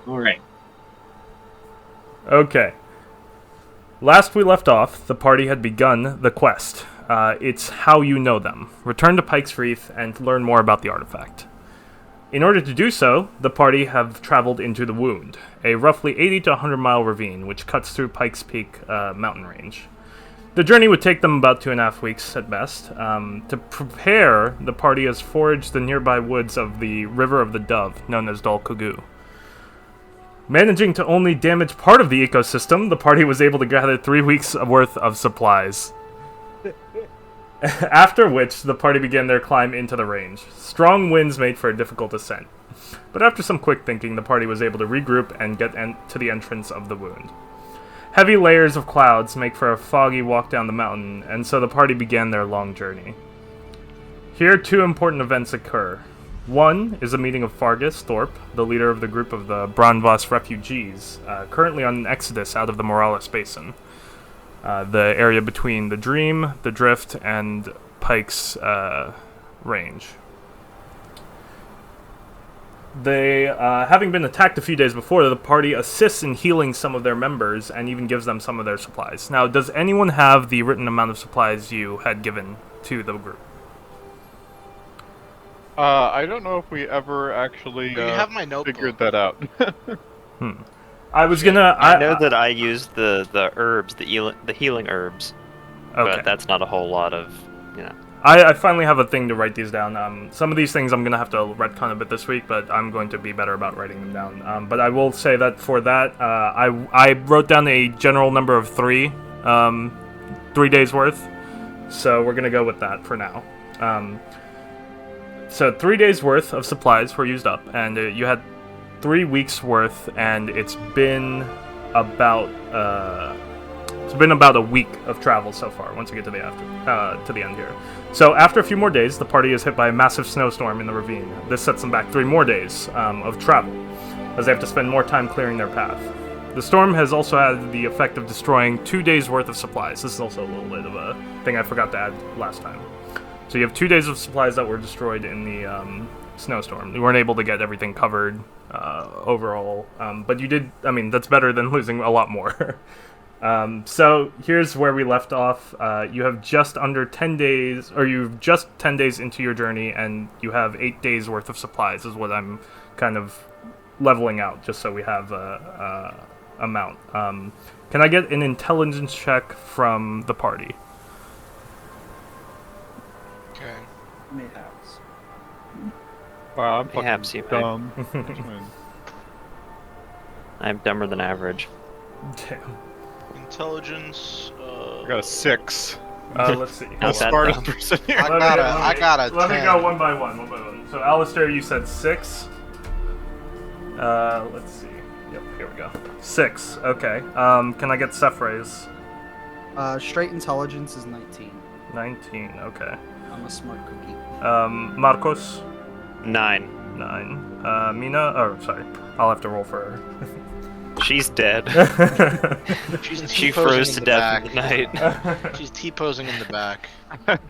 Alright. Okay. Last we left off, the party had begun the quest. It's how you know them. Return to Pike's Reef and learn more about the artifact. In order to do so, the party have traveled into the Wound, a roughly 80 to 100 mile ravine which cuts through Pike's Peak mountain range. The journey would take them about 2.5 weeks at best. To prepare, the party has foraged the nearby woods of the River of the Dove, known as Dol Kugu. Managing to only damage part of the ecosystem, the party was able to gather 3 weeks' worth of supplies. After which, the party began their climb into the range. Strong winds made for a difficult ascent. But after some quick thinking, the party was able to regroup and get to the entrance of the Wound. Heavy layers of clouds make for a foggy walk down the mountain, and so the party began their long journey. Here, 2 important events occur. One is a meeting of Fargus Thorpe, the leader of the group of the Branvas refugees, currently on an exodus out of the Morales Basin, the area between the Dream, the Drift, and Pike's range. They, having been attacked a few days before, the party assists in healing some of their members and even gives them some of their supplies. Now, does anyone have the written amount of supplies you had given to the group? I don't know if we ever actually You have my notebook. figured that out. I was gonna... I know that I used the herbs, the healing herbs, Okay. but that's not a whole lot of, you know. I finally have a thing to write these down. Some of these things I'm going to have to retcon a bit this week, but I'm going to be better about writing them down. But I will say that for that, I wrote down a general number of 3 days worth. So we're going to go with that for now. So 3 days worth of supplies were used up, and you had 3 weeks worth, and it's been about a week of travel so far. Once you get to the end here. So after a few more days, the party is hit by a massive snowstorm in the ravine. This sets them back 3 more days of travel, as they have to spend more time clearing their path. The storm has also had the effect of destroying 2 days worth of supplies. This is also a little bit of a thing I forgot to add last time. So you have 2 days of supplies that were destroyed in the snowstorm. You weren't able to get everything covered overall, but you did. I mean, that's better than losing a lot more. So here's where we left off. You have just under 10 days, or you've just 10 days into your journey, and you have 8 days worth of supplies is what I'm kind of leveling out, just so we have a amount. Can I get an intelligence check from the party? Okay. Mayhaps. Wow, I'm Perhaps you fucking might. dumb. I'm dumber than average. Damn. Intelligence. I got a 6. Let's see. Not The that smartest dumb. person here. I got a Let me 10. go one by one. So, Alistair, you said 6. Let's see. Yep, here we go. 6. Okay. Can I get Sephray's? Straight intelligence is 19. 19. Okay. I'm a smart cookie. Marcos? 9. 9. Mina? Oh, sorry. I'll have to roll for her. She's dead. She's She T-posing froze in to the death in back. the night. She's T-posing in the back.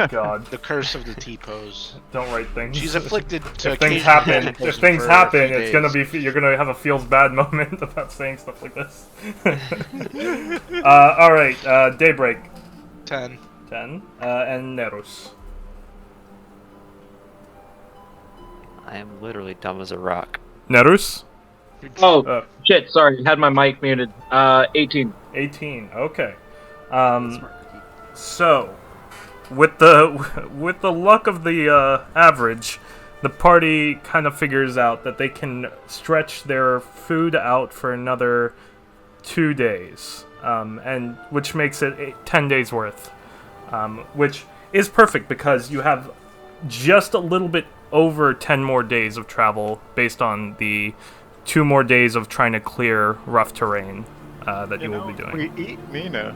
God. The curse of the T-pose. Don't write things. She's afflicted to If things occasionally happen, T-posing if things for a happen, few it's gonna days. be you're gonna have a feels bad moment about saying stuff like this. All right, Daybreak, 10. 10, and Nerus. I am literally dumb as a rock. Nerus, Oh, shit, sorry, had my mic muted. 18. 18. Okay. Smart cookie. So, with the luck of the average, the party kind of figures out that they can stretch their food out for another 2 days, and which makes it 10 days worth, which is perfect because you have just a little bit over 10 more days of travel based on the 2 more days of trying to clear rough terrain that you will be doing. We eat Mina.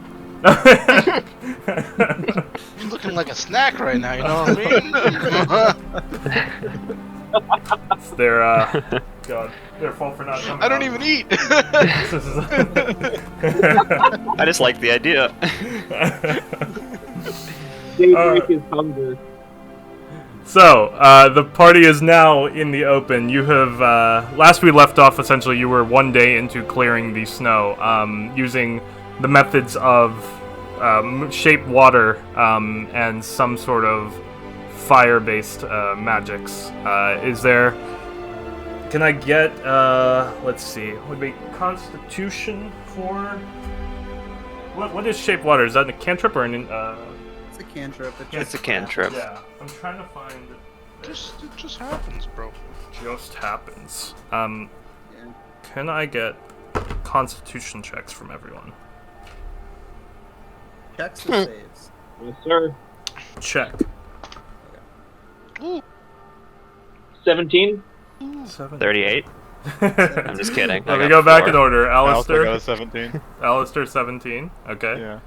She's looking like a snack right now, you know what I mean? It's their God, their fault for not coming. I don't out. even eat! This is- I just like the idea. Daybreak is hunger. So, the party is now in the open. You have, last we left off, essentially, you were 1 day into clearing the snow, using the methods of shape water and some sort of fire-based magics. Can I get, let's see, would be Constitution for... What is shape water? Is that a cantrip or an... It's a cantrip. It's a cantrip. Yeah, I'm trying to find... It just happens, bro. Just happens. Yeah. Can I get Constitution checks from everyone? Checks or saves? Yes, sir. Check. Ooh. 17. 38. I'm just kidding. Let me go back in order. I also got a Alistair. 17. Alistair, 17. Okay. Yeah.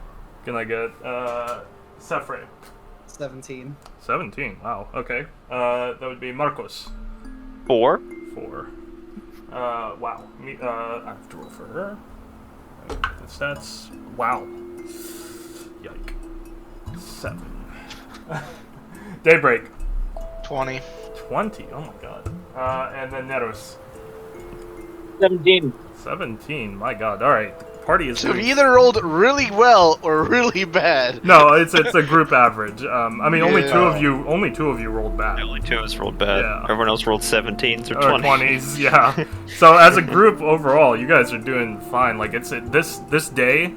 Can I get Sefre? 17. 17. Wow. Okay. That would be Marcos. 4. 4. Wow. I have to roll for her. The stats. Wow. Yike. 7. Daybreak. 20. 20. Oh my god. And then Neros. 17. 17. My god. All right. Party is. So we either rolled really well or really bad. No, it's a group average. I mean, only Yeah. two of you rolled bad. Only 2 of us rolled bad. Yeah. Everyone else rolled 17s or Or 20s. 20s, yeah. So as a group overall, you guys are doing fine. Like this day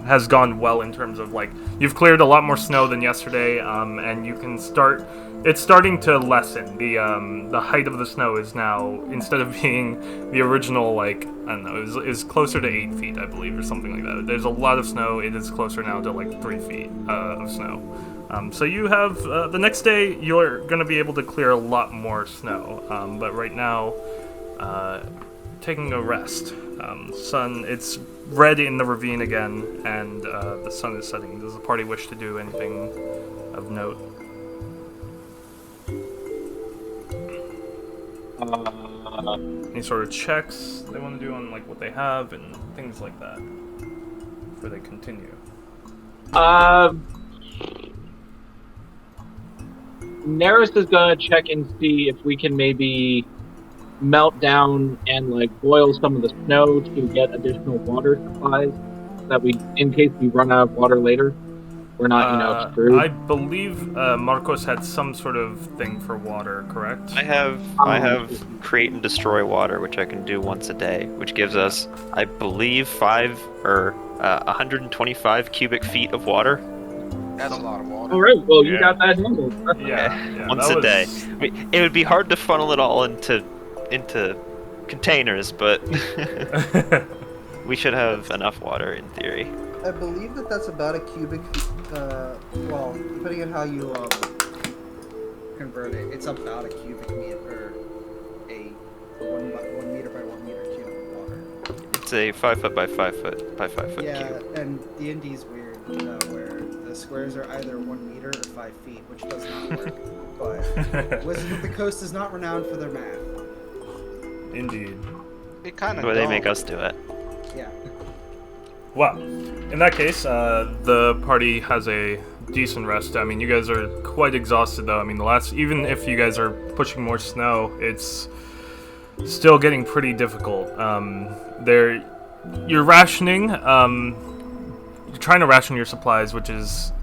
has gone well in terms of like you've cleared a lot more snow than yesterday, and you can start. It's starting to lessen. The height of the snow is now, instead of being the original, like, I don't know, it was closer to 8 feet, I believe, or something like that. There's a lot of snow. It is closer now to like 3 feet of snow. So you have, the next day, you're going to be able to clear a lot more snow. But right now, taking a rest. Sun, it's red in the ravine again, and the sun is setting. Does the party wish to do anything of note? Any sort of checks they want to do on like what they have and things like that before they continue? Neris is gonna check and see if we can maybe melt down and like boil some of the snow to get additional water supplies, that we, in case we run out of water later, we're not, screwed. I believe Marcos had some sort of thing for water, correct? I have create and destroy water, which I can do once a day, which gives us, I believe, 125 cubic feet of water. That's a lot of water. All right, well, you Yeah. got that handled. Yeah, Once that a day. was- I mean, it would be hard to funnel it all into containers, but we should have enough water in theory. I believe that's about a cubic feet. Well, depending on how you convert it, it's about a cubic meter, or a 1 meter by 1 meter cube of water. It's a 5 foot by 5 foot by 5 foot Yeah, cube. and D&D is weird, where the squares are either 1 meter or 5 feet, which does not work. But Wizards of the Coast is not renowned for their math. Indeed. It kind of Where they make us do it. Yeah. Well, in that case, the party has a decent rest. I mean, you guys are quite exhausted, though. I mean, even if you guys are pushing more snow, it's still getting pretty difficult. You're rationing. You're trying to ration your supplies, which is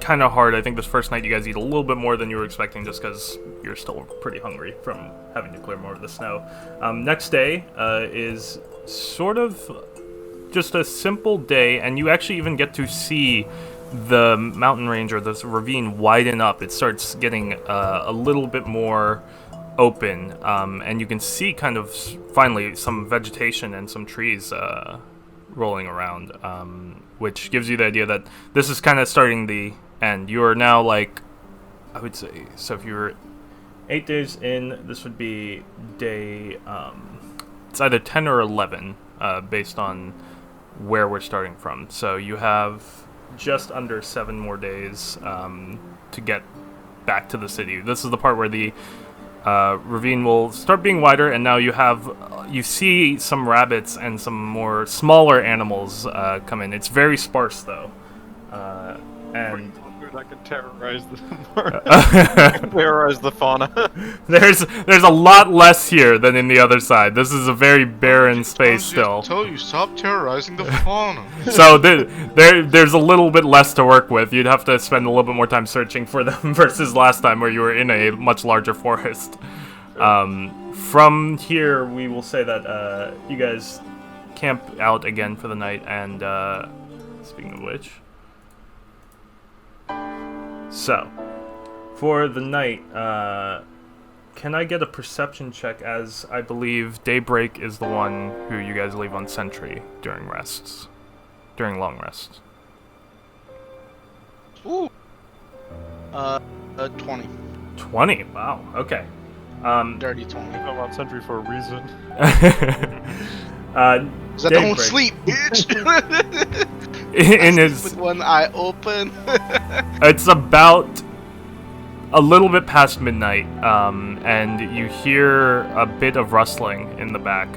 kind of hard. I think this first night you guys eat a little bit more than you were expecting, just because you're still pretty hungry from having to clear more of the snow. Next day is sort of just a simple day, and you actually even get to see the mountain range or this ravine widen up. It starts getting a little bit more open, and you can see kind of finally some vegetation and some trees rolling around, which gives you the idea that this is kind of starting the end. You are now, like, I would say, so if you were 8 days in, this would be day, it's either 10 or 11, based on where we're starting from. So you have just under 7 more days to get back to the city. This is the part where the ravine will start being wider, and now you see some rabbits and some more smaller animals come in. It's very sparse, though. And that can terrorize the terrorize the fauna. There's a lot less here than in the other side. This is a very barren space still. Tell you, stop terrorizing the fauna. So there's a little bit less to work with. You'd have to spend a little bit more time searching for them versus last time where you were in a much larger forest. From here, we will say that you guys camp out again for the night, and speaking of which, so for the night, can I get a perception check, as I believe Daybreak is the one who you guys leave on sentry during rests, during long rests. Ooh. 20. 20. Wow. Okay. Dirty 20. I'm on sentry for a reason. Cause I don't sleep, bitch. In his, with one eye open. it's about a little bit past midnight, and you hear a bit of rustling in the back,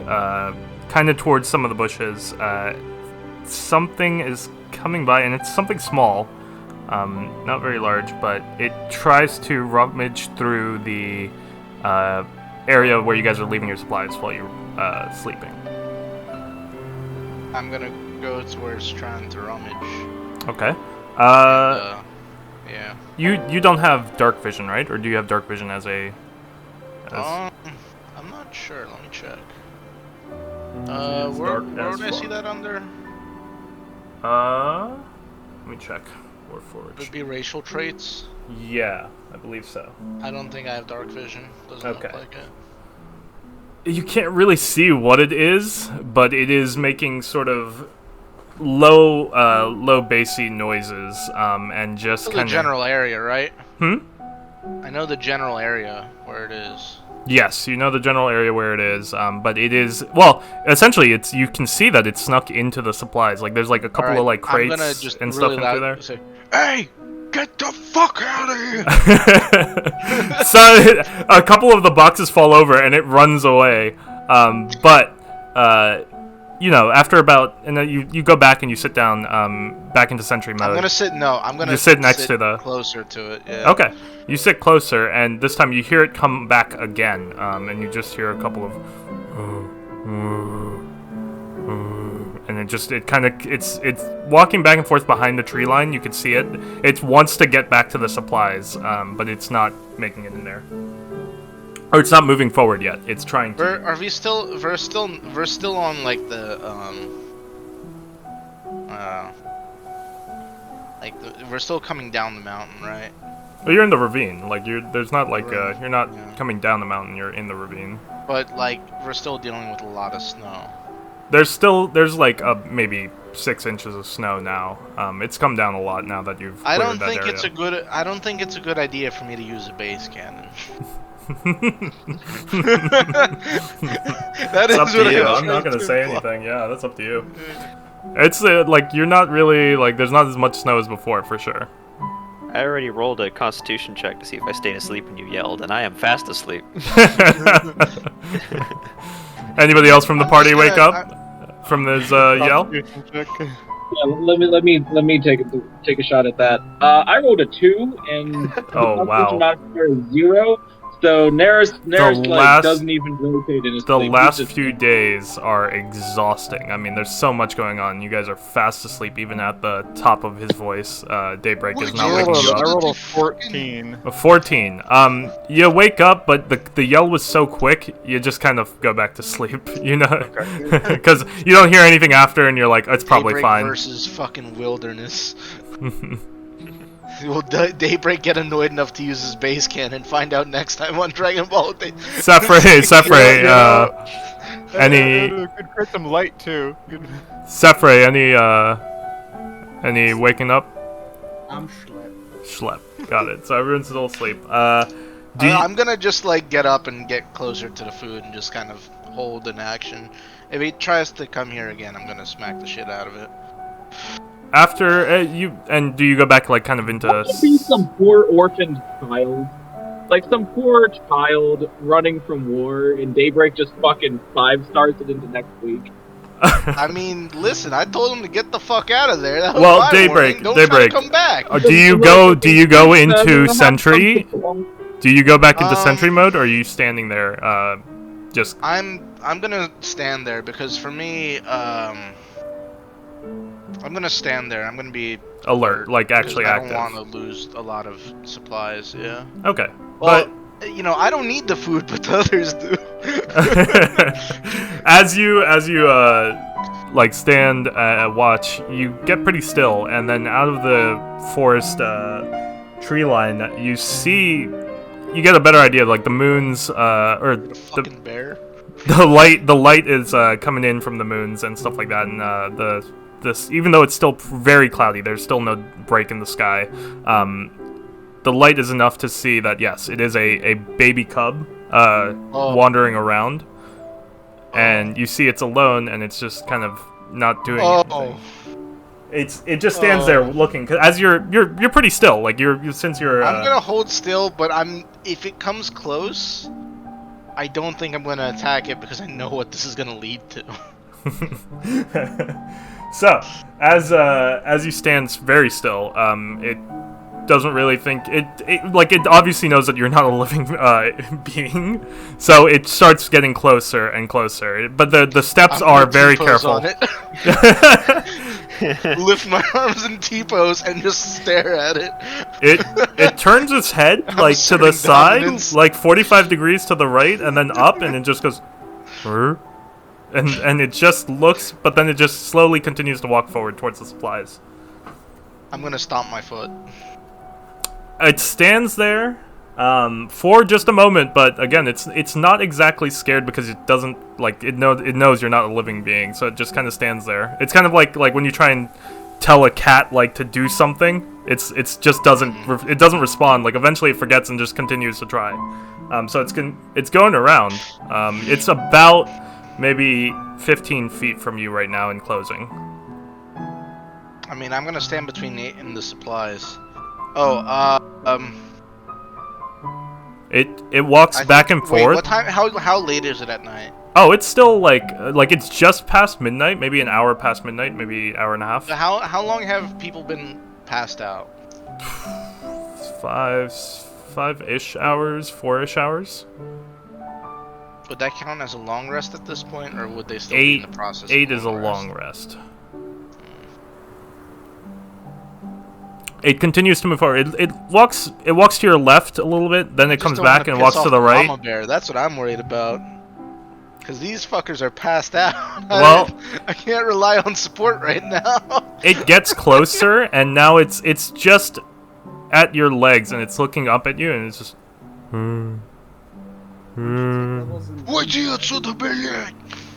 kind of towards some of the bushes. Something is coming by, and it's something small, not very large, but it tries to rummage through the area where you guys are leaving your supplies while you're sleeping. I'm gonna go to where it's trying to rummage. Okay. Yeah. You don't have dark vision, right? Or do you have dark vision as a? I'm not sure. Let me check. It's Where dark would as I see fuck. that under? Let me check. Or forward. Would it be racial traits? Yeah, I believe so. I don't think I have dark vision. Doesn't Okay. look like it. You can't really see what it is, but it is making sort of low bassy noises, and just The kind of general area, right? Hmm? I know the general area where it is. Yes, you know the general area where it is, but it is, well, essentially it's, you can see that it's snuck into the supplies. Like there's like a couple of like I'm gonna crates just and really stuff into loud there. say, "Hey, get the fuck out of here!" So a couple of the boxes fall over and it runs away. But you know, after about, and then you go back and you sit down back into sentry mode. I'm gonna sit. No, I'm gonna You sit next to the- closer to it. Yeah. Okay, you sit closer, and this time you hear it come back again, and you just hear a couple of, and it's walking back and forth behind the tree line. You can see it. It wants to get back to the supplies, but it's not making it in there. Or it's not moving forward yet. It's trying to. Are we still? We're still on like the we're still coming down the mountain, right? Well, you're in the ravine. Like there's not like you're not Yeah. coming down the mountain. You're in the ravine. But like we're still dealing with a lot of snow. There's like maybe 6 inches of snow now. It's come down a lot now that you've. I cleared don't that think area. I don't think it's a good idea for me to use a base cannon. That It's is up what to you. I was I'm not trying gonna to say imply. anything. Yeah, that's up to you. It's like you're not really like there's not as much snow as before for sure. I already rolled a constitution check to see if I stayed asleep when you yelled, and I am fast asleep. Anybody else from the I'm party just wake gonna- up from this yell? Constitution check. Yeah, let me take a shot at that. I rolled a 2 and Oh, wow. not a 0. So Neris last- like doesn't even rotate in his The sleep. last He's just- few days are exhausting. I mean, there's so much going on. You guys are fast asleep, even at the top of his voice. Daybreak is Would not you waking you I up. rolled a 14. A 14. You wake up, but the yell was so quick, you just kind of go back to sleep, you know? Because you don't hear anything after, and you're like, it's probably Daybreak fine. versus fucking wilderness. Will Daybreak get annoyed enough to use his base cannon? Find out next time on Dragon Ball. Sefre, any Could create some light too. Good. Sefre, any waking up? I'm Schlep. Schlep. Got it. So everyone's still asleep. Do you, I'm gonna just like get up and get closer to the food and just kind of hold an action. If he tries to come here again, I'm gonna smack the shit out of it. after do you go back like kind of into? Could be some poor orphaned child, like some poor child running from war, and Daybreak just fucking 5 stars it into next week. I mean, listen, I told him to get the fuck out of there. That was Well, my daybreak, warning. Don't daybreak. try to come back. Do you go into sentry? Do you go back into sentry mode, or are you standing there? Just. I'm gonna stand there because for me, I'm gonna stand there. I'm gonna be alert, like actually I active. don't want to lose a lot of supplies. Yeah. Okay, Well, you know, I don't need the food, but the others do. as you like stand watch, you get pretty still, and then out of the forest tree line, you see. You get a better idea, like the moons, or The fucking bear. the light is coming in from the moons and stuff like that, and this even though it's still very cloudy, there's still no break in the sky. The light is enough to see that yes, it is a baby cub wandering around, and you see it's alone, and it's just kind of not doing anything. It just stands there looking, 'cause as you're pretty still, like since you're. I'm gonna hold still, but if it comes close, I don't think I'm gonna attack it because I know what this is gonna lead to. So as you stand very still, it doesn't really think it obviously knows that you're not a living being, so it starts getting closer and closer. But the steps are very careful. On it. Lift my arms in T-pose and just stare at it. It turns its head like to the side, dominance. like 45 degrees to the right, and then up, and it just goes, and it just looks, but then it just slowly continues to walk forward towards the supplies. I'm gonna stomp my foot. It stands there for just a moment, but again, it's not exactly scared because it doesn't it knows you're not a living being, so it just kind of stands there. It's kind of like when you try and tell a cat to do something, it's just doesn't respond. Like eventually it forgets and just continues to try. So it's going around. It's about maybe 15 feet from you right now in closing. I mean, I'm gonna stand between it and the supplies. It walks back and forth. Wait, what time? How late is it at night? Oh, it's still like it's just past midnight, maybe an hour past midnight, maybe hour and a half. So how long have people been passed out? 5-ish hours, 4-ish hours. Would that count as a long rest at this point, or would they still be in the process? 8 of is a rest? long rest. It continues to move forward. It walks to your left a little bit, then it comes back and walks to the right. Mama bear. That's what I'm worried about. Because these fuckers are passed out. Well, I can't rely on support right now. It gets closer, and now it's just at your legs, and it's looking up at you, and it's just.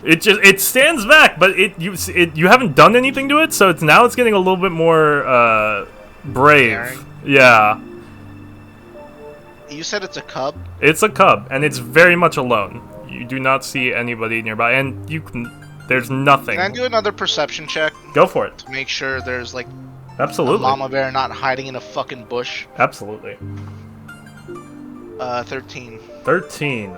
It stands back, but you haven't done anything to it, so it's getting a little bit more brave. Daring? Yeah. You said it's a cub? It's a cub, and it's very much alone. You do not see anybody nearby, and there's nothing. Can I do another perception check? Go for it. To make sure there's a Absolutely. mama bear not hiding in a fucking bush. Absolutely. 13. 13.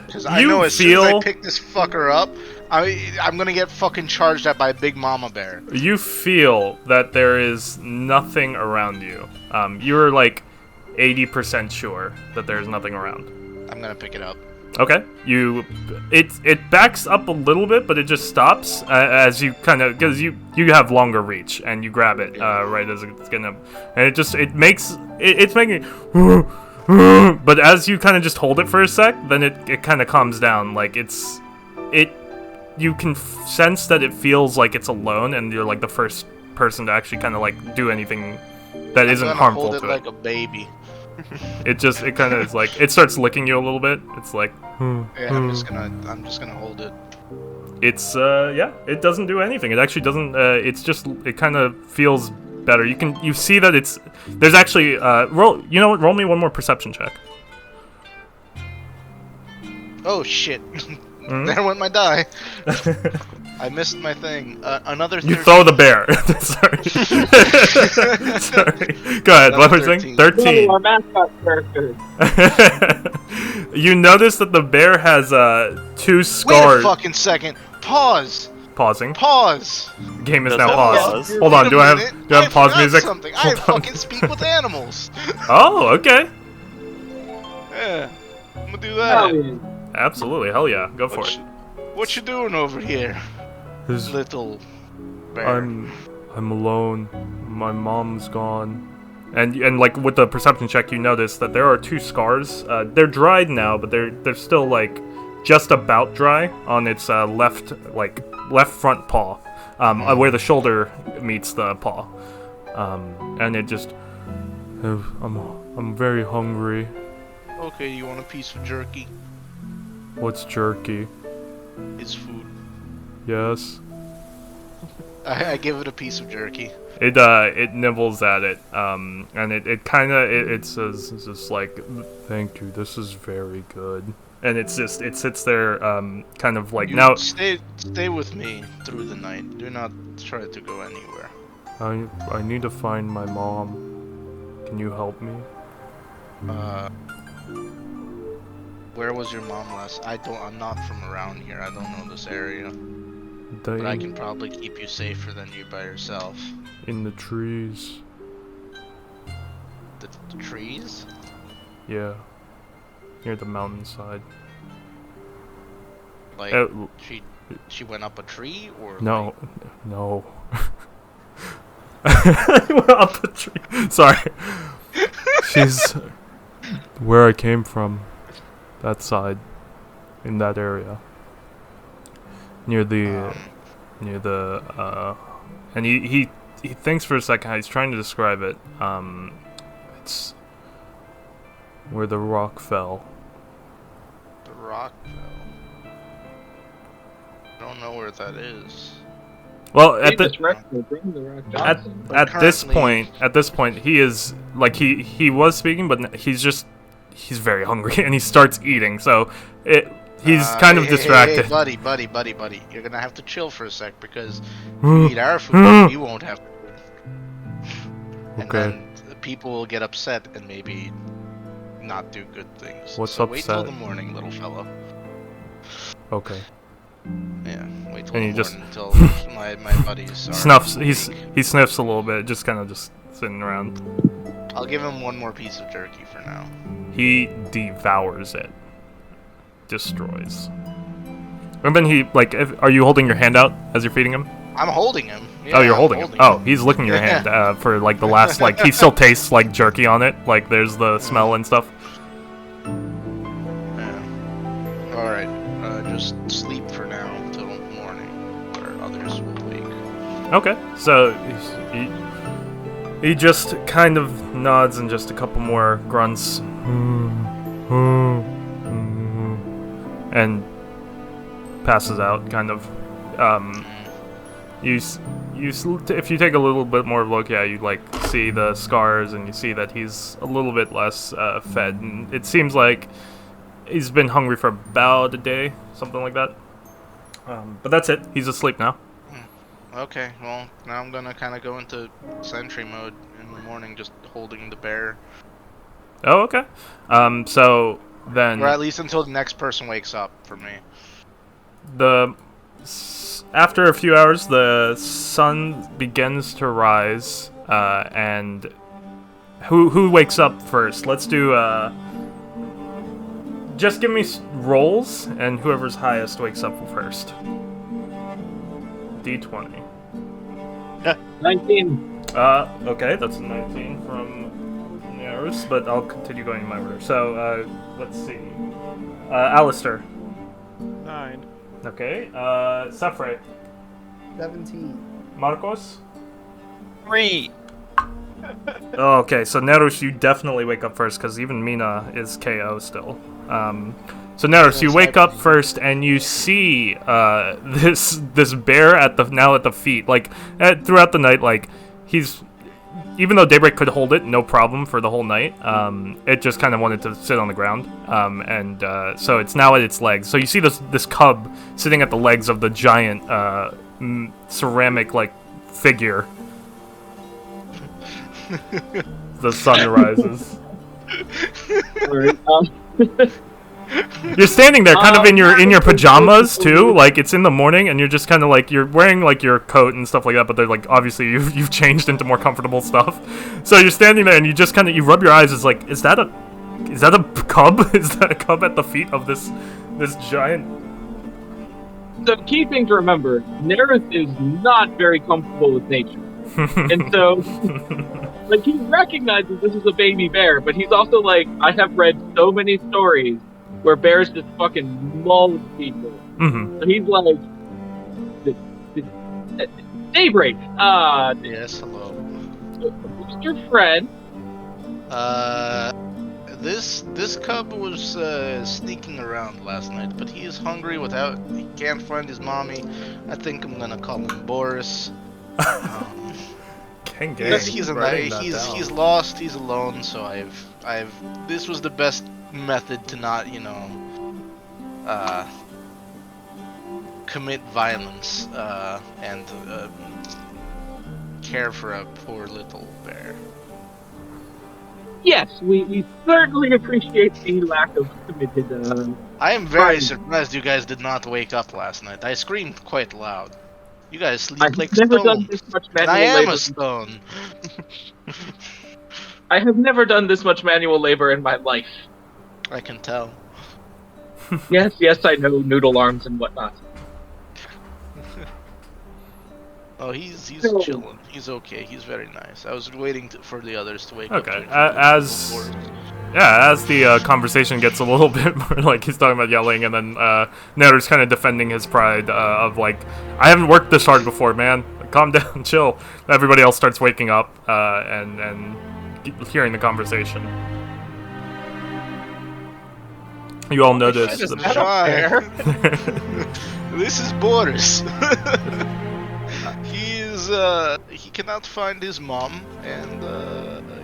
Because I know as soon as I pick this fucker up, I'm gonna get fucking charged at by a big mama bear. You feel that there is nothing around you. You're 80% sure that there's nothing around. I'm gonna pick it up. Okay. It backs up a little bit, but it just stops as you because you have longer reach, and you grab it right as it's gonna, and it's making. But as you kind of just hold it for a sec, then it kind of calms down. You can sense that it feels like it's alone, and you're the first person to actually kind of do anything that isn't harmful hold it to like a baby. It kind of is it starts licking you a little bit. It's Yeah, I'm just gonna hold it. It's it doesn't do anything. It actually doesn't. It kind of feels better. You see that there's actually roll. You know what? Roll me one more perception check. Oh shit! There went my die. I missed my thing. Another. 13. You throw the bear. Sorry. Sorry. Go ahead. What was it? 13. Our mascot character. You notice that the bear has 2 Wait a scars. fucking second. Pause. Pausing. Pause. Game is Does now that paused. pause? Hold on. Wait a Do I have minute. pause forgot music? Something. I Hold on. fucking speak with animals. Oh, okay. Yeah. I'm gonna do Oh, that. yeah. Absolutely. Hell yeah. Go for it. What you doing over here, There's- little bear? I'm alone. My mom's gone. And like with the perception check, you notice that there are 2 scars. They're dried now, but they're still like just about dry on its left front paw, where the shoulder meets the paw. And it just, I'm very hungry. Okay, you want a piece of jerky? What's jerky? It's food. Yes. I give it a piece of jerky. It nibbles at it, and it says it's just like, thank you, this is very good, and it sits there, kind of like You now. stay with me through the night. Do not try to go anywhere. I need to find my mom. Can you help me? Where was your mom last? I'm not from around here. I don't know this area. But I can probably keep you safer than you by yourself. In the trees. The trees? Yeah. Near the mountainside. Like she went up a tree or No, no. I went up a tree. Sorry. She's where I came from. That side. In that area. Near the and he thinks for a second. He's trying to describe it. It's where the rock fell. The rock fell. I don't know where that is. Well, Hey, Miss Rexler, bring the Rock Johnson. at this currently- point, he is like he was speaking, but he's very hungry and he starts eating. So he's kind of distracted. Hey, buddy. You're gonna have to chill for a sec because you eat our food, you won't have food. And Okay. then the people will get upset and maybe not do good things. What's so wait till upset? the morning, little fella. Okay. Yeah, wait till And the he just- morning until my buddies are Snuffs. awake. He sniffs a little bit, just kind of just sitting around. I'll give him one more piece of jerky for now. He devours it. Destroys. And then he are you holding your hand out as you're feeding him? I'm holding him. Oh, Yeah, you're I'm holding him. Oh, he's licking your hand for like the last he still tastes like jerky on it. Like there's the smell and stuff. Yeah. Alright, just sleep for now until morning, where others will wake. Okay, so he just kind of nods and just a couple more grunts, and passes out. Kind of. If you take a little bit more look, yeah, you see the scars and you see that he's a little bit less fed, and it seems like he's been hungry for about a day, something like that. But that's it. He's asleep now. Okay, well, now I'm gonna kind of go into sentry mode in the morning, just holding the bear. Oh, okay. So then, Or at least until the next person wakes up for me. after a few hours, the sun begins to rise, and who wakes up first? Let's do just give me rolls, and whoever's highest wakes up first. D20. 19. Okay, that's a 19 from Neros, but I'll continue going in my order. So, let's see. Alistair. 9. Okay, Safre. 17. Marcos? 3. Okay, so Neros, you definitely wake up first, because even Mina is KO still. So Neros, you wake up first, and you see this bear at the feet. Throughout the night, he's, even though Daybreak could hold it, no problem for the whole night. It just kind of wanted to sit on the ground, so it's now at its legs. So you see this cub sitting at the legs of the giant ceramic figure. The sun rises. Alright, You're standing there, kind of in your pajamas too. Like it's in the morning, and you're just kind of like you're wearing like your coat and stuff like that. But they're like obviously you've changed into more comfortable stuff. So you're standing there, and you just kind of you rub your eyes. It's like is that a cub? Is that a cub at the feet of this giant? The key thing to remember: Nerith is not very comfortable with nature, and so like he recognizes this is a baby bear, but he's also like, I have read so many stories where bears just fucking maul people. Mm-hmm. So he's like, Daybreak. Yes, hello. Who's your friend? This cub was sneaking around last night, but he is hungry he can't find his mommy. I think I'm gonna call him Boris. He's lost, he's alone, so this was the best method to not, commit violence, and care for a poor little bear. Yes, we certainly appreciate the lack of committed. I am very surprised you guys did not wake up last night. I screamed quite loud. You guys sleep like stones. I've never done this much manual labor. I am a stone. I have never done this much manual labor in my life. I can tell. Yes, I know noodle arms and whatnot. Oh, he's chilling. He's okay. He's very nice. I was waiting for the others to wake up. Okay, as the conversation gets a little bit more like he's talking about yelling, and then Netter's kind of defending his pride of like, I haven't worked this hard before, man. Calm down, chill. Everybody else starts waking up and hearing the conversation. You all notice This is Boris. He cannot find his mom, and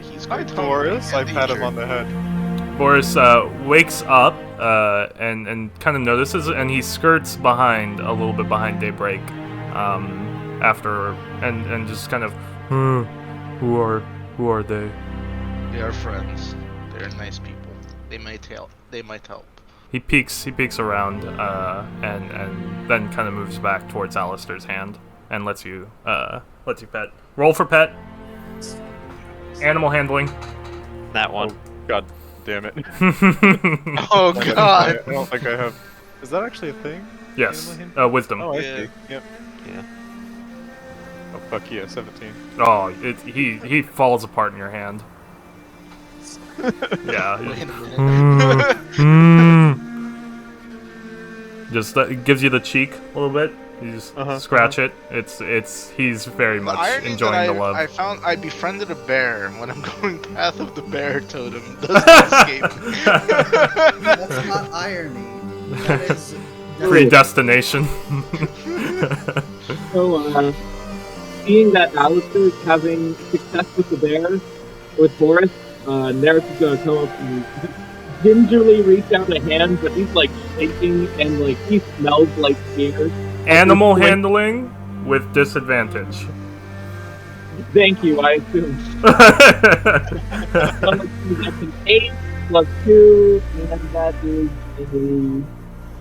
he's quite hungry. Boris, I pat him on the head. Boris wakes up and kind of notices, and he skirts behind a little bit behind Daybreak, after and just kind of, who are they? They are friends. They're nice people. They might help. He peeks around and then kind of moves back towards Alistair's hand and lets you pet. Roll for pet. Animal handling. That one. Oh, God damn it. Oh God. I don't think I have. Is that actually a thing? Yes. Wisdom. Oh, I Yeah. see. Yep. Yeah. Oh fuck yeah, 17. Oh, he falls apart in your hand. Yeah. Wait a minute. Just gives you the cheek a little bit. You just scratch it. He's very The much irony enjoying that the love. I befriended a bear when I'm going Path of the Bear Totem. Doesn't escape me. That's not irony. That is Predestination. So, seeing that Alistair is having success with the bear, with Boris, Nerith is gonna come up and gingerly reach out a hand, but he's like shaking and like he smells like fear. Animal handling with disadvantage. Thank you, I assume. That's an 8 plus 2, and that is a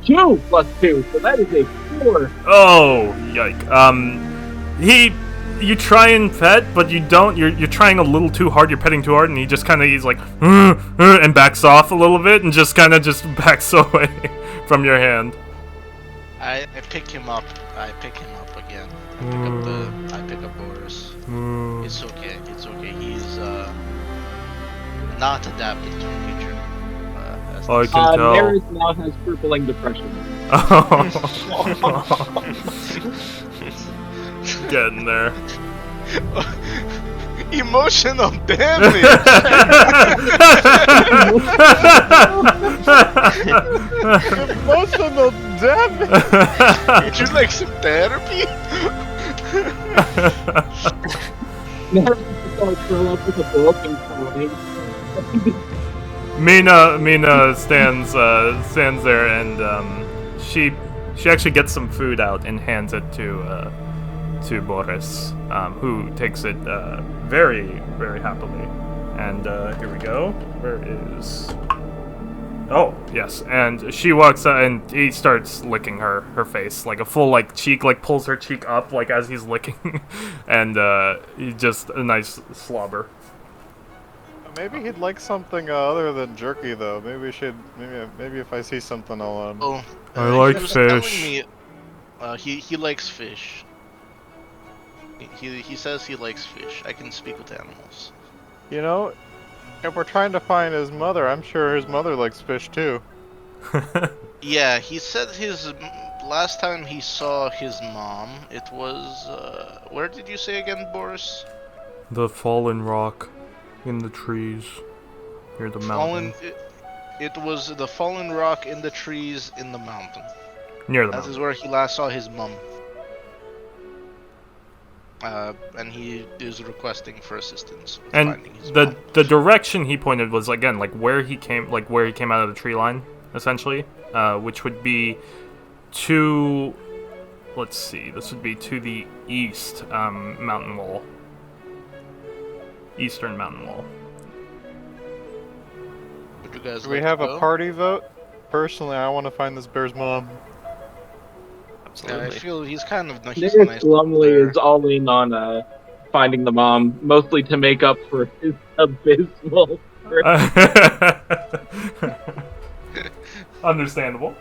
2 plus 2, so that is a 4. Oh, yike. You try and pet, but you don't. You're trying a little too hard. You're petting too hard, and he's like, and backs off a little bit, and just backs away from your hand. I pick him up. I pick him up again. I pick up Boris. It's okay. He's not adapted to nature. I can tell. Nerith now has crippling depression. Getting there. Emotional damage. Emotional damage! Would you like some therapy? Nerith is gonna curl up with a book and crying. Mina stands there, and she actually gets some food out and hands it to Boris, who takes it very, very happily. And here we go. Where is Oh, yes. And she walks up and he starts licking her face, like a full like cheek, like pulls her cheek up like as he's licking, and he just a nice slobber. Maybe he'd like something other than jerky, though. Maybe we should. Maybe if I see something, I'll. Oh, I like he was telling fish. me, he likes fish. He says he likes fish. I can speak with animals. You know, if we're trying to find his mother, I'm sure his mother likes fish too. Yeah, he said his last time he saw his mom, it was where did you say again, Boris? The fallen rock in the trees near the mountain. It was the fallen rock in the trees in the mountain. Near the That mountain. is where he last saw his mom. And he is requesting for assistance with And finding his mom. the direction he pointed was again like where he came out of the tree line, essentially, which would be to, let's see, this would be to the east mountain wall, eastern mountain wall. Would you guys Do we like have to a go? party vote? Personally, I want to find this bear's mom. Yeah, I Absolutely. feel he's kind of he's Nick nice. Lumley there. is all in on finding the mom, mostly to make up for his abysmal. Understandable.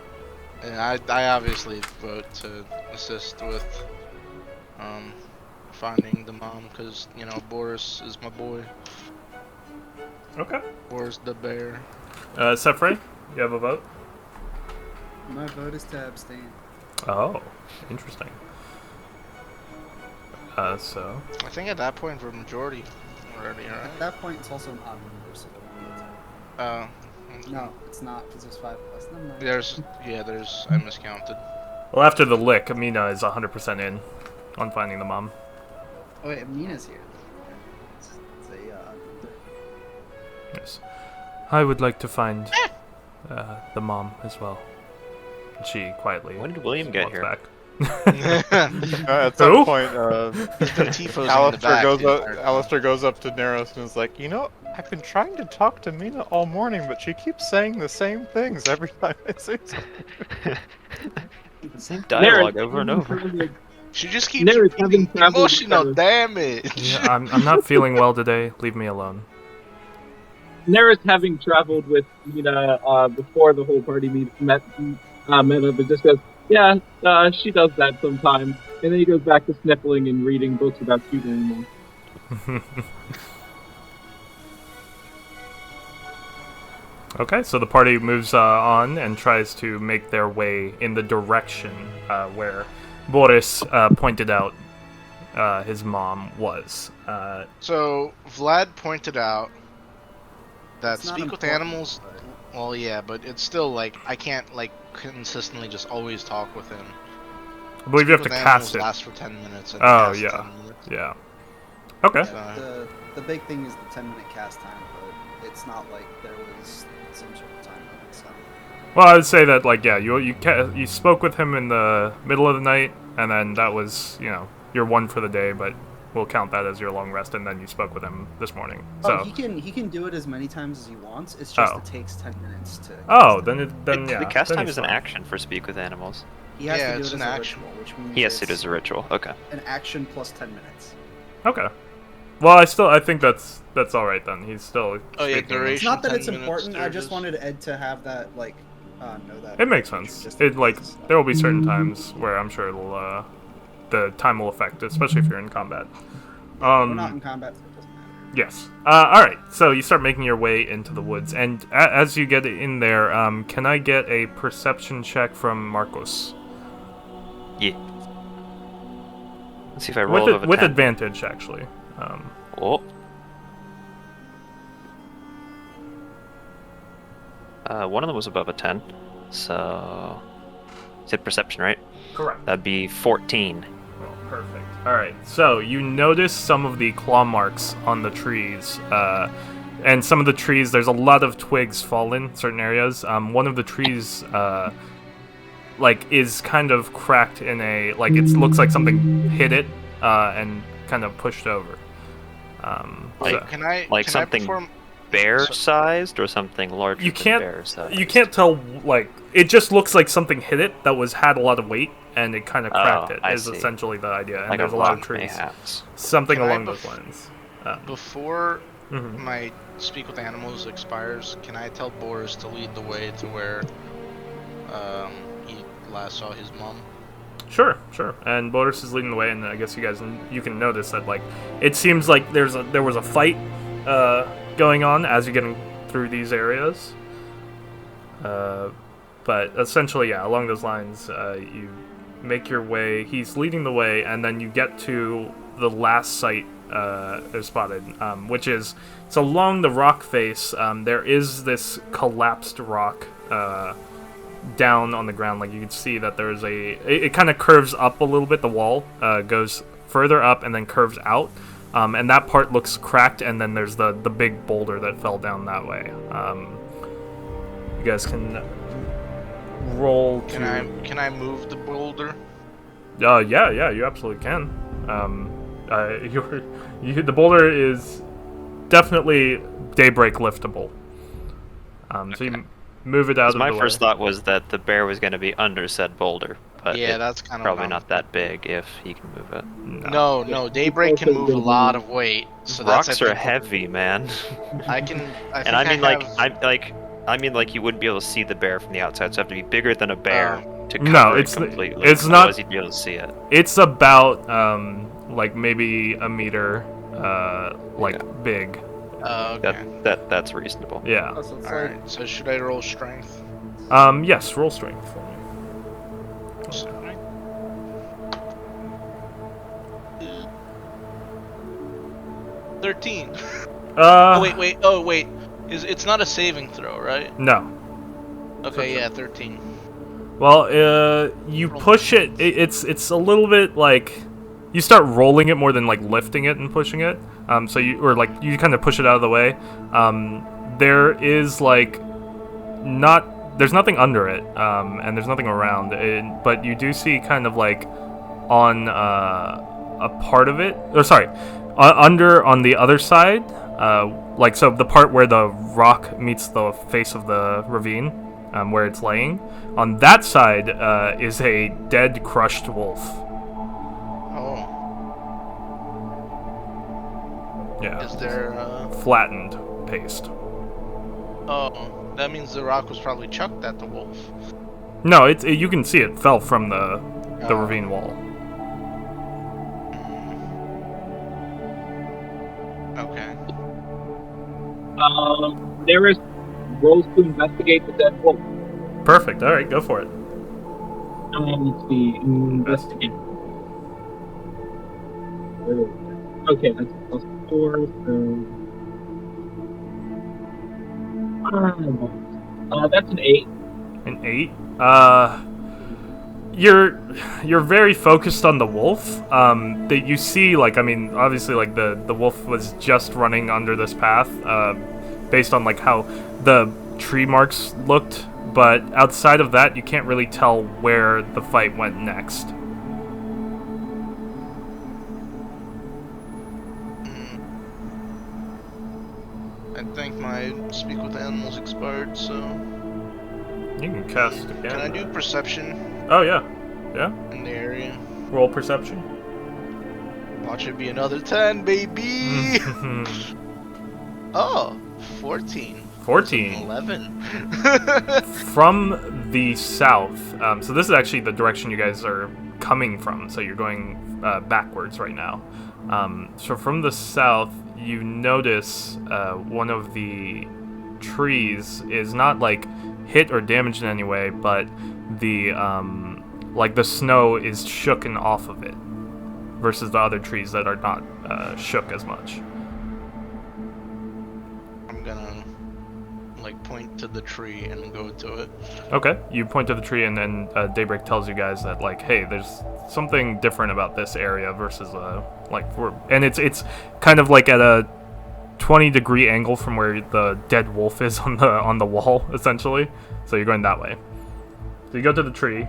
Yeah, I obviously vote to assist with finding the mom because you know Boris is my boy. Okay. Boris the bear. Sefrey, you have a vote? My vote is to abstain. Oh, interesting. So I think at that point we're majority already, At right? that point, it's also an odd number, so no, it's not, because there's 5 plus. Never mind. there's I miscounted. well, after the lick, Amina is 100% in on finding the mom. Oh wait, Amina's here. It's a, Yes. I would like to find the mom as well. She quietly When did William get walks here? back. At Who? some point, Tifos in the Alistair back goes the up. entire time. Alistair goes up to Neros and is like, "You know, I've been trying to talk to Mina all morning, but she keeps saying the same things every time I say something." The same dialogue Neris, over and over. She just keeps Neris repeating having traveled emotional with damage. Yeah, I'm not feeling well today. Leave me alone. Neris, having traveled with Mina before the whole party met up, and just goes, yeah, she does that sometimes. And then he goes back to sniffling and reading books about cute animals. Okay, so the party moves on and tries to make their way in the direction where Boris pointed out his mom was. So Vlad pointed out that It's not speak with important, animals. but- Well, yeah, but it's still like I can't like consistently just always talk with him. I believe you have to Speak with cast animals it. Lasts for 10 minutes. And Oh, cast yeah. 10 minutes. Yeah. Okay. So, The big thing is the 10-minute cast time, but it's not like there was some sort of time limit. So Well, I would say that, like, yeah, you spoke with him in the middle of the night, and then that was, your one for the day, but we'll count that as your long rest, and then you spoke with him this morning. So, he can do it as many times as he wants. It's just Oh. it takes 10 minutes to. then yeah. The cast then time he's is an fine. action for speak with animals. He has Yeah, to do it's it as an a action. ritual, which means He has to do it it's as a ritual. Okay. an action plus 10 minutes. Okay. Well, I think that's all right then. He's still. Oh, yeah, speaking. duration. It's not that 10 it's minutes, important. I just Sturgis. wanted Ed to have that know that. It makes feature, sense. just It like because it's there will be certain times where I'm sure the time will affect, especially if you're in combat. We're not in combat, so it doesn't matter. Yes. All right. So you start making your way into the woods, and as you get in there, can I get a perception check from Marcos Yeah. Let's see if I roll over with 10. advantage, actually? Oh. One of them was above a 10, so you said perception, right? Correct. That'd be 14. Oh, perfect. All right. So you notice some of the claw marks on the trees, and some of the trees. There's a lot of twigs fallen in certain areas. One of the trees, is kind of cracked in a it looks like something hit it and kind of pushed over. Like- so- Can I like can something- I perform bear-sized or something larger You than can't. bear-sized? You can't tell. Like, it just looks like something hit it that had a lot of weight, and it kind of cracked it. I Is see. essentially the idea. And Like there's a a lot of rock, trees. mayhaps. Something Can I along those lines. Before Mhm. my speak with animals expires, can I tell Boris to lead the way to where he last saw his mom? Sure. And Boris is leading the way, and I guess you can notice that like it seems like there was a fight going on as you're getting through these areas. But essentially, yeah, along those lines, you make your way. He's leading the way, and then you get to the last site is spotted, which is it's along the rock face. There is this collapsed rock down on the ground. Like you can see that there's it kind of curves up a little bit. The wall goes further up and then curves out, and that part looks cracked. And then there's the big boulder that fell down that way. You guys can roll to. Can I move the boulder? Yeah, you absolutely can. The boulder is definitely daybreak liftable. So you move it out of the way. My first thought was that the bear was going to be under said boulder, but Yeah, it's that's kind of probably not that big if he can move it. No, Daybreak can move a lot of weight. So that's, Rocks I are think, heavy, man. And I mean like you wouldn't be able to see the bear from the outside, so you have to be bigger than a bear to cover No, it it's completely. it's not. Otherwise you'd be able to see it. It's about like maybe a meter, big. okay. That's reasonable. Yeah. Oh, so it's like Alright, so should I roll strength? Yes. Roll strength for me. 13. Uh. Oh wait. It's not a saving throw, right? No. Okay, yeah, 13. Well, you push it. It's a little bit like you start rolling it more than like lifting it and pushing it. So you kind of push it out of the way. There is there's nothing under it, and there's nothing around. But you do see kind of like on a part of it. Or sorry, under on the other side. So the part where the rock meets the face of the ravine. Where it's laying. On that side is a dead, crushed wolf. Oh. Yeah. Is there Flattened paste. Oh, that means the rock was probably chucked at the wolf. No, you can see it fell from the ravine wall. Okay. There is rolls to investigate the dead wolf. Perfect. All right, go for it. Let's see. Investigate. Okay, that's +4. So that's an 8. An 8. You're very focused on the wolf. That you see, obviously, the wolf was just running under this path, based on how the tree marks looked. But outside of that, you can't really tell where the fight went next. I think my speak with animals expired, so You can cast again. can I do perception Oh yeah. in the area? Roll perception. Watch it be another 10, baby. Oh, 14. 14. 11. From the south. So this is actually the direction you guys are coming from. So you're going backwards right now. So from the south, you notice one of the trees is not hit or damaged in any way, but the snow is shooken off of it, versus the other trees that are not shook as much. I'm gonna point to the tree and go to it. Okay, you point to the tree, and then Daybreak tells you guys that hey, there's something different about this area versus and it's kind of at a 20-degree angle from where the dead wolf is on the wall, essentially. So you're going that way. So you go to the tree.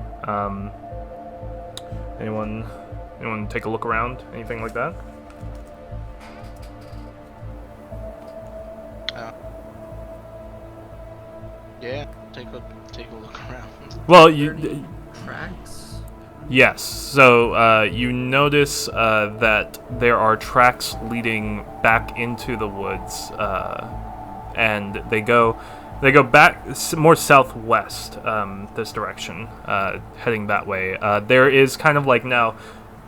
Anyone take a look around? Anything like that? Yeah, take a look around. Well, Tracks? yes. So you notice that there are tracks leading back into the woods, and they go back more southwest, this direction, heading that way. There is kind of like now,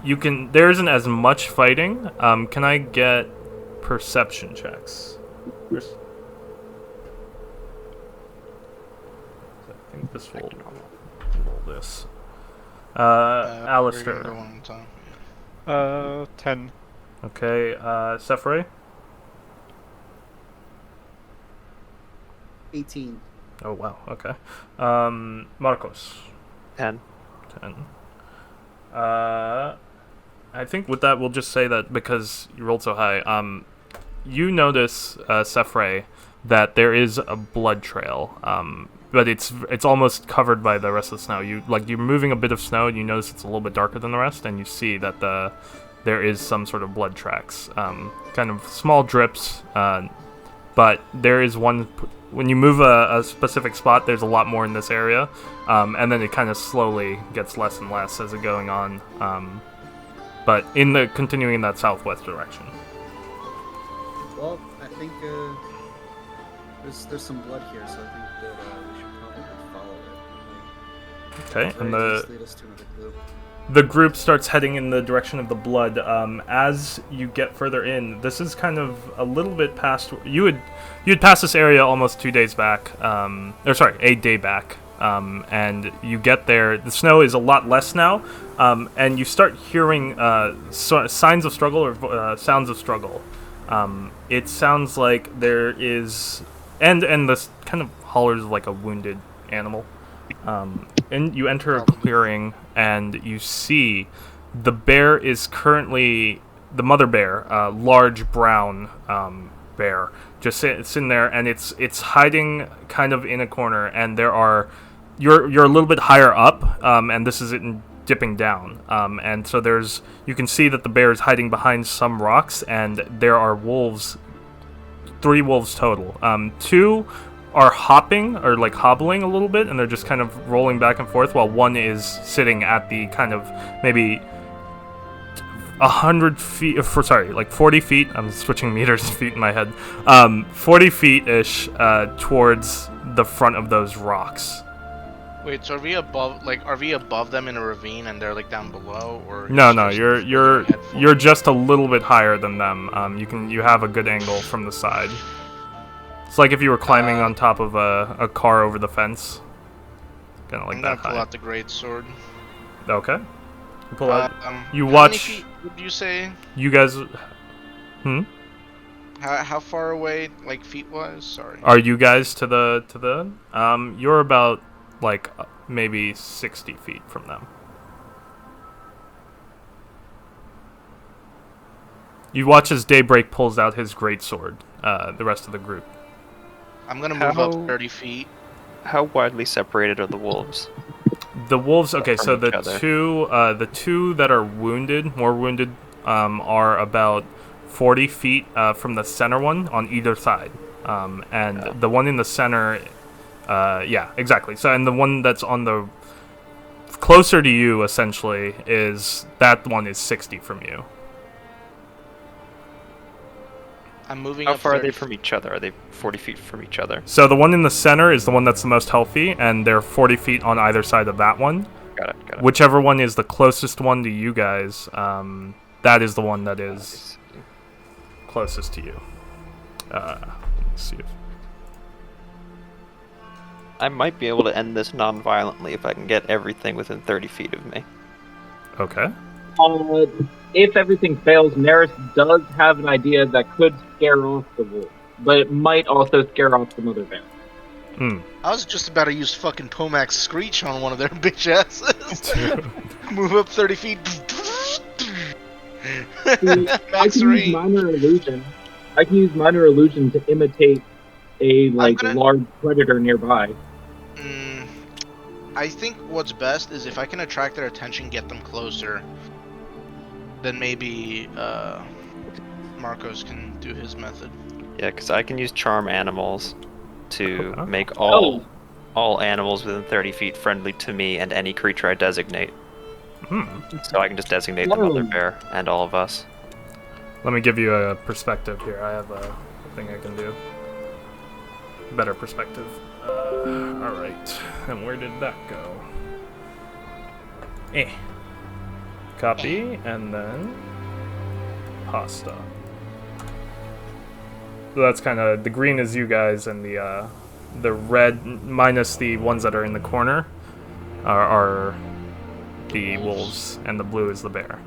there isn't as much fighting. Can I get perception checks? I think this will roll this. We're gonna Alistair. go one at a time. 10. Okay, Sephray? 18. Oh, wow, okay. Marcos? 10. 10. I think with that, we'll just say that because you rolled so high, you notice, Sephray, that there is a blood trail, but it's almost covered by the rest of the snow. You're moving a bit of snow, and you notice it's a little bit darker than the rest, and you see that there is some sort of blood tracks, kind of small drips, but there is one. When you move a specific spot, there's a lot more in this area, and then it kind of slowly gets less and less as it going on, but continuing in that southwest direction. Well, I think there's some blood here, so I think that we should probably follow it. Okay, and Lead us to another clue. the group starts heading in the direction of the blood. As you get further in, this is kind of a little bit past. You had passed this area almost 2 days back, a day back, and you get there. The snow is a lot less now, and you start hearing signs of struggle or sounds of struggle. It sounds like there is, and this kind of hollers like a wounded animal. And you enter a clearing, and you see the bear is currently the mother bear, large brown bear, just sitting there, and it's hiding kind of in a corner. And you're a little bit higher up, and this is it dipping down, and so you can see that the bear is hiding behind some rocks, and there are wolves, 3 wolves total. 2 are hopping or like hobbling a little bit, and they're just kind of rolling back and forth, while 1 is sitting at the kind of maybe 100 feet, like 40 feet. I'm switching meters and feet in my head. 40 feet ish towards the front of those rocks. Wait, so are we above them in a ravine and they're like down below, or? No, you're just a little bit higher than them. You have a good angle from the side. It's like if you were climbing on top of a car over the fence. Kind of like that high. I'm gonna pull out the great sword. Okay. You pull out. You how watch. Many feet would you say? You guys. How far away, like feet wise? Sorry. Are you guys to the? You're about like maybe 60 feet from them. You watch as Daybreak pulls out his greatsword. The rest of the group. I'm gonna move up 30 feet. How widely separated are the wolves? The wolves. Okay, so From the each other. two that are more wounded, are about 40 feet from the center one on either side, and the one in the center, yeah, exactly. So, and the one that's on the closer to you, essentially, that one is 60 from you. I'm moving How up far are 30 they from each other? Are they 40 feet from each other? So the one in the center is the one that's the most healthy, and they're 40 feet on either side of that one. Got it. Whichever one is the closest one to you guys, that is the one that is closest to you. Let's see. I might be able to end this non-violently if I can get everything within 30 feet of me. Okay. If everything fails, Neris does have an idea that could scare off the wolf, but it might also scare off the mother bear. I was just about to use fucking Pomac's Screech on one of their bitch asses. Move up 30 feet. I Max can use range. minor illusion. I can use minor illusion to imitate a large predator nearby. I think what's best is if I can attract their attention, get them closer, then maybe Marcos can do his method. Yeah, because I can use charm animals to make all all animals within 30 feet friendly to me and any creature I designate. So I can just designate the mother bear and all of us. Let me give you a perspective here. I have a thing I can do. Better perspective. Alright. And where did that go? Copy, and then pasta. So that's kind of, the green is you guys, and the red, minus the ones that are in the corner, are the wolves, and the blue is the bear.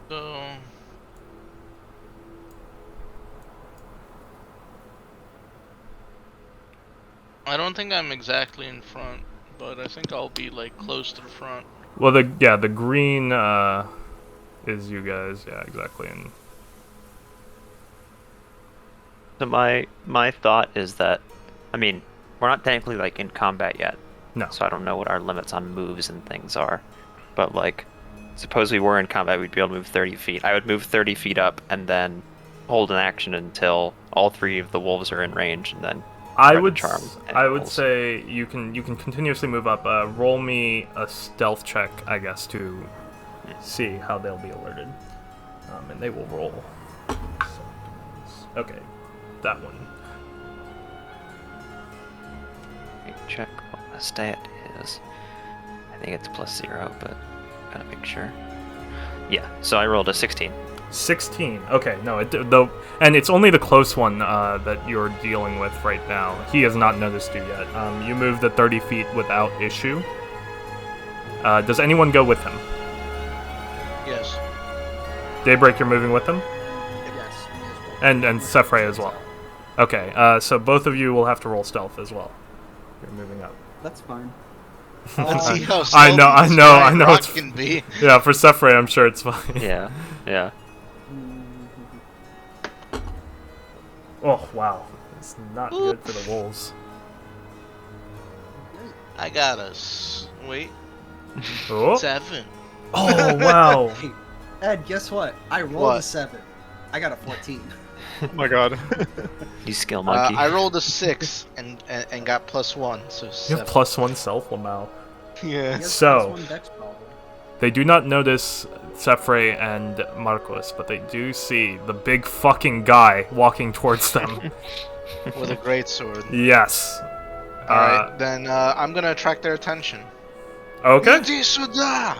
So I don't think I'm exactly in front, but I think I'll be like close to the front. Well, the green is you guys, yeah, exactly, and So my thought is that, I mean, we're not technically like in combat yet. No. So I don't know what our limits on moves and things are. But like, suppose we were in combat, we'd be able to move 30 feet. I would move 30 feet up and then hold an action until all 3 of the wolves are in range, and then I try to would charm I would animals. say you can continuously move up. Roll me a stealth check, I guess, to see how they'll be alerted, and they will roll. Okay, that one. Let me check what the stat is. I think it's +0, but gotta make sure. Yeah, so I rolled a 16. 16. Okay, no, though, and it's only the close one that you're dealing with right now. He has not noticed you yet. You moved the 30 feet without issue. Does anyone go with him? Yes. Daybreak, you're moving with him? Yes. And Sephray as well. Okay, so both of you will have to roll stealth as well. You're moving up. That's fine. Let's see how I know, stealthy this giant I know rock it's- can be. Yeah, for Sephray, I'm sure it's fine. Yeah, yeah. Oh, wow. It's not good for the wolves. I got wait, Oh, 7. oh wow. Hey, Ed, guess what? I rolled What? a 7. I got a 14. Oh my god. You skill monkey. I rolled a 6 and got +1, so You 7. have +1 self, Lamau. He Yeah. has So- +1 dex probably. They do not notice Sephray and Marcos, but they do see the big fucking guy walking towards them. With a great sword. Yes. Alright, then I'm gonna attract their attention. Okay. Иди сюда!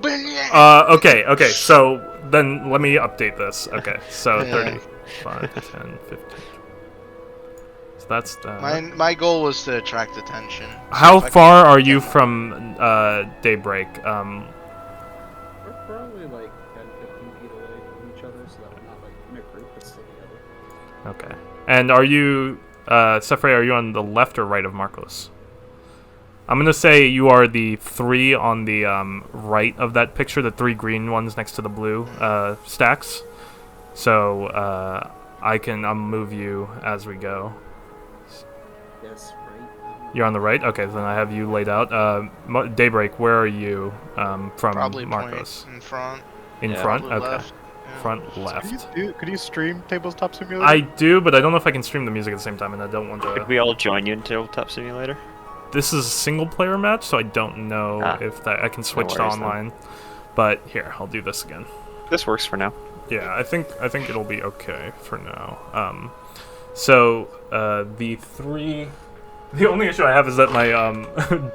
Блин! Okay, so then let me update this. Okay, so Yeah. 35, 10, 15. So that's that. My goal was to attract attention. So How if I far are you from Daybreak? We're probably like 10, 15 feet away from each other, so that we're not like in a group but still together. Okay. And are you, Sephray, are you on the left or right of Marcos? I'm gonna say you are the 3 on the right of that picture, the 3 green ones next to the blue stacks. So I'll move you as we go. Yes, right? You're on the right? Okay, then I have you laid out. Daybreak, where are you from probably Marcos? point in front. In Yeah, front? probably Okay. left. Yeah. Front left. Could you stream Tabletop Simulator? I do, but I don't know if I can stream the music at the same time, and I don't want Could to... we all join you in Tabletop Simulator? This is a single-player match, so I don't know if that I can switch to worries, then. online. But here, I'll do this again. This works for now. Yeah, I think it'll be okay for now. So the 3. The only issue I have is that my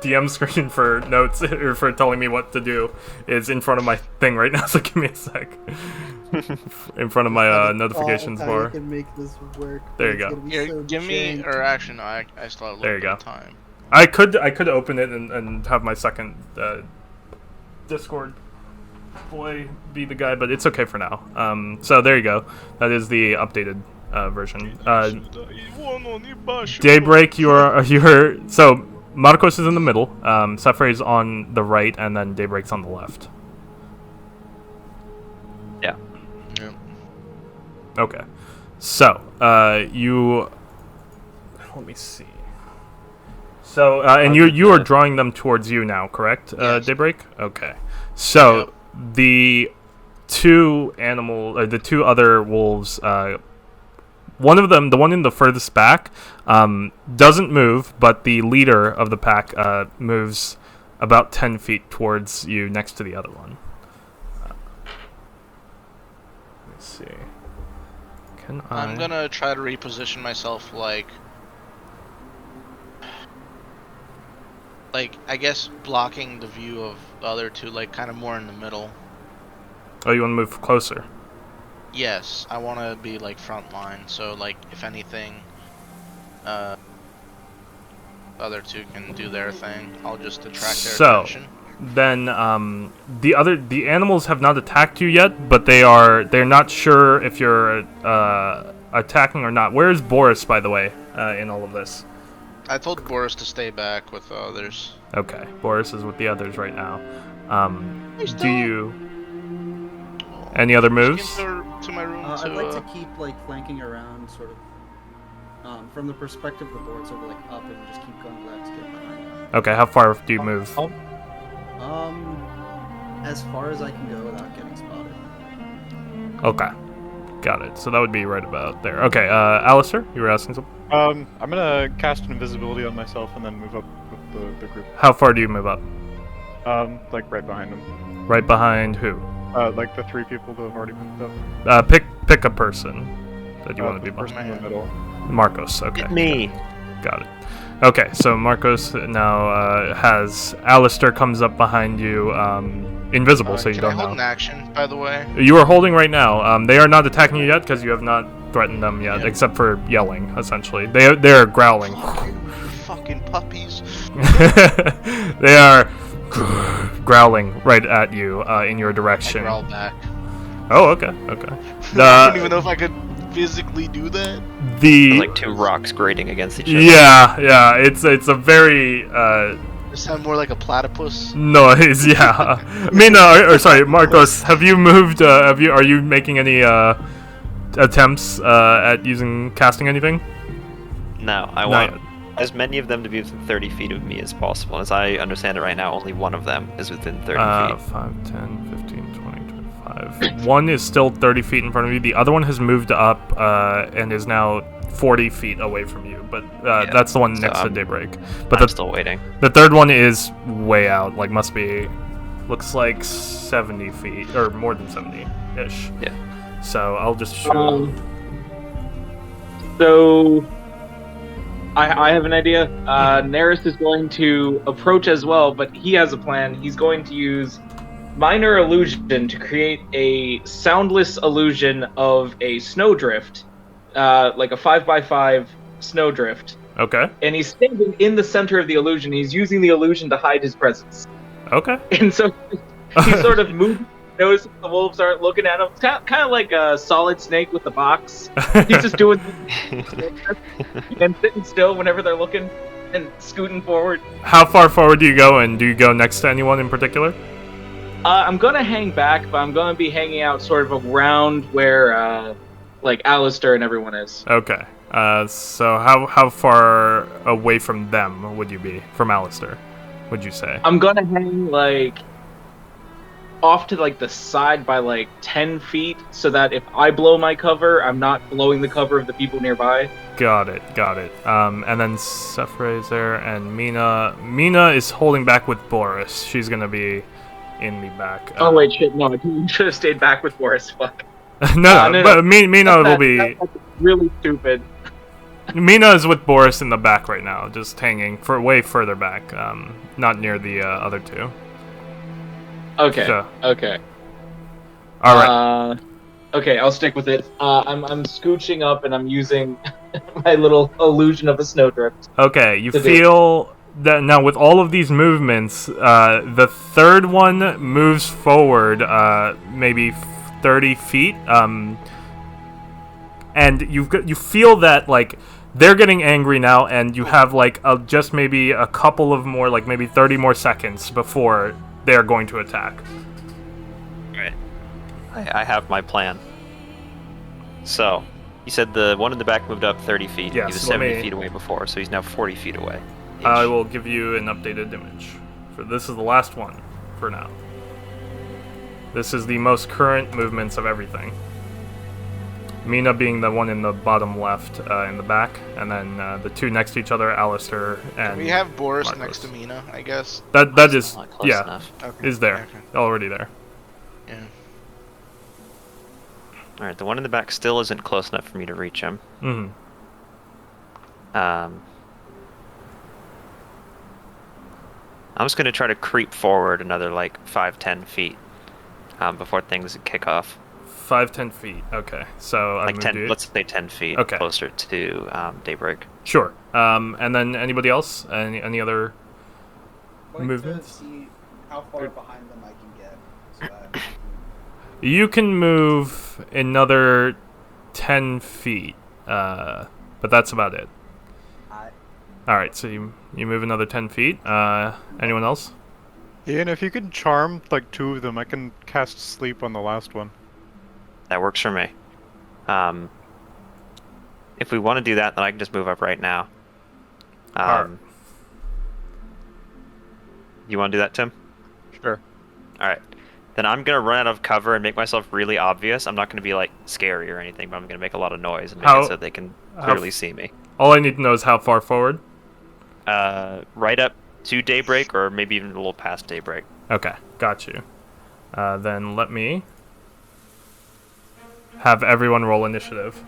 DM screen for notes or for telling me what to do is in front of my thing right now. So give me a sec. In front of my notifications bar. You can make this work. There you go. Here, give me, or actually no, I still have a There you little go. bit of time. I could open it and have my second Discord boy be the guy, but it's okay for now. So there you go. That is the updated version. Daybreak, you're so Marcos is in the middle. Sephray is on the right, and then Daybreak's on the left. Yeah. Yeah. Okay. So you let me see. So and you are drawing them towards you now, correct? Yes. Daybreak. Okay. So Yep. the two other wolves one of them, the one in the furthest back, doesn't move, but the leader of the pack moves about 10 feet towards you next to the other one. Let's see. Can I'm gonna try to reposition myself like I guess blocking the view of the other two, like kind of more in the middle. Oh, you want to move closer? Yes, I want to be like front line, so like if anything, the other two can do their thing. I'll just attract their attention. Then the animals have not attacked you yet, but they're not sure if you're attacking or not. Where is Boris, by the way, in all of this? I told Boris to stay back with the others. Okay, Boris is with the others right now. Do you any other moves? To my room I'd like to keep like flanking around, sort of from the perspective of the board, sort of like up and just keep going left to get behind them. Okay, how far do you move? As far as I can go without getting spotted. Okay, got it. So that would be right about there. Okay, Alistair, you were asking something? I'm gonna cast invisibility on myself and then move up with the group. How far do you move up? Like right behind them. Right behind who? Like the 3 people that have already moved up. Pick a person that you want to be the person behind. in the middle. Marcos, okay. Me. Got it. Okay, so Marcos now has Alistair comes up behind you, invisible, so you can don't I hold an know. action, by the way? You are holding right now. They are not attacking you yet because you have not threatened them yet, except for yelling. Essentially, they're growling. Fucking puppies. They are growling right at you in your I direction. growl back. Oh, okay, okay. I don't even know if I could physically do that. The Like two rocks grating against each other. yeah, it's a very They sound more like a platypus. noise. Yeah, Mina, or sorry, Marcos, have you moved? Are you making any attempts at casting anything? No, I want as many of them to be within 30 feet of me as possible. As I understand it right now, only one of them is within 30 feet. 5, 10, 15, 20, 25. One is still 30 feet in front of you. The other one has moved up and is now 40 feet away from you. But that's the one next to Daybreak. But I'm still waiting. The third one is way out. Like, looks like 70 feet, or more than 70-ish. Yeah. So I'll just show. So I have an idea. Neris is going to approach as well, but he has a plan. He's going to use minor illusion to create a soundless illusion of a snowdrift, like a 5x5 snowdrift. Okay. And he's standing in the center of the illusion. He's using the illusion to hide his presence. Okay. And so he's sort of moving. Knows the wolves aren't looking at him. It's kind of like a Solid Snake with the box. He's just doing and sitting still whenever they're looking and scooting forward. How far forward do you go, and do you go next to anyone in particular? I'm gonna hang back, but I'm gonna be hanging out sort of around where like Alistair and everyone is. Okay. So how far away from them would you be? From Alistair, would you say? I'm gonna hang like off to like the side by like 10 feet, so that if I blow my cover, I'm not blowing the cover of the people nearby. Got it. And then Sephra is there, and Mina. Mina is holding back with Boris. She's gonna be in the back. Oh wait, shit! No, you should have stayed back with Boris. Fuck. no, but Mina will be. That's really stupid. Mina is with Boris in the back right now, just hanging for way further back, not near the other two. Okay. So, Okay. all right. Okay, I'll stick with it. I'm scooching up and I'm using my little illusion of a snowdrift. Okay, you feel that now with all of these movements, the third one moves forward, maybe 30 feet, and you feel that like they're getting angry now, and you have like just maybe a couple of more, like maybe 30 more seconds before they're going to attack. Right. I have my plan. So, you said the one in the back moved up 30 feet. Yes, he was 70 feet away before, so he's now 40 feet away. I will give you an updated image. This is the last one for now. This is the most current movements of everything. Mina being the one in the bottom left in the back, and then the two next to each other, Alistair and We have Boris Marcos. next to Mina, I guess. That That's is not close yeah enough. Okay. is there Okay. already there. Yeah. All right, the one in the back still isn't close enough for me to reach him. Mm-hmm. I'm just gonna try to creep forward another like 5-10 feet before things kick off. 5-10 feet. Okay, so I Like moved 10, you. let's say 10 feet Okay. closer to daybreak. Sure. And then anybody else? Any other Like movements? to see how far behind them I can get. So that You can move another 10 feet, but that's about it. I, All right, so you move another 10 feet. Anyone else? Ian, if you can charm like 2 of them, I can cast sleep on the last one. That works for me. If we want to do that, then I can just move up right now. Alright. You want to do that, Tim? Sure. All right. Then I'm gonna run out of cover and make myself really obvious. I'm not gonna be like scary or anything, but I'm gonna make a lot of noise and make How- it so they can how clearly see me. All I need to know is how far forward. Right up to daybreak, or maybe even a little past daybreak. Okay, got you. Then let me have everyone roll initiative.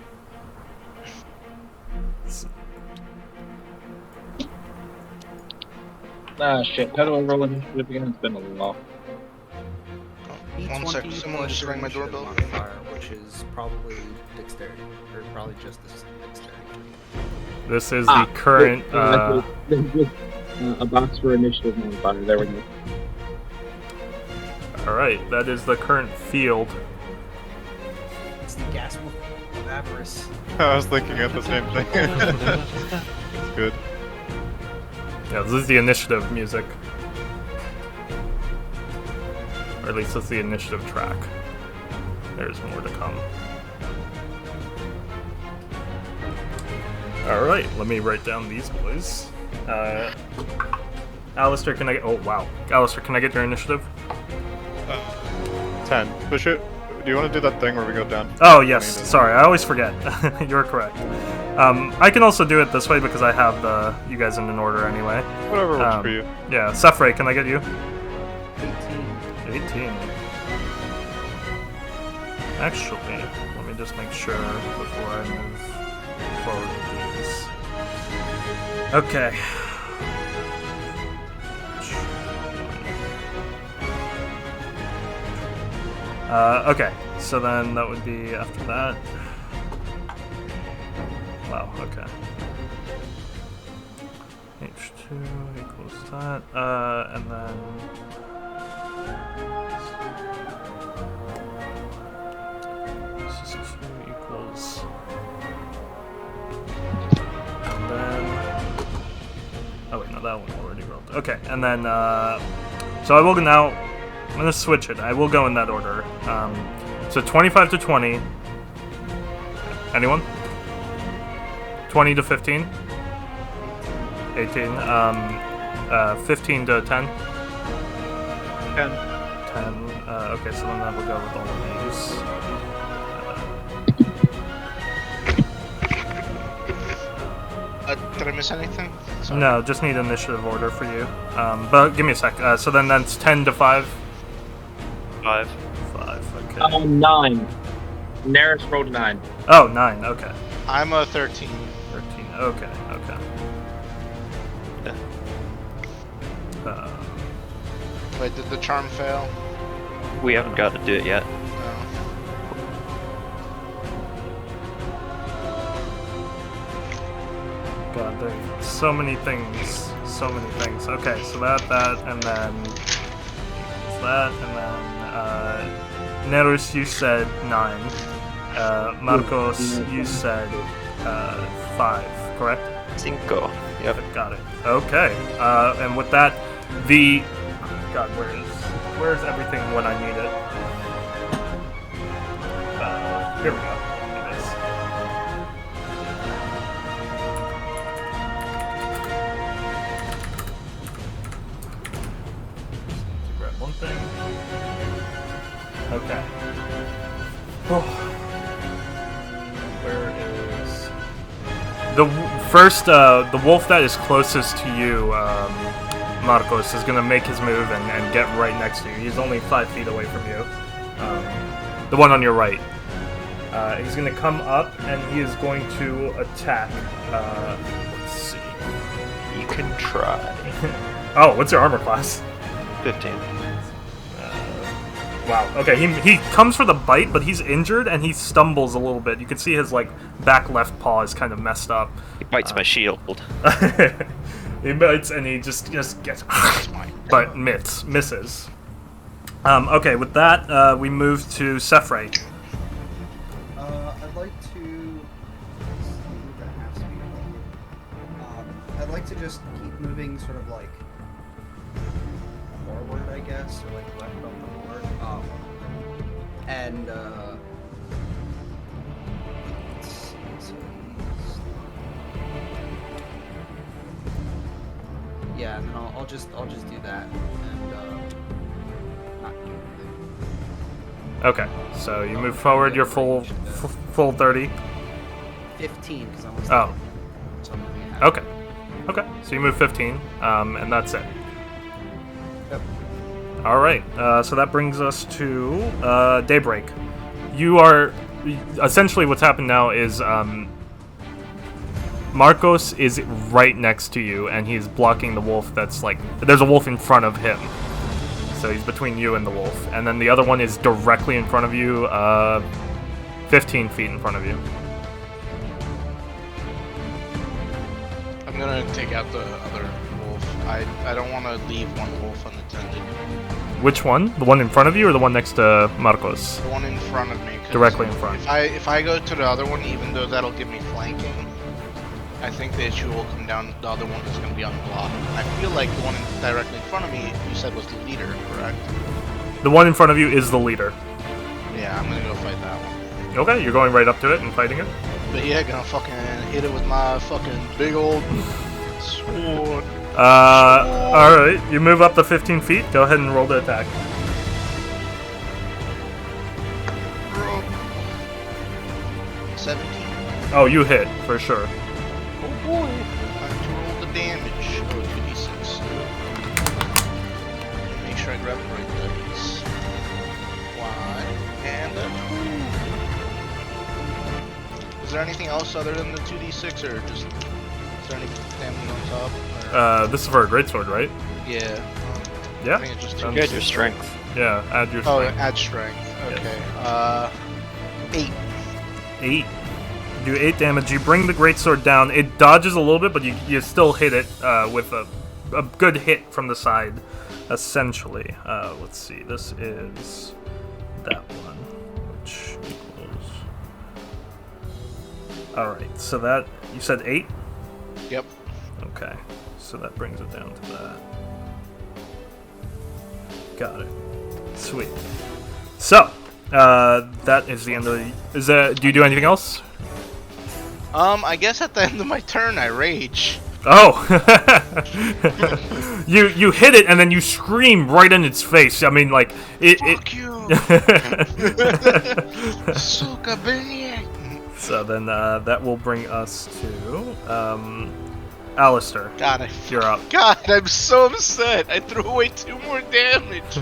Ah, shit. How do I roll initiative again? It's been a while. One sec, D20 someone plus just your rang my initiative doorbell. modifier, which is probably dexterity, or probably just this dexterity. This is the current. A box for initiative modifier. There we go. All right, that is the current field. It's the gasp of avarice. I was thinking of the same thing. It's good. Yeah, this is the initiative music. Or at least it's the initiative track. There's more to come. Alright, let me write down these boys. Alistair, can I get... Oh, wow. Alistair, can I get your initiative? 10. But do you want to do that thing where we go down? Oh, yes. Sorry, I always forget. You're correct. I can also do it this way because I have you guys in an order anyway. Whatever works for you. Yeah, Sefray, can I get you? 18. 18. Actually, let me just make sure before I move forward with these. Okay. Okay, so then that would be after that. Wow, okay. H2 equals that, and then... This is 2 equals... And then... Oh wait, no, that one already rolled. Okay, and then, so I will go now... I'm gonna switch it. I will go in that order. So 25 to 20. Anyone? 20 to 15? 18. 15 to 10? 10. 10. Okay, so then that will go with all of these. Did I miss anything? Sorry. No, just need initiative order for you. But give me a sec. So then that's 10 to 5? 5. 5, okay. 9. Neris rolled a 9. Oh, 9, okay. I'm a 13. 13, okay, okay. Wait, did the charm fail? We haven't got to do it yet. No. God, there's so many things. So many things. Okay, so that, and then... that, and then... Nerus, you said 9. Marcos, you said 5, correct? 5. Yep. Got it. Okay. And with that, the... God, where's everything when I need it? Here we go. It is. Grab one thing. Okay. Oh. The wolf that is closest to you, Marcos, is gonna make his move and get right next to you. He's only 5 feet away from you. The one on your right. He's gonna come up and he is going to attack. Let's see. You can try. Oh, what's your armor class? 15. Wow. Okay, he comes for the bite, but he's injured and he stumbles a little bit. You can see his back left paw is kind of messed up. He bites my shield. He bites and he just gets, but misses. Okay, with that, we move to Sefray. I'd like to. I'd like to just keep moving, sort of like forward, I guess, or like left on the board. And yeah, and then I'll just do that and not do anything. Okay, so you move forward. You're full 30. 15 because I'm. Oh. So I'm moving ahead. Okay. Okay. So you move 15, and that's it. Yep. All right. So that brings us to Daybreak. You are essentially what's happened now is Marcos is right next to you, and he's blocking the wolf. That's there's a wolf in front of him. So he's between you and the wolf, and then the other one is directly in front of you, 15 feet in front of you. I'm gonna take out the other wolf. I don't want to leave one wolf unattended. Which one? The one in front of you, or the one next to Marcos? The one in front of me. 'Cause Directly in front. If I go to the other one, even though that'll give me flanking, I think the issue will come down. The other one is going to be unblocked. I feel like the one directly in front of me, you said was the leader, correct? The one in front of you is the leader. Yeah, I'm gonna go fight that one. Okay, you're going right up to it and fighting it? But yeah, gonna fucking hit it with my fucking big old sword. Alright, you move up to 15 feet. Go ahead and roll the attack. Bro. 17. Oh, you hit, for sure. Oh boy. Time to roll the damage. Oh, 2d6. Make sure I grab the right dice. 1 and a 2. Is there anything else other than the 2d6, or just is there any damage on top? Or? This is for a greatsword, right? Yeah. I Yeah? think it's just Um, You had your strength. Yeah, add your Oh, strength. add strength. Okay. 8. 8. Do 8 damage. You bring the greatsword down. It dodges a little bit, but you still hit it with a good hit from the side, essentially. Let's see. This is that one, which equals... Alright, so that... You said 8? Yep. Okay, so that brings it down to that. Got it. Sweet. So, that is the end of the... do you do anything else? I guess at the end of my turn I rage. Oh! you hit it and then you scream right in its face. I mean, like, Fuck you! Suka Biniak! So then, that will bring us to, Alistair. God, You're up. God, I'm so upset. I threw away 2 more damage.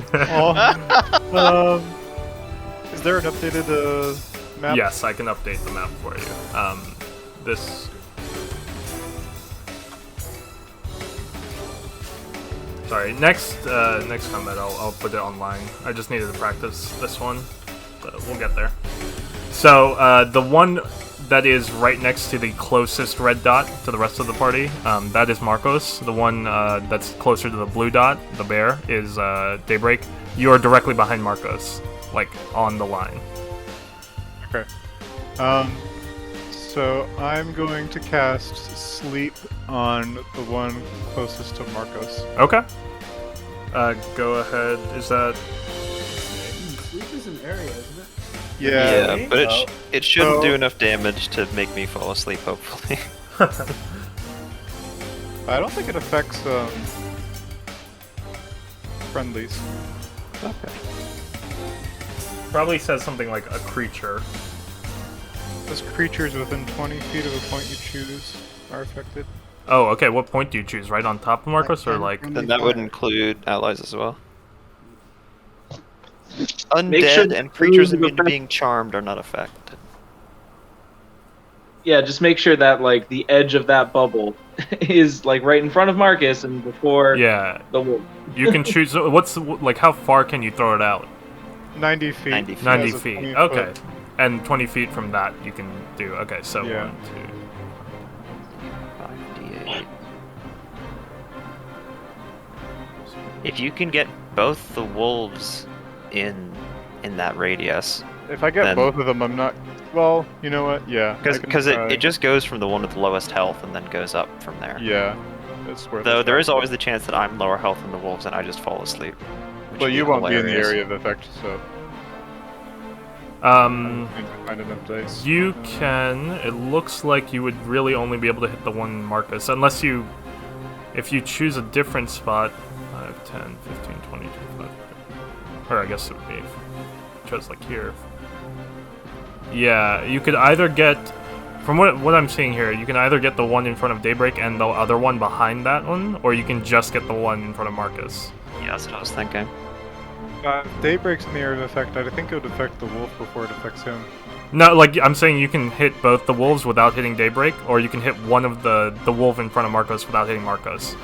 Is there an updated map? Yes, I can update the map for you. This... Sorry, next combat I'll put it online. I just needed to practice this one, but we'll get there. So, the one that is right next to the closest red dot to the rest of the party, that is Marcos. The one that's closer to the blue dot, the bear, is Daybreak. You are directly behind Marcos, like, on the line. Okay. So I'm going to cast Sleep on the one closest to Marcos. Okay. Go ahead. Is that... Sleep is an area, isn't it? Yeah. But it shouldn't Oh. do enough damage to make me fall asleep, hopefully. I don't think it affects friendlies. Okay. Probably says something like a creature. Those creatures within 20 feet of a point you choose are affected. Oh, okay. What point do you choose? Right on top of Marcos, or 10 like? from Then the that would fire. include allies as well. Make Undead sure and creatures the immune to effect- being charmed are not affected. Yeah, just make sure that like the edge of that bubble is like right in front of Marcus and before Yeah, the wolf. you can choose. What's like? How far can you throw it out? 90 feet. 90 feet. 90 Has a feet. 20 Okay. foot. And 20 feet from that you can do. Okay, so Yeah. 1, 5d8. If you can get both the wolves in that radius, If I get Then- both of them, I'm not. Well, you know what? Yeah. I can because try. it just goes from the one with the lowest health and then goes up from there. Yeah. It's worth Though it. there is always the chance that I'm lower health than the wolves and I just fall asleep. which Well, would you won't be in the hilarious. area of effect, so. 2. I need to find enough dice. You can. It looks like you would really only be able to hit the one Marcus, unless you. If you choose a different spot. 5, 10, 15, 20, 25. Or I guess it would be. If you chose like here. Yeah, you could either get. From what I'm seeing here, you can either get the one in front of Daybreak and the other one behind that one, or you can just get the one in front of Marcus. Yeah, that's what I was thinking. If Daybreak's in the area of effect, I think it would affect the wolf before it affects him. No, like I'm saying, you can hit both the wolves without hitting Daybreak, or you can hit one of the wolf in front of Marcos without hitting Marcos,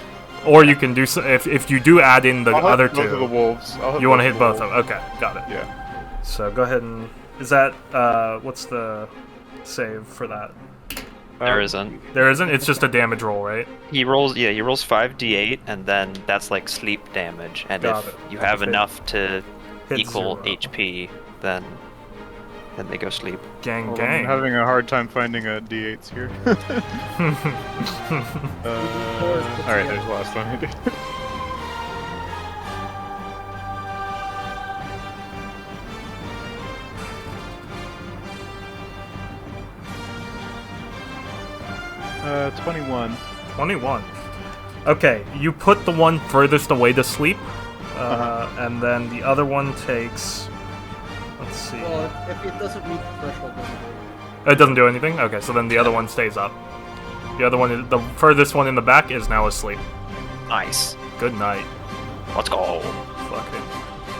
or you can do if you do add in the I'll hit other both of the two. wolves. You want to hit both of them? Okay, got it. Yeah. So go ahead and is that what's the save for that? There isn't. There isn't. It's just a damage roll, right? He rolls 5d8 and then that's like sleep damage. And Got if it. you have Okay. enough to Hit equal 0. HP, then they go sleep. Gang, Well, gang. I'm having a hard time finding d8s here. Alright, there's the last one. Uh, 21. 21. Okay, you put the one furthest away to sleep, and then the other one takes. Let's see. Well, if it doesn't meet the threshold, then It doesn't do anything? Okay, so then the other one stays up. The other one, the furthest one in the back, is now asleep. Nice. Good night. Let's go. Fucking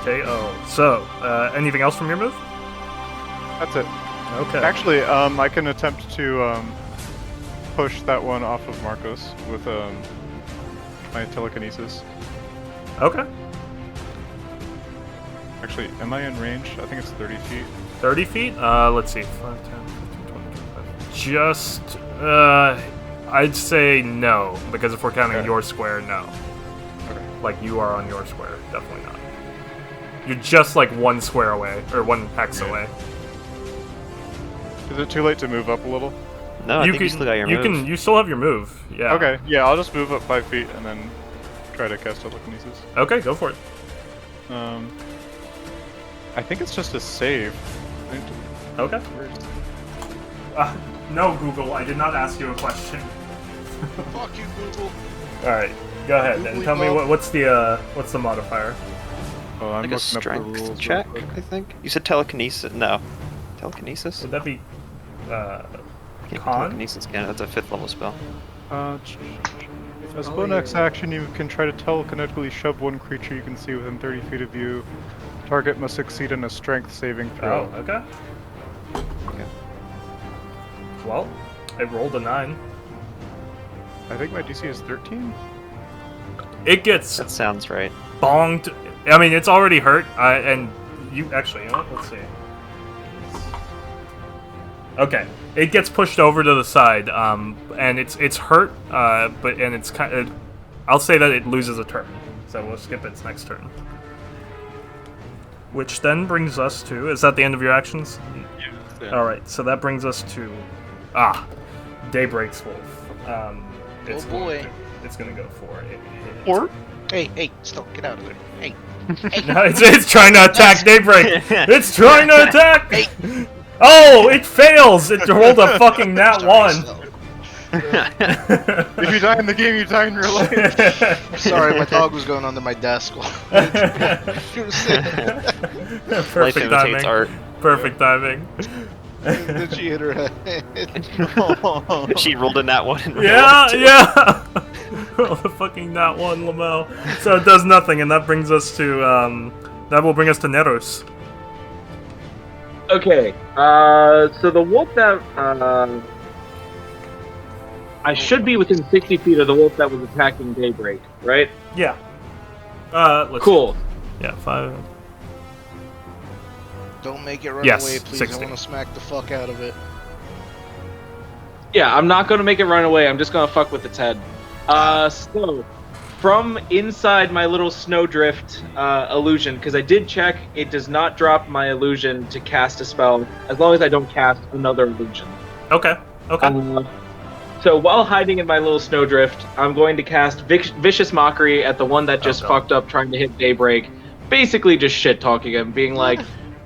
KO. So, anything else from your move? That's it. Okay. Actually, I can attempt to push that one off of Marcos with my telekinesis. Okay. Actually, am I in range? I think it's 30 feet. 30 feet? Let's see. 5, 10, 15, 20, 25. Just, I'd say no, because if we're counting Okay. your square, no. Okay. Like, you are on your square. Definitely not. You're just like one square away, or one hex away. Is it too late to move up a little? No, I think you still got your move. You still have your move. Yeah. Okay, yeah, I'll just move up 5 feet and then try to cast telekinesis. Okay, go for it. I think it's just a save. I need to- Okay. where's- No, Google. I did not ask you a question. Fuck you, Google. All right, go ahead and tell me what's the modifier. Oh, I'm Like a looking up the strength rules real check, quick. I think. You said telekinesis. No. Telekinesis? Would that be Can't be con? telekinesis. Yeah, that's a 5th level spell. As a bonus action, you can try to telekinetically shove one creature you can see within 30 feet of you. Target must succeed in a strength saving throw. Oh, okay. Okay. Well, I rolled a 9. I think my DC is 13? It gets That sounds right. bonged. I mean, it's already hurt. And you actually, you know what? Let's see. Okay, it gets pushed over to the side, and it's hurt. But it's kind of. I'll say that it loses a turn, so we'll skip its next turn. Which then brings us to. Is that the end of your actions? Yeah. All right, so that brings us to Daybreak's Wolf. It's Oh, boy. It's gonna go for it. Or? Hey, stop, get out of there. Hey. No, it's trying to attack Daybreak. It's trying to attack. Hey. Oh, it fails. It rolled a fucking nat one. If you die in the game, you die in real life. Sorry, my dog was going under my desk. Life Perfect imitates timing. art. Perfect timing. Then she hit her head. She rolled in that one. And Yeah, rolled yeah. Roll the fucking nat one, Lamel. So it does nothing, and that brings us to that will bring us to Neros. Okay, so the wolf that, I should be within 60 feet of the wolf that was attacking Daybreak, right? Yeah. Let's Cool. Yeah, 5. Don't make it run Yes, away, please. 60. I want to smack the fuck out of it. Yeah, I'm not gonna make it run away, I'm just gonna fuck with its head. So, from inside my little snowdrift, illusion, because I did check, it does not drop my illusion to cast a spell, as long as I don't cast another illusion. Okay. Okay. So while hiding in my little snowdrift, I'm going to cast Vicious Mockery at the one that just fucked up trying to hit Daybreak. Basically just shit-talking him, being like,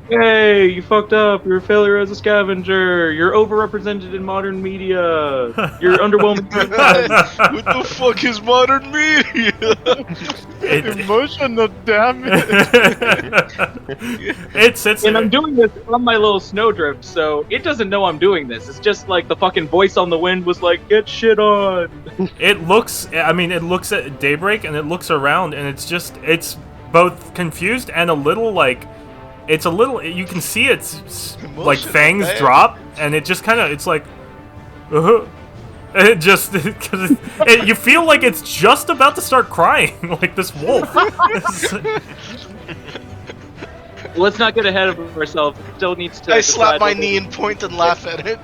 hey, you fucked up, you're a failure as a scavenger, you're overrepresented in modern media, you're underwhelming. What the fuck is modern media? Emotional damage. It's And I'm doing this on my little snowdrift, so it doesn't know I'm doing this. It's just like the fucking voice on the wind was like, get shit on. It looks at Daybreak and it looks around and it's both confused and a little like you can see its like fangs drop and it just kind of it's like it just cause you feel like it's just about to start crying like this wolf. Let's not get ahead of ourselves. It still needs to I slap decide my whether- knee and point and laugh at it.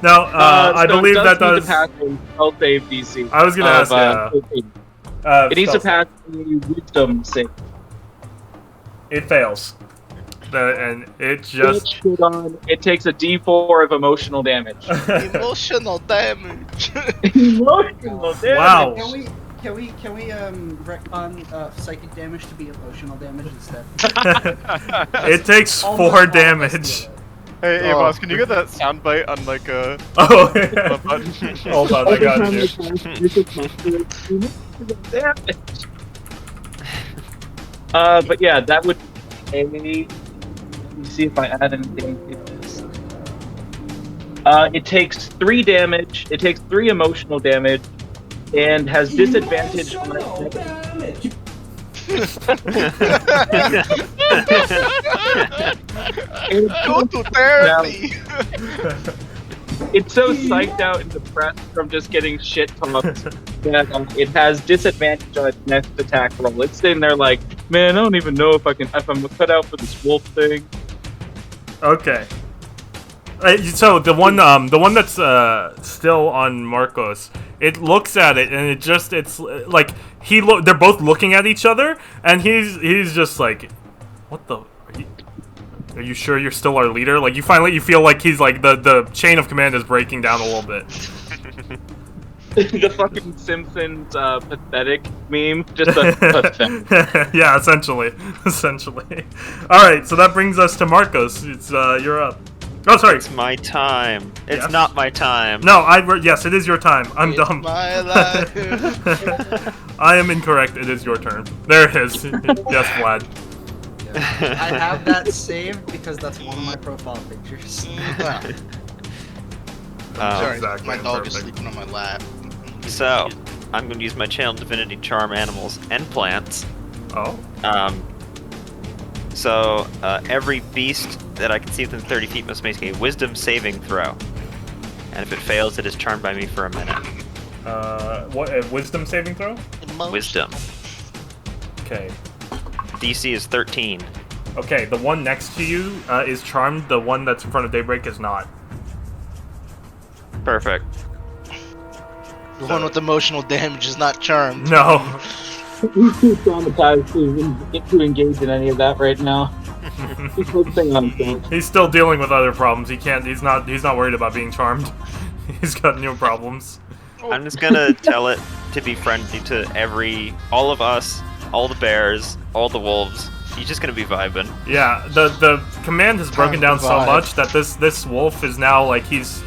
Now, I so believe it that need does. to pass a spell save DC. I was gonna ask. It needs to pass a wisdom save. It fails. And it just. It takes a D4 of emotional damage. Emotional damage. Emotional damage. Wow. Can we retcon psychic damage to be emotional damage instead? It takes Almost 4 all of us damage. do it. Hey, boss, can you get that soundbite on like a Oh, button? hold on, I got you. Damage. But yeah, that would. Let me see if I add anything to this. It takes 3 damage. It takes 3 emotional damage, and has disadvantage on its Go to therapy. It's so psyched out and depressed from just getting shit talked that it has disadvantage on its next attack roll. It's sitting there like, man, I don't even know if I'm cut out for this wolf thing. Okay. So the one that's still on Marcos, it looks at it and it's like they're both looking at each other and he's just like, what the. Are you sure you're still our leader? Like you feel like he's like the chain of command is breaking down a little bit. The fucking Simpsons pathetic meme, just a pathetic. Yeah, essentially. All right, so that brings us to Marcos. It's you're up. Oh, sorry. It's my time. It's Yes. not my time. No, yes, it is your time. I'm It's dumb. my life. I am incorrect. It is your turn. There it is. Yes, Vlad. I have that saved because that's one of my profile pictures. Sorry, Exactly, my dog is perfect. sleeping on my lap. So, I'm going to use my Channel Divinity Charm animals and plants. Oh. So, every beast that I can see within 30 feet must make a Wisdom saving throw. And if it fails, it is charmed by me for a minute. What? A wisdom saving throw? Wisdom. Okay. DC is 13. Okay, the one next to you is charmed. The one that's in front of Daybreak is not. Perfect. The one with emotional damage is not charmed. No. He's too traumatized to engage in any of that right now. He's focusing on himself. He's still dealing with other problems. He's not worried about being charmed. He's got new problems. I'm just gonna tell it to be friendly to all of us, all the bears, all the wolves. He's just gonna be vibing. Yeah, the command has broken Time down to so vibe. much that this wolf is now like he's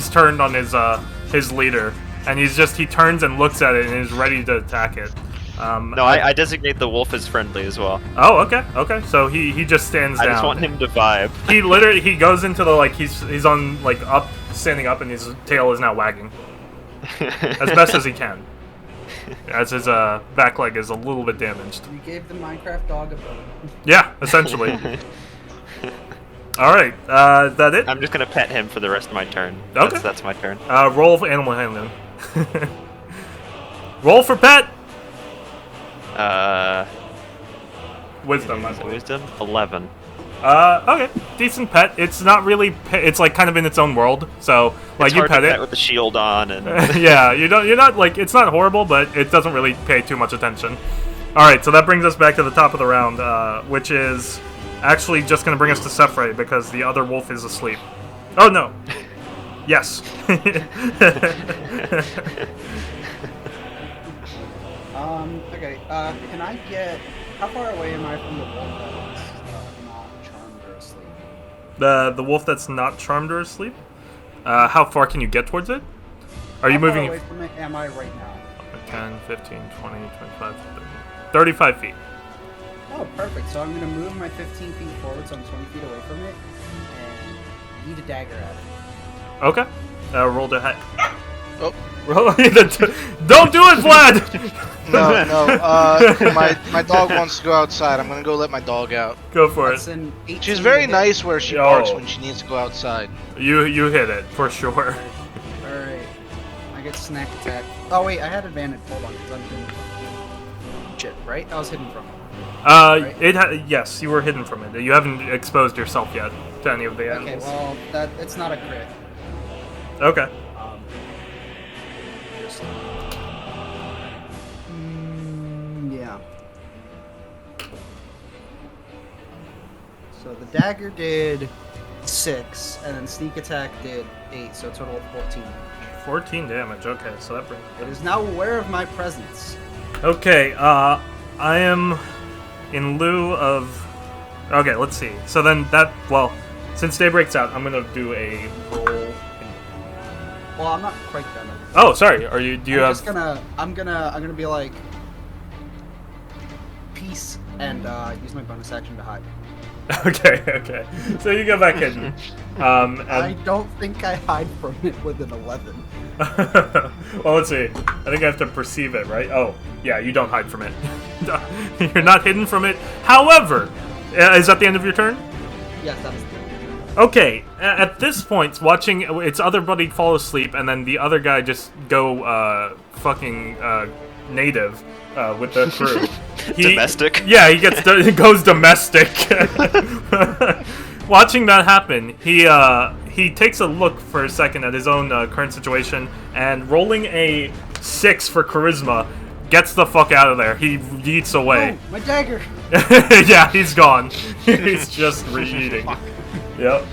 turned on his leader, and he turns and looks at it and is ready to attack it. No, I designate the wolf as friendly as well. Oh, okay, okay. So he just stands down. I just want him to vibe. He goes into the he's on up, standing up, and his tail is now wagging as best as he can, as his back leg is a little bit damaged. You gave the Minecraft dog a bone. Yeah, essentially. All right, is that it? I'm just gonna pet him for the rest of my turn. Okay. That's my turn. Roll for animal handling. Roll for pet. Wisdom, I believe. Wisdom 11. Okay, decent pet. It's not really. It's kind of in its own world. So It's you hard pet to it pet with the shield on and. yeah, you're not it's not horrible, but it doesn't really pay too much attention. All right, so that brings us back to the top of the round, which is actually just going to bring us to Sephray because the other wolf is asleep. Oh no. Yes. Okay, can I get... How far away am I from the wolf that is not charmed or asleep? The wolf that's not charmed or asleep? How far can you get towards it? Are you moving? How far away from it am I right now? 10, 15, 20, 25, 30. 35 feet. Oh, perfect. So I'm going to move my 15 feet forward, so I'm 20 feet away from it, and yeet a dagger at it. Okay. Roll to hit. Oh. Don't do it, Vlad! No, my dog wants to go outside. I'm gonna go let my dog out. Go for That's it. an 18 She's very to hit. nice where she barks when she needs to go outside. You hit it, for sure. Alright. I get snack attack. Oh, wait, I had advantage. Hold on, because I'm hidden. Shit, right? I was hidden from it. Right? Yes, you were hidden from it. You haven't exposed yourself yet to any of the Okay, animals. well, it's not a crit. Okay. Just... yeah. So the dagger did 6, and then sneak attack did 8, so a total of 14. 14 damage. Okay, so that brings. It is now aware of my presence. Okay. I am in lieu of. Okay, let's see. So then since day breaks out, I'm gonna do a roll. Well, I'm not quite done. Oh, sorry. Do you have? I'm gonna be like peace and use my bonus action to hide. Okay. So you go back hidden. I don't think I hide from it with an 11. Well, let's see. I think I have to perceive it, right? Oh, yeah. You don't hide from it. You're not hidden from it. However, is that the end of your turn? Yes, that is the Okay, at this point, watching its other buddy fall asleep, and then the other guy just go fucking native with the crew. Domestic? Yeah, he goes domestic. Watching that happen, he takes a look for a second at his own current situation, and rolling a 6 for charisma, gets the fuck out of there. He yeets away. Oh, my dagger! Yeah, he's gone. He's just re-eating. Yep.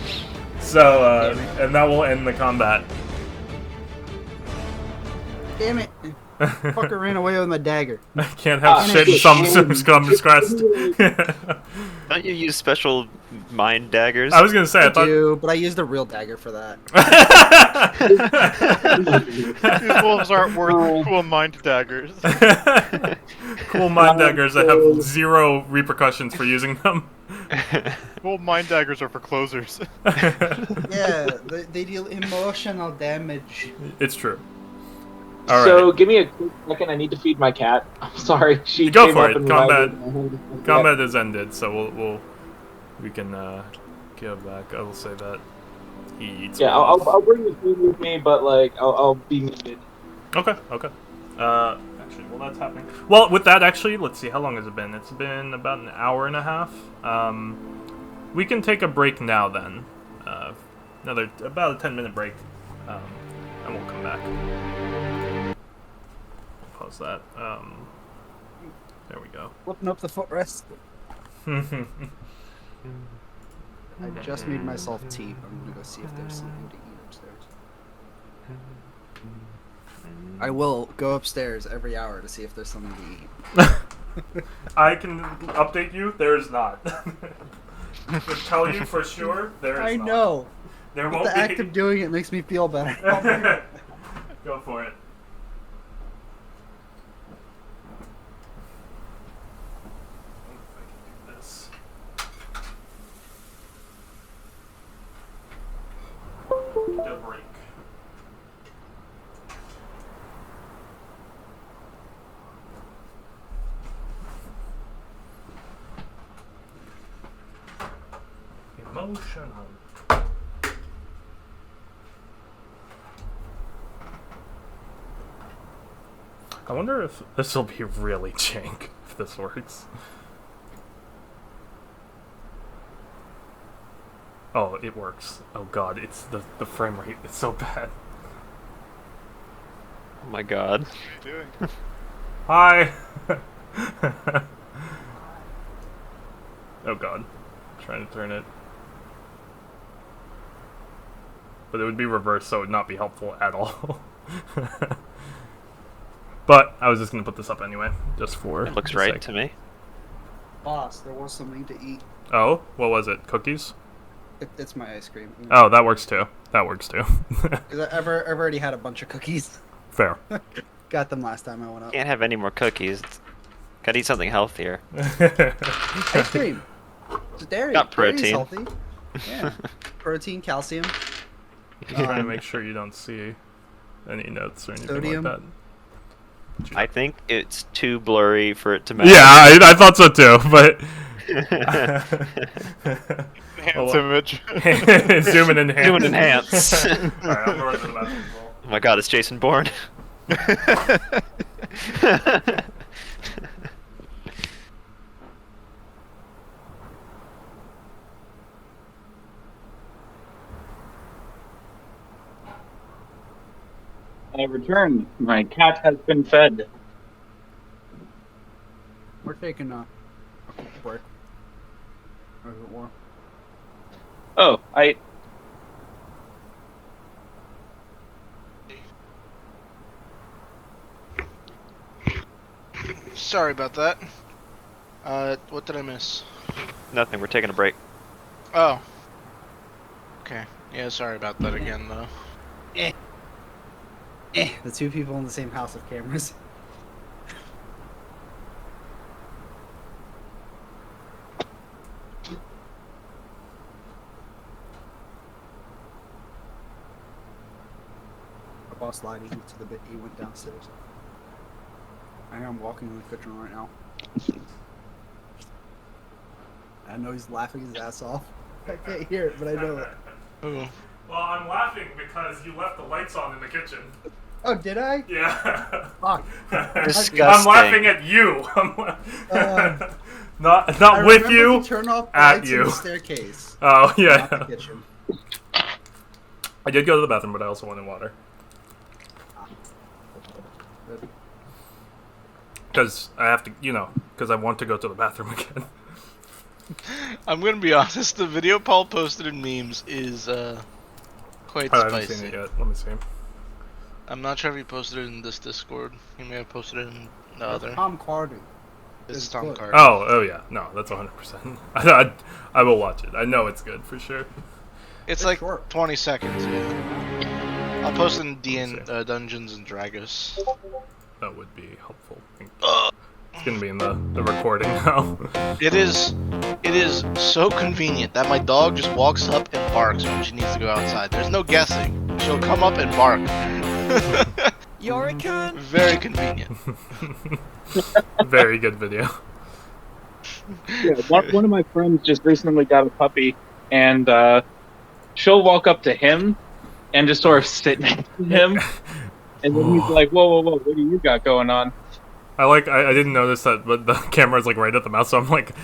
So, and that will end the combat. Damn it! Fucker ran away with my dagger. I can't have shit in some scum's crest. Don't you use special mind daggers? I was gonna say, I thought... do, but I used a real dagger for that. These wolves aren't worth cool mind daggers. Cool mind daggers that have 0 repercussions for using them. Cool mind daggers are for closers. Yeah, they deal emotional damage. It's true. All right. So give me a quick second. I need to feed my cat. I'm sorry. She Go came for up it. and Combat is ended, so we can give back. I will say that he eats. Yeah, I'll bring the food with me, but I'll be muted. Okay. Actually, well, that's happening. Well, with that, actually, let's see. How long has it been? It's been about an hour and a half. We can take a break now then. About a 10-minute break, and we'll come back. Pause that. There we go. Flipping up the footrest. I just made myself tea. I'm gonna go see if there's something to eat upstairs. I will go upstairs every hour to see if there's something to eat. I can update you. There is not. To tell you for sure, there is not. I know. There But won't the be. act of doing it makes me feel better. Go for it. a break. Emotional. I wonder if this will be really jank if this works. Oh, it works. Oh god, it's the frame rate. It's so bad. Oh my god. What are you doing? Hi! Oh god. I'm trying to turn it. But it would be reversed, so it would not be helpful at all. But I was just gonna put this up anyway, just for. It looks the right sake. to me. Boss, there was something to eat. Oh, what was it? Cookies? It's my ice cream. Oh, that works too. That works too. 'Cause I've already had a bunch of cookies. Fair. Got them last time I went up. Can't have any more cookies. Gotta eat something healthier. Ice cream. It's dairy. Got Dairy's protein. healthy. Yeah. Protein, calcium. Trying to make sure you don't see any notes or anything Sodium. like that. I think it's too blurry for it to matter. Yeah, I thought so too, but Enhance image. zoom and enhance. Zoom and enhance. Alright, I'll go right to the bathroom as well. Oh my god, it's Jason Bourne. I returned. My cat has been fed. We're taking a break. Or is it more? Oh, Sorry about that. What did I miss? Nothing, we're taking a break. Oh. Okay. Yeah, sorry about that again, though. The two people in the same house with cameras. Our boss lied. He went to the bit. He went downstairs. I'm walking in the kitchen right now. I know he's laughing his ass off. I can't hear it, but I know it. Ooh. Well, I'm laughing because you left the lights on in the kitchen. Oh, did I? Yeah. Fuck. Disgusting. I'm laughing at you. not I with remember you. to turn off the at lights you. in the staircase. Oh Not the yeah. kitchen. I did go to the bathroom, but I also wanted water. Good. Because I have to, because I want to go to the bathroom again. I'm gonna be honest, the video Paul posted in memes is, quite I haven't spicy. seen it yet. Let me see. I'm not sure if he posted it in this Discord. He may have posted it in the other. Tom Cardy. It's It's Tom good. Card. Oh yeah. No, that's 100%. I will watch it. I know it's good for sure. It's It's like short. 20 seconds, yeah. I'll post it in Let's see. Dungeons and Dragons. That would be helpful. It's gonna be in the recording now. It is so convenient that my dog just walks up and barks when she needs to go outside. There's no guessing. She'll come up and bark. You're a cunt. Very convenient. Very good video. yeah, one of my friends just recently got a puppy, and she'll walk up to him and just sort of sit next to him, and then he's like, "Whoa, what do you got going on?" I didn't notice that, but the camera's like right at the mouth, so I'm like,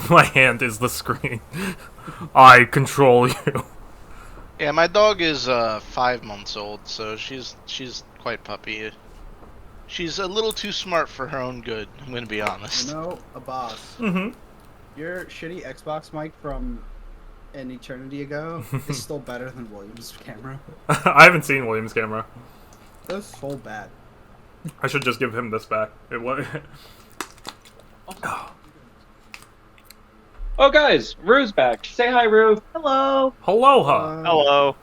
my hand is the screen. I control you. Yeah, my dog is 5 months old, so she's quite puppy. She's a little too smart for her own good. I'm gonna be honest. You know, a boss. Mm-hmm. Your shitty Xbox mic from an eternity ago is still better than Williams' camera. I haven't seen William's camera. That was so bad. I should just give him this back. It was. Oh, guys, Rue's back. Say hi, Rue. Hello. Aloha. Hello.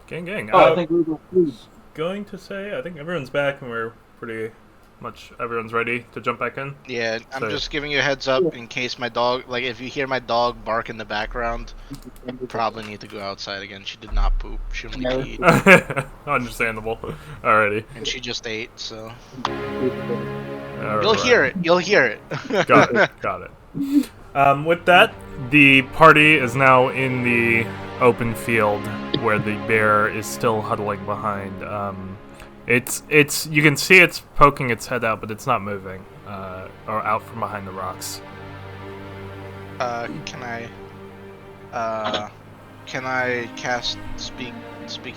Gang. Oh, I think Rue got food. Going to say, I think everyone's back and we're pretty Everyone's ready to jump back in? Yeah, I'm So- just giving you a heads up in case my dog, like if you hear my dog bark in the background, you probably need to go outside again. She did not poop. She only peed. Understandable. Alrighty. And she just ate, so. Alright. You'll hear it. You'll hear it. Got it. Got it. With that, the party is now in the open field where the bear is still huddling behind. It's you can see it's poking its head out, but it's not moving, or out from behind the rocks. Can I cast speak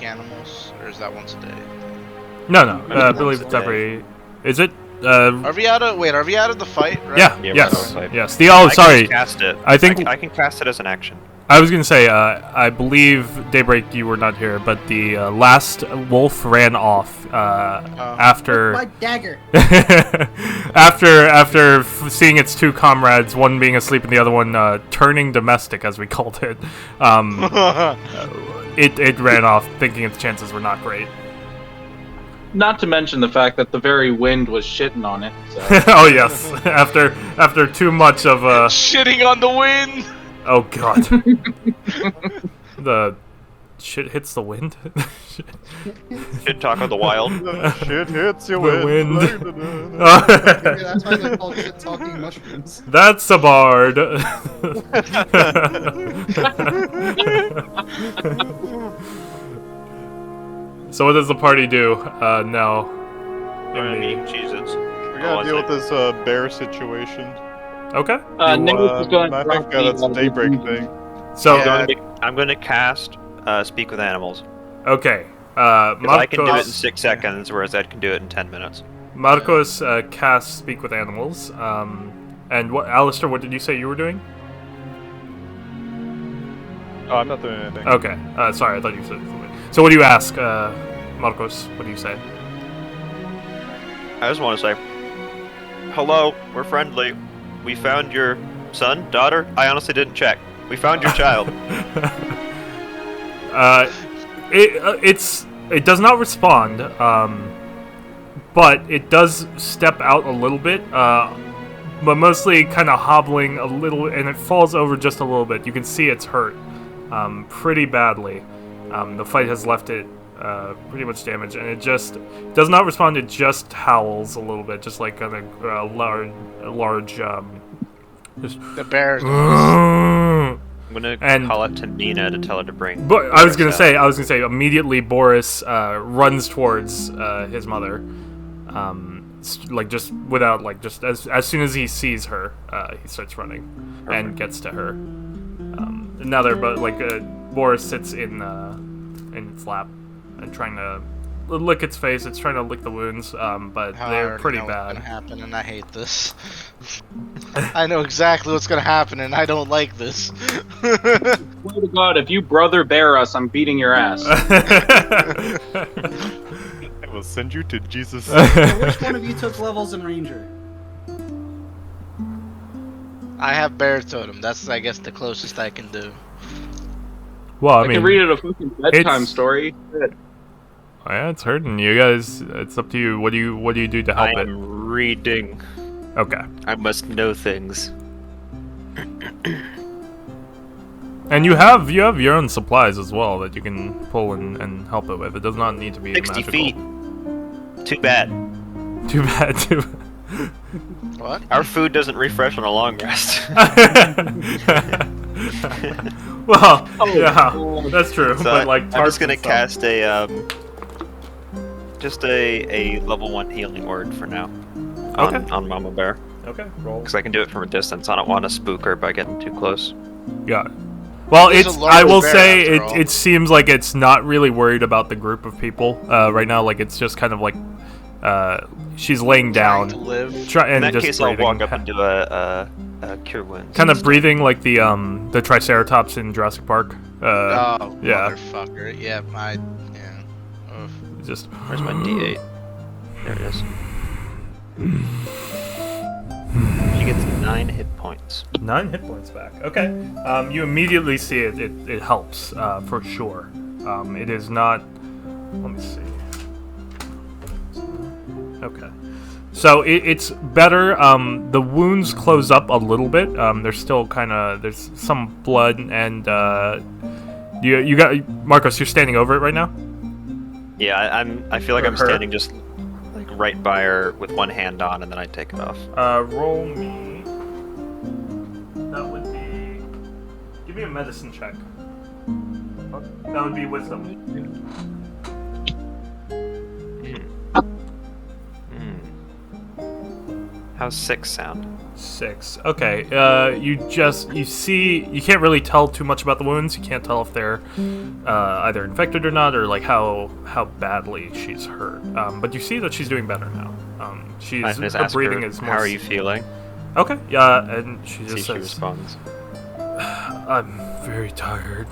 animals, or is that once a day? No, I Once believe a it's day. every. Is it? Are we out of the fight? Right? Yeah. Yeah, Yes. we're out of Yes. I Sorry. can cast it. I think- I can cast it as an action. I was gonna say. I believe Daybreak, you were not here, but the last wolf ran off after. My dagger. after seeing its two comrades, one being asleep and the other one turning domestic, as we called it, it ran off, thinking its chances were not great. Not to mention the fact that the very wind was shitting on it. So. Oh yes, after too much of Shitting on the wind. oh god, the shit hits the wind. Should talk of the wild. Shit hits you The wind. Maybe that's why they call it talking mushrooms. That's a bard. So what does the party do now? I'm gonna eat cheeses. We gotta deal with this bear situation. Okay. Nicholas is going I to think that's a daybreak thing. So I'm gonna cast speak with animals. okay. 'Cause I can do it in Marcos 6 seconds, whereas Ed can do it in 10 minutes. casts speak with animals. And what, Alistair? What did you say you were doing? Oh, I'm not doing anything. Okay. Sorry, I thought you said something. So what do you ask, Marcos? What do you say? I just want to say, hello, we're friendly. We found your son, daughter. I honestly didn't check. We found your child. It does not respond, but it does step out a little bit, but mostly kind of hobbling a little, and it falls over just a little bit. You can see it's hurt, pretty badly. The fight has left it pretty much damaged, and it just does not respond. It just howls a little bit, just like a large. Just. The bears. I'm gonna And- call it to Nina to tell her to bring. But I was gonna Boris say immediately Boris runs towards his mother, like just without like just as soon as he sees her, he starts running and gets to her. Another, but like Boris sits in its lap and trying to lick its face. It's trying to lick the wounds, but I they're already pretty know What's bad. gonna happen, and I hate this. I know exactly what's gonna happen, and I don't like this. Swear to God, if you brother bear us, I'm beating your ass. I will send you to Jesus. So which one of you took levels in Ranger? I have bear totem. That's, I guess, the closest I can do. Well, I I mean, can read it a fucking bedtime it's- story. yeah, it's hurting you guys. It's up to you. What do you do to I help it? am reading. Okay. I must know things. And you have your own supplies as well that you can pull and help it with. It does not need to be 60 magical. feet. Too bad. Too bad. What? Our food doesn't refresh on a long rest. Well, yeah, that's true. So but like, I'm just tarps gonna and stuff. cast a just a level 1 healing word for now. Okay. On Mama Bear, Okay, roll. because I can do it from a distance. I don't want to spook her by getting too close. Got it. Well, He's a it's. large I will bear, say after it. all. It seems like it's not really worried about the group of people right now. Like it's just kind of like she's laying Trying down, to live. In that just case, I'll breathing. walk up and do a cure wounds. Kind of breathing like the Triceratops in Jurassic Park. Oh, yeah. motherfucker. Yeah, Oof. Just. Where's my D8? There it is. She gets 9 hit points. 9 hit points back. Okay. You immediately see it. It helps for sure. It is not. Let me see. Okay. So it's better. The wounds close up a little bit. There's still there's some blood, and you got Marcos. You're standing over it right now. Yeah, I feel like Or I'm her. standing just like right by her with one hand on, and then I take it off. Roll me. That would be. Give me a medicine check. That would be wisdom. How's 6 sound? 6. Okay. You see. You can't really tell too much about the wounds. You can't tell if they're either infected or not, or like how badly she's hurt. But you see that she's doing better now. I just Her ask breathing her, is more. how are you feeling? Okay. Yeah, and she See just if she says, responds. "I'm very tired."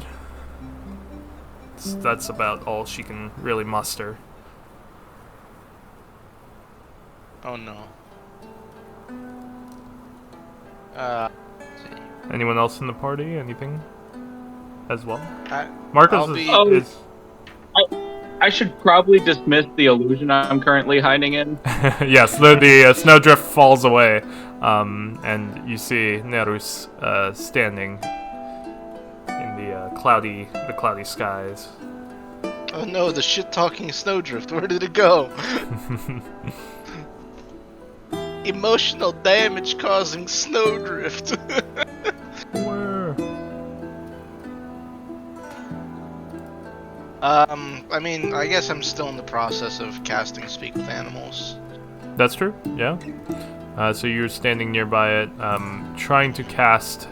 That's about all she can really muster. Oh no. Anyone else in the party? Anything? As well. I'll Marcos be- is I should probably dismiss the illusion I'm currently hiding in. yes. The snowdrift falls away, and you see Nerus standing in the cloudy skies. Oh no, the shit-talking snowdrift. Where did it go? Emotional damage causing snowdrift. Where? I mean, I guess I'm still in the process of casting Speak with Animals. That's true. Yeah. So you're standing nearby it, trying to cast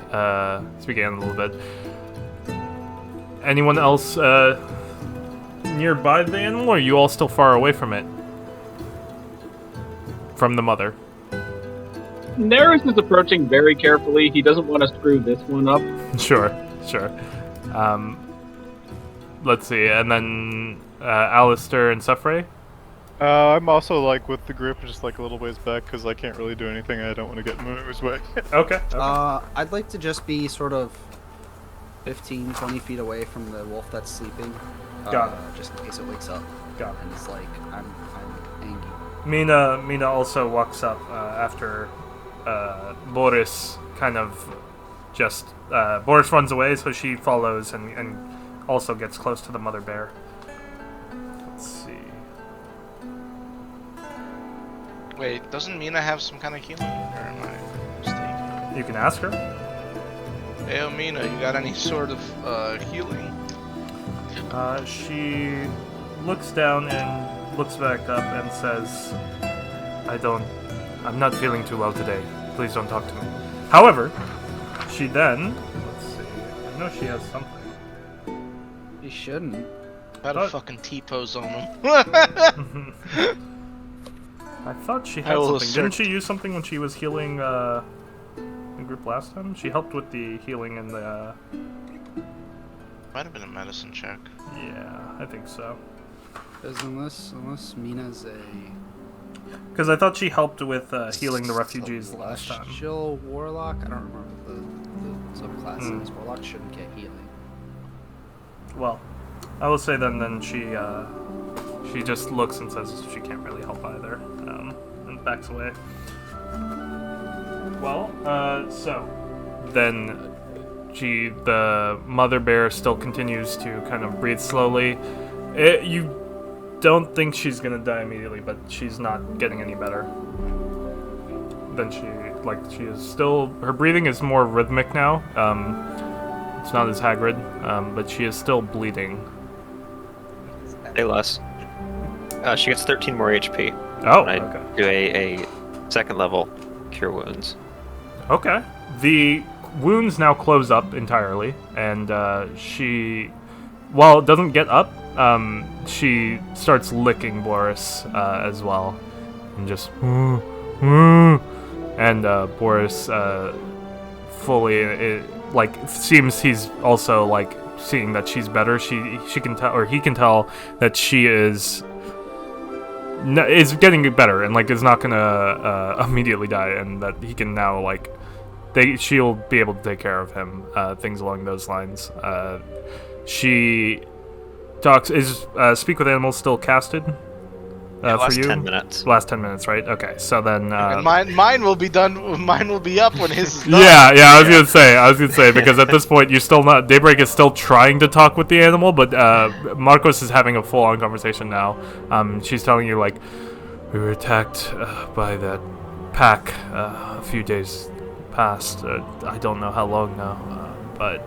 Speak Animal a little bit. Anyone else nearby the animal, or are you all still far away from it? From the mother. Neris is approaching very carefully. He doesn't want to screw this one up. Sure. Let's see, and then Alistair and Suffray. I'm also like with the group, just like a little ways back because I can't really do anything. I don't want to get in Moo's way. Okay. I'd like to just be sort of 15, 20 feet away from the wolf that's sleeping. Got it. Just in case it wakes up. Got it. And it's like, I'm angry. Mina also walks up after Boris kind of just Boris runs away, so she follows and also gets close to the mother bear. Let's see. Wait, doesn't Mina have some kind of healing? Or am I mistaken? You can ask her. Hey, Mina, you got any sort of healing? She looks down and looks back up and says, I'm not feeling too well today. Please don't talk to me. However, she then, let's see, I know she has something. You shouldn't. Got a What? fucking T-pose on him. I thought she I had will something. Didn't assert- she use something when she was healing the group last time? She helped with the healing in the... Might have been a medicine check. Yeah, I think so. Because unless Mina's a Because I thought she helped with healing the refugees last time. Celestial Warlock, I don't remember the subclasses. Warlock shouldn't get healing. Well, I will say then she just looks and says she can't really help either, and backs away. Well, so then the mother bear still continues to kind of breathe slowly. You don't think she's gonna die immediately, but she's not getting any better. Then she is still, her breathing is more rhythmic now. It's not as Hagrid, but she is still bleeding. Hey, Les. She gets 13 more HP. Oh, when I okay. do a second level Cure Wounds. Okay. The wounds now close up entirely, and she, while it doesn't get up, she starts licking Boris as well, and just and Boris fully seems he's also like seeing that she's better. She can tell, or he can tell that she is getting better and like is not gonna immediately die, and that he can now like she'll be able to take care of him, things along those lines. She talks. Is Speak with Animals still casted? Last for you? 10 minutes. Last 10 minutes, right? Okay, so then. And mine will be done. Mine will be up when his is done. Yeah, I was gonna say because at this point you still not Daybreak is still trying to talk with the animal, but Marcos is having a full-on conversation now. She's telling you like, we were attacked by that pack a few days past. I don't know how long now, but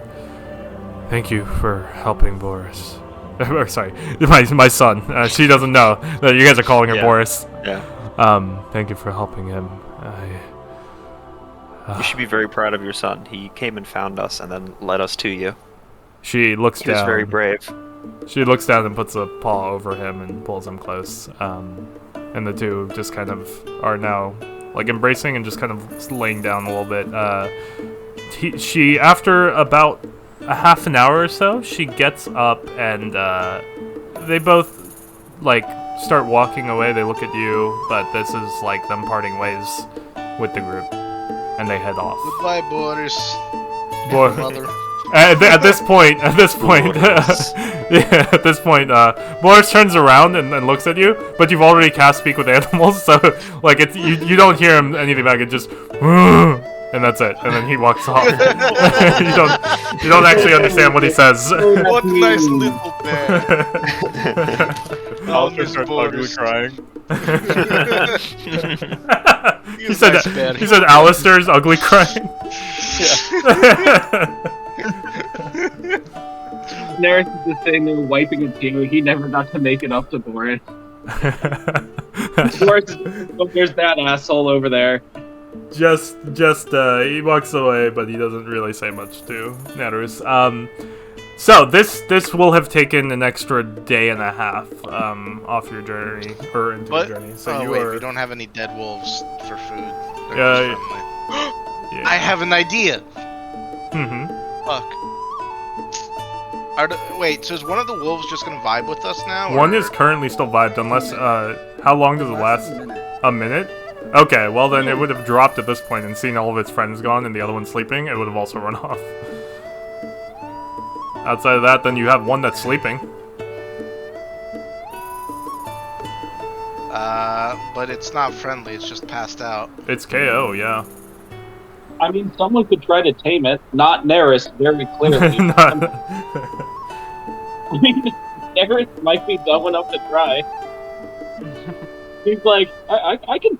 thank you for helping Boris. Or sorry, my son. She doesn't know that you guys are calling her Yeah. Boris. Yeah. Thank you for helping him. You should be very proud of your son. He came and found us and then led us to you. She looks He was down. very brave. She looks down and puts a paw over him and pulls him close. And the two just kind of are now like embracing and just kind of laying down a little bit. She, after about a half an hour or so, she gets up and they both like start walking away. They look at you, but this is like them parting ways with the group, and they head off. Goodbye, Boris. Boy- Mother. At this point, Boris turns around and looks at you, but you've already cast Speak with Animals, so like it's you don't hear him anything back. It just and that's it, and then he walks off. you don't actually understand what he says. What nice little bear. Alistair starts ugly crying. he said Alistair's ugly crying. Neris is just sitting there wiping a tear. He never got to make it up to Boris. Boris, there's that asshole over there. Just he walks away, but he doesn't really say much to Netters. So this will have taken an extra day and a half off your journey or into your journey. So we don't have any dead wolves for food. They're Yeah, just friendly. yeah. I have an idea. Mm-hmm. Fuck. Wait, so is one of the wolves just gonna vibe with us now? One or- is currently still vibed, unless how long does it last? A minute. A minute? Okay, well then it would have dropped at this point and seen all of its friends gone and the other one sleeping, it would have also run off. Outside of that, then you have one that's sleeping. But it's not friendly. It's just passed out. It's KO, yeah. I mean, someone could try to tame it. Not Neris, very clearly. I mean, Neris might be dumb enough to try. He's like, I can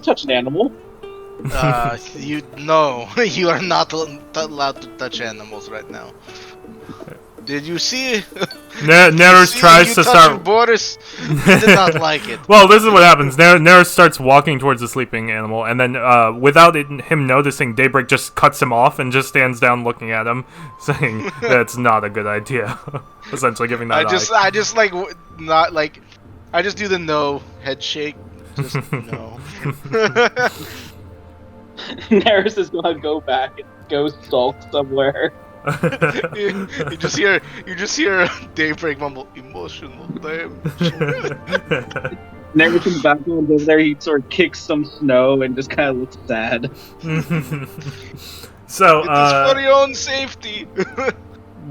touch an animal. You you are not allowed to touch animals right now. Did you see? Neris tries to start. Boris. He did not like it. Well, this is what happens. Neris starts walking towards the sleeping animal, and then without him noticing, Daybreak just cuts him off and just stands down looking at him, saying that's not a good idea. Essentially giving that I just like not like. I just do the no head shake. Just no. Neris is gonna go back and go sulk somewhere. you just hear Daybreak mumble emotional damage. Neris in the background over there, he sort of kicks some snow and just kind of looks sad. So, It is for your own safety.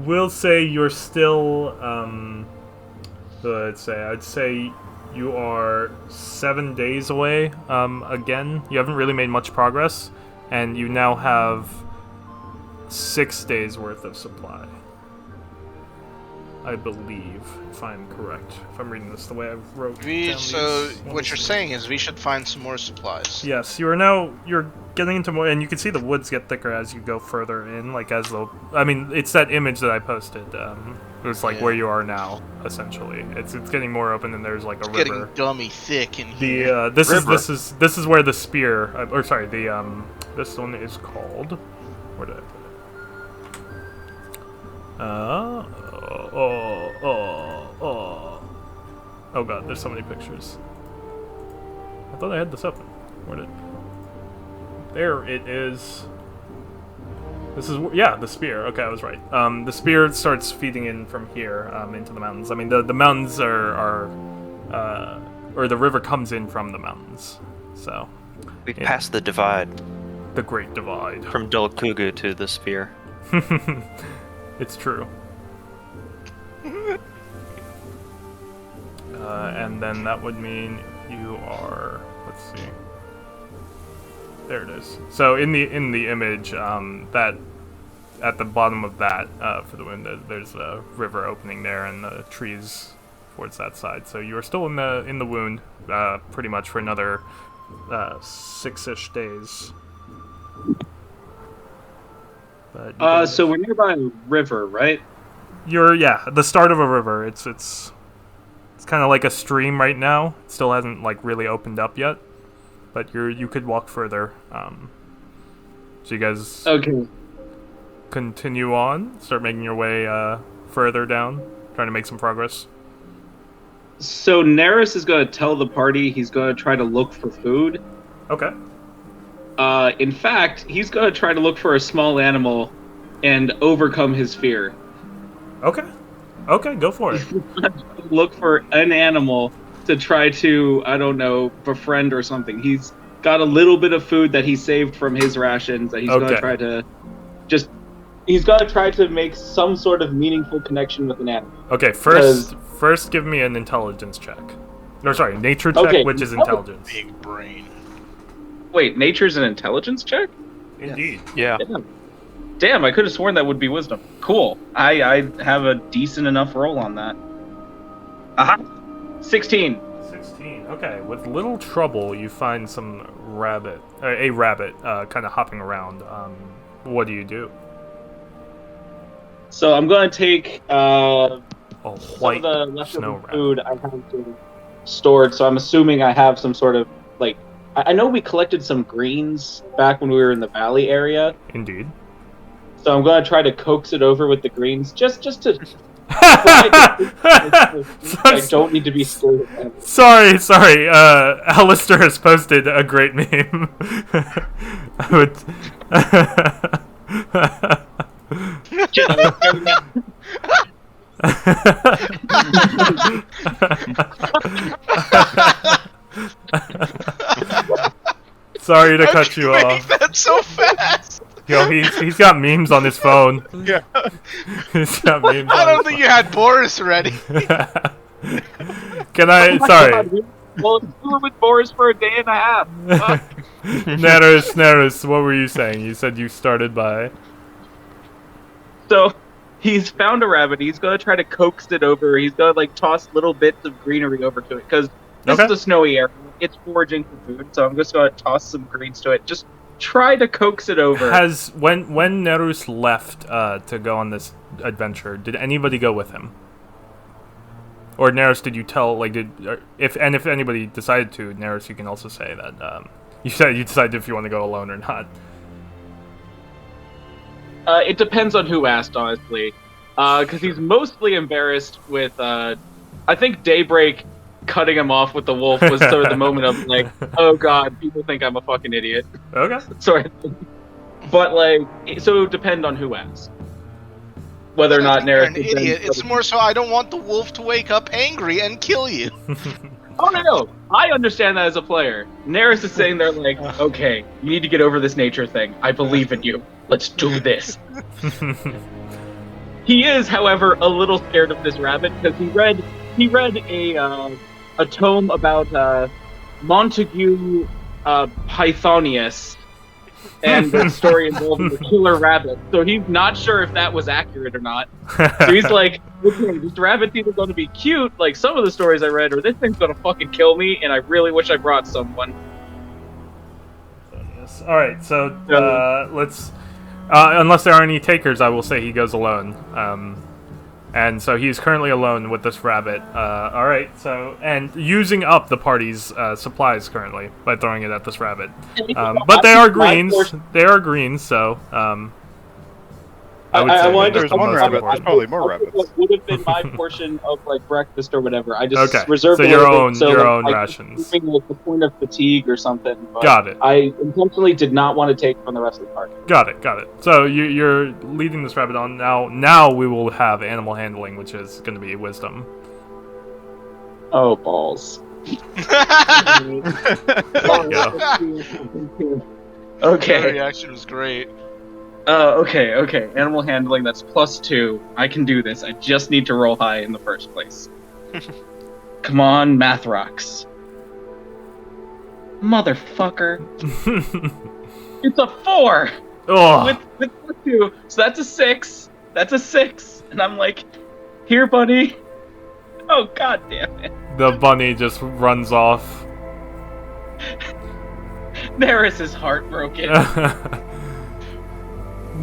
we'll say you're still, I'd say you are 7 days away, again. You haven't really made much progress, and you now have 6 days worth of supply. I believe, if I'm correct. If I'm reading this the way I wrote down So these. what you're saying is we should find some more supplies. Yes, you're getting into more, and you can see the woods get thicker as you go further in, like as the, I mean, it's that image that I posted, it's like Yeah. where you are now, essentially. It's getting more open, and there's like a Getting river. dummy thick in here. This is where the spear, this one is called, where did I put it? Oh god, there's so many pictures. I thought I had this open. Where did? There it is. This is, yeah, the spear. Okay, I was right. The spear starts feeding in from here into the mountains. I mean, the mountains or the river comes in from the mountains. So, We've passed the divide the Great Divide. from Dulkugu to the spear. It's true. and then that would mean you are. Let's see. There it is. So in the image, that at the bottom of that for the window, there's a river opening there, and the trees towards that side. So you are still in the wound, pretty much for another 6-ish days. But So we're nearby a river, right? you're the start of a river. It's kind of like a stream right now. It still hasn't like really opened up yet, but you could walk further. So you guys Okay. continue on, start making your way further down, trying to make some progress. So Neris is going to tell the party he's going to try to look for food. Okay. In fact, he's going to try to look for a small animal and overcome his fear. Okay. Okay, go for it. Look for an animal to try to, I don't know, befriend or something. He's got a little bit of food that he saved from his rations that he's going Okay. to try to he's going to try to make some sort of meaningful connection with an animal. Okay, first give me an intelligence check. Or sorry, nature check, Okay, which is intelligence. Big brain. Wait, nature's an intelligence check? Indeed. Yeah. Damn, I could have sworn that would be wisdom. Cool. I have a decent enough roll on that. Aha! 16. 16. Okay, with little trouble, you find a rabbit, kind of hopping around. What do you do? So I'm going to take A some white of the snow leftover rabbit. food I have stored, so I'm assuming I have some sort of, like... I know we collected some greens back when we were in the valley area, Indeed. so I'm going to try to coax it over with the greens, just to... I don't need to be scared of them. Sorry. Alistair has posted a great meme. I would. Sorry to cut you off. That's so fast. Yo, he's got memes on his phone. Yeah. He's got memes. I on don't his think you had Boris ready. Can I? Oh my Sorry. God, well, we were with Boris for a day and a half. Naros, what were you saying? You said you started by. So he's found a rabbit. He's going to try to coax it over. He's going to like toss little bits of greenery over to it because this Okay. is a snowy area. It's foraging for food. So I'm just going to toss some greens to it. Just try to coax it over. When Nerus left to go on this adventure, did anybody go with him? Or Nerus, did you tell if anybody decided to, Nerus, you can also say that you said you decided if you want to go alone or not. It depends on who asked, honestly, because he's mostly embarrassed with. I think Daybreak cutting him off with the wolf was sort of the moment of like, oh god, people think I'm a fucking idiot. Okay. Sorry, but so it would depend on who asked, whether or not You're Neris an is then- idiot. It's more so I don't want the wolf to wake up angry and kill you. Oh no, I understand that as a player. Neris is saying they're like, okay, you need to get over this nature thing. I believe in you. Let's do this. He is, however, a little scared of this rabbit because he read a tome about Montague Pythonius and the story involving the killer rabbit. So he's not sure if that was accurate or not. So he's like, okay, this rabbit's either going to be cute, like some of the stories I read, or this thing's going to fucking kill me, and I really wish I brought someone. Yes. All right. So let's. Unless there are any takers, I will say he goes alone. And so he's currently alone with this rabbit. All right. So and using up the party's supplies currently by throwing it at this rabbit. But they are greens. They are greens. So I would say wanted to There's talk one about rabbit, it. there's probably more rabbits. What would have been my portion of like breakfast or whatever. I just Okay, reserved so a your little own- bit, so your like, own I rations. was thinking, like, the point of fatigue or something. But Got it. I intentionally did not want to take from the rest of the party. Got it. So you're leading this rabbit on now. Now we will have animal handling, which is going to be wisdom. Oh balls. There you go. That Okay. reaction was great. Okay. Animal handling, that's +2. I can do this. I just need to roll high in the first place. Come on, math rocks. Motherfucker. It's a 4! Oh, With 2. So that's a 6. That's a 6. And I'm like, here, buddy. Oh, god damn it. the bunny just runs off. Neris is heartbroken.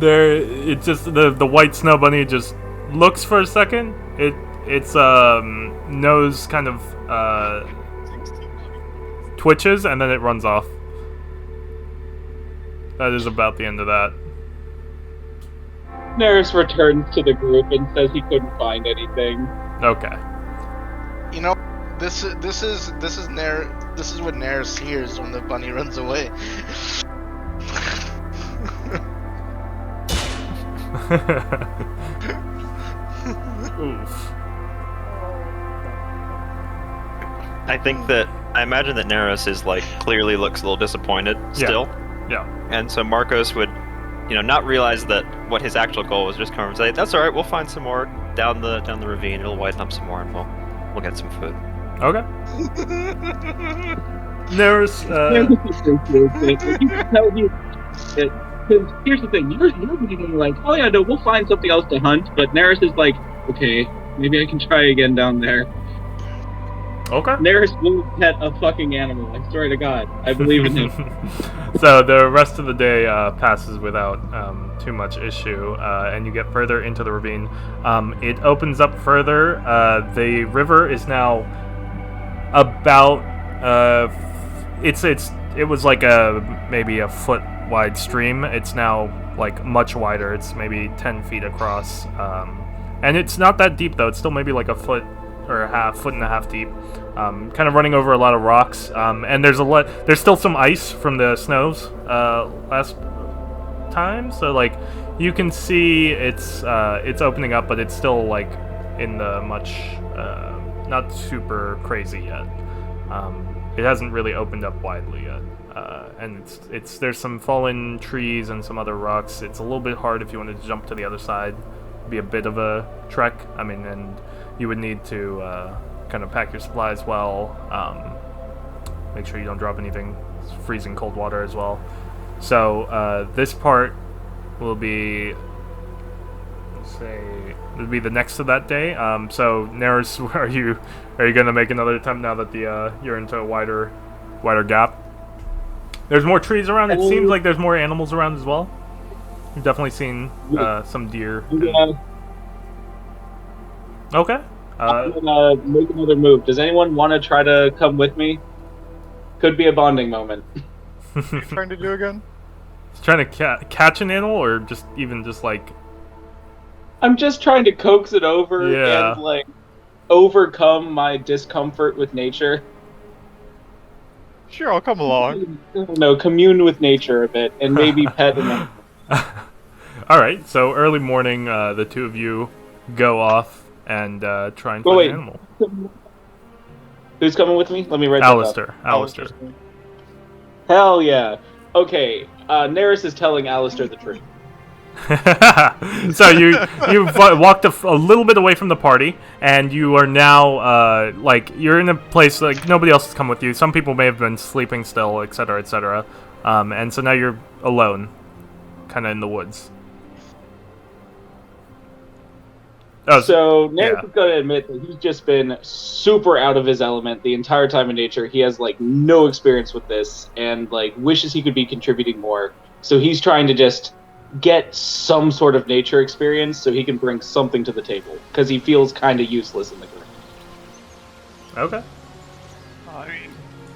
It just the white snow bunny just looks for a second. Its nose kind of twitches and then it runs off. That is about the end of that. Neris returns to the group and says he couldn't find anything. Okay. You know, this is what Neris hears when the bunny runs away. Oof. I imagine that Neros is like clearly looks a little disappointed still. Yeah. And so Marcos would, not realize that what his actual goal was just come and say, "That's all right. We'll find some more down the ravine. It'll widen up some more, and we'll get some food." Okay. Neris, Here's the thing, you're thinking like, oh yeah, no, we'll find something else to hunt, but Neris is like, okay, maybe I can try again down there. okay. Neris will pet a fucking animal, I swear to god. I believe in him. So the rest of the day passes without too much issue, and you get further into the ravine. It opens up further. The river is now about it was like maybe a foot wide stream. It's now like much wider. It's maybe 10 feet across, and it's not that deep though. It's still maybe like a foot or foot and a half deep. Kind of running over a lot of rocks, and there's still some ice from the snows last time, so like you can see it's opening up, but it's still like in the much not super crazy yet. It hasn't really opened up widely yet, and it's there's some fallen trees and some other rocks. It's a little bit hard if you wanted to jump to the other side. It'd be a bit of a trek. I mean, and you would need to kind of pack your supplies well. Make sure you don't drop anything. It's freezing cold water as well. So this part will be, it'll be the next to that day. So Neris, are you gonna make another attempt now that you're into a wider gap? There's more trees around. It seems like there's more animals around as well. You've definitely seen some deer. Yeah. Okay. I'm gonna make another move. Does anyone want to try to come with me? Could be a bonding moment. What are you trying to do again? Trying to catch an animal, or just like. I'm just trying to coax it over Yeah. and like overcome my discomfort with nature. Sure, I'll come along. No, commune with nature a bit and maybe pet an animal. All right. So early morning, the two of you go off and try and find an animal. Who's coming with me? Let me write that down. Alistair. Hell yeah. Okay, Neris is telling Alistair the truth. So you walked a little bit away from the party, and you are now like you're in a place like nobody else has come with you. Some people may have been sleeping still, etc., etc. And so now you're alone, kind of in the woods. Oh, So Neris is going to admit that he's just been super out of his element the entire time in nature. He has like no experience with this, and like wishes he could be contributing more. So he's trying to just get some sort of nature experience so he can bring something to the table because he feels kind of useless in the group. Okay. I mean,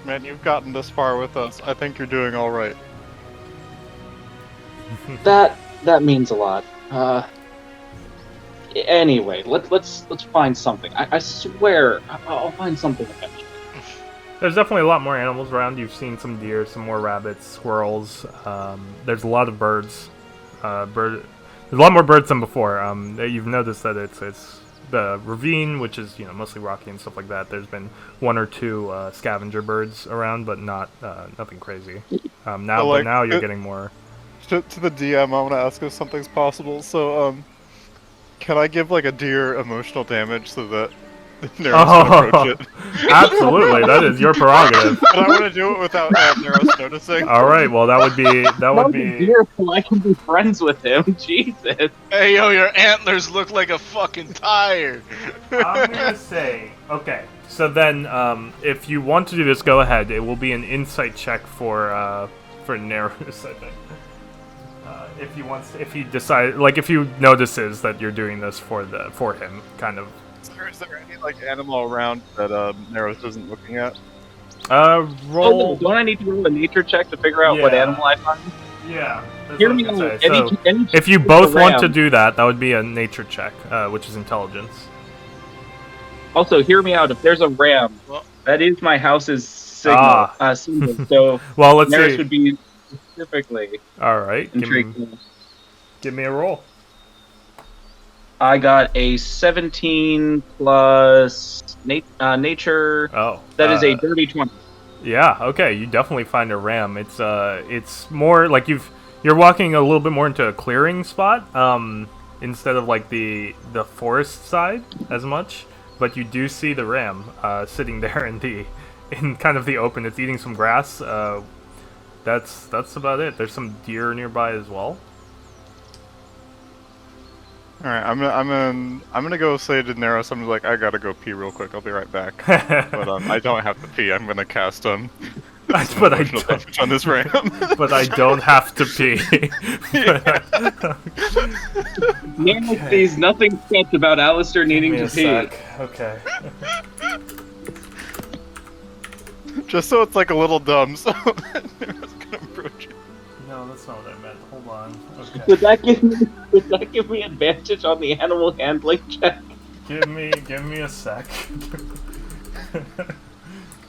man, you've gotten this far with us. I think you're doing all right. That means a lot. Anyway, let's find something. I swear I'll find something eventually. There's definitely a lot more animals around. You've seen some deer, some more rabbits, squirrels. There's a lot of birds. There's a lot more birds than before. You've noticed that it's the ravine, which is mostly rocky and stuff like that. There's been one or two scavenger birds around, but not nothing crazy. Now you're getting more. To the DM, I want to ask if something's possible. So, can I give like a deer emotional damage so that Neros can approach it. Absolutely, that is your prerogative. But I want to do it without Neros noticing. All right, well that would be Dear, so I can be friends with him. Jesus. Hey, yo, your antlers look like a fucking tire. I'm gonna say okay. So then, if you want to do this, go ahead. It will be an insight check for Neros, I think. If he decides, like, if he notices that you're doing this for him, kind of. Is there any like animal around that Neros isn't looking at? Roll. Don't I need to roll a nature check to figure out what Yeah. animal I find? Yeah. that's Hear what I me was gonna out. say. So, Any if you check with both the want to ram. do that, that would be a nature check, which is intelligence. Also, hear me out. If there's a ram, Well- that is my house's signal. Symbol. So Well, let's Neris see. would be specifically All right, intriguing. give me a roll. I got a 17 plus nature. Oh, That is a dirty 20. Yeah, okay, you definitely find a ram. It's more like you're walking a little bit more into a clearing spot, instead of like the forest side as much. But you do see the ram sitting there in kind of the open. It's eating some grass. That's about it. There's some deer nearby as well. All right, I'm gonna go say to Neros, I'm like, I gotta go pee real quick. I'll be right back. But I don't have to pee. I'm gonna cast some but I emotional don't, damage on this ram. but I don't have to pee. Neris sees nothing sketch about Alistair needing Give me to a pee. sec. Okay. Just so it's like a little dumb, so Neros can approach it. No, that's not what I meant. Hold on. Okay. Would that give me advantage on the animal handling check? Give me a sec.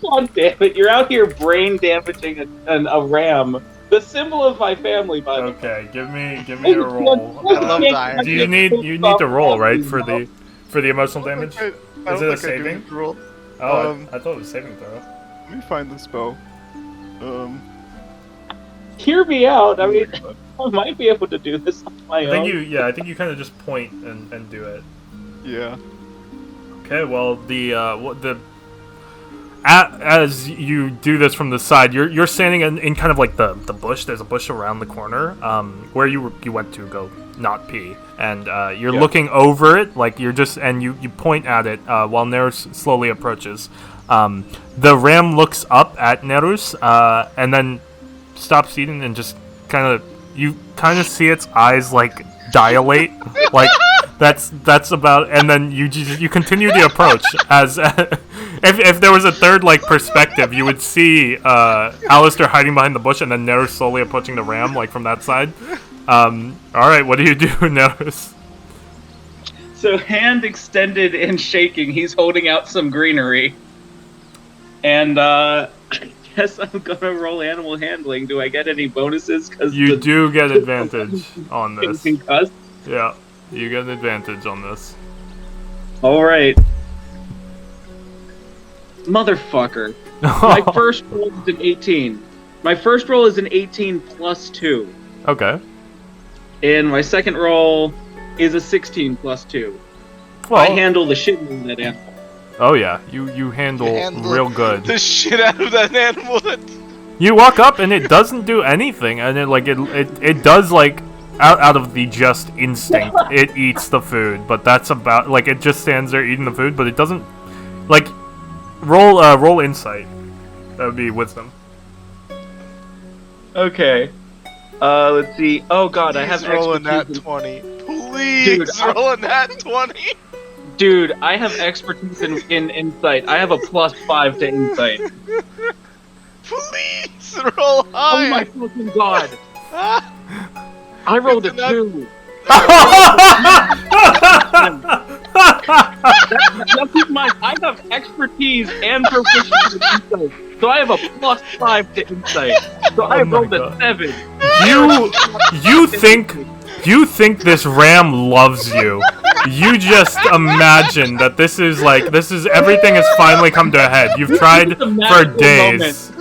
God damn it! You're out here brain damaging a ram, the symbol of my family, by the way. Okay, give me a roll. I love the irony. Do you need to roll, right, for the emotional damage? I Is don't it a think I do saving? need to roll. Oh, I thought it was saving throw. Let me find the spell. Hear me out. I mean, I might be able to do this on my I own. think you kind of just point and do it. Yeah. Okay, well as you do this from the side, you're standing in kind of like the bush. There's a bush around the corner, where you went to go not pee, and you're looking over it, like you're just, and you point at it while Nerus slowly approaches. The ram looks up at Nerus, and then stops eating and just you kind of see its eyes like dilate, like that's about, and then you continue the approach as if there was a third like perspective, you would see Alistair hiding behind the bush and then Nerus slowly approaching the ram like from that side. All right, what do you do, Nerus? So, hand extended and shaking, he's holding out some greenery. And, I guess I'm gonna roll animal handling. Do I get any bonuses? Cause You do get advantage on this. Concussed? Yeah, you get an advantage on this. Alright. Motherfucker. My first roll is an 18. My first roll is an 18 plus 2. Okay. And my second roll is a 16 plus 2. Well, I handle the shit out of that animal. oh yeah, you handle real good. The shit out of that animal. You walk up and it doesn't do anything, and it does like out of the just instinct, it eats the food, but that's about, like, it just stands there eating the food, but it doesn't, like, roll insight. That would be wisdom. Okay. Let's see. Oh god, I have Please roll a nat expertise 20. Please roll a nat 20. Dude, I have expertise in insight. I have a plus 5 to insight. Please roll Oh higher. my fucking god. I rolled a 2. Now keep in mind, I have expertise and proficiency in insight. So I have a plus 5 to insight. So I my rolled a God. 7. You think this ram loves you. You just imagine that this is everything has finally come to a head. You've tried This is a for magical days.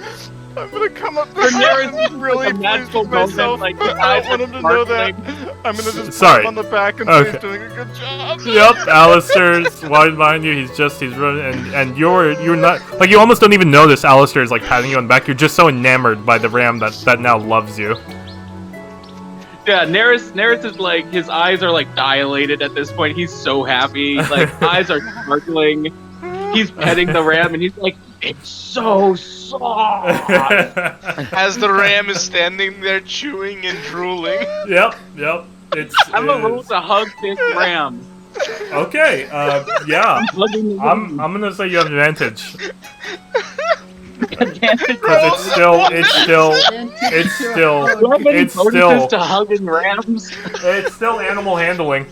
I'm gonna come up For there Neris, and really like a pleased magical with myself. moment, like, his I eyes don't want are him to know that. sparkling. I'm gonna just Sorry. pat him on the back and Okay. say he's doing a good job. Yep, Alistair's wide behind you. He's running, and you're not like you almost don't even notice Alistair is like patting you on the back. You're just so enamored by the ram that now loves you. Yeah, Neris is like, his eyes are like dilated at this point. He's so happy. Like, eyes are sparkling. He's petting the ram and he's like, it's so soft. As the ram is standing there chewing and drooling. Yep. It's. I'm gonna roll to hug this ram. Okay. Yeah. Hugging the I'm ram. gonna say you have advantage Advantage. because it's still Do you have any bonuses to hugging rams? it's still animal handling.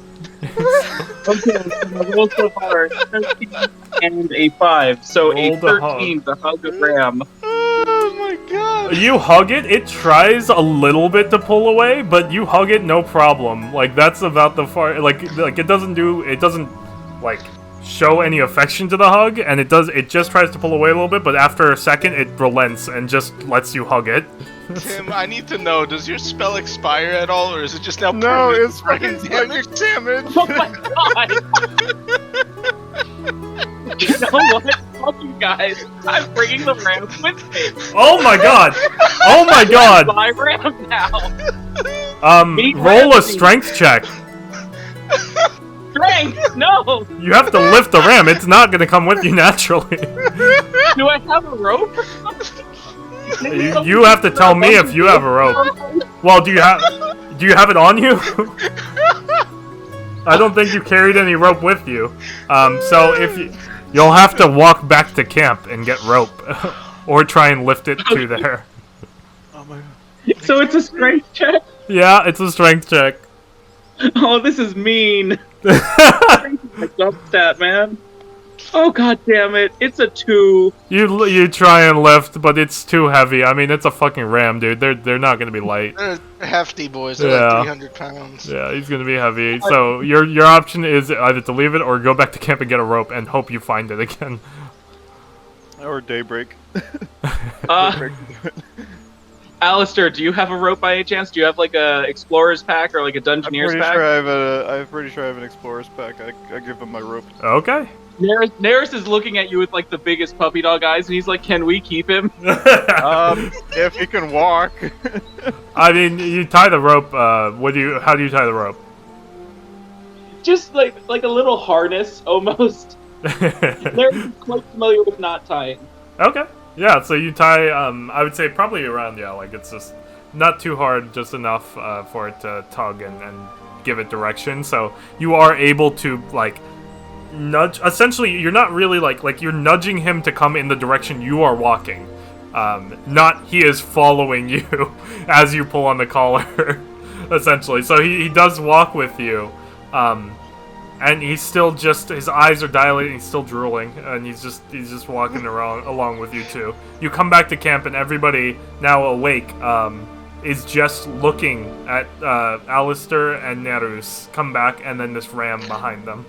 Okay, so my roll so far 13 and a 5, so Roll a to 13 to hug a ram. Oh my god. You hug it, it tries a little bit to pull away, but you hug it no problem. Like that's about the far like it doesn't like show any affection to the hug, and it just tries to pull away a little bit, but after a second it relents and just lets you hug it. Tim, I need to know, does your spell expire at all, or is it just now No, permanent it's brain fucking damage? damage. Oh my god! You know what? Fuck you guys. I'm bringing the ram with me. Oh my god! Oh my god! My ram now. Roll a strength check. Strength! No! You have to lift the ram. It's not gonna come with you naturally. Do I have a rope or something? You have to tell me if you have a rope. Well, do you have it on you? I don't think you carried any rope with you. So if you'll have to walk back to camp and get rope, or try and lift it to there. Oh my god. So it's a strength check? Yeah, it's a strength check. Oh, this is mean. My jump stat, man. Oh god damn it! It's a 2. You try and lift, but it's too heavy. I mean, it's a fucking ram, dude. They're not gonna be light. They're hefty boys, they're Yeah. like 300 pounds. Yeah, he's gonna be heavy. So your option is either to leave it or go back to camp and get a rope and hope you find it again. Or daybreak. Alistair, do you have a rope by any chance? Do you have like a explorer's pack or like a dungeoneer's I'm pack? pretty sure I have an explorer's pack. I give him my rope. Okay. Neris is looking at you with like the biggest puppy dog eyes, and he's like, "Can we keep him?" If he can walk. I mean, you tie the rope. How do you tie the rope? Just like a little harness, almost. Neris is quite familiar with knot tying. Okay. Yeah. So you tie. I would say probably around. Yeah. Like it's just not too hard, just enough for it to tug and give it direction. So you are able to like nudge. Essentially, you're not really like you're nudging him to come in the direction you are walking. Not he is following you as you pull on the collar. Essentially, so he does walk with you. And he's still just, his eyes are dilated, he's still drooling, and he's just walking along with you two. You come back to camp and everybody, now awake, is just looking at Alistair and Nerus come back, and then this ram behind them.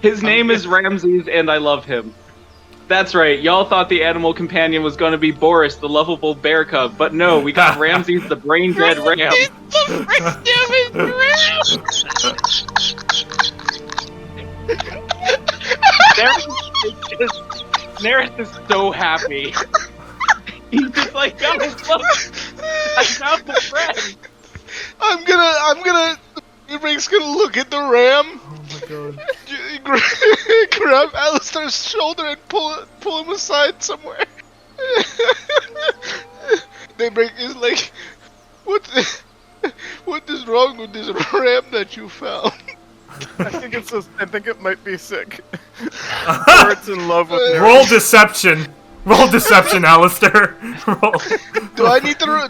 His name is Ramses, and I love him. That's right, y'all thought the animal companion was gonna be Boris, the lovable bear cub, but no, we got Ramses, the brain-dead ram. Neris is so happy. He's just like, guys, look, I found the friend. I'm gonna. Rink's gonna look at the ram. Oh my god. Grab Alistair's shoulder and pull him aside somewhere. Daybreak is like, what is wrong with this ram that you found? I think it might be sick. Or it's in love with Nerys. Roll deception. Roll deception, Alistair. Roll. Do I need to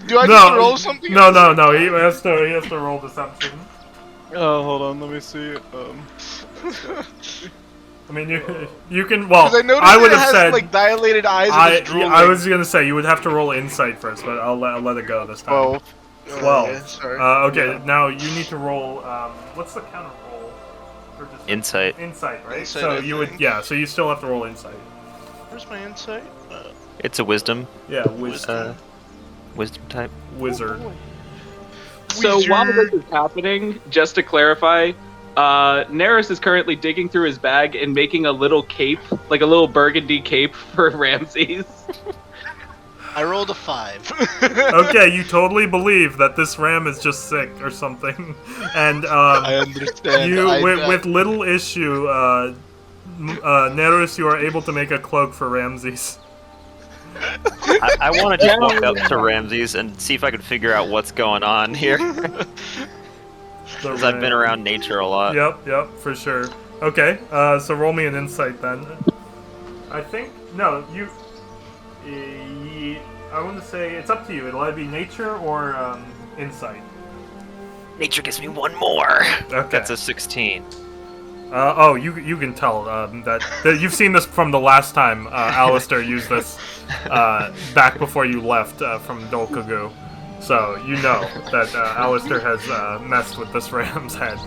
roll something? No. He has to roll deception. Oh, hold on, let me see. I mean, you can. Well, 'Cause I noticed I would it have has said. like dilated eyes and it's drooling. I was gonna say you would have to roll insight first, but I'll let it go this time. 12. 12. Okay, sorry. Okay, now you need to roll. What's the counter roll? For deception? Insight. Insight, right? Insight, so I you would, think. yeah. So you still have to roll insight. Where's my insight? It's a wisdom. Yeah, wisdom. Wisdom type. Wizard. So while this is happening, just to clarify, Neris is currently digging through his bag and making a little cape, like a little burgundy cape for Ramses. I rolled a 5. Okay, you totally believe that this ram is just sick or something, and I understand. with little issue, Neris, you are able to make a cloak for Ramses. I want to just walk up to Ramses and see if I can figure out what's going on here. Because I've been around nature a lot. Yep, for sure. Okay, so roll me an insight then. I think I want to say it's up to you. It'll either be nature or insight. Nature gives me one more. Okay. That's a 16. You can tell that you've seen this from the last time Alistair used this back before you left from Dol Kagoo. So you know that Alistair has messed with this ram's head.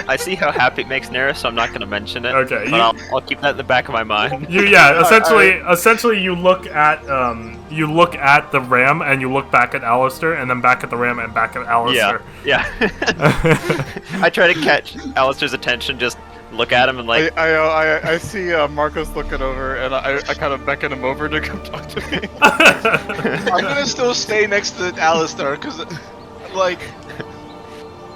I see how happy it makes Neris, so I'm not going to mention it. Okay, but I'll keep that in the back of my mind. Essentially, you look at the ram and you look back at Alistair, and then back at the ram and back at Alistair. Yeah. I try to catch Alistair's attention, just look at him and like. I see Marcos looking over, and I kind of beckon him over to come talk to me. I'm gonna still stay next to Alistair, because, like,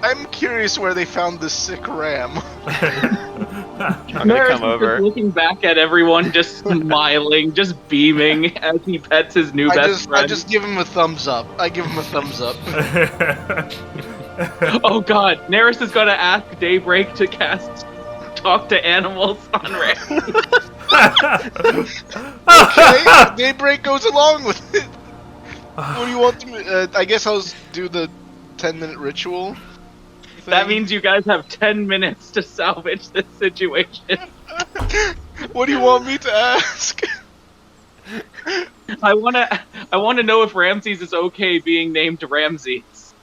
I'm curious where they found this sick ram. I'm gonna come over. Just looking back at everyone, just smiling, just beaming as he pets his new best friend. I just give him a thumbs up. I give him a thumbs up. Oh god, Neris is gonna ask Daybreak to cast Talk to Animals on Ram. Okay, Daybreak goes along with it. What do you want to I guess I'll do the 10-minute ritual. That means you guys have 10 minutes to salvage this situation. What do you want me to ask? I wanna know if Ramses is okay being named Ramses.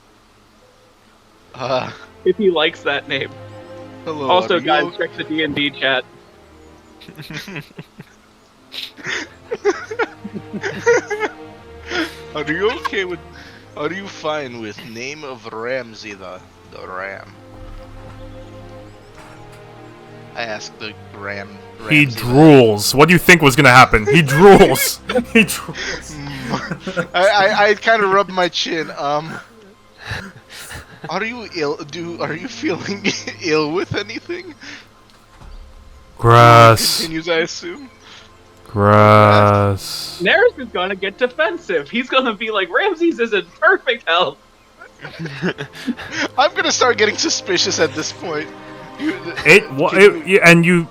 If he likes that name. Hello. Also, guys, check the D&D chat. Are you fine with name of Ramsey the ram? I asked the ram. He drools. What do you think was gonna happen? He drools. He drools. I kind of rub my chin. Are you ill? Are you feeling ill with anything? Grass. Continues, I assume. Grass. Neris is gonna get defensive. He's gonna be like, Ramses is in perfect health. I'm gonna start getting suspicious at this point. And you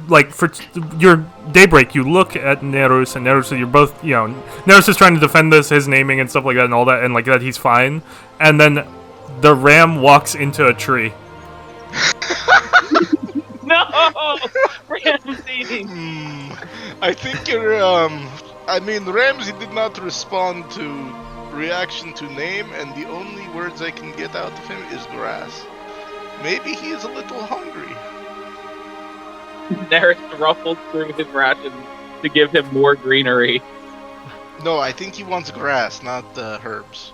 like for your Daybreak, you look at Nerus, and Nerus, you're both, Nerus is trying to defend his naming and stuff like that and all that, and like that he's fine, and then the ram walks into a tree. No, Ramsey. I think you're. Ramsey did not respond to reaction to name, and the only words I can get out of him is grass. Maybe he is a little hungry. Neris ruffles through his rations to give him more greenery. No, I think he wants grass, not herbs.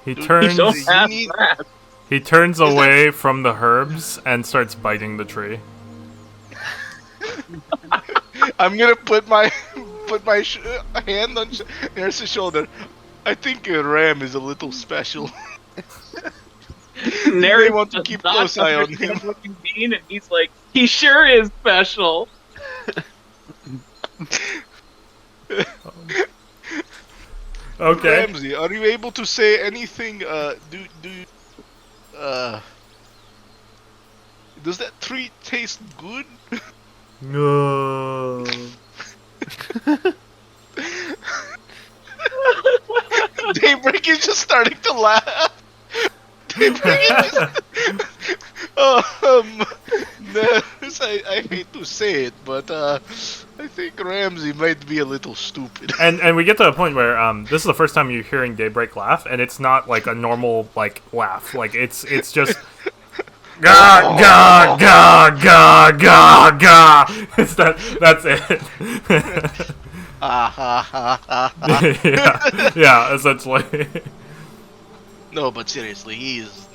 He turns. Grass. He turns away from the herbs and starts biting the tree. I'm gonna put my hand on Neris' shoulder. I think your ram is a little special. Neris want to keep close eye on him. What you mean, and he's like, he sure is special. Okay. Ramsey, are you able to say anything? Does that treat taste good? No. Daybreak is just starting to laugh. Daybreak is just... I hate to say it, but I think Ramsey might be a little stupid. And we get to a point where this is the first time you're hearing Daybreak laugh, and it's not like a normal laugh. Like it's just gah gah gah gah gah gah. That's it. yeah, essentially. No, but seriously, he's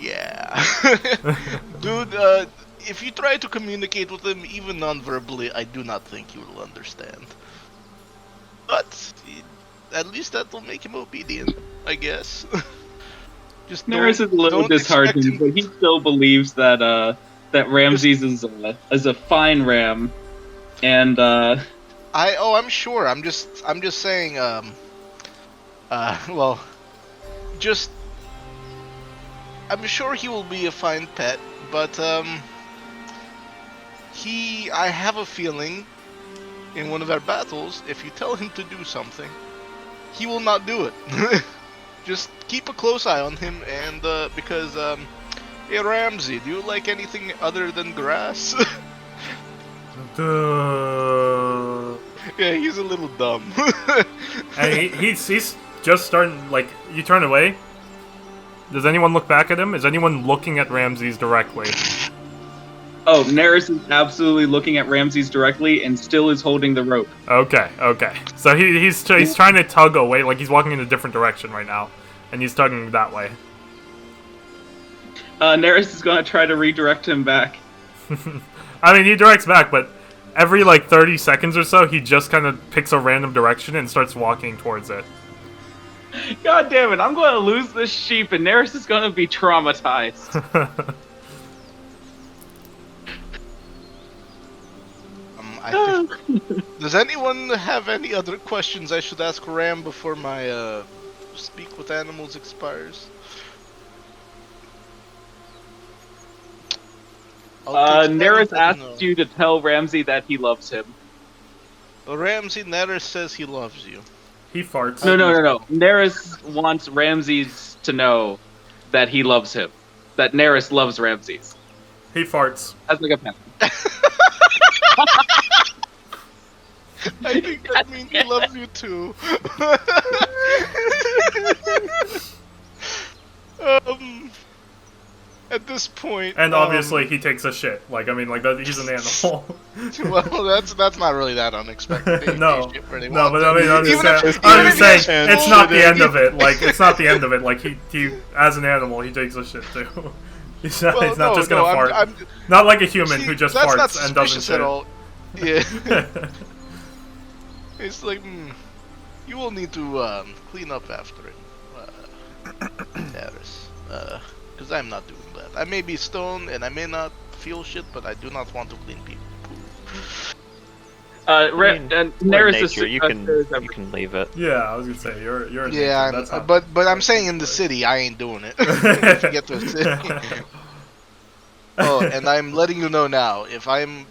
yeah. Dude, if you try to communicate with him, even non-verbally, I do not think he will understand. But at least that will make him obedient, I guess. Just Neris is a little don't expect disheartened, him- but he still believes that that Ramses is a fine ram, and I'm sure. I'm just saying. Well, just. I'm sure he will be a fine pet, but I have a feeling, in one of our battles, if you tell him to do something, he will not do it. Just keep a close eye on him, and because hey Ramsey, do you like anything other than grass? Yeah, he's a little dumb. And he's just starting, like, you turn away. Does anyone look back at him? Is anyone looking at Ramses directly? oh, Neris is absolutely looking at Ramses directly and still is holding the rope. Okay. So he's trying to tug away, like he's walking in a different direction right now, and he's tugging that way. Neris is gonna try to redirect him back. I mean, he directs back, but every, like, 30 seconds or so, he just kind of picks a random direction and starts walking towards it. God damn it! I'm gonna lose this sheep, and Neris is gonna be traumatized. I think. Does anyone have any other questions I should ask Ram before my speak with animals expires? Neris asked you to tell Ramsey that he loves him. Ramsey Neris says he loves you. He farts. No. Neris wants Ramses to know that he loves him. That Neris loves Ramses. He farts. That's like a pet. I think that means he loves you too. At this point, And obviously, he takes a shit. Like, I mean, like, he's an animal. well, that's not really that unexpected. They No. shit where they No, want but to. I mean, I'm Even just if- saying, even if he has it's not the bullshit, end of it. Like, it's not the end of it. Like, he as an animal, he takes a shit too. He's not, Well, he's not no, just gonna no, fart. I'm, Not like a human see, who just that's not farts and doesn't suspicious shit. at all. Yeah. It's like, you will need to clean up after it, Harris. Because I'm not doing that. I may be stoned and I may not feel shit, but I do not want to clean people. I mean, And we're Neris is nature. You can leave it. Yeah, I was gonna say you're in Yeah, nature. That's not- but I'm saying in the city, I ain't doing it. If you get to a city. Oh, and I'm letting you know now, if I'm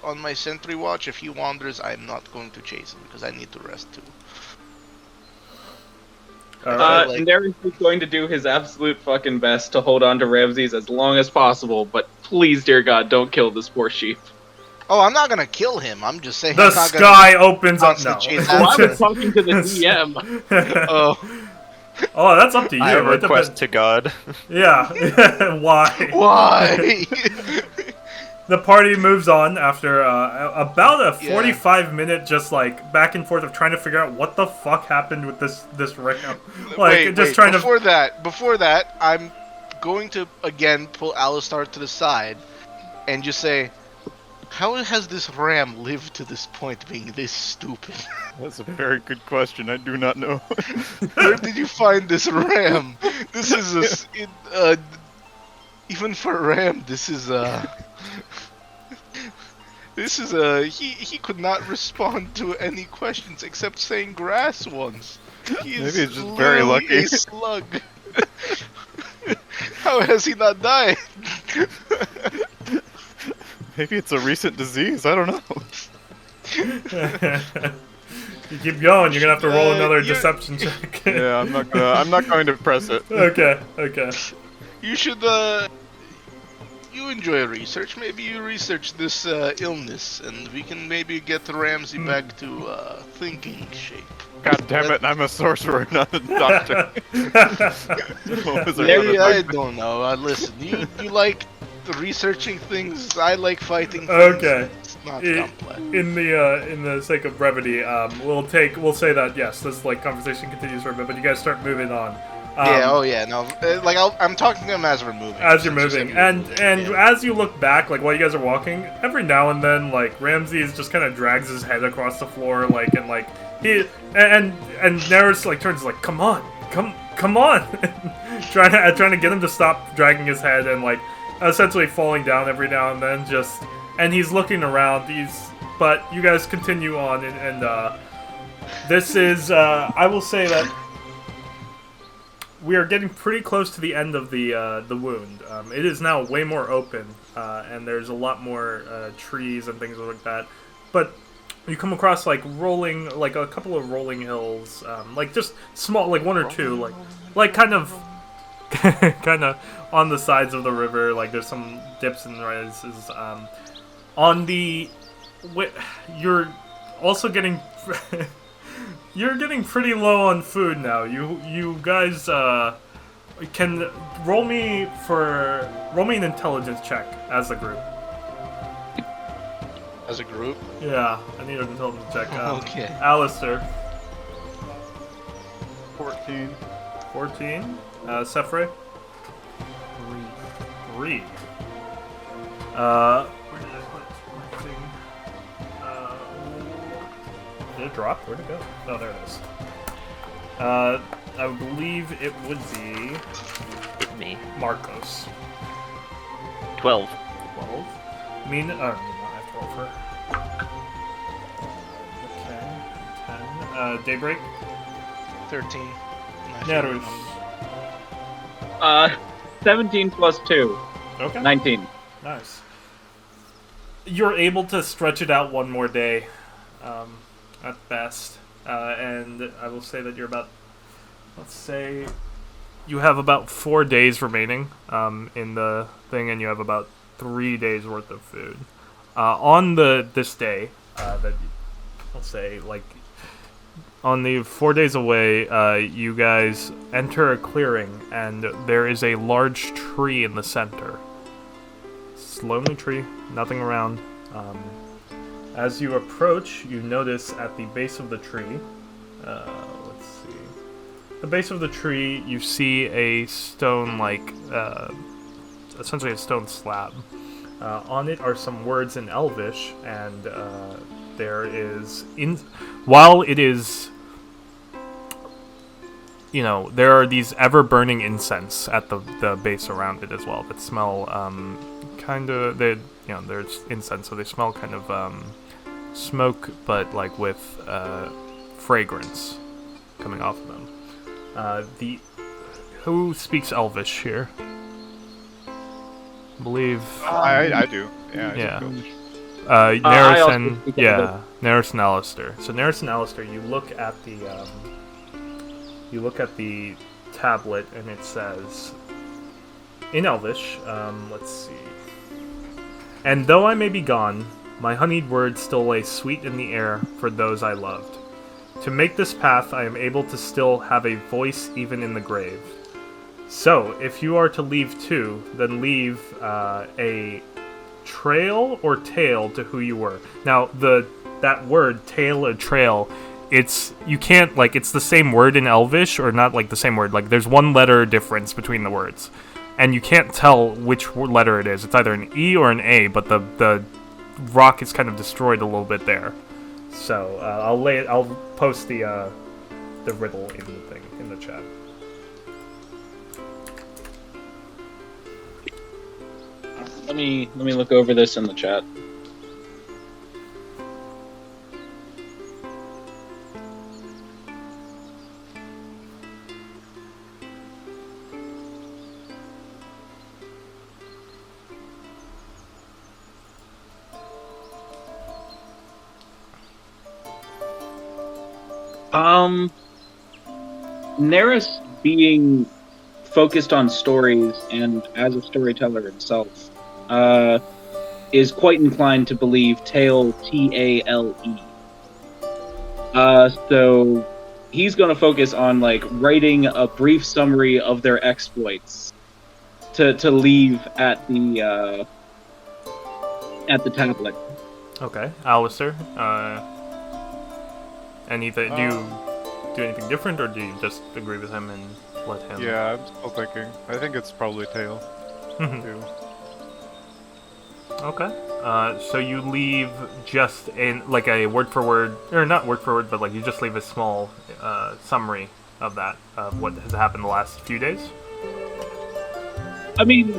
on my sentry watch, if he wanders, I'm not going to chase him because I need to rest too. Alright. Neris is going to do his absolute fucking best to hold on to Ramses as long as possible, but please, dear God, don't kill this poor sheep. Oh, I'm not gonna kill him. I'm just saying. The I'm not sky opens up. No. constantly chase Oh, I after was talking to the DM. him. Oh, Oh, that's up to you. I have a It request depends- to God. Yeah. Why? why? The party moves on after about a Yeah. 45-minute just like back and forth of trying to figure out what the fuck happened with this ram. Like wait, just trying to. Before that, I'm going to again pull Alistar to the side and just say, how has this ram lived to this point, being this stupid? That's a very good question. I do not know. Where did you find this ram? This is even for a ram. This is he could not respond to any questions except saying grass once. He is Maybe he's just very literally lucky. a slug. How has he not died? Maybe it's a recent disease. I don't know. You keep going. You're gonna have to roll another you're- deception check. Yeah, I'm not going to press it. Okay. You should you enjoy research. Maybe you research this illness, and we can maybe get Ramsey back to thinking shape. God damn it! I'm a sorcerer, not a doctor. What was our Maybe other I thing? don't know. Listen, you like researching things. I like fighting things. Okay. It's not I- complex. In the sake of brevity, we'll say that yes, this like conversation continues for a bit, but you guys start moving on. I'm talking to him as we're moving. As you're Just moving, like and yeah. as you look back, like while you guys are walking, every now and then, like Ramses just kind of drags his head across the floor, like and like he and Neris like turns like, come on, trying to get him to stop dragging his head and like essentially falling down every now and then, just and he's looking around. But you guys continue on, and this is I will say that. We are getting pretty close to the end of the wound. It is now way more open, and there's a lot more trees and things like that. But you come across like a couple of rolling hills, like just small, like one or two, like kind of on the sides of the river. Like there's some dips and rises. You're also getting. You're getting pretty low on food now. You guys can roll me an intelligence check as a group. As a group? Yeah, I need an intelligence check. Okay. Alistair. 14. 14. Sefre. 3. Where did I put my thing? Did it drop? Where'd it go? Oh, there it is. I believe it would be Me. Marcos. 12. 12. I have 12 for. Okay. 10. Daybreak. 13. Nerus. 17 plus 2. Okay. 19. Nice. You're able to stretch it out one more day, at best. And I will say that you're about, let's say, you have about 4 days remaining in the thing, and you have about 3 days worth of food. On this day, that I'll say, like, on the 4 days away, you guys enter a clearing, and there is a large tree in the center. It's a lonely tree, nothing around. As you approach, you notice at the base of the tree, let's see, the base of the tree, you see a stone, essentially a stone slab. On it are some words in Elvish, and there is, while it is, there are these ever-burning incense at the base around it as well that smell, there's incense, so they smell kind of, smoke, but like with fragrance coming off of them. Who speaks Elvish here? I believe. I do. Yeah. Yeah. I Neris I and also speak Neris and Alistair. So Neris and Alistair, you look at the tablet, and it says in Elvish. Let's see. And though I may be gone, my honeyed words still lay sweet in the air for those I loved. To make this path, I am able to still have a voice even in the grave. So, if you are to leave too, then leave a trail or tale to who you were. Now, that word, tale or trail, it's the same word in Elvish, or not like the same word. Like, there's one letter difference between the words. And you can't tell which letter it is. It's either an E or an A, but the rock is kind of destroyed a little bit there. So I'll post the riddle in the chat. Let me look over this in the chat. Neris being focused on stories and as a storyteller himself, is quite inclined to believe tale, T-A-L-E. So he's going to focus on writing a brief summary of their exploits to leave at the tablet. Okay, Alistair. Anything? Do you do anything different, or do you just agree with him and let him? Yeah, I'm still thinking. I think it's probably tail. Too. Okay. So you leave just in like a word for word, or not word for word, but like you just leave a small summary of that, of what has happened the last few days. I mean,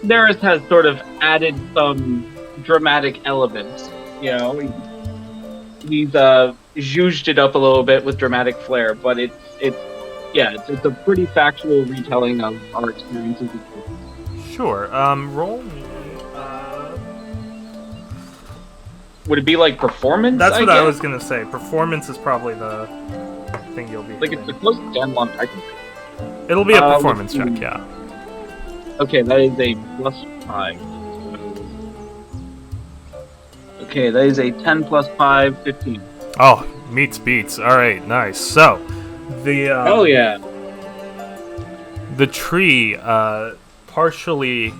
Neris has sort of added some dramatic elements. You know, he's zhuzhed it up a little bit with dramatic flair, but it's a pretty factual retelling of our experiences. Sure. Roll me. Would it be like performance? That's what I guess? was gonna say. Performance is probably the thing you'll be. Like hitting. it's the closest analog I can think. It'll be a let's performance see. check, yeah. Okay, that is a +5. Okay, that is a 10 plus 5, 15. Oh, meets beats. All right, nice. So, the Oh yeah. the tree partially.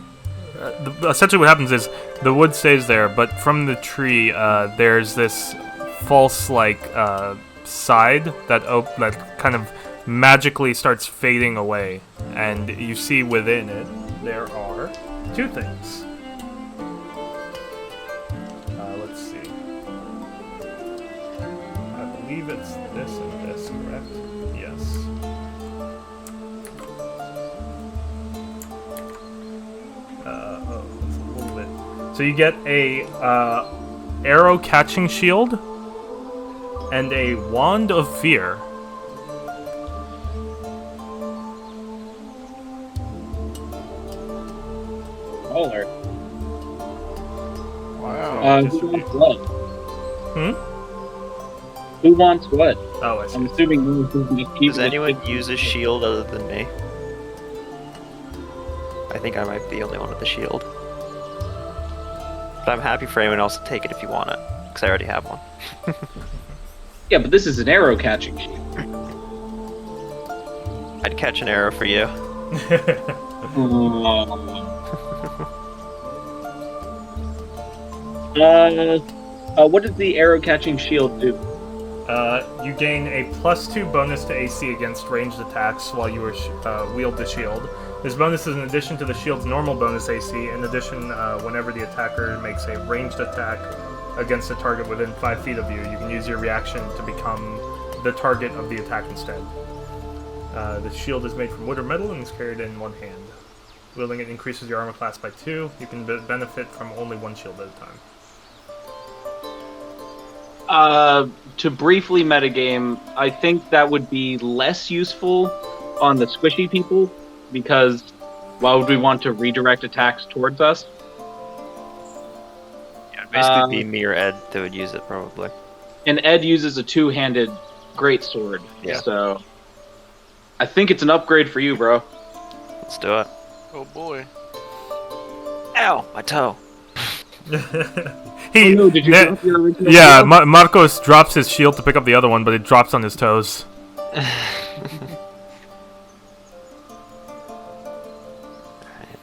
Essentially, what happens is the wood stays there, but from the tree, there's this false side that kind of magically starts fading away, and you see within it there are two things. Let's see. I believe it's this and this, correct? Yes. It's a little bit. So you get a arrow catching shield and a wand of fear. Baller. Wow. Who wants what? Hmm? Who wants what? Oh, I see. I'm assuming you can just keep Does it- anyone use a shield other than me? I think I might be the only one with a shield. But I'm happy for anyone else to take it if you want it, because I already have one. Yeah, but this is an arrow catching shield. I'd catch an arrow for you. What does the arrow catching shield do? You gain a +2 bonus to AC against ranged attacks while you wield the shield. This bonus is in addition to the shield's normal bonus AC. In addition, whenever the attacker makes a ranged attack against a target within 5 feet of you, you can use your reaction to become the target of the attack instead. The shield is made from wood or metal and is carried in one hand. Wielding it increases your armor class by 2. You can benefit from only one shield at a time. To briefly metagame, I think that would be less useful on the squishy people, because why would we want to redirect attacks towards us? Yeah, it'd basically be me or Ed that would use it, probably. And Ed uses a two-handed greatsword, Yeah. so I think it's an upgrade for you, bro. Let's do it. Oh boy. Ow! My toe! He, Oh no, did you drop your original yeah, shield? Marcos drops his shield to pick up the other one, but it drops on his toes. Alright,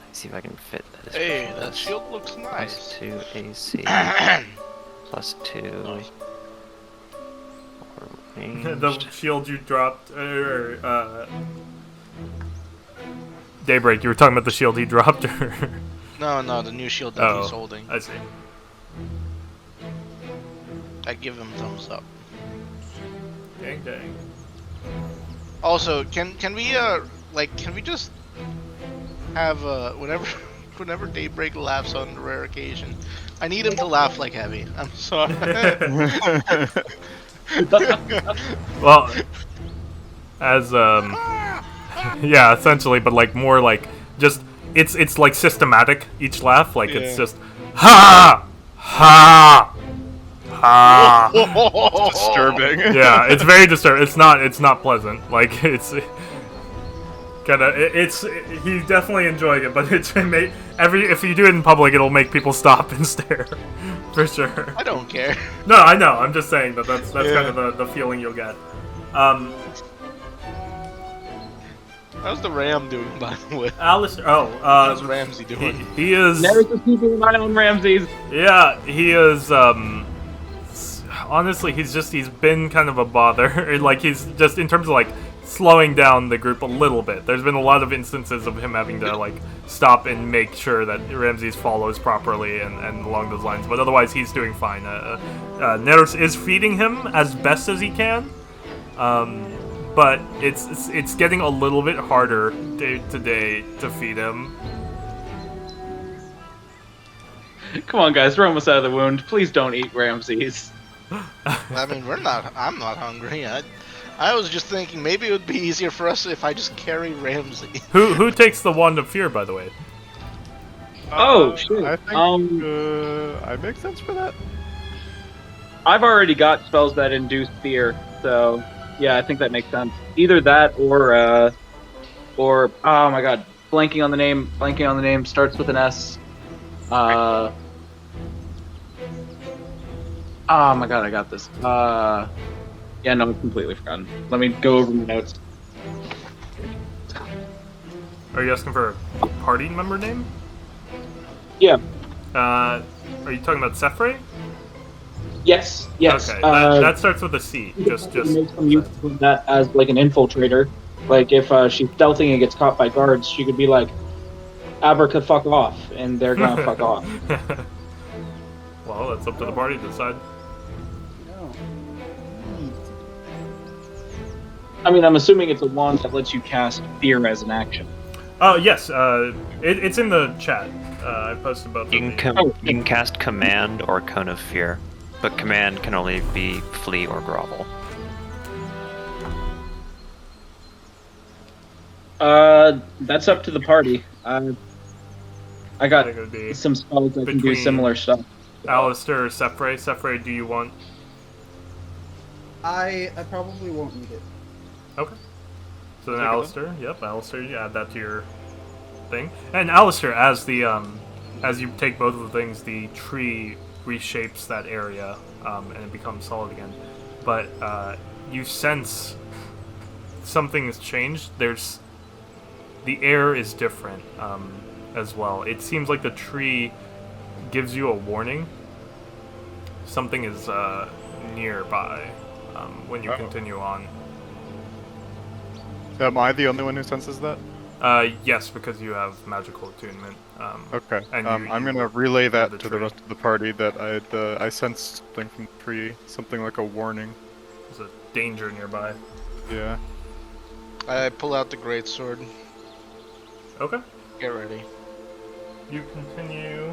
let's see if I can fit that. Hey, that shield looks nice. +2 AC. +2. The shield you dropped, Daybreak, you were talking about the shield he dropped, or? No, the new shield that he's holding. I see. I give him thumbs up. Dang, dang. Also, can we just have whenever Daybreak laughs on a rare occasion, I need him to laugh like Heavy. I'm sorry. Well, as yeah, essentially, but like more like just it's like systematic each laugh, like it's just ha ha ha. Disturbing. Yeah, it's very disturbing. It's not pleasant. Like it's kind of he's definitely enjoying it, but if you do it in public, it'll make people stop and stare for sure. I don't care. No, I know. I'm just saying that's kind of the feeling you'll get. How's the ram doing, by the way? Alistair. How's Ramsey doing? He is. Never keeping an eye on Ramses. Yeah, he is. Honestly, he's been kind of a bother. Like, he's just in terms of like slowing down the group a little bit. There's been a lot of instances of him having to like stop and make sure that Ramses follows properly and along those lines. But otherwise, he's doing fine. Neros is feeding him as best as he can, but it's getting a little bit harder day to day to feed him. Come on, guys, we're almost out of the wound. Please don't eat Ramses. I mean, I'm not hungry. I was just thinking maybe it would be easier for us if I just carry Ramsey. Who takes the Wand of Fear, by the way? Oh, shit. I think I make sense for that. I've already got spells that induce fear, so yeah, I think that makes sense. Either that or oh my god, blanking on the name, starts with an S. Oh my god, I got this. Yeah, no, I've completely forgotten. Let me go over my notes. Are you asking for a party member name? Yeah. Are you talking about Sephray? Yes. Okay, that starts with a C. Just make some use of that as like an infiltrator. Like if she's stealthing and gets caught by guards, she could be like, "Abraca, fuck off," and they're gonna fuck off. Well, that's up to the party to decide. I mean, I'm assuming it's a wand that lets you cast fear as an action. Oh yes, it's in the chat. I posted both. You can cast Command or Cone of Fear, but Command can only be Flee or Grovel. That's up to the party. I got some spells that can do similar stuff. Alistair or Sephray? Sephray, do you want? I probably won't need it. Okay. So then Alistair, Alistair, you add that to your thing. And Alistair, as you take both of the things, the tree reshapes that area, and it becomes solid again. But you sense something has changed. The air is different as well. It seems like the tree gives you a warning. Something is nearby when you continue on. Am I the only one who senses that? Yes, because you have magical attunement. Okay. And I'm gonna relay that to the rest of the party that I sensed something from the tree, something like a warning. There's a danger nearby. Yeah. I pull out the greatsword. Okay. Get ready. You continue.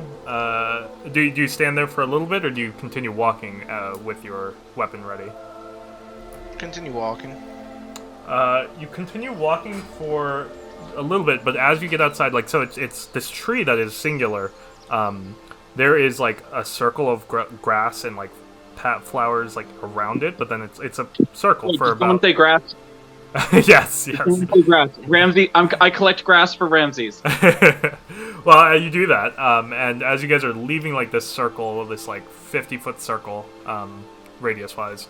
Do you stand there for a little bit, or do you continue walking with your weapon ready? Continue walking. You continue walking for a little bit, but as you get outside, like, so it's this tree that is singular. There is like a circle of grass and like flowers like around it, but then it's a circle for about. Don't say grass. yes. Don't say grass. Ramsey, I collect grass for Ramses. Well, you do that, and as you guys are leaving like this circle, this like 50-foot circle, radius-wise,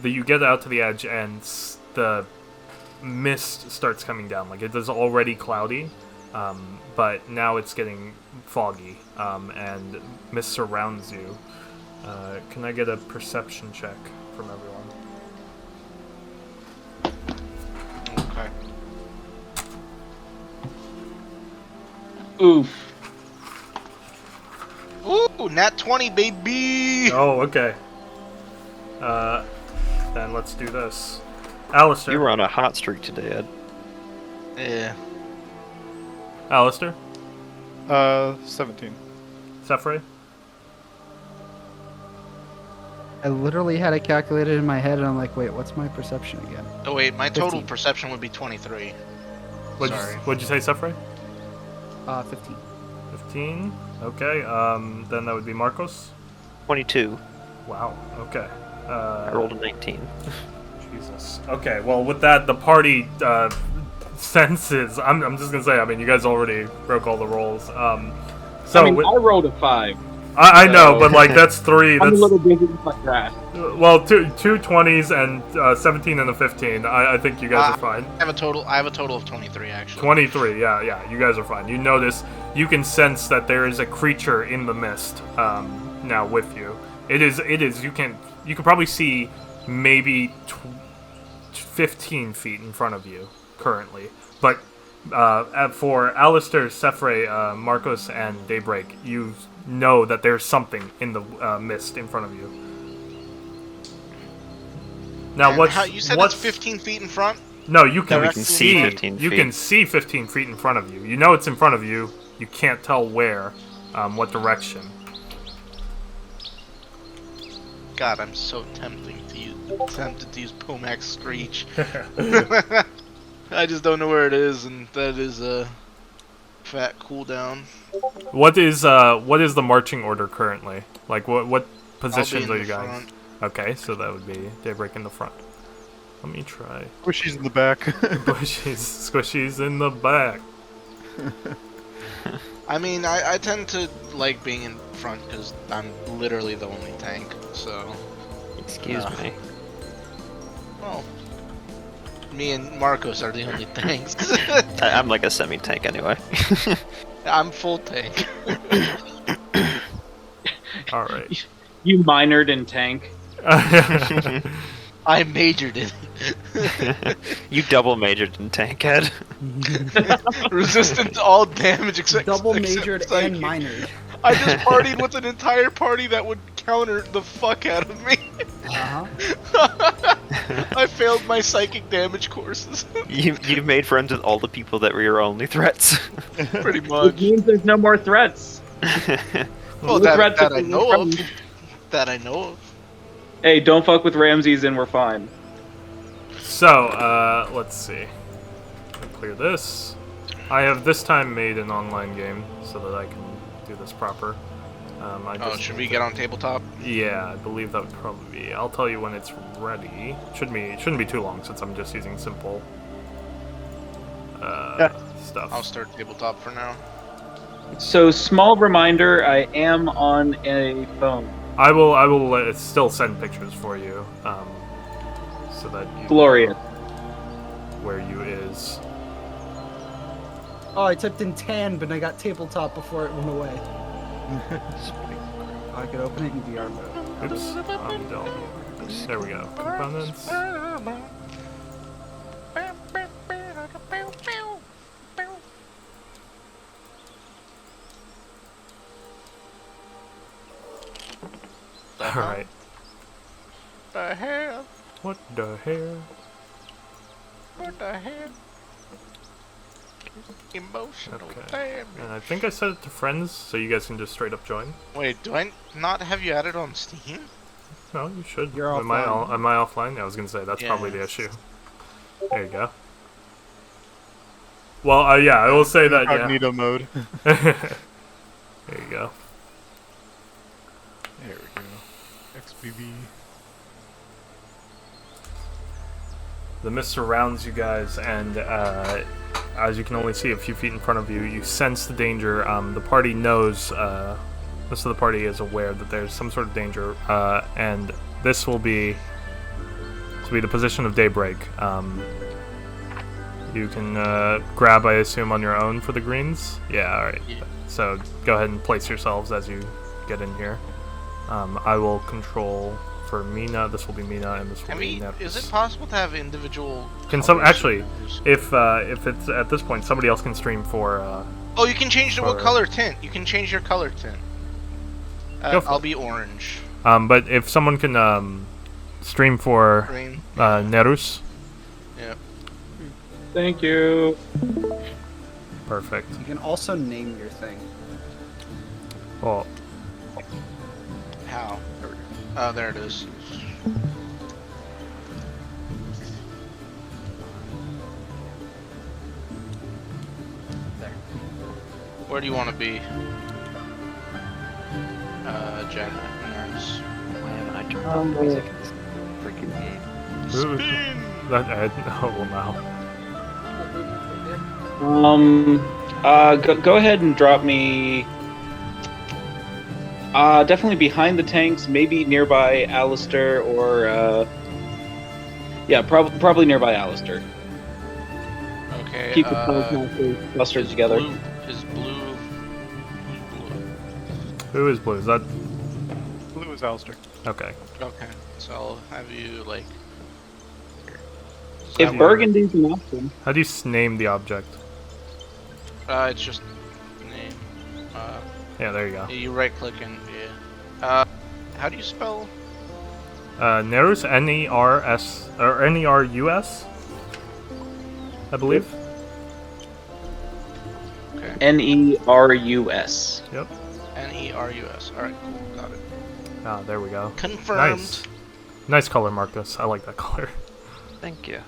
you get out to the edge, and the mist starts coming down. Like, it is already cloudy, but now it's getting foggy, and mist surrounds you. Can I get a perception check from everyone? Okay. Oof. Ooh, nat 20, baby! Oh, okay. Then let's do this. Alistair. You were on a hot streak today, Ed. Yeah. Alistair. 17. Sephray. I literally had it calculated in my head, and I'm like, wait, what's my perception again? Oh wait, my total 15. perception would be 23. Sorry. What'd you say, Sephray? 15. 15. Okay. Then that would be Marcos. 22. Wow. Okay. I rolled a 19. Jesus. Okay. Well, with that, the party senses. I'm just gonna say. I mean, you guys already broke all the rolls. So I rolled a 5. I know, So- but like that's 3. I'm a That's little busy with my grass. well, two 20s and 17 and a 15. I think you guys are fine. I have a total of 23 actually. 23, yeah, you guys are fine. You notice, you can sense that there is a creature in the mist now with you. It is. You can probably see maybe 15 feet in front of you currently, but for Alistair, Sephray, Marcos, and Daybreak, you know that there's something in the mist in front of you. Now, And you said it's 15 feet in front? No, you can Directly see. 15 You feet. can see 15 feet in front of you. You know it's in front of you. You can't tell where, what direction. God, I'm so tempted to use Pomax Screech. I just don't know where it is, and that is a fat cooldown. What is the marching order currently? Like what I'll be positions in are the you guys? front. Okay, so that would be Daybreak in the front. Let me try. Squishy's in the back. Squishy's in the back. I mean, I tend to like being in front because I'm literally the only tank, so... Excuse me. Well, me and Marcos are the only tanks. I'm like a semi-tank anyway. I'm full tank. All right. You minored in tank. I majored in You double majored in tank head. resistant to all damage except Double except majored psychic. and minored. I just partied with an entire party that would counter the fuck out of me. I failed my psychic damage courses. You made friends with all the people that were your only threats. Pretty Which much. means there's no more threats. Well, The that threats I are know of. friends. That I know of. Hey, don't fuck with Ramses and we're fine. So, let's see. I'll clear this. I have this time made an online game so that I can do this proper. Should we get on tabletop? Yeah, I believe that would probably be. I'll tell you when it's ready. Shouldn't be too long since I'm just using simple stuff. I'll start tabletop for now. So, small reminder, I am on a phone. I will still send pictures for you, so that you Glorious. know where you is. Oh, I typed in tan, but I got tabletop before it went away. I could open it in VR mode. Oops, I'm done. There we go. Components. All right. The hell? What the hell? What the hell? Emotional Okay. damage. And I think I set it to friends, so you guys can just straight up join. Wait, do I not have you added on Steam? No, you should. You're am offline. am I offline? I was gonna say that's Yeah. probably the issue. There you go. Well, yeah, I will say that. Yeah. Incognito mode. There you go. There we go. XBB. The mist surrounds you guys, and as you can only see a few feet in front of you, you sense the danger. The party knows. Most of the party is aware that there's some sort of danger, and this will be the position of Daybreak. You can grab, I assume, on your own for the greens. Yeah, all right. Yeah. So go ahead and place yourselves as you get in here. I will control for Mina. This will be Mina, and this will I be mean, Nevis. is it possible to have individual? Can some colors actually, used? if it's at this point, somebody else can stream for. Oh, you can change to what for- color tint. You can change your color tint. Go for I'll it. be orange. But if someone can stream for Green. Nerus, Yeah. Thank you. perfect. You can also name your thing. Well, How? Oh, there it is. There. Where do you want to be? Jen. Nice. Why haven't I turned on music in this freaking game? Spin! that oh well, now. Go ahead and drop me. Definitely behind the tanks, maybe nearby Alistair or yeah, probably nearby Alistair. Okay. Keep the clustered together. Is blue? Who is blue? Is that Blue is Alistair. okay? Okay. So I'll have you like. Here. Does If that work? Burgundy's an option, How do you name the object? It's just name. Yeah, there you go. You right click and yeah. How do you spell? Nerus, N-E-R-S or N-E-R-U-S, I believe. Okay. Nerus. Yep. Nerus. All right. Cool. Got it. Ah, there we go. Confirmed. Nice color, Marcus. I like that color. Thank you.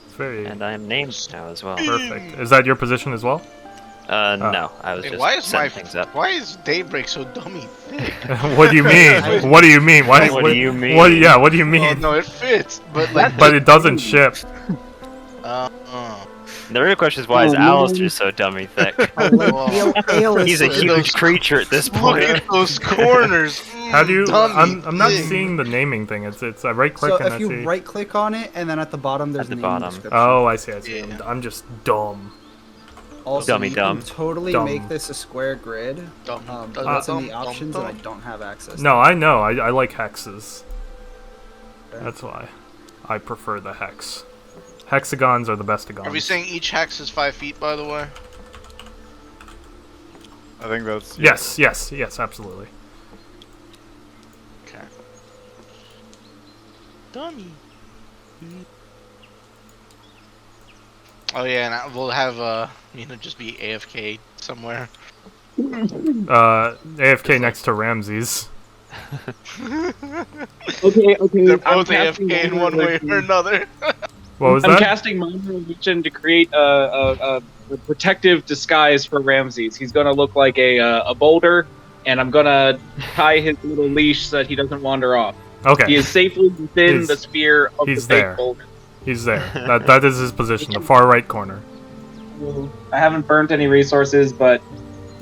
It's very And I am named now as well. perfect. Is that your position as well? No, I was Hey, just why is setting things up. Why is Daybreak so dummy thick? What do you mean? What do you mean? Why? What do you mean? What? Yeah. What do you mean? Oh no, it fits, but like. But it doesn't ship. The real question is why is Alistair so dummy thick? He's a huge creature at this Look point. at those corners. How do you? Dummy I'm not thick. seeing the naming thing. It's I right click So and if I you see. right click on it, and then at the bottom there's At the name bottom. description. Oh, I see. I see. Yeah. I'm just dumb. Also, Dummy you dumb. can totally Dumb. make this a square grid. Dumb, But dumb, it's in the dumb, options, dumb. and I don't have access. No, I know. I like hexes. Okay. That's why. I prefer the hex. Hexagons are the bestagons. Are we saying each hex is 5 feet, by the way? I think that's. Yes, yes, yes, absolutely. Okay. Dummy. Oh yeah, and we'll have just be AFK somewhere. AFK next to Ramses. okay. They're I'm both casting AFK in Minor one way Illusion. or another. What was I'm that? casting Minor Illusion to create a protective disguise for Ramses. He's gonna look like a boulder, and I'm gonna tie his little leash so that he doesn't wander off. Okay. He is safely within He's- the sphere of the he's fake there. boulder. He's there. That is his position, the far right corner. I haven't burnt any resources, but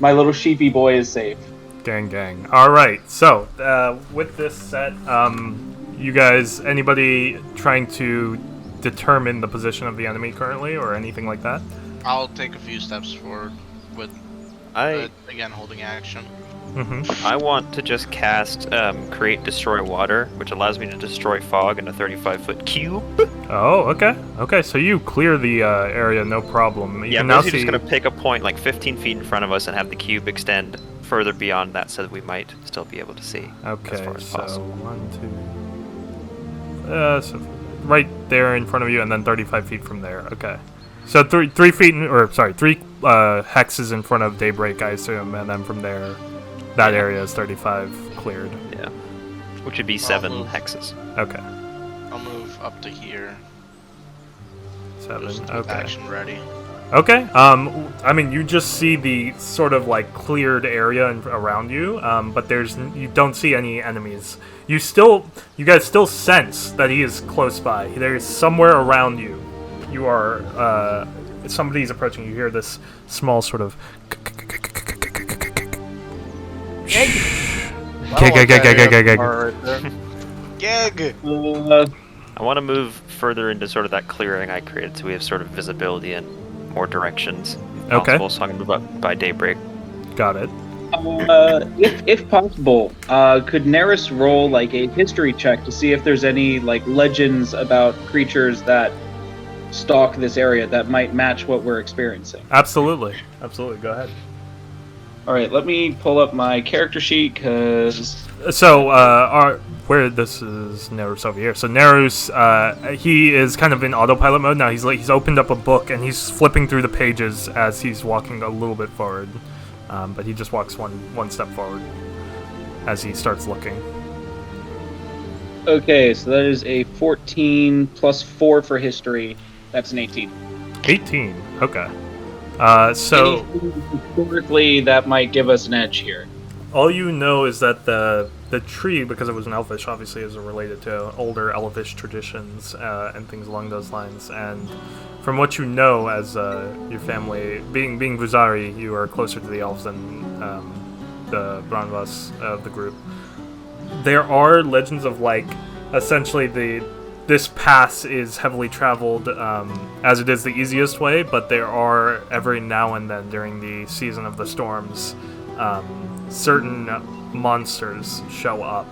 my little sheepy boy is safe. Gang, gang. All right. So, with this set, you guys, anybody trying to determine the position of the enemy currently, or anything like that? I'll take a few steps forward with again holding action. Mm-hmm. I want to just cast Create Destroy Water, which allows me to destroy fog in a 35-foot cube. Oh, okay. Okay, so you clear the area, no problem. You Yeah, can I'm now basically see. just going to pick a point like 15 feet in front of us and have the cube extend further beyond that so that we might still be able to see as Okay, far as so possible. 1, 2. So right there in front of you, and then 35 feet from there. Okay. So three feet, three hexes in front of Daybreak, I assume, and then from there, that area is 35 cleared. Yeah. Which would be 7 move. hexes. Okay. I'll move up to here. 7. Just with Okay. action ready. Okay. I mean, you just see the sort of like cleared area around you, but you don't see any enemies. You guys still sense that he is close by. There is somewhere around you. You are somebody's approaching. You hear this small sort of. Gag! I want to move further into sort of that clearing I created so we have sort of visibility in more directions. Okay. Possible, so I'm going to move up by Daybreak. Got it. If possible, could Nerys roll like a history check to see if there's any like legends about creatures that stalk this area that might match what we're experiencing? Absolutely. Absolutely. Go ahead. All right, let me pull up my character sheet because So, where this is Nerus over here. So Nerus, he is kind of in autopilot mode now. He's opened up a book and he's flipping through the pages as he's walking a little bit forward. But he just walks one step forward as he starts looking. okay, so that is a 14 plus 4 for history. That's an 18. 18. Okay. So Anything historically that might give us an edge here. all you know is that the tree, because it was an elfish, obviously is related to older elfish traditions and things along those lines. And from what you know, as your family being Vuzari, you are closer to the elves than the Branvas of the group. There are legends of like essentially this pass is heavily traveled as it is the easiest way, but there are every now and then during the season of the storms certain monsters show up.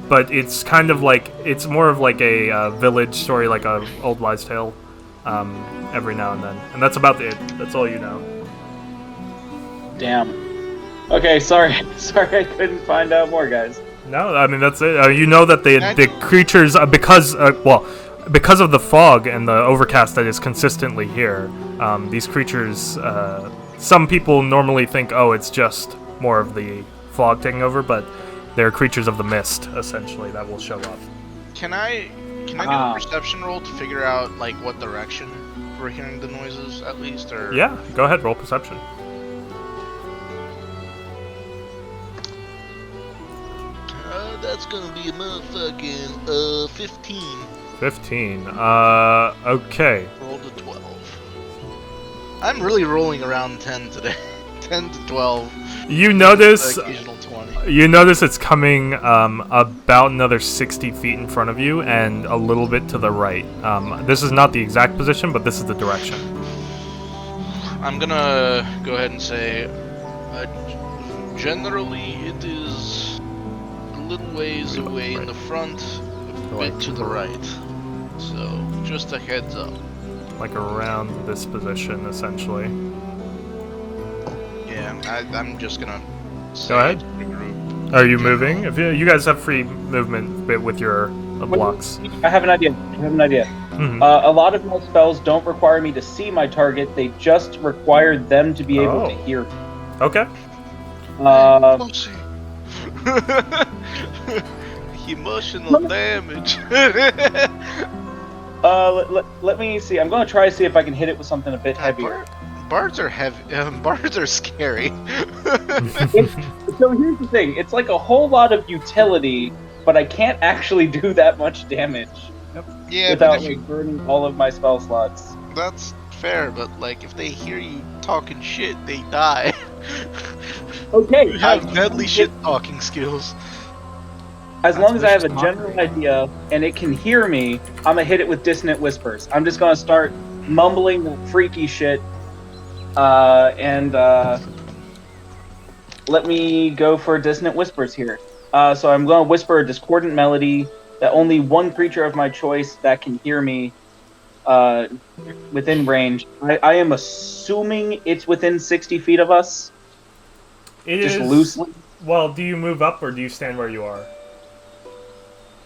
But it's kind of like, it's more of like a village story, like a Old Wives' Tale, every now and then. And that's about it. That's all you know. Damn. Okay, sorry. Sorry I couldn't find out more, guys. No, I mean, that's it. You know that the creatures, because of the fog and the overcast that is consistently here, these creatures, some people normally think, oh, it's just more of the fog taking over, but they're creatures of the mist, essentially, that will show up. Can I do a perception roll to figure out like what direction we're hearing the noises at least, or? Yeah, go ahead, roll perception. That's gonna be a motherfucking 15. 15. Okay. Rolled a 12. I'm really rolling around 10 today. 10 to 12. You notice. Occasional 20. You notice it's coming about another 60 feet in front of you and a little bit to the right. This is not the exact position, but this is the direction. I'm gonna go ahead and say, generally it is a little ways away in the front, a bit to the right. So, just a heads up. Like around this position, essentially. Yeah, I'm just gonna say go ahead. to the group. Are you moving? If you guys have free movement with your blocks. I have an idea. Mm-hmm. A lot of my spells don't require me to see my target. They just require them to be able to hear me. Okay. Emotional damage. Let me see. I'm going to try to see if I can hit it with something a bit heavier. Bards are heavy. Bards are scary. So here's the thing. It's like a whole lot of utility, but I can't actually do that much damage. Yeah, without burning all of my spell slots. That's fair, but like if they hear you talking shit, they die. Okay. You have deadly shit talking skills. As long as I have a general idea and it can hear me, I'm gonna hit it with dissonant whispers. I'm just gonna start mumbling the freaky shit, and let me go for dissonant whispers here. So I'm gonna whisper a discordant melody that only one creature of my choice that can hear me within range. I am assuming it's within 60 feet of us. It just is loosely. Well, do you move up or do you stand where you are?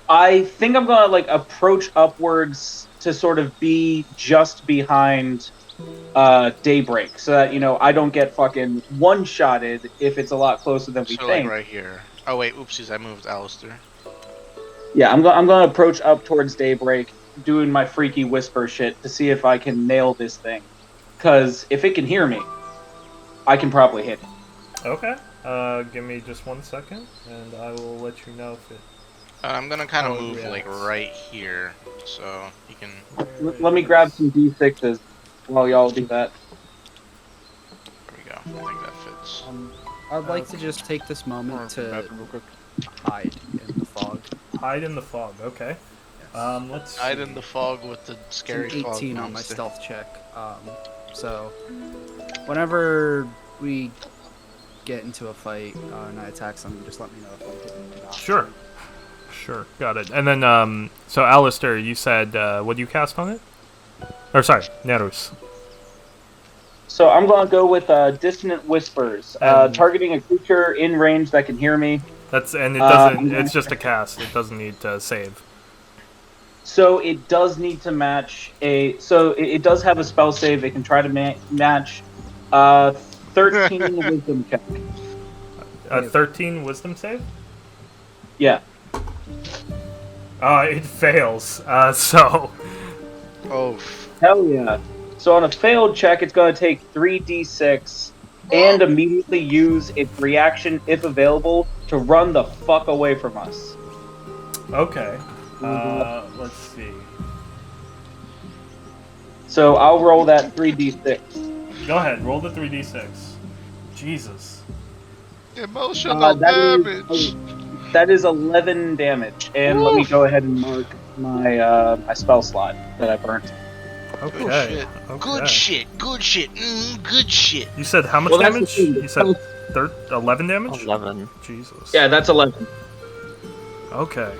I think I'm gonna like approach upwards to sort of be just behind Daybreak, so that I don't get fucking one-shotted if it's a lot closer than we think. Like right here. Oh wait, oopsies! I moved Alistair. Yeah, I'm gonna approach up towards Daybreak, doing my freaky whisper shit to see if I can nail this thing. Cause if it can hear me, I can probably hit it. Okay. Give me just 1 second, and I will let you know if it. I'm gonna kind of move like right here, so you can. Let me grab some D6s while y'all do that. There we go. I think that fits. I'd like to just take this moment to hide in the fog. Hide in the fog. Okay. Yes. Let's see. Hide in the fog with the scary It's an fog 18 on my monster. stealth check. So whenever we get into a fight and I attack something, just let me know if I'm hitting or not. Sure. Sure, got it. And then, so Alistair, you said, what do you cast on it? Or sorry, Nerus. So I'm gonna go with Dissonant Whispers, targeting a creature in range that can hear me. And it doesn't. It's just a cast. It doesn't need to save. So it does need to match a. So it does have a spell save. It can try to match 13 Wisdom check. 13 Wisdom save. Yeah. It fails. So. Oh. Hell yeah. So on a failed check, it's going to take 3d6 and immediately use its reaction, if available, to run the fuck away from us. Okay. Let's see. So I'll roll that 3d6. Go ahead. Roll the 3d6. Jesus. Emotional damage. That is 11 damage. And let me go ahead and mark my my spell slot that I burnt. Okay. Good shit. Okay. Good shit. Good shit. Good shit. You said how much Well, that's the damage? thing, You said 11 damage? 11. Jesus. Yeah, that's 11. Okay.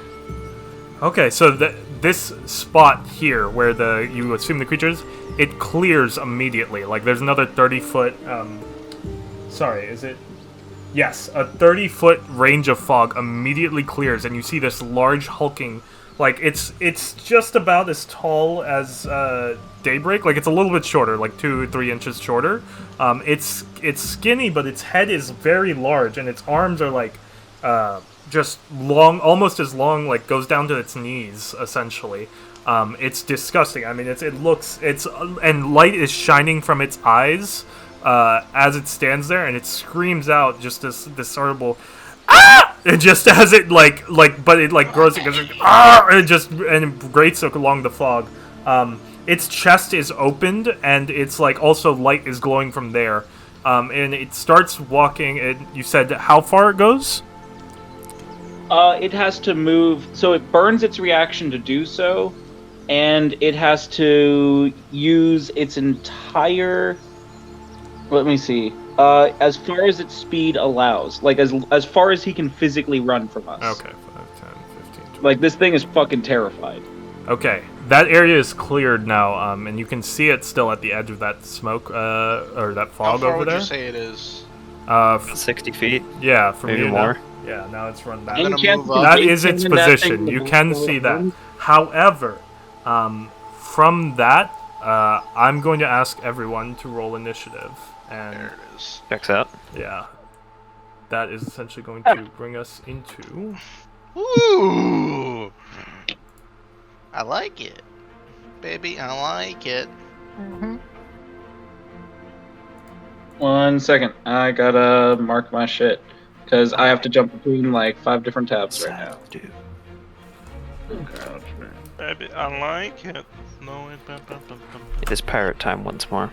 Okay, so this spot here where you assume the creature is, it clears immediately. Like there's another 30-foot. Sorry, is it? Yes, a 30-foot range of fog immediately clears, and you see this large hulking. Like it's just about as tall as Daybreak. Like it's a little bit shorter, like 2-3 inches shorter. It's skinny, but its head is very large, and its arms are like just long, almost as long. Like goes down to its knees, essentially. It's disgusting. I mean, and light is shining from its eyes as it stands there, and it screams out just this horrible. Ah! And just as it but it grows, it goes ah! And it grates along the fog. Its chest is opened, and it's like also light is glowing from there. And it starts walking. And you said how far it goes? It has to move, so it burns its reaction to do so, and it has to use its entire. Let me see. As far as its speed allows, like as far as he can physically run from us. Okay, 5, 10, 15, 20. Like this thing is fucking terrified. Okay, that area is cleared now, and you can see it still at the edge of that smoke, or that How fog far over would there. you say it is? 60 feet. Yeah, from Maybe you more. now. Yeah, now it's run back. I'm Any gonna chance move you up. That can is its in that position. thing You with can the see that. burn? However, from that, I'm going to ask everyone to roll initiative, and There it is. Checks out. yeah, that is essentially going to bring us into. Ooh. I like it. Baby, I like it. 1 second. I gotta mark my shit. Because I have to jump between like 5 different tabs right now. Dude. Baby, I like it. No, It is pirate time once more.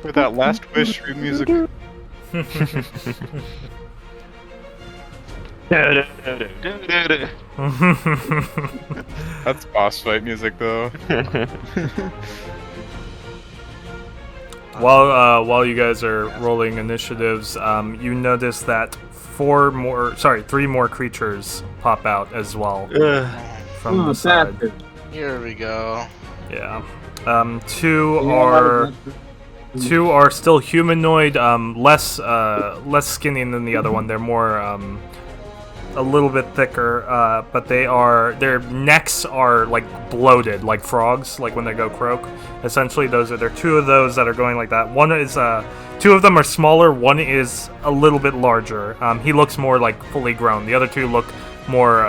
With that last wish music. That's boss fight music though. While you guys are rolling initiatives, you notice that 3 more creatures pop out as well from the side. Here we go. Yeah. Two are still humanoid, less skinny than the other one. They're more a little bit thicker, but their necks are like bloated, like frogs, like when they go croak. Essentially, there are 2 of those that are going like that. One is 2 of them are smaller. One is a little bit larger. He looks more like fully grown. The other 2 look more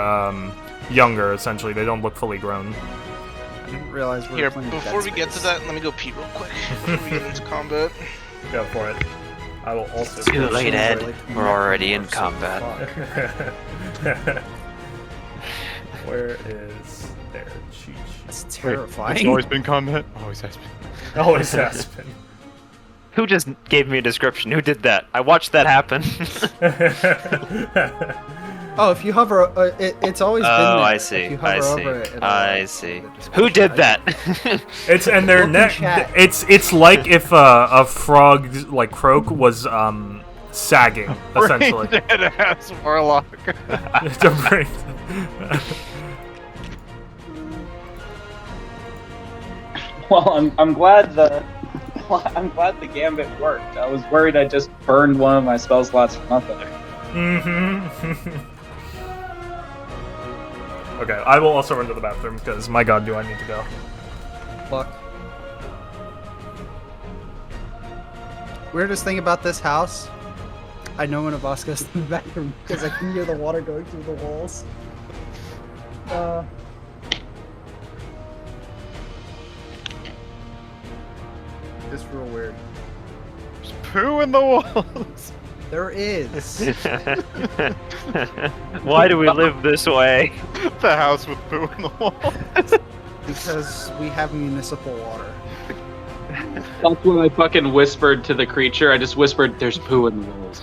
younger. Essentially, they don't look fully grown. I didn't realize we were Here, playing before Dead we get to Space. that, let me go pee real quick. Before we get into combat. Go for it. I will also. Too late, Ed. Like, We're already in combat. Where is their cheat sheet? That's It's terrifying. always been combat. Always has been. Always has been. Who just gave me a description? Who did that? I watched that happen. Oh, if you hover, it's always been there. Oh, I If see. you hover I see. over it, it'll- I see. it'll just- Who did that? It's and their Look in neck. chat. It's like if a frog like croak was sagging essentially. Dead ass warlock. To bring- Well, I'm glad the gambit worked. I was worried I just burned one of my spell slots for nothing. Okay, I will also run to the bathroom because my god, do I need to go. Luck. Weirdest thing about this house, I know when a boss goes to the bathroom because I can hear the water going through the walls. It's real weird. There's poo in the walls. There is. Why do we live this way? The house with poo in the walls. Because we have municipal water. That's when I fucking whispered to the creature. I just whispered, "There's poo in the walls."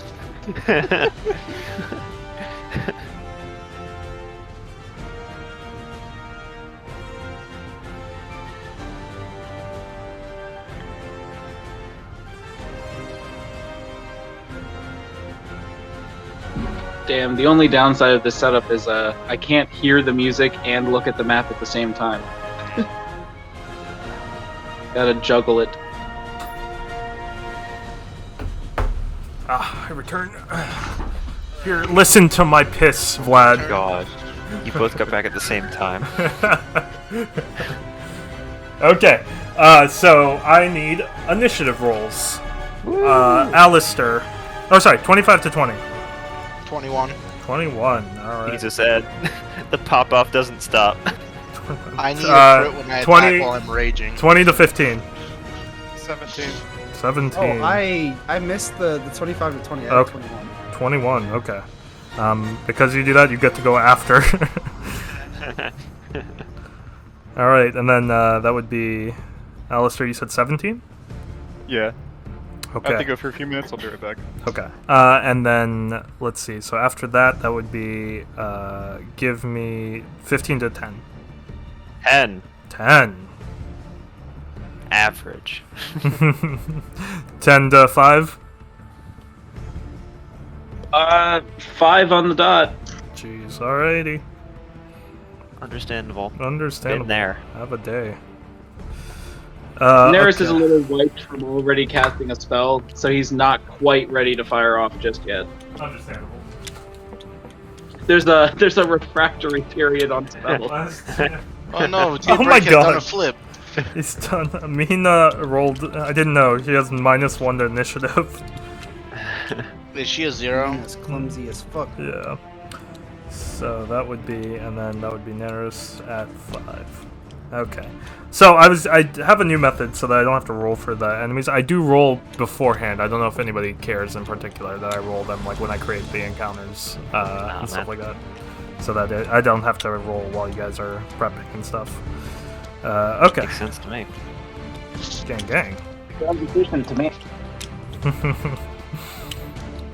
Damn, the only downside of this setup is I can't hear the music and look at the map at the same time. Gotta juggle it. I return. Here, listen to my piss, Vlad. God. You both got back at the same time. Okay, so I need initiative rolls. Alistair. Oh, sorry, 25 to 20. 21. 21, alright. Jesus, Ed. The pop-off doesn't stop. I need a crit when I 20 attack while I'm raging. 20 to 15. 17. 17. Oh, I missed the 25 to 20. I had Okay. 21. 21, okay. Because you do that, you get to go after. Alright, and then that would be... Alistair, you said 17? Yeah. Okay. I have to go for a few minutes, I'll be right back. Okay. And then, let's see. So after that, that would be... give me 15 to 10. 10. 10. Average. 10 to 5? 5 on the dot. Jeez, alrighty. Understandable. Understandable. Been there. Have a day. Neris okay. is a little wiped from already casting a spell, so he's not quite ready to fire off just yet. Understandable. There's a refractory period on spells. Oh no, Oh Deep my Break has done a God. flip. He's done. Mina rolled. I didn't know. He has -1 to initiative. Is she a 0? As clumsy as fuck. Yeah. So that would be, and then that would be Neris at 5. Okay. So I have a new method so that I don't have to roll for the enemies. I do roll beforehand. I don't know if anybody cares in particular that I roll them like when I create the encounters and stuff like that, so that I don't have to roll while you guys are prepping and stuff. Okay. Makes sense to me. Gang, gang. Sounds efficient to me.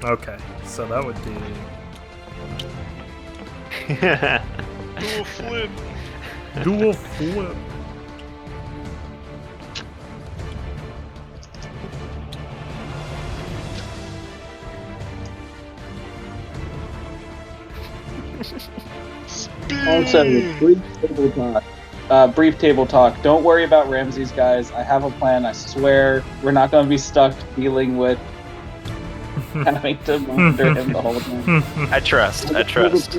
Okay. So that would be. Dual flip. Dual flip. Also, brief table talk. Don't worry about Ramses, guys. I have a plan. I swear, we're not going to be stuck dealing with having to monitor him the whole time. I trust. I trust.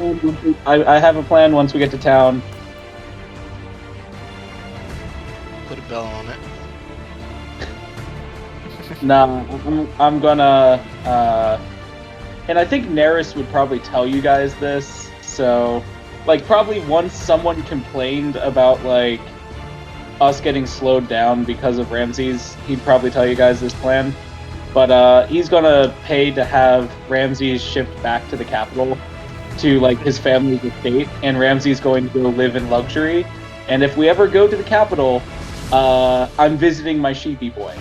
I have a plan once we get to town. Put a bell on it. Nah, I'm gonna. And I think Neris would probably tell you guys this. So, like, probably once someone complained about like us getting slowed down because of Ramses, he'd probably tell you guys this plan. But he's gonna pay to have Ramses shipped back to the capital, to like his family's estate, and Ramses going to go live in luxury. And if we ever go to the capital, I'm visiting my sheepy boy.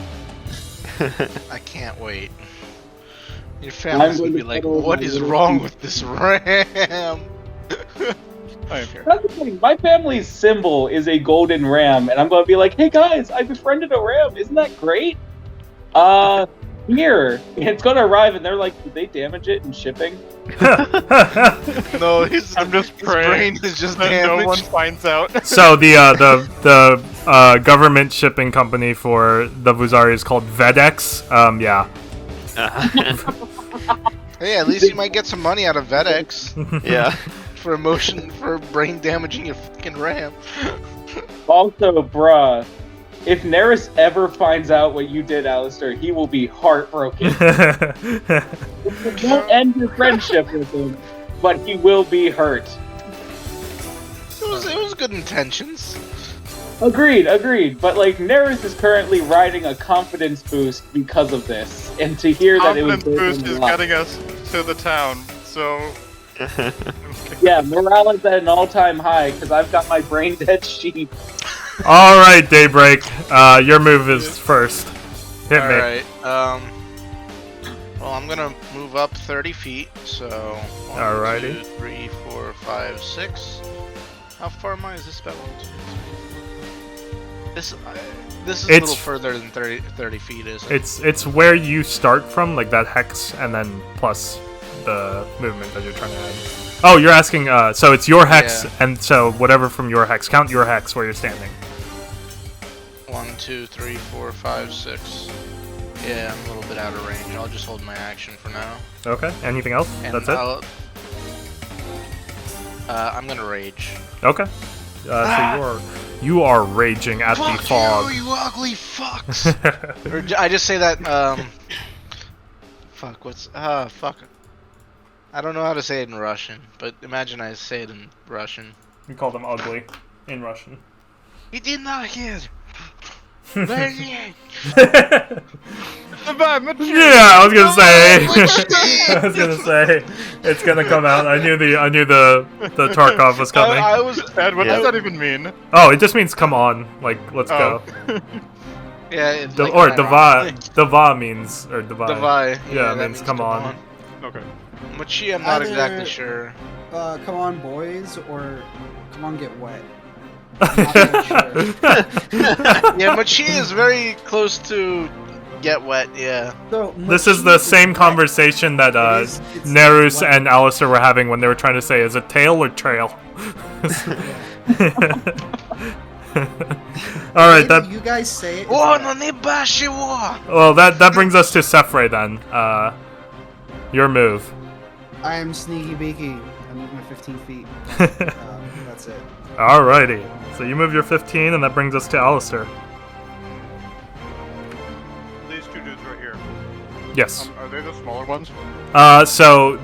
I can't wait. Your family's gonna be like, what is wrong with this ram? I am here. That's the thing. My family's symbol is a golden ram, and I'm gonna be like, hey guys, I befriended a ram. Isn't that great? Here. It's gonna arrive, and they're like, did they damage it in shipping? No, I'm just his praying brain is just that damaged. no one finds out. So the government shipping company for the Vuzari is called VEDEX. Yeah. Hey, at least you might get some money out of VEDEX Yeah. for brain damaging your fucking ram. Also, bruh, if Neris ever finds out what you did, Alistair, he will be heartbroken. Don't end your friendship with him, but he will be hurt. It was good intentions. Agreed. But like, Neris is currently riding a confidence boost because of this, and to hear that it was Confidence boost built is in luck- getting us to the town, so... Yeah, morale is at an all-time high because I've got my brain dead sheep. All right, Daybreak. Your move is first. Hit me. Alright, well, I'm gonna move up 30 feet, so... 1, Alrighty. 2, 3, 4, 5, 6. How far am I? Is this about 1, 2, 3? This is a It's- little further than 30 feet, isn't it? It's where you start from, like that hex, and then plus the movement that you're trying to add. Oh, you're asking. So it's your hex, Yeah. and so whatever from your hex. Count your hex where you're standing. 1, 2, 3, 4, 5, 6. Yeah, I'm a little bit out of range. I'll just hold my action for now. Okay. Anything else? And That's it. I'm gonna rage. Okay. So you are raging at the fog. You ugly fucks! Or I just say that. Fuck. Fuck. I don't know how to say it in Russian, but imagine I say it in Russian. You call them ugly in Russian. Иди нахер! Yeah, I was gonna say. I was gonna say it's gonna come out. I knew the Tarkov was coming. I was. Ed, what Yeah. does that even mean? Oh, it just means come on. Like let's go. Yeah, it's The, like or ironic. Dava means or Davai. Davai. Yeah, it that means come on. Okay. Machi, I'm not Either- exactly sure. Come on, boys, or come on, get wet. I'm not really sure. Yeah, Machi is very close to get wet. Yeah. So, This is the same conversation that it's Nerus wet. and Alistair were having when they were trying to say, is it tail or trail? Alright, Maybe that you guys say it. Oh, no не баши его! well that brings us to Sefre then. Your move. I am sneaky beaky. I moved my 15 feet. That's it. Alrighty. So you move your 15 and that brings us to Alistair. These two dudes right here. Yes. Are they the smaller ones? So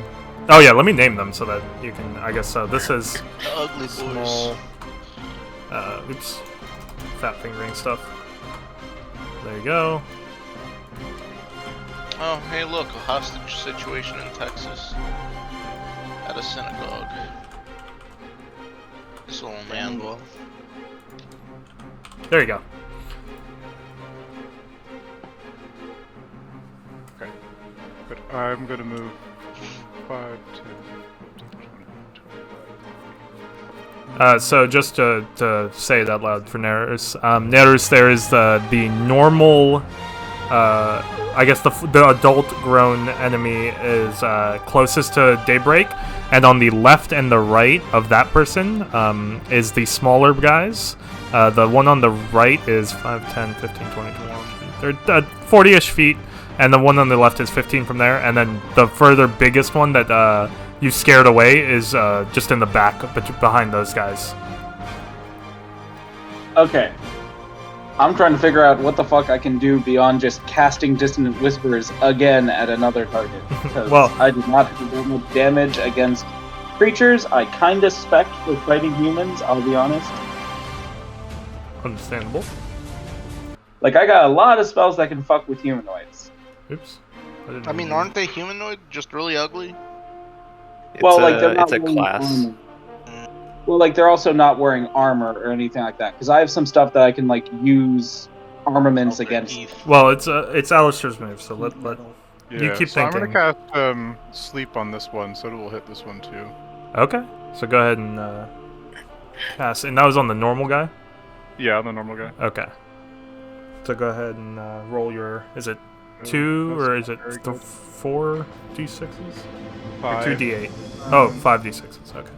oh yeah, let me name them so that you can I guess so this is The ugly boys. small oops. Fat fingering stuff. There you go. Oh, hey, look, a hostage situation in Texas. At a synagogue. This little man will. There you go. Okay. Good. I'm gonna move 5, 10, 15, 20, So just to say it out loud for Nerus, Nerus, there is the normal, I guess the adult-grown enemy is closest to Daybreak, and on the left and the right of that person is the smaller guys. The one on the right is 5, 10, 15, 20, 21, they're 40-ish feet, and the one on the left is 15 from there, and then the further biggest one that you scared away is just in the back, behind those guys. Okay. I'm trying to figure out what the fuck I can do beyond just casting Dissonant Whispers again at another target. Because Well- I do not do that much damage against creatures. I kinda suspect for fighting humans, I'll be honest. Understandable. Like, I got a lot of spells that can fuck with humanoids. Oops. I mean, aren't they humanoid? Just really ugly? It's Well, a, like, they're not it's a wearing class. armor. Well, like, they're also not wearing armor or anything like that. Because I have some stuff that I can, like, use armaments against. Heath. Well, it's Alistair's move, so let Yeah, You keep so I'm thinking. gonna cast sleep on this one, so it will hit this one too. Okay. So go ahead and cast, and that was on the normal guy. Yeah, I'm the normal guy. Okay. So go ahead and roll your. Is it 2 or is it Very the good. 4 d6s? Or 5, 2d8. Oh, 5 d6s. Okay.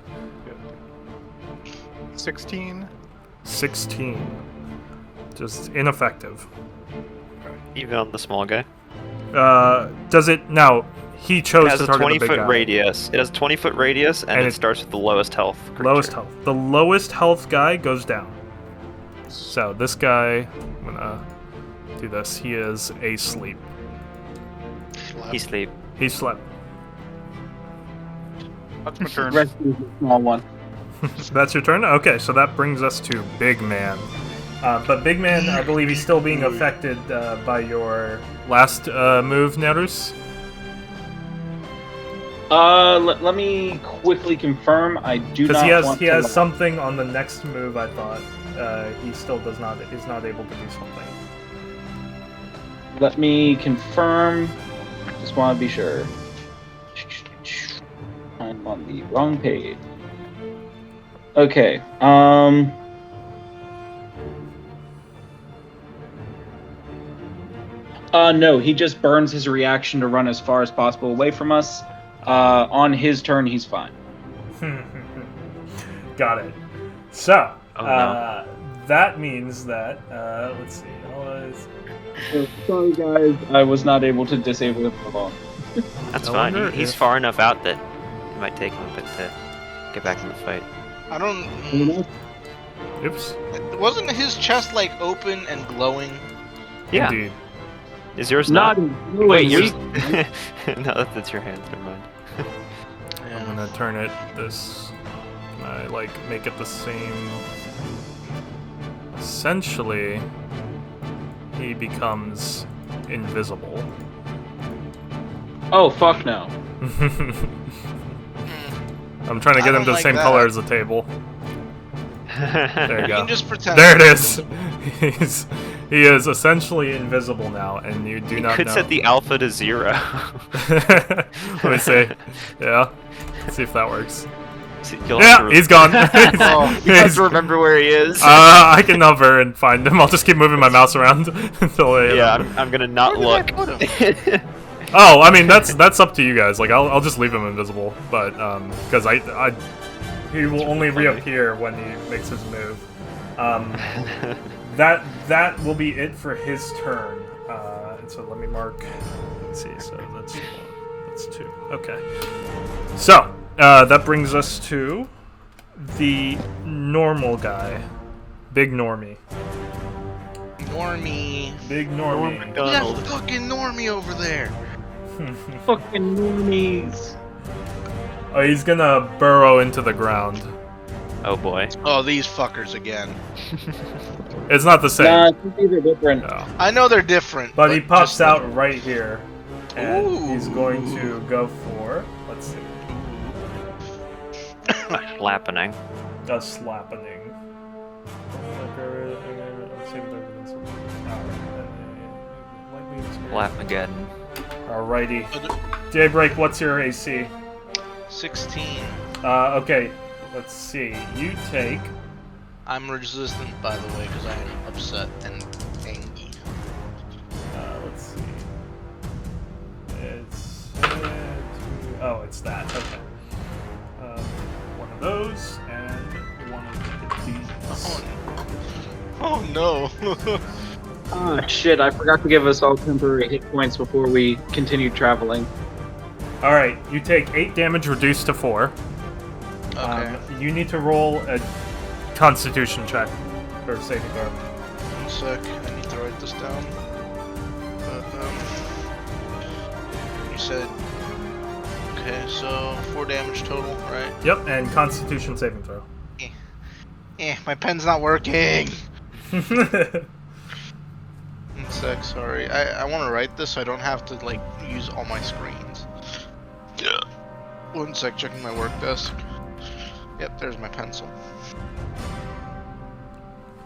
16. 16. Just ineffective. Even on the small guy. Does it now? He It chose has to a target the big 20-foot guy. radius. It has a 20-foot radius, and And it it- starts with the lowest health. Creature. Lowest health. The lowest health guy goes down. So this guy, I'm gonna do this. He is asleep. He sleep. He slept. That's my turn. Rescue the small one. That's your turn? Okay, so that brings us to Big Man. But Big Man, I believe he's still being affected by your last move, Nerus. Let me quickly confirm. I do Because not he has want he to has let- something on the next move, I thought. he still is not able to do something. Let me confirm. Just want to be sure. I'm on the wrong page. Okay. No, he just burns his reaction to run as far as possible away from us. On his turn, he's fine. Got it. So, Oh, no. that means that, let's see. Sorry, guys. I was not able to disable it for long. That's I fine. wonder He's if- far enough out that it might take him a bit to get back in the fight. I don't. Oops. Wasn't his chest like open and glowing? Yeah. Indeed. Is yours Not not? in Wait, yours. No, that's your hand. Never mind. I'm gonna turn it this. Can I make it the same? Essentially, he becomes invisible. Oh, fuck no. I'm trying to I get him don't to the like same that. color as the table. There you You go. can just pretend. There it is. He is essentially invisible now, and you do You not could know. set the alpha to 0. Let me see. Yeah. Let's see if that works. You'll have Yeah, to he's gone. you have He's- to remember where he is. I can hover and find him. I'll just keep moving my mouse around until I. yeah, I'm gonna not Where did I look. put him? Oh, I mean that's up to you guys. I'll just leave him invisible, but because he will only reappear when he makes his move. That will be it for his turn. So let me mark. Let's see. So that's 2. Okay. So that brings us to the normal guy, Big Normie. Normie. Big Normie. That fucking Normie over there. Fucking normies. Oh, he's gonna burrow into the ground. Oh boy. Oh, these fuckers again. It's not the same. Nah, I think these are different. No. I know they're different. But he pops just out right here, and he's Ooh. going to go for. Let's see. Slappening. A slappening. Slapmageddon. Alrighty. Daybreak, what's your AC? 16. Okay, let's see. You take. I'm resistant, by the way, because I am upset and angry. Let's see. It's. Oh, it's that. Okay. One of those, and one of these. Oh no. Ah, shit, I forgot to give us all temporary hit points before we continued traveling. Alright, you take 8 damage reduced to 4. Okay. You need to roll a Constitution check or saving throw. 1 sec. I need to write this down. You said. Okay, so 4 damage total, right? Yep, and Constitution saving throw. My pen's not working. 1 sec, sorry. I want to write this so I don't have to like use all my screens. Yeah. 1 sec, checking my work desk. Yep, there's my pencil.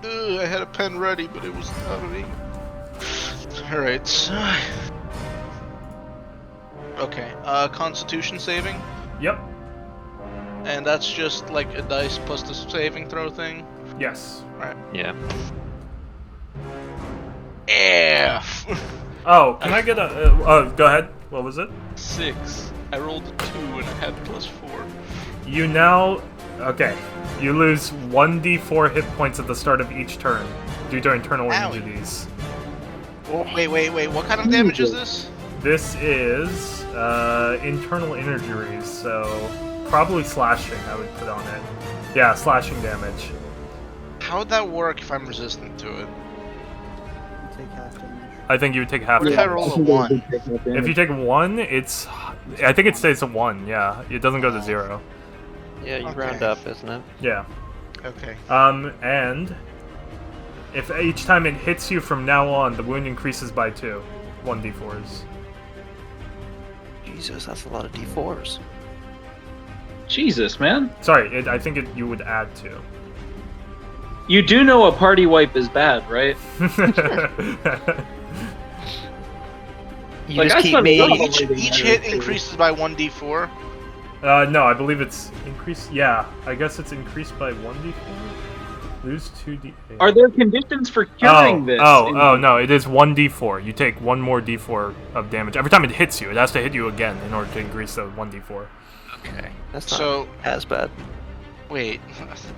I had a pen ready, but it was out of ink. Alright, so... Okay, Constitution saving, Yep, and that's just like a dice plus the saving throw thing. yes. Yeah. F! Oh, can I get a. Go ahead. What was it? 6. I rolled a 2 and I had +4. You now. Okay. You lose 1d4 hit points at the start of each turn due to internal Owie. injuries. Wait, what kind of damage is this? This is internal injuries, so probably slashing I would put on it. Yeah, slashing damage. How would that work if I'm resistant to it? You take half damage. I think you would take half What if I damage. roll a 1? If you take 1, it's... I think it stays at 1, yeah. It doesn't go to 0. Yeah, you Okay. round up, isn't it? Yeah. Okay. And... if each time it hits you from now on, the wound increases by 2. 1d4s. Jesus, that's a lot of d4s. Jesus, man. Sorry, I think you would add 2. You do know a party wipe is bad, right? You Like, just I keep spent a me. lot of Each hit increases by 1d4. No, I believe it's increased. Yeah, I guess it's increased by 1d4. Lose 2d8. Are there conditions for curing this? Oh, no, it is 1d4. You take one more d4 of damage. Every time it hits you, it has to hit you again in order to increase the 1d4. Okay, that's not So, as bad. wait.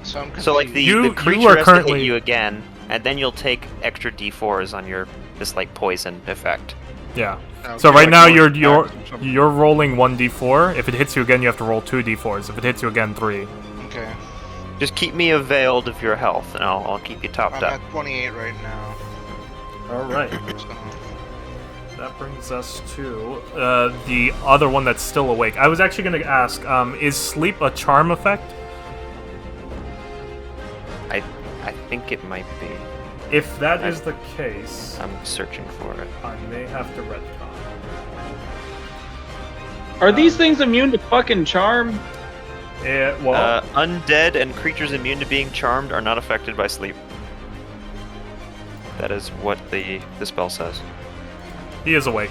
So I'm confused. So like the You creature are has currently- to hit you again, and then you'll take extra d4s on your this like poison effect. Yeah. Okay, So right like now more you're attacks or something. you're rolling 1d4. If it hits you again, you have to roll 2d4s. If it hits you again, 3. Okay. Just keep me availed of your health, and I'll keep you topped I'm up. at 28 right now. All right. So, That brings us to the other one that's still awake. I was actually going to ask, is sleep a charm effect? I think it might be. If that is the case, I'm searching for it. I may have to retcon. Are these things immune to fucking charm? Well, Undead and creatures immune to being charmed are not affected by sleep. That is what the spell says. he is awake.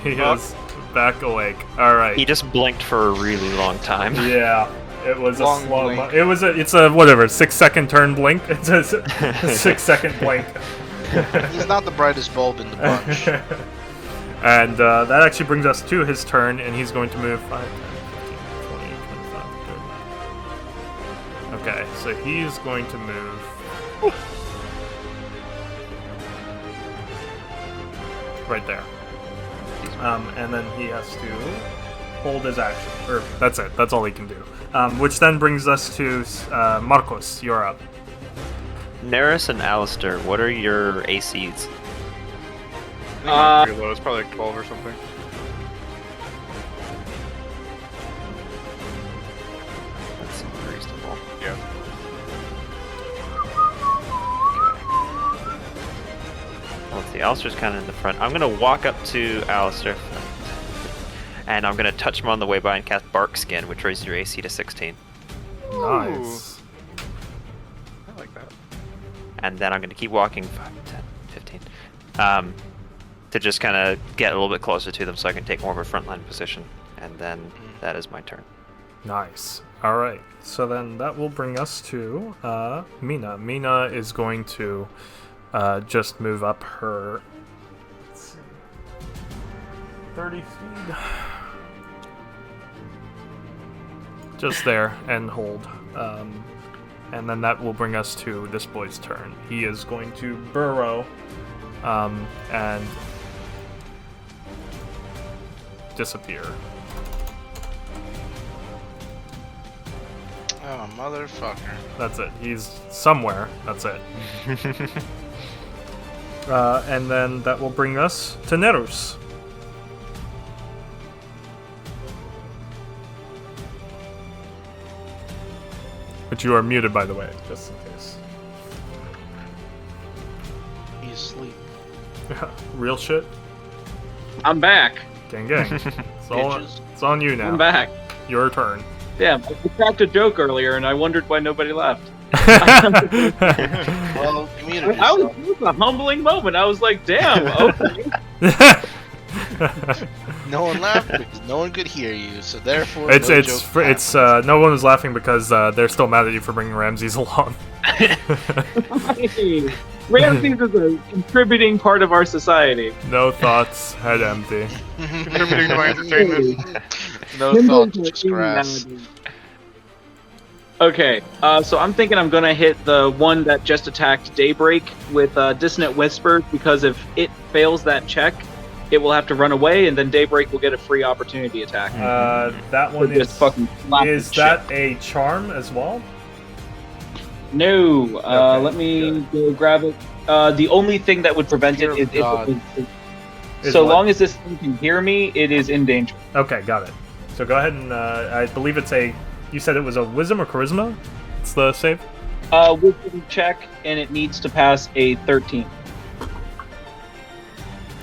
He is back awake. All right. He just blinked for a really long time. Yeah, it was Long a slow. blink. It's a whatever 6-second turn blink. It's a 6-second blink. he's not the brightest bulb in the bunch. And that actually brings us to his turn, and he's going to move 5, 10, 15, 20, 25, 30. Okay, so he's going to move. Right there. And then he has to hold his action. Or that's it. That's all he can do. Which then brings us to Marcos. You're up. Neris and Alistair, what are your ACs? I think it's pretty low. It's probably like 12 or something. That seems reasonable. Yeah. Let's see, Alistair's kind of in the front. I'm going to walk up to Alistair, and I'm going to touch him on the way by and cast Bark Skin, which raises your AC to 16. Nice. I like that. And then I'm going to keep walking 5, 10, 15. To just kind of get a little bit closer to them so I can take more of a frontline position. And then that is my turn. Nice. All right. So then that will bring us to Mina. Mina is going to just move up her. Let's see, 30 feet. Just there and hold. And then that will bring us to this boy's turn. He is going to burrow and disappear. Oh, motherfucker. That's it. He's somewhere. That's it. And then that will bring us to Nerus. But you are muted, by the way, just in case. He's asleep. Real shit. I'm back. Gang gang. Bitches. It's on you now. I'm back. Your turn. Damn, I cracked a joke earlier and I wondered why nobody laughed. Well, you muted It was a humbling moment. I was like, damn, okay. No one laughed because no one could hear you, so therefore It's no it's joke fr- it's no one was laughing because they're still mad at you for bringing Ramses along. Hey, Ramses is a contributing part of our society. No thoughts, head empty. Contributing to my entertainment. No Symbols thoughts, are just in grass. nowadays. Okay, so I'm thinking I'm gonna hit the one that just attacked Daybreak with Dissonant Whisper, because if it fails that check, it will have to run away, and then Daybreak will get a free opportunity attack. That one Just fucking slap is the that a charm as well? No, Okay, let me go grab it. The only thing that would prevent Dear it is if God. it was, Is so what? long as this thing can hear me, it is in danger. Okay, got it. So go ahead and I believe it's a. You said it was a wisdom or charisma? It's the save. Wisdom check, and it needs to pass a 13.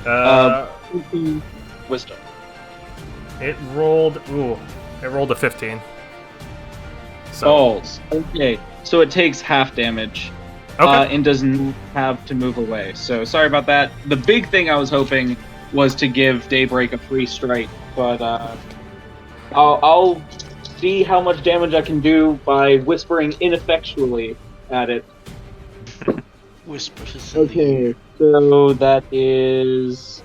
13 wisdom. It rolled. Ooh, it rolled a 15. So Balls. Okay, so it takes half damage. okay. And doesn't have to move away. So sorry about that. The big thing I was hoping was to give Daybreak a free strike, but I'll see how much damage I can do by whispering ineffectually at it. Whisper facility. Okay, so that is It's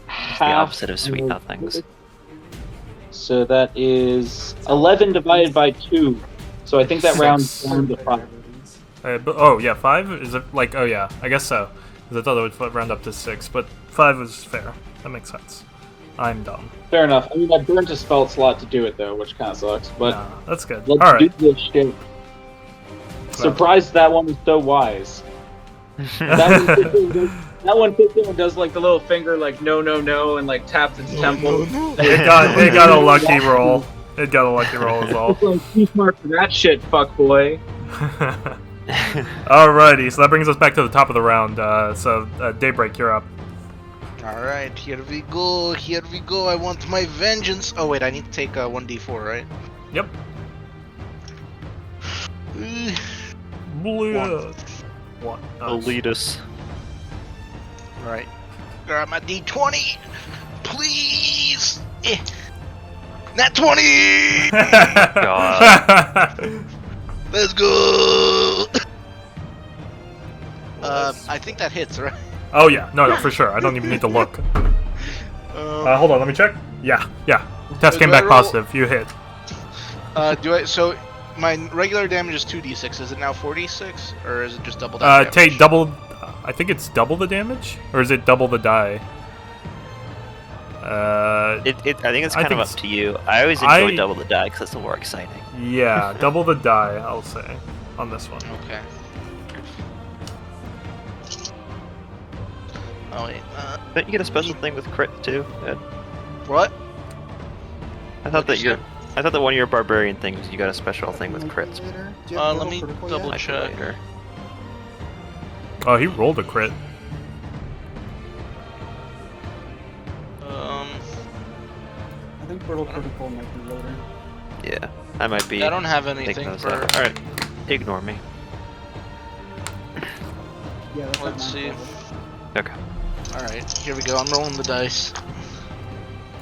the half. opposite of sweet nothings. So that is 11 divided by 2. So I think that rounds down to 5. Oh yeah, 5? Is it like? Oh yeah, I guess so. 'Cause I thought it would round up to 6, but 5 was fair. That makes sense. I'm dumb. Fair enough. I mean, I burnt a spell slot to do it though, which kind of sucks. But Nah, that's good. let's All right. do this shit. Surprised that one was so wise. That one sits there and does like the little finger, like no, no, no, and like taps its temple. It got a lucky roll. It got a lucky roll as well. Too smart for that shit, fuck boy. Alrighty, so that brings us back to the top of the round. Daybreak, you're up. Alright, here we go, here we go. I want my vengeance. Oh, wait, I need to take 1d4, right? Yep. Blue. One. Elitist. Alright. Grab my d20! Please! Nat 20! God. Let's go! I think that hits, right? Oh yeah, no, for sure. I don't even need to look. Hold on, let me check. Yeah. Test came do I back roll- positive. You hit. So my regular damage is 2d6. Is it now 4d6? Or is it just double that damage? Take double. I think it's double the damage, or is it double the die? I think it's I kind of think up it's- to you. I always enjoy double the die because it's more exciting. Yeah, double the die. I'll say on this one. Okay. Oh wait. Don't you get a special thing with crit too? Ed? What? I thought What'd you I thought that one of your barbarian things you got a special thing with crits. Let me double I feel check. like- Oh, he rolled a crit. I think Brutal Critical might be later. Yeah, I might be. I don't have taking anything those for. out. All right, ignore me. Yeah, that's Let's not see. mine. Okay. Alright, here we go. I'm rolling the dice.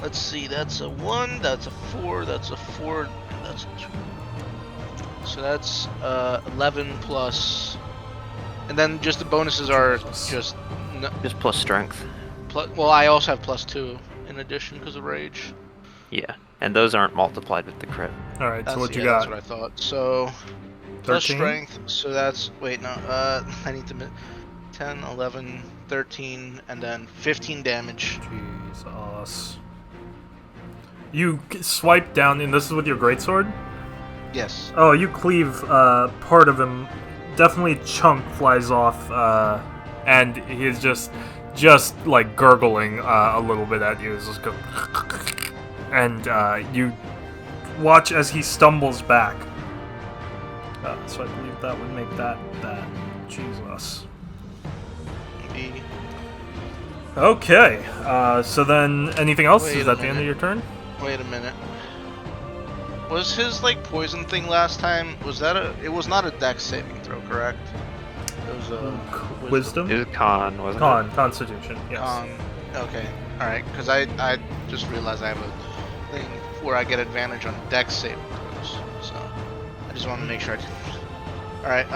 Let's see. That's a 1, that's a 4, that's a 4, that's a 2. So that's 11 plus. And then just the bonuses are just. Just plus strength. Well, I also have plus 2 in addition because of rage. Yeah, and those aren't multiplied with the crit. All right, so what you That's got? what I thought. So. Plus 13? strength, so that's. Wait, no. I need to. 10, 11, 13, and then 15 damage. Jesus. You swipe down, and this is with your greatsword? Yes. Oh, you cleave part of him. Definitely chunk flies off, and he's just like gurgling a little bit at you. It's just go, and you watch as he stumbles back. So I believe that would make that. Jesus. Maybe. Okay. So then, anything else? Wait Is a that the end of minute. your turn? Wait a minute. Was his like poison thing last time? Was that a? It was not a dex saving throw, correct? It was a Wisdom? It was con, wasn't Con, Constitution, yes. Okay. All right. Because I just realized I have a thing where I get advantage on dex saving throws. So I just want to make sure I do. All right.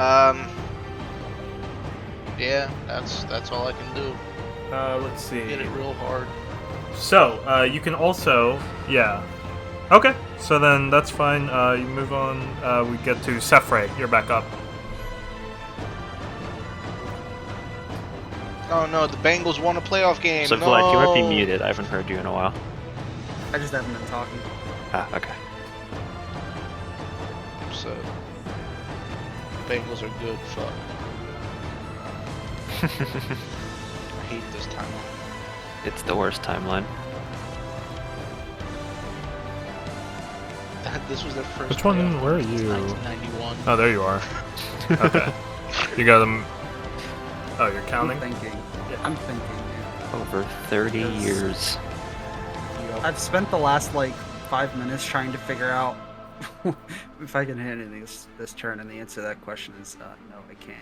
Yeah. That's all I can do. Let's see. Hit it real hard. So, you can also, yeah. Okay, so then that's fine. You move on. We get to Sefre. You're back up. Oh no, the Bengals won a playoff game. it? So no. Vlad, you might be muted. I haven't heard you in a while. I just haven't been talking. Ah, okay. So, Bengals are good. Fuck. I hate this timeline. It's the worst timeline. This was their first. Which one? playoff Where are since you? 1991. Oh, there you are. Okay. You got them. Oh, you're counting? I'm thinking. I'm thinking. Yeah. Over 30 years. I've spent the last like 5 minutes trying to figure out if I can hit anything this turn, and the answer to that question is no, I can't.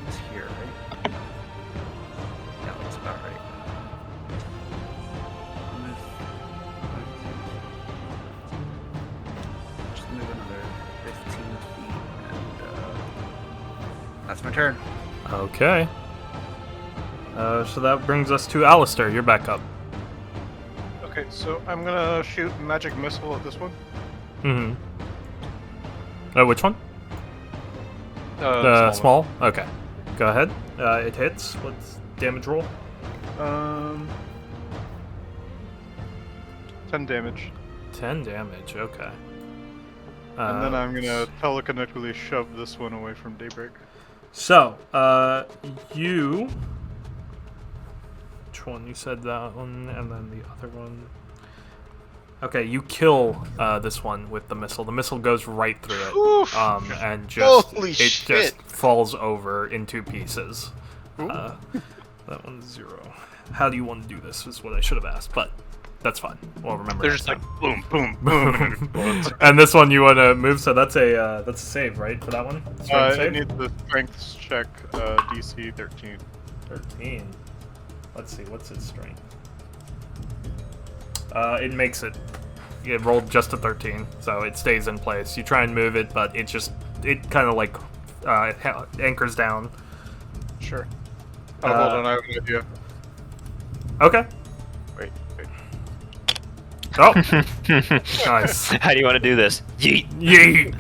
It's here, right? Yeah, that's about right. Just move another 15 feet, and that's my turn. Okay. So that brings us to Alistair. You're back up. Okay, so I'm gonna shoot magic missile at this one. Which one? Small? Okay. Go ahead. It hits. What's damage roll? 10 damage. 10 damage, okay. And then I'm gonna telekinetically shove this one away from Daybreak. So, you... Which one? You said that one, and then the other one. Okay, you kill this one with the missile. The missile goes right through it, Oof. and just Holy just shit. falls over in 2 pieces. That one's 0. How do you want to do this? Is what I should have asked, but that's fine. We'll remember. They're next just like time. boom, boom, boom, and it explodes. And this one you want to move, so that's a save, right, for that one? Strength It save? needs the strength check, DC 13. 13. Let's see, what's its strength? It makes it. It rolled just a 13, so it stays in place. You try and move it, but it kind of like anchors down. Sure. Oh, hold on, I have an idea. Okay. Wait. Oh, nice. How do you want to do this? Yeet. Yeet.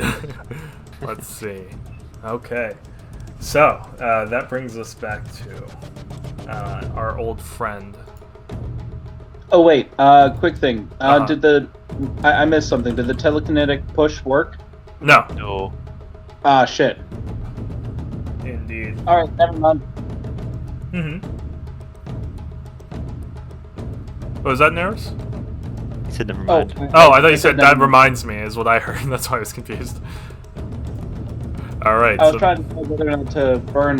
Let's see. Okay. So, that brings us back to our old friend. Oh wait, quick thing. Uh-huh. I missed something. Did the telekinetic push work? No. No. Ah, shit. Indeed. Alright, never mind. What was that, Neris? He said never mind. Oh, I thought you said never that mind. reminds me, is what I heard. That's why I was confused. Alright, I was so... trying to decide whether or not to burn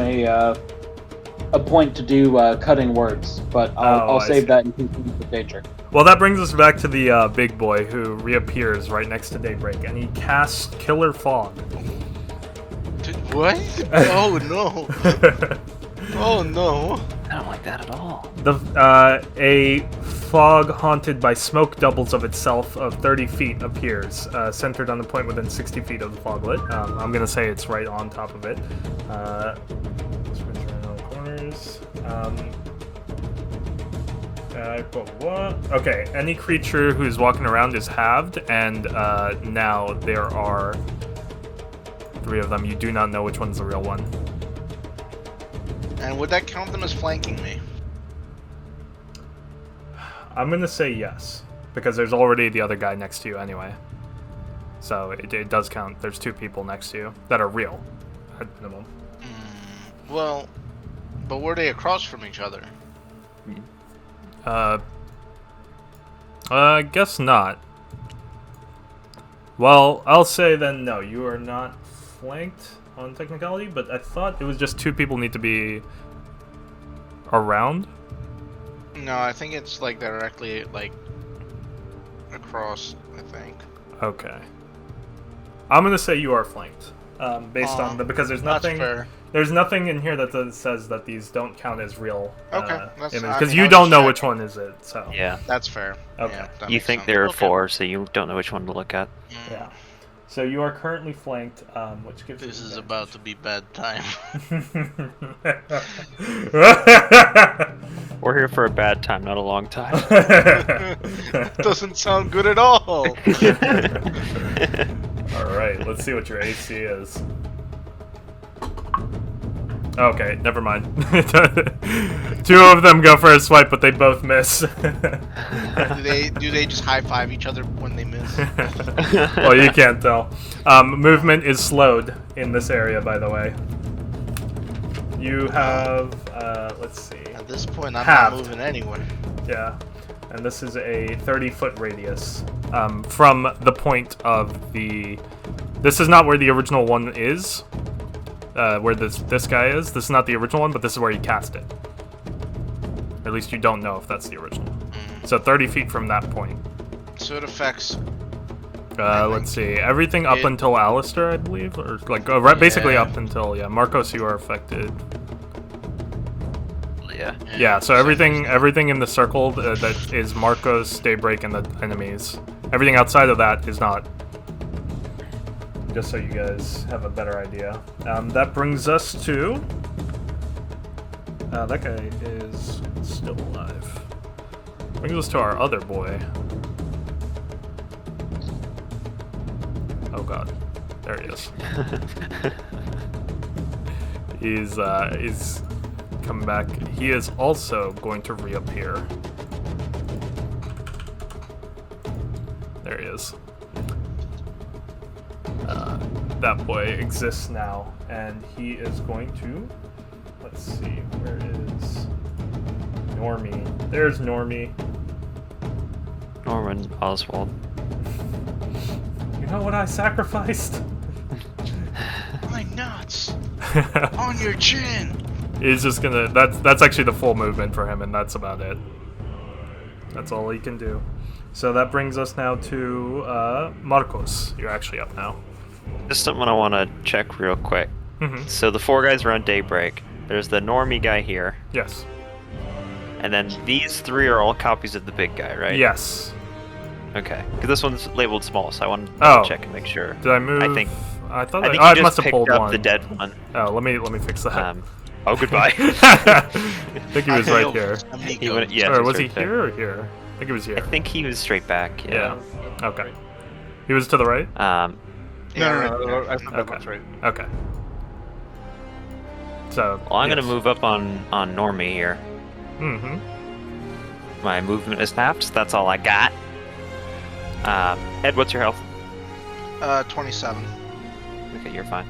a point to do cutting words, but I'll I save see. that in case of danger. Well, that brings us back to the big boy who reappears right next to Daybreak, and he casts Killer Fog. What? Oh no. Oh no. I don't like that at all. A fog haunted by smoke doubles of itself of 30 feet appears, centered on the point within 60 feet of the foglet. I'm going to say it's right on top of it. Switch around all the corners. Okay, any creature who's walking around is halved, and now there are 3 of them. You do not know which one's the real one. And would that count them as flanking me? I'm gonna say yes, because there's already the other guy next to you anyway. So it does count. There's 2 people next to you that are real, at minimum. Well, but were they across from each other? I guess not. Well, I'll say then no, you are not flanked on technicality, but I thought it was just 2 people need to be around. No, I think it's like directly like across, I think. Okay. I'm gonna say you are flanked, based on because there's nothing. That's fair. There's nothing in here that says that these don't count as real images, I because mean, you I'll don't just know check. which one is it. So Yeah. That's fair. Okay. Yeah, that You makes think sense. there are Okay. 4, so you don't know which one to look at. yeah. So you are currently flanked, which gives. This you is advantage. about to be bad time. We're here for a bad time, not a long time. Doesn't sound good at all. All right, let's see what your AC is. Okay, never mind. 2 of them go for a swipe, but they both miss. do they just high five each other when they miss? Well, you can't tell. Movement is slowed in this area, by the way. You have, let's see. At this point, I'm Halved. not moving anywhere. Yeah, and this is a 30-foot radius from the point of the. This is not where the original one is. Where this guy is. This is not the original one, but this is where he cast it. At least you don't know if that's the original. So 30 feet from that point. So it affects Let's see. Everything up until Alistair, I believe, or like right, basically up until Marcos, you are affected. Yeah. Yeah. So everything in the circle that is Marcos, Daybreak, and the enemies. Everything outside of that is not. Just so you guys have a better idea. That brings us to. That guy is still alive. Brings us to our other boy. Oh god. There he is. He's come back. He is also going to reappear. There he is. That boy exists now, and he is going to. Let's see, where is Normie? There's Normie. Norman Oswald. You know what I sacrificed? My nuts on your chin. He's just gonna. That's actually the full movement for him, and that's about it. That's all he can do. So that brings us now to Marcos. You're actually up now. Just something I want to check real quick. Mm-hmm. So the 4 guys are on Daybreak. There's the normie guy here. Yes. And then these 3 are all copies of the big guy, right? Yes. Okay. Because this one's labeled small, so I want to check and make sure. Did I move? I thought I you must just have pulled picked up one. the dead one. Oh, let me fix that. Oh, goodbye. I think he was right here. Yeah, or was he here or here? I think he was here. I think he was straight back. Yeah. Okay. He was to the right? No, I think okay. that's right. Okay. So. Well, I'm gonna move up on Normie here. Mm-hmm. My movement is halved, so that's all I got. Ed, what's your health? 27. Okay, you're fine.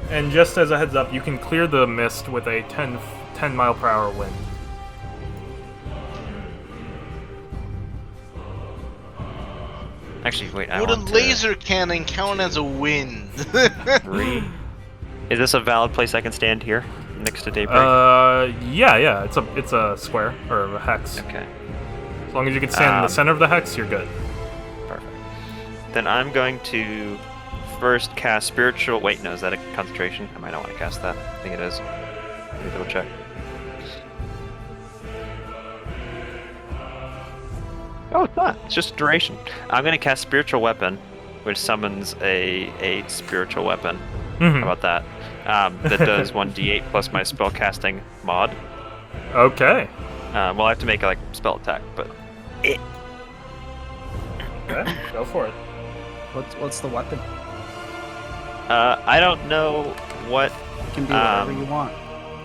And just as a heads up, you can clear the mist with a 10 mile per hour wind. Actually, wait. Would a laser cannon count as a wind? 3. Is this a valid place I can stand here, next to Daybreak? Yeah. It's a square or a hex. Okay. As long as you can stand in the center of the hex, you're good. Perfect. Then I'm going to first cast Spiritual. Wait, no, is that a concentration? I might not want to cast that. I think it is. Let me double check. Oh, it's not. It's just duration. I'm going to cast Spiritual Weapon, which summons a spiritual weapon. Mm-hmm. How about that? That does 1d8 plus my spellcasting mod. Okay. Well, I have to make a spell attack, but. Okay, go for it. What's the weapon? I don't know what. It can be whatever you want.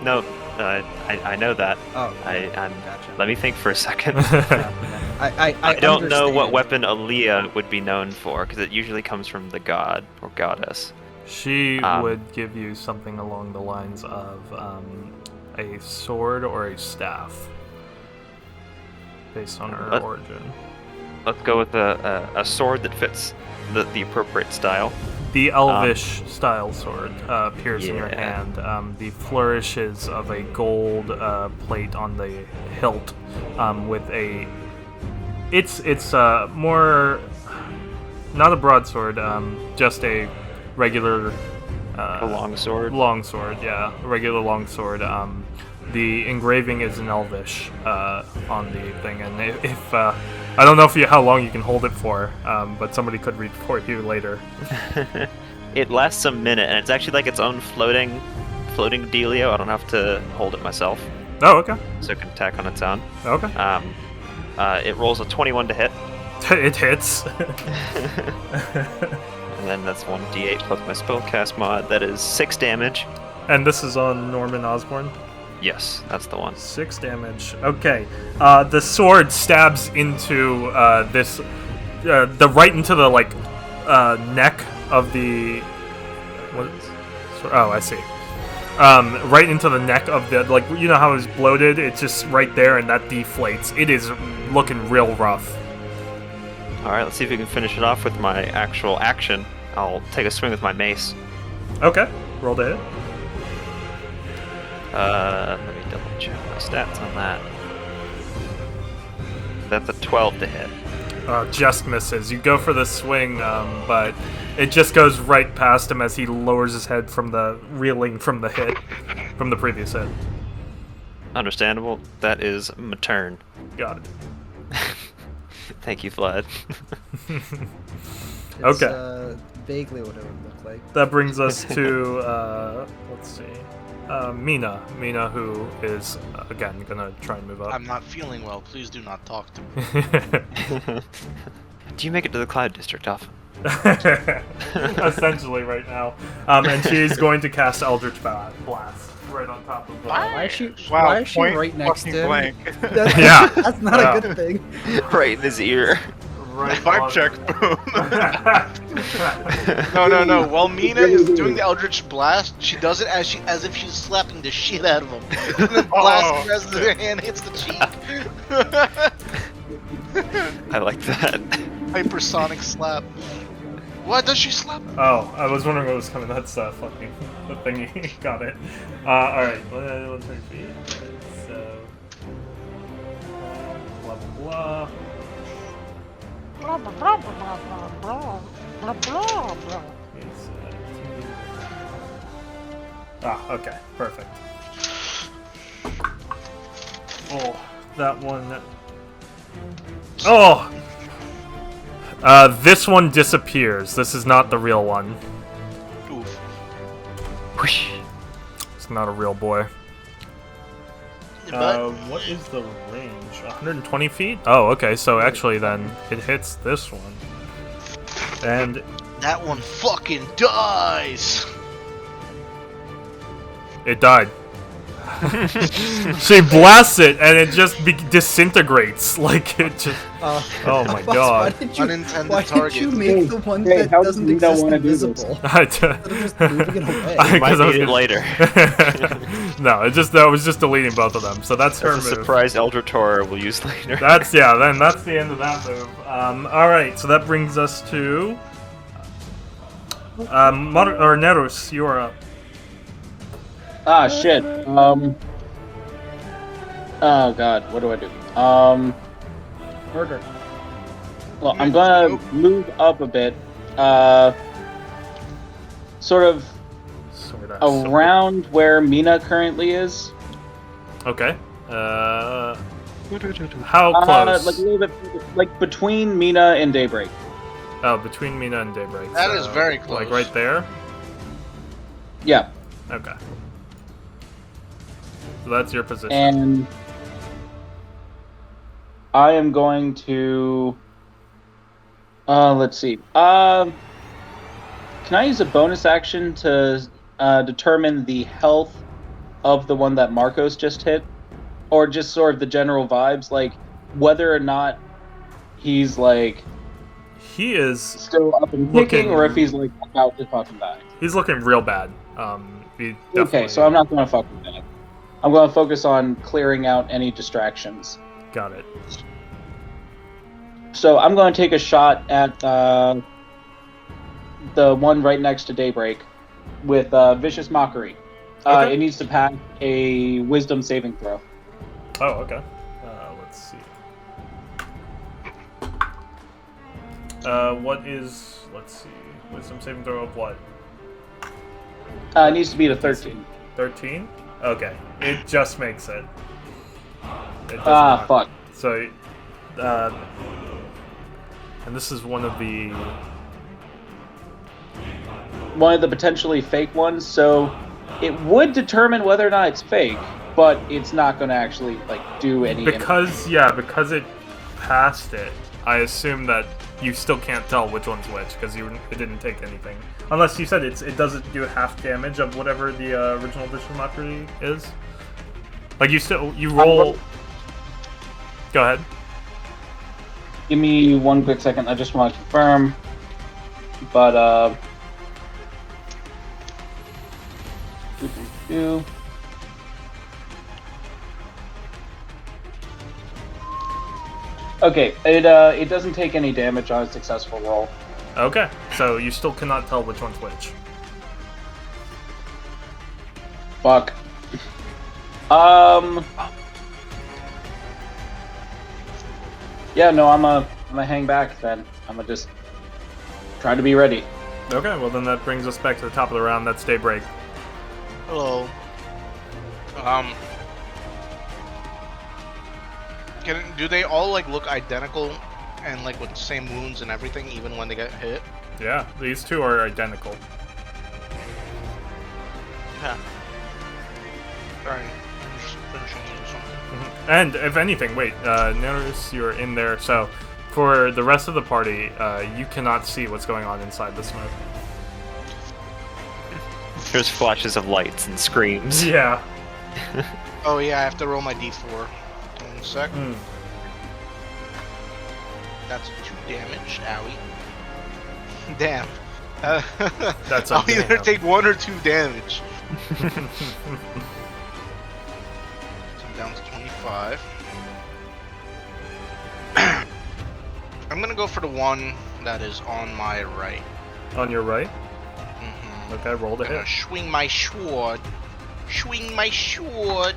No, I know that. Oh, I'm. Gotcha. Let me think for a second. I don't know what understand. weapon Aaliyah would be known for, because it usually comes from the god or goddess. She would give you something along the lines of a sword or a staff, based on her origin. Let's go with a sword that fits the appropriate style. The elvish style sword appears in your hand. The flourishes of a gold plate on the hilt with a. It's more not a broadsword, just a regular. A longsword. Longsword, yeah, a regular longsword. The engraving is in Elvish on the thing, and if I don't know how long you can hold it for, but somebody could read for you later. It lasts a minute, and it's actually like its own floating dealio. I don't have to hold it myself. Oh, okay. So it can attack on its own. Okay. It rolls a 21 to hit. It hits. And then that's 1d8 plus my spellcast mod. That is 6 damage. And this is on Norman Osborn? Yes, that's the one. 6 damage. Okay. The sword stabs into this, right into the neck of the. What? Oh, I see. Right into the neck of the you know how it's bloated. It's just right there, and that deflates. It is looking real rough. All right, let's see if we can finish it off with my actual action. I'll take a swing with my mace. Okay. Roll to hit. Let me double check my stats on that. That's a 12 to hit. Just misses. You go for the swing, but it just goes right past him as he lowers his head from the reeling from the hit, from the previous hit. Understandable. That is my turn. Got it. Thank you, Vlad. It's, Okay. Vaguely what it would look like. That brings us to, let's see, Mina. Mina, who is, again, gonna try and move up. I'm not feeling well. Please do not talk to me. Do you make it to the Cloud District often? Essentially right now. And she's going to cast Eldritch Blast right on top of Why is she, Wow, why is she point right next to fucking him? blank. That's, Yeah. That's not Yeah. a good thing. Right in his ear. right Vibe on- check, boom. No. While Mina is doing the Eldritch Blast, she does it as if she's slapping the shit out of him. And then blasts him as their hand hits the cheek. I like that. Hypersonic slap. What does she slap? Oh, I was wondering what was coming. That's fucking the thingy. Got it. Alright, 130 feet. So. Blah blah blah. Okay, perfect. Oh, that one. Oh! This one disappears. This is not the real one. Oof. Whoosh. It's not a real boy. But What is the range? 120 feet? Oh, okay, so actually then it hits this one. And that one fucking dies. it died. She blasts it and it just disintegrates. Like it just. Oh my Boss, god. Unintended why target. did you make the one Hey, that how doesn't do you not exist wanna do this? invisible? Instead of just moving it away. Might need it later. No, I was just deleting both of them. So that's her That's a move. surprise Eldrittor we'll use later. That's then that's the end of that move. All right, so that brings us to Nerus. You are up. Ah, shit. Oh god, what do I do? Murder. Well, I'm gonna move up a bit. Sort of around where Mina currently is. Okay. How close? Like a little bit, like between Mina and Daybreak. Oh, between Mina and Daybreak. That is very close. Like right there? Yeah. Okay. So that's your position. And I am going to. Let's see. Can I use a bonus action to determine the health of the one that Marcos just hit, or just sort of the general vibes, like whether or not he's like he is still up and kicking, or if he's like about to fucking die. He's looking real bad. Okay, so I'm not going to fuck with that. I'm going to focus on clearing out any distractions. Got it. So I'm going to take a shot at the one right next to Daybreak with Vicious Mockery. Okay. It needs to pass a Wisdom saving throw. Oh, okay. Let's see. What is... Let's see. Wisdom saving throw of what? It needs to be a 13. 13? Okay. It just makes it. It does Ah, not. fuck. So, and this is one of the... One of the potentially fake ones, so it would determine whether or not it's fake, but it's not going to actually like do any. Because it passed it, I assume that you still can't tell which one's which, because it didn't take anything. Unless you said it doesn't do half damage of whatever the original Vicious Mockery is. Like, you roll... Go ahead. Give me one quick second, I just want to confirm. But, Okay, it doesn't take any damage on a successful roll. Okay, so you still cannot tell which one's which. Fuck. Yeah, no, gonna hang back then. I'm gonna just try to be ready. Okay, well then that brings us back to the top of the round. That's Daybreak. Hello. Do they all like look identical and like with the same wounds and everything, even when they get hit? Yeah, these two are identical. Yeah. Sorry, I'm just finishing eating something. And if anything, wait, notice you're in there, so for the rest of the party, you cannot see what's going on inside the smoke. There's flashes of lights and screams. Yeah. Oh yeah, I have to roll my d4. 1 sec. That's 2 damage. Owie. Damn. That's a I'll either damn. take 1 or 2 damage. So I'm down to 25. I'm gonna go for the one that is on my right. On your right? Mm-hmm. Okay, roll to I'm gonna hit. swing my sword. Swing my sword.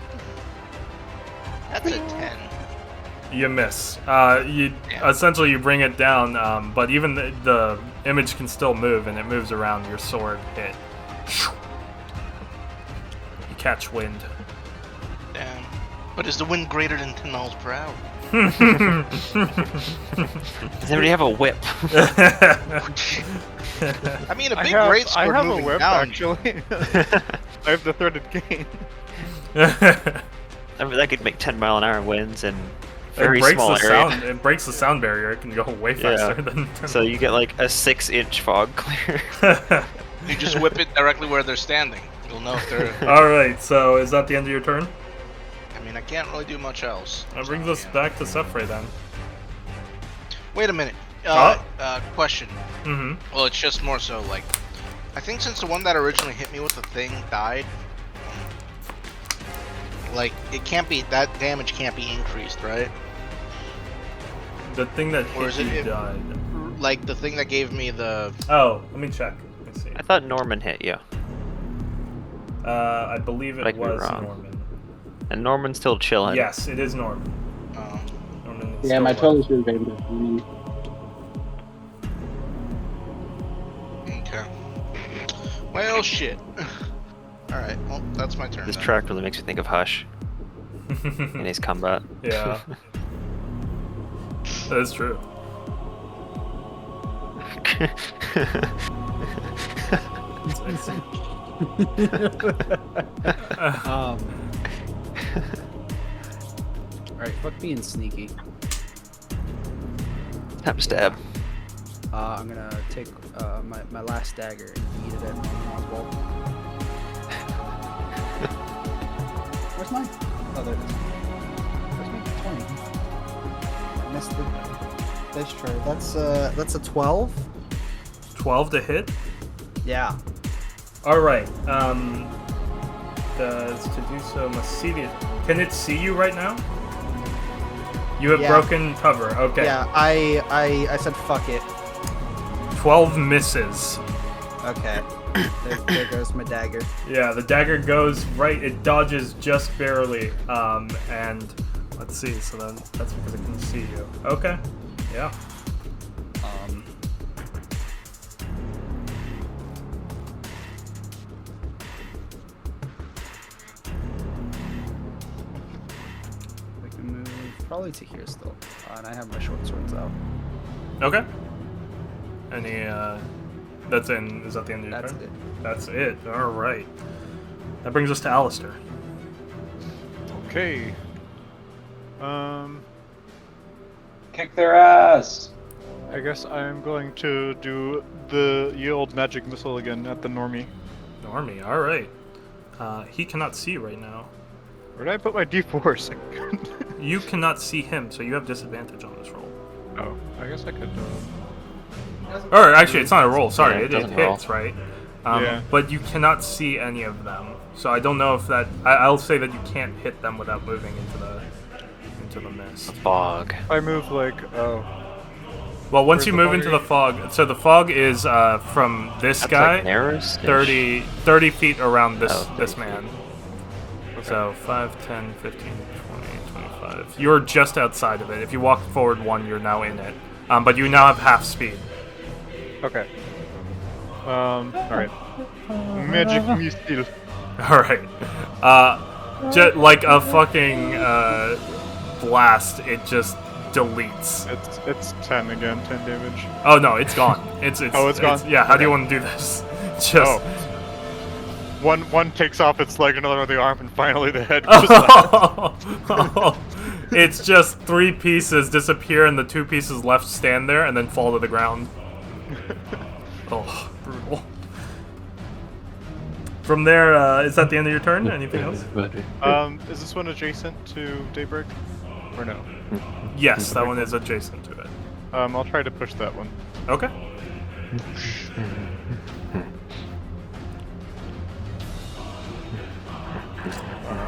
That's a 10. You miss. Essentially you bring it down, but even the image can still move, and it moves around your sword hit. You catch wind. Damn. But is the wind greater than 10 miles per hour? Does anybody have a whip? I mean, a big great I sword have a moving whip, down. actually. I have the threaded cane. I mean, that could make 10-mile-an-hour winds in It very breaks small the area. sound. It breaks the sound barrier. It can go way faster than. So you get like a 6-inch fog clear. You just whip it directly where they're standing. You'll know if they're... All right. So is that the end of your turn? I mean, I can't really do much else. That brings us back to Sephrey then. Wait a minute. Question. Mm-hmm. Well, it's just more so, like... I think since the one that originally hit me with the thing died... Like, it can't be... That damage can't be increased, right? The thing that Or is hit you it- died. Like, the thing that gave me the... Oh, let me check. Let me see. I thought Norman hit you. I believe it Might be was wrong. Norman. And Norman's still chilling. Yes, it is Norman. Norman is Yeah, still my alive. total should have been. Okay. Well, shit. Alright, well, that's my turn This then. track really makes me think of Hush in his combat. Yeah. That is true. Alright, fuck being sneaky. Tap stab. I'm gonna take my last dagger and eat it at Oswald. Where's mine? Oh, there it is. Where's my 20? I missed the dice tray. That's a 12. 12 to hit. Yeah. All right. Does to do so must see the. Can it see you right now? You have Yeah. broken cover. Okay. Yeah, I said fuck it. 12 misses. Okay. There goes my dagger. Yeah, the dagger goes right. It dodges just barely. And let's see. So then that's because it can see you. Okay. Yeah. I can move probably to here still. And I have my short swords out. Okay. Any that's in. Is that the end of your That's turn? it. That's it. All right. That brings us to Alistair. Okay. Kick their ass. I guess I'm going to do the yield magic missile again at the normie. Normie. All right. He cannot see you right now. Where did I put my d4s? You cannot see him, so you have disadvantage on this roll. Oh, I guess I could. Or actually, it's not a roll. Sorry, Yeah, it it doesn't roll. hits, right? Yeah. But you cannot see any of them, so I don't know if that. I'll say that you can't hit them without moving into the mist. Fog. I move like Well, once Where's you the move fog into the fog, so the fog is from this That's guy, like narrows. 30 feet around this Oh, 30 man. So 5, 10, 15, 20, 25. You're just outside of it. If you walk forward 1, you're now in it. but you now have half speed. Okay. Alright. Magic missile. Alright. Like a fucking blast, it just deletes. It's 10 again, 10 damage. Oh no, it's gone. It's Oh, it's gone? Yeah, how do you Okay. want to do this? Just Oh. One takes off its leg, another on the arm, and finally the head goes out. It's just 3 pieces disappear and the 2 pieces left stand there and then fall to the ground. Oh, brutal. From there, is that the end of your turn? Anything else? Is this one adjacent to Daybreak? Or no? Yes, that one is adjacent to it. I'll try to push that one. Okay.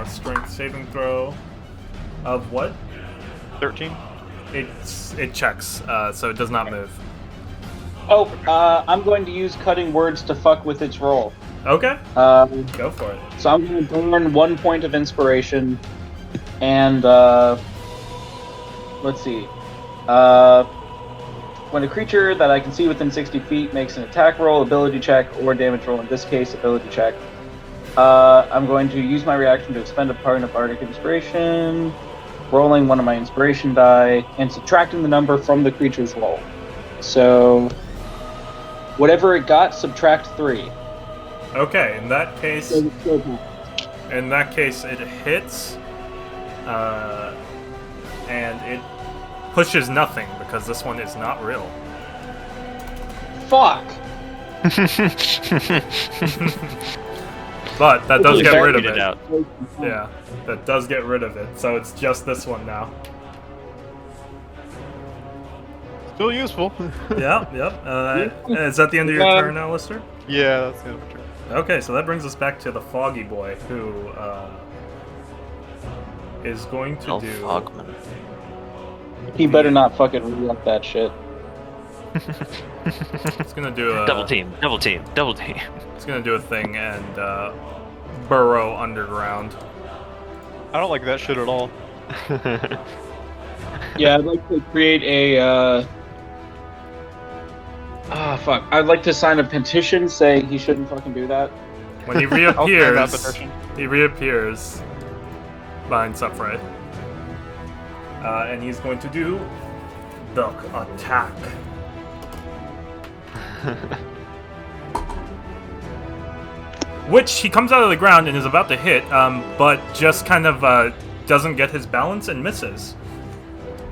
Strength saving throw of what? 13? It checks, so it does not move. Oh, I'm going to use cutting words to fuck with its roll. Okay, Um, go for it. So I'm going to burn 1 point of inspiration, and let's see. When a creature that I can see within 60 feet makes an attack roll, ability check, or damage roll, in this case, ability check, I'm going to use my reaction to expend a point of bardic inspiration, rolling one of my inspiration die, and subtracting the number from the creature's roll. So, whatever it got, subtract 3. Okay, in that case, it hits, and it pushes nothing because this one is not real. Fuck! But that does get rid of Figured it. out. Yeah, that does get rid of it. So it's just this one now. Still useful. Yep. Is that the end of your turn now, Lister? Yeah, that's the end of my turn. Okay, so that brings us back to the Foggy Boy, who is going to do. Fogman. He better not fucking re-up that shit. It's gonna do a Double team. It's gonna do a thing and burrow underground. I don't like that shit at all. Yeah, I'd like to create a. Fuck. I'd like to sign a petition saying he shouldn't fucking do that. When he I'll sign that reappears, petition. he reappears behind Sephiroth. And he's going to do the attack. Which he comes out of the ground and is about to hit, but just kind of doesn't get his balance and misses.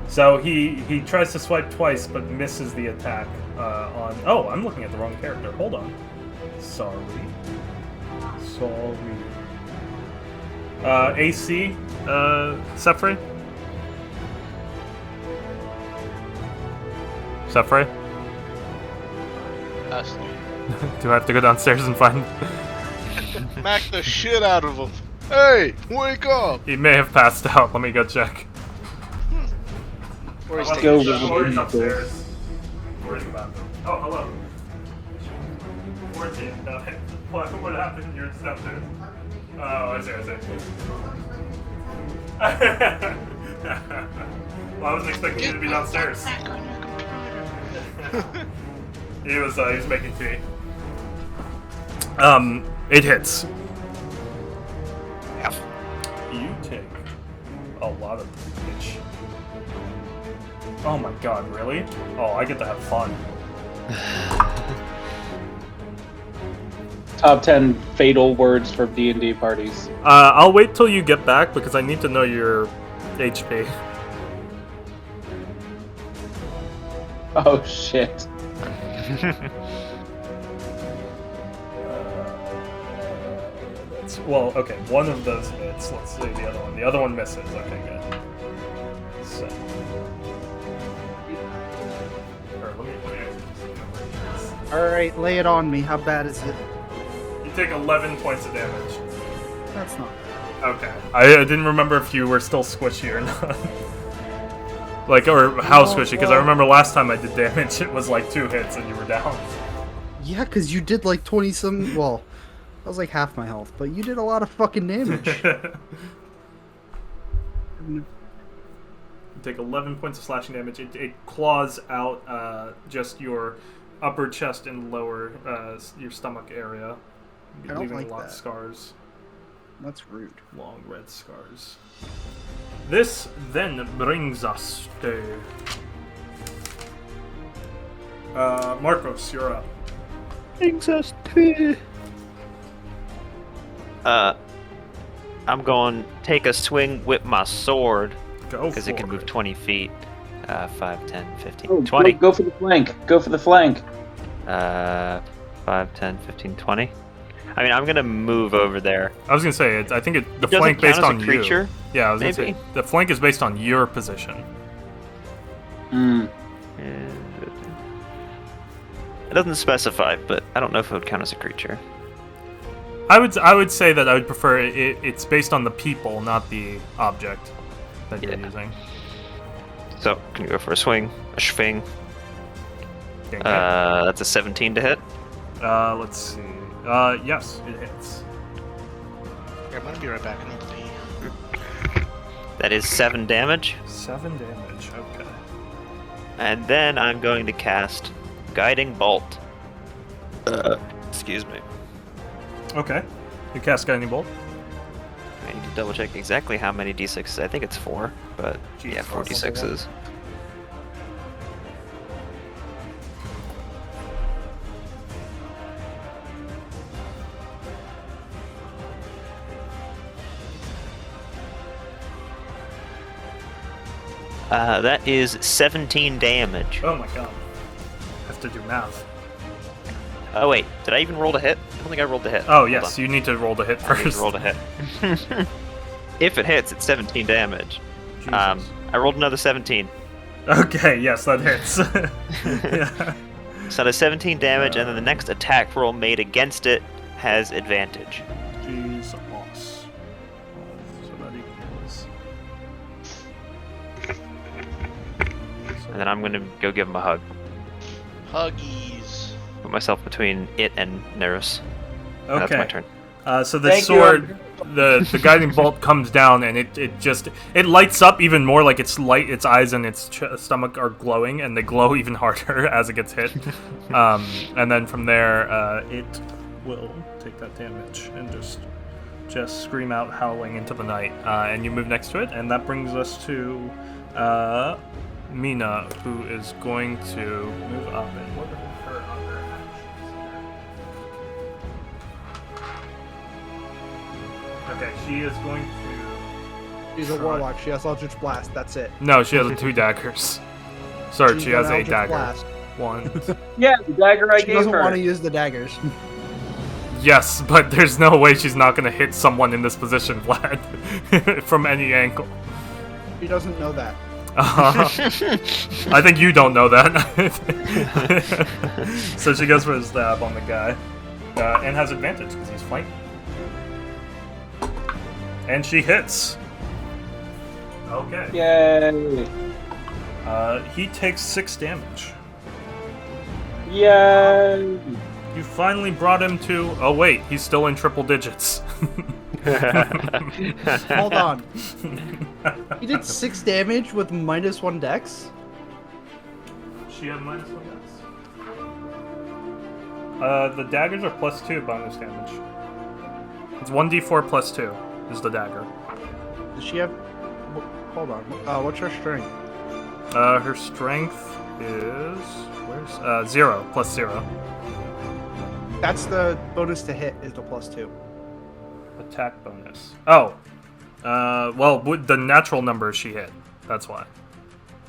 So he tries to swipe twice, but misses the attack on... Oh, I'm looking at the wrong character. Hold on. Sorry. AC, Sephiroth? Sephiroth? Ashley. Do I have to go downstairs and find... Smack the shit out of him. Hey, wake up! He may have passed out. Let me go check. Or he's Let's taking go a with shit. the- Or he's upstairs. Or he's about to... Oh, hello. 14. What happened? You're downstairs. Oh, I see. Well, I wasn't expecting you to be downstairs. Back on your computer. He was making tea. It hits. You take a lot of damage. Oh my god, really? Oh, I get to have fun. Top 10 fatal words for D&D parties. I'll wait till you get back because I need to know your HP. Oh shit. Well, okay, one of those hits. Let's see the other one. The other one misses. Okay, good. So. Or let me Alright, lay it on me. How bad is it? You take 11 points of damage. That's not Okay. I didn't remember if you were still squishy or not. Like, or how squishy, because I remember last time I did damage, it was like 2 hits and you were down. Yeah, because you did like 20 some. Well, that was like half my health, but you did a lot of fucking damage. take 11 points of slashing damage. It claws out just your upper chest and lower your stomach area, I don't leaving like a lot of that. scars. That's rude. Long red scars. This then brings us to Marcos. You're up. Brings us to. I'm going to take a swing with my sword Go because it can move 20 feet. 5, 10, 15, Oh, 20. Go for the flank. Go for the flank. 5, 10, 15, 20. I mean, I'm gonna move over there. I was gonna say I think the It doesn't flank based count on as a creature, you. Yeah, I was maybe? gonna say the flank is based on your position. Hmm. It doesn't specify, but I don't know if it would count as a creature. I would say that I would prefer it's based on the people, not the object that you're Yeah. using. So, can you go for a swing? A schwing? Okay. That's a 17 to hit. Let's see. Yes, it hits. Yeah, I'm gonna be right back. I need to pee. That is 7 damage. 7 damage. Okay. And then I'm going to cast Guiding Bolt. Excuse me. Okay. You cast Guiding Bolt. I need to double check exactly how many d6s. I think it's 4, but Jeez, yeah, 4 awesome. d6s. That is 17 damage. Oh my god. I have to do math. Oh wait, did I even roll to hit? I don't think I rolled to hit. Oh Hold yes, on. you need to roll the hit I need first. to roll to hit. If it hits, it's 17 damage. Jesus. I rolled another 17. Okay, yes, that hits. Yeah. So that's 17 damage, and then the next attack roll made against it has advantage. Jesus. So that equals. And then I'm gonna go give him a hug. Huggies. Put myself between it and Neros. And That's my Okay. turn. So the Thank you. sword, the guiding bolt comes down, and it lights up even more. Like its eyes and its stomach are glowing, and they glow even harder as it gets hit. And then from there, it will take that damage and just scream out, howling into the night. And you move next to it, and that brings us to Mina, who is going to move up and look at her other actions. Okay, she is going to. She's a try- warlock. She has Eldritch Blast. That's it. No, she has 2 daggers. Sorry, she has got a Eldritch dagger. Blast. 1. Yeah, the dagger I She gave doesn't her. want to use the daggers. Yes, but there's no way she's not going to hit someone in this position, Vlad, from any angle. She doesn't know that. I think you don't know that. So she goes for a stab on the guy, and has advantage because he's flanking. And she hits. Okay. Yay! He takes 6 damage. Yay! You finally brought him to. Oh wait, he's still in triple digits. Hold on. He did 6 damage with -1 dex? She had -1 dex. The daggers are +2 bonus damage. It's 1d4 +2 is the dagger. Does she have... Hold on. What's her strength? Her strength is where's 0 +0. That's the bonus to hit, is the +2. Attack bonus. Oh, well, with the natural number she hit. That's why.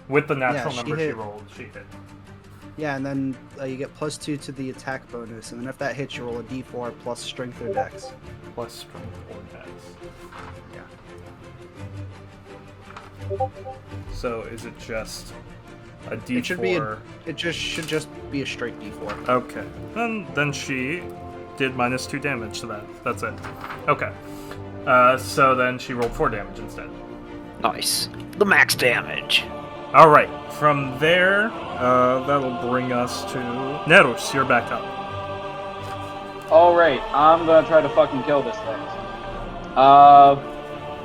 With the natural she number she hit. rolled, she hit. Yeah, and then you get +2 to the attack bonus, and then if that hits, you roll a d4 plus strength or dex. Plus strength or dex. Yeah. So is it just a d4? It should be it should just be a straight d4. Okay. Then she did -2 damage to that. That's it. Okay. So then she rolled 4 damage instead. Nice. The max damage. All right. From there, that'll bring us to Neros. You're back up. Alright, I'm gonna try to fucking kill this thing.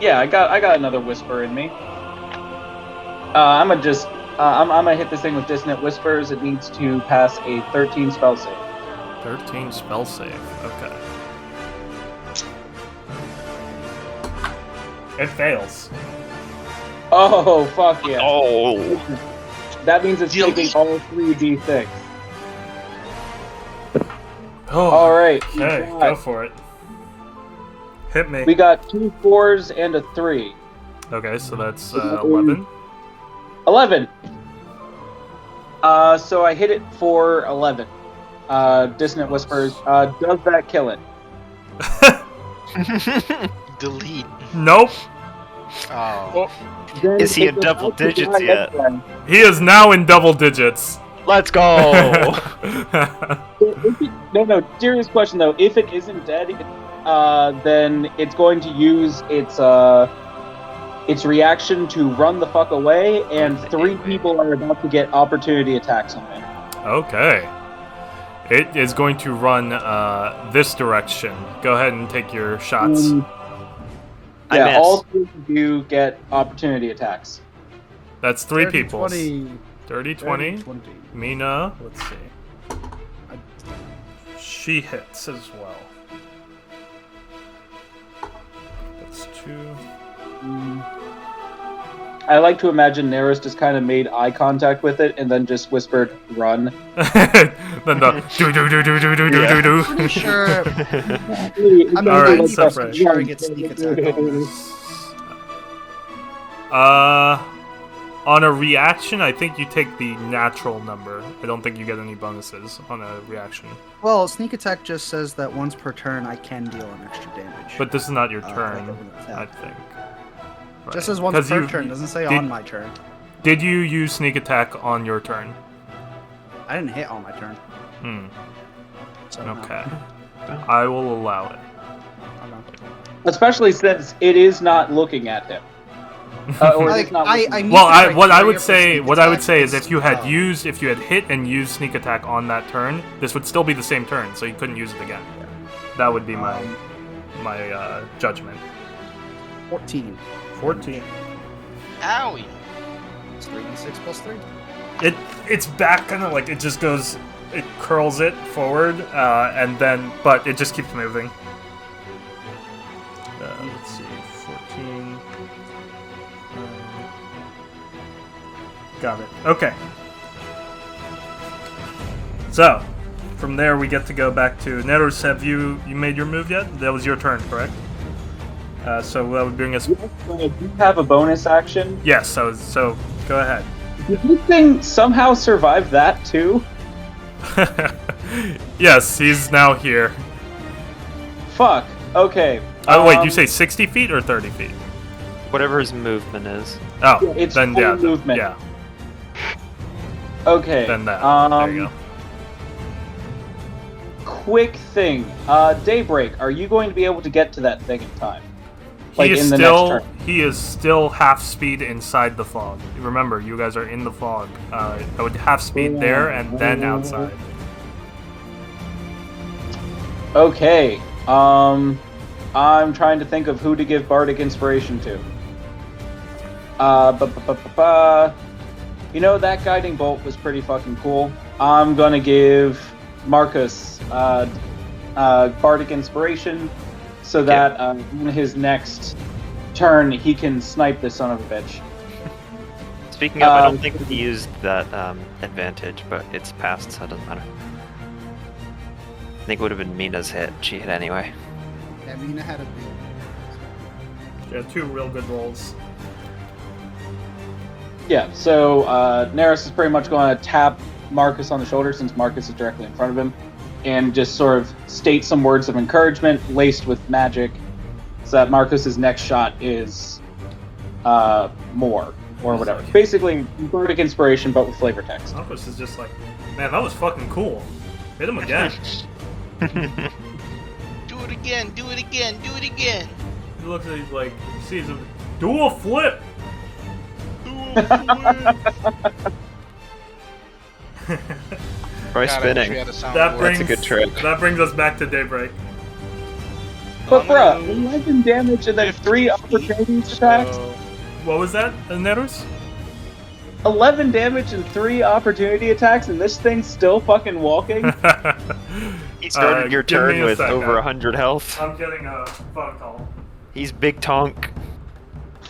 Yeah, I got another whisper in me. I'm gonna hit this thing with Dissonant Whispers. It needs to pass a 13 spell save. 13 spell save. Okay. It fails. Oh, fuck yeah. Oh. That means it's taking all 3 d6. Oh. Alright. Okay, go for it. Hit me. We got 2 4s and a 3. Okay, so that's 11. 11. So I hit it for 11. Dissonant Whispers. Does that kill it? Delete. Nope. Oh. Then Is he it in double goes out to digits my yet? next one. He is now in double digits. Let's go. No, serious question though. If it isn't dead, then it's going to use its reaction to run the fuck away, and 3 people are about to get opportunity attacks on it. Okay. It is going to run this direction. Go ahead and take your shots. I Yeah, miss. all 3 of you get opportunity attacks. That's 3 30, people. 20. 30, 20. 20. Mina, let's see. She hits as well. That's 2. I like to imagine Neris just kind of made eye contact with it and then just whispered, "Run." Then the do. Pretty sure. I'm Alright, 90% separate. sure I get sneak attack on this. On a reaction, I think you take the natural number. I don't think you get any bonuses on a reaction. Well, sneak attack just says that once per turn I can deal an extra damage. But this is not your like turn, over the I attack. think. Right. Just says once 'Cause per you- turn, doesn't say did- on my turn. Did you use sneak attack on your turn? I didn't hit on my turn. Hmm. So no. Okay. I will allow it. I don't know. Especially since it is not looking at him. Or it is Like, not looking at him. need Well, the what I criteria would for say, sneak what I would attack say is if you had as if you had hit and used sneak attack on that turn, this would still be the same turn, so you couldn't use it again. That would be my judgment. 14. 14. Owie. It's 3d6 plus 3. It's back, kind of like it just goes, it curls it forward, and then, but it just keeps moving. Let's see, 14. Got it. Okay. So, from there we get to go back to Neros. Have you made your move yet? That was your turn, correct? So that would bring us. Do you have a bonus action? Yes. So go ahead. Did this thing somehow survive that too? Yes, he's now here. Fuck. Okay. Oh wait, you say 60 feet or 30 feet? Whatever his movement is. Oh, Yeah, it's then full yeah, movement. yeah. Okay. Then that. There you go. Quick thing. Daybreak, are you going to be able to get to that thing in time? Like He is in the still next turn? he is still half speed inside the fog. Remember, you guys are in the fog. I would half speed there and then outside. Okay. I'm trying to think of who to give Bardic Inspiration to. You know, that guiding bolt was pretty fucking cool. I'm gonna give Marcus Bardic Inspiration so that in his next turn he can snipe this son of a bitch. Speaking of, I don't think he used that advantage, but it's passed, so it doesn't matter. I think it would have been Mina's hit. She hit anyway. Yeah, Mina had a big. Yeah, 2 real good rolls. Yeah, so Neris is pretty much going to tap Marcus on the shoulder since Marcus is directly in front of him, and just sort of state some words of encouragement laced with magic, so that Marcus's next shot is more or whatever. Basically, Bardic Inspiration, but with flavor text. Marcus is just like, man, that was fucking cool. Hit him again. Do it again, do it again, do it again. He looks at he's like, he sees him. Do a flip. Try God, I wish we spinning. had a soundboard. That brings That's a good trick. That brings us back to Daybreak. But bruh, Hello. 11 damage and then 3 opportunity attacks? What was that, Neros? 11 damage and 3 opportunity attacks, and this thing's still fucking walking? You started your give me turn a with second. over 100 health. I'm getting a phone call. He's big tonk.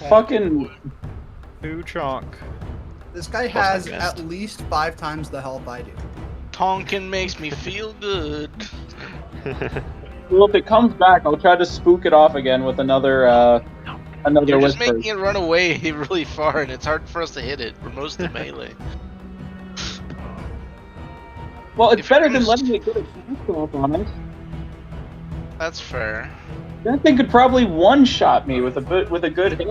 Fucking... Who chonk? This guy Plus I has missed. at least 5 times the health I do. Tonkin makes me feel good. Well, if it comes back, I'll try to spook it off again with another You're just whisper. making it run away really far, and it's hard for us to hit it. We're mostly melee. Well, it's if you're better than gonna letting it get a cast off on us. That's fair. That thing could probably one-shot me with a good hit.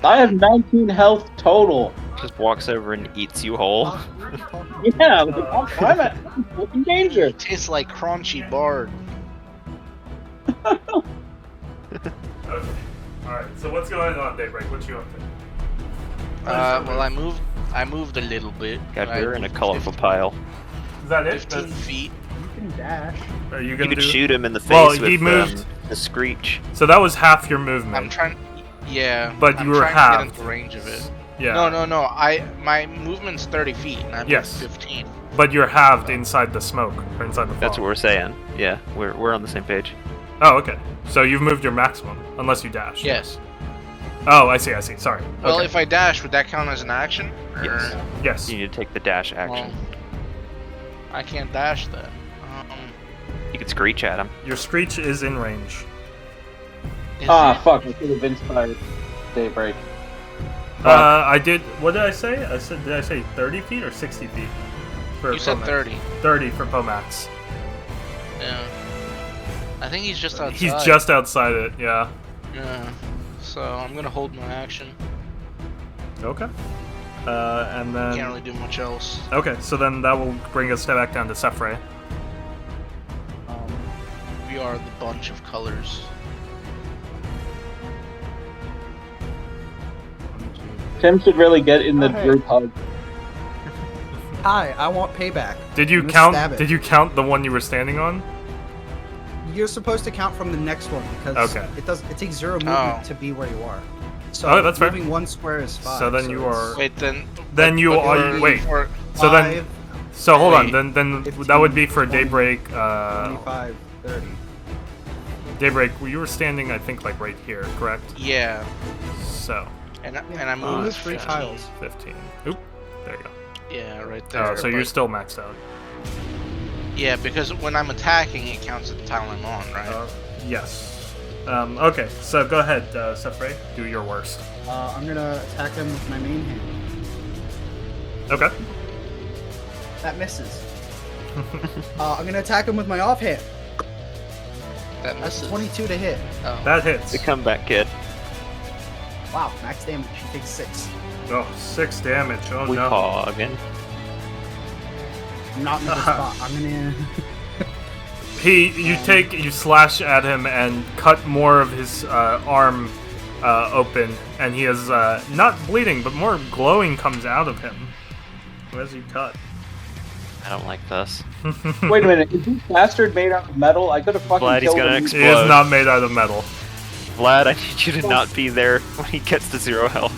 I have 19 health total. Just walks over and eats you whole. Yeah, I'm at fucking danger. It tastes like crunchy bard. Okay. Alright, so what's going on, Daybreak? What you up to? Well, I moved a little bit. God, I we're in a moved colorful pile. Is that it? 15 feet. You can dash. Are you You gonna could do? shoot him in the face Well, with he moved. the screech. So that was half your movement. I'm trying. Yeah. But I'm you were trying halved. to get into range of it. Yeah. No. My movement's 30 feet, and I'm Yes. 15. But you're halved inside the smoke or inside the fog. That's what we're saying. Yeah, we're on the same page. Oh, okay. So you've moved your maximum, unless you dash. Yes. Oh, I see. Sorry. Well, Okay. if I dash, would that count as an action? Or- Yes. Yes. You need to take the dash action. Well, I can't dash that. You could screech at him. Your screech is in range. Is Ah, it? fuck, I could have inspired Daybreak. I did. What did I say? Did I say 30 feet or 60 feet? For You said Pomax? 30. 30 for Pomax. Yeah. I think he's just outside. He's just outside it. Yeah. Yeah. So I'm gonna hold my action. Okay. And then. Can't really do much else. Okay, so then that will bring us back down to Sephray. We are the bunch of colors. Tim should really get in the Oh, hey. group hug. Hi, I want payback. Did you I'm gonna stab count? it. Did you count the one you were standing on? You're supposed to count from the next one because Okay. it takes 0 movement Oh. to be where you are. So Oh, that's fair. moving 1 square is 5. So then you it's are- Wait, then. Then you but are. we're Wait. for- So then. 5, So hold on. Wait. Then 15, that would be for 20, Daybreak. 25, 30. Daybreak. You were standing, I think, like right here, correct? Yeah. So And I moved There's 3 15. tiles. 15. Oop. There you go. Yeah, right there. Oh, so you're but- still maxed out. Yeah, because when I'm attacking, it counts at the tile I'm on, right? Yes. Okay, so go ahead, Sephray. Do your worst. I'm gonna attack him with my main hand. Okay. That misses. I'm gonna attack him with my offhand. That That's misses. 22 to hit. Oh. That hits. The comeback kid. Wow, max damage. He takes 6. Oh, 6 damage. Oh We no. paw again. I'm not in a good spot. I'm gonna. You slash at him and cut more of his arm open, and he is not bleeding, but more glowing comes out of him as you cut. I don't like this. Wait a minute, is this bastard made out of metal? I could have fucking Glad he's killed gonna him. He is Explode. not made out of metal. Vlad, I need you to not be there when he gets to 0 health.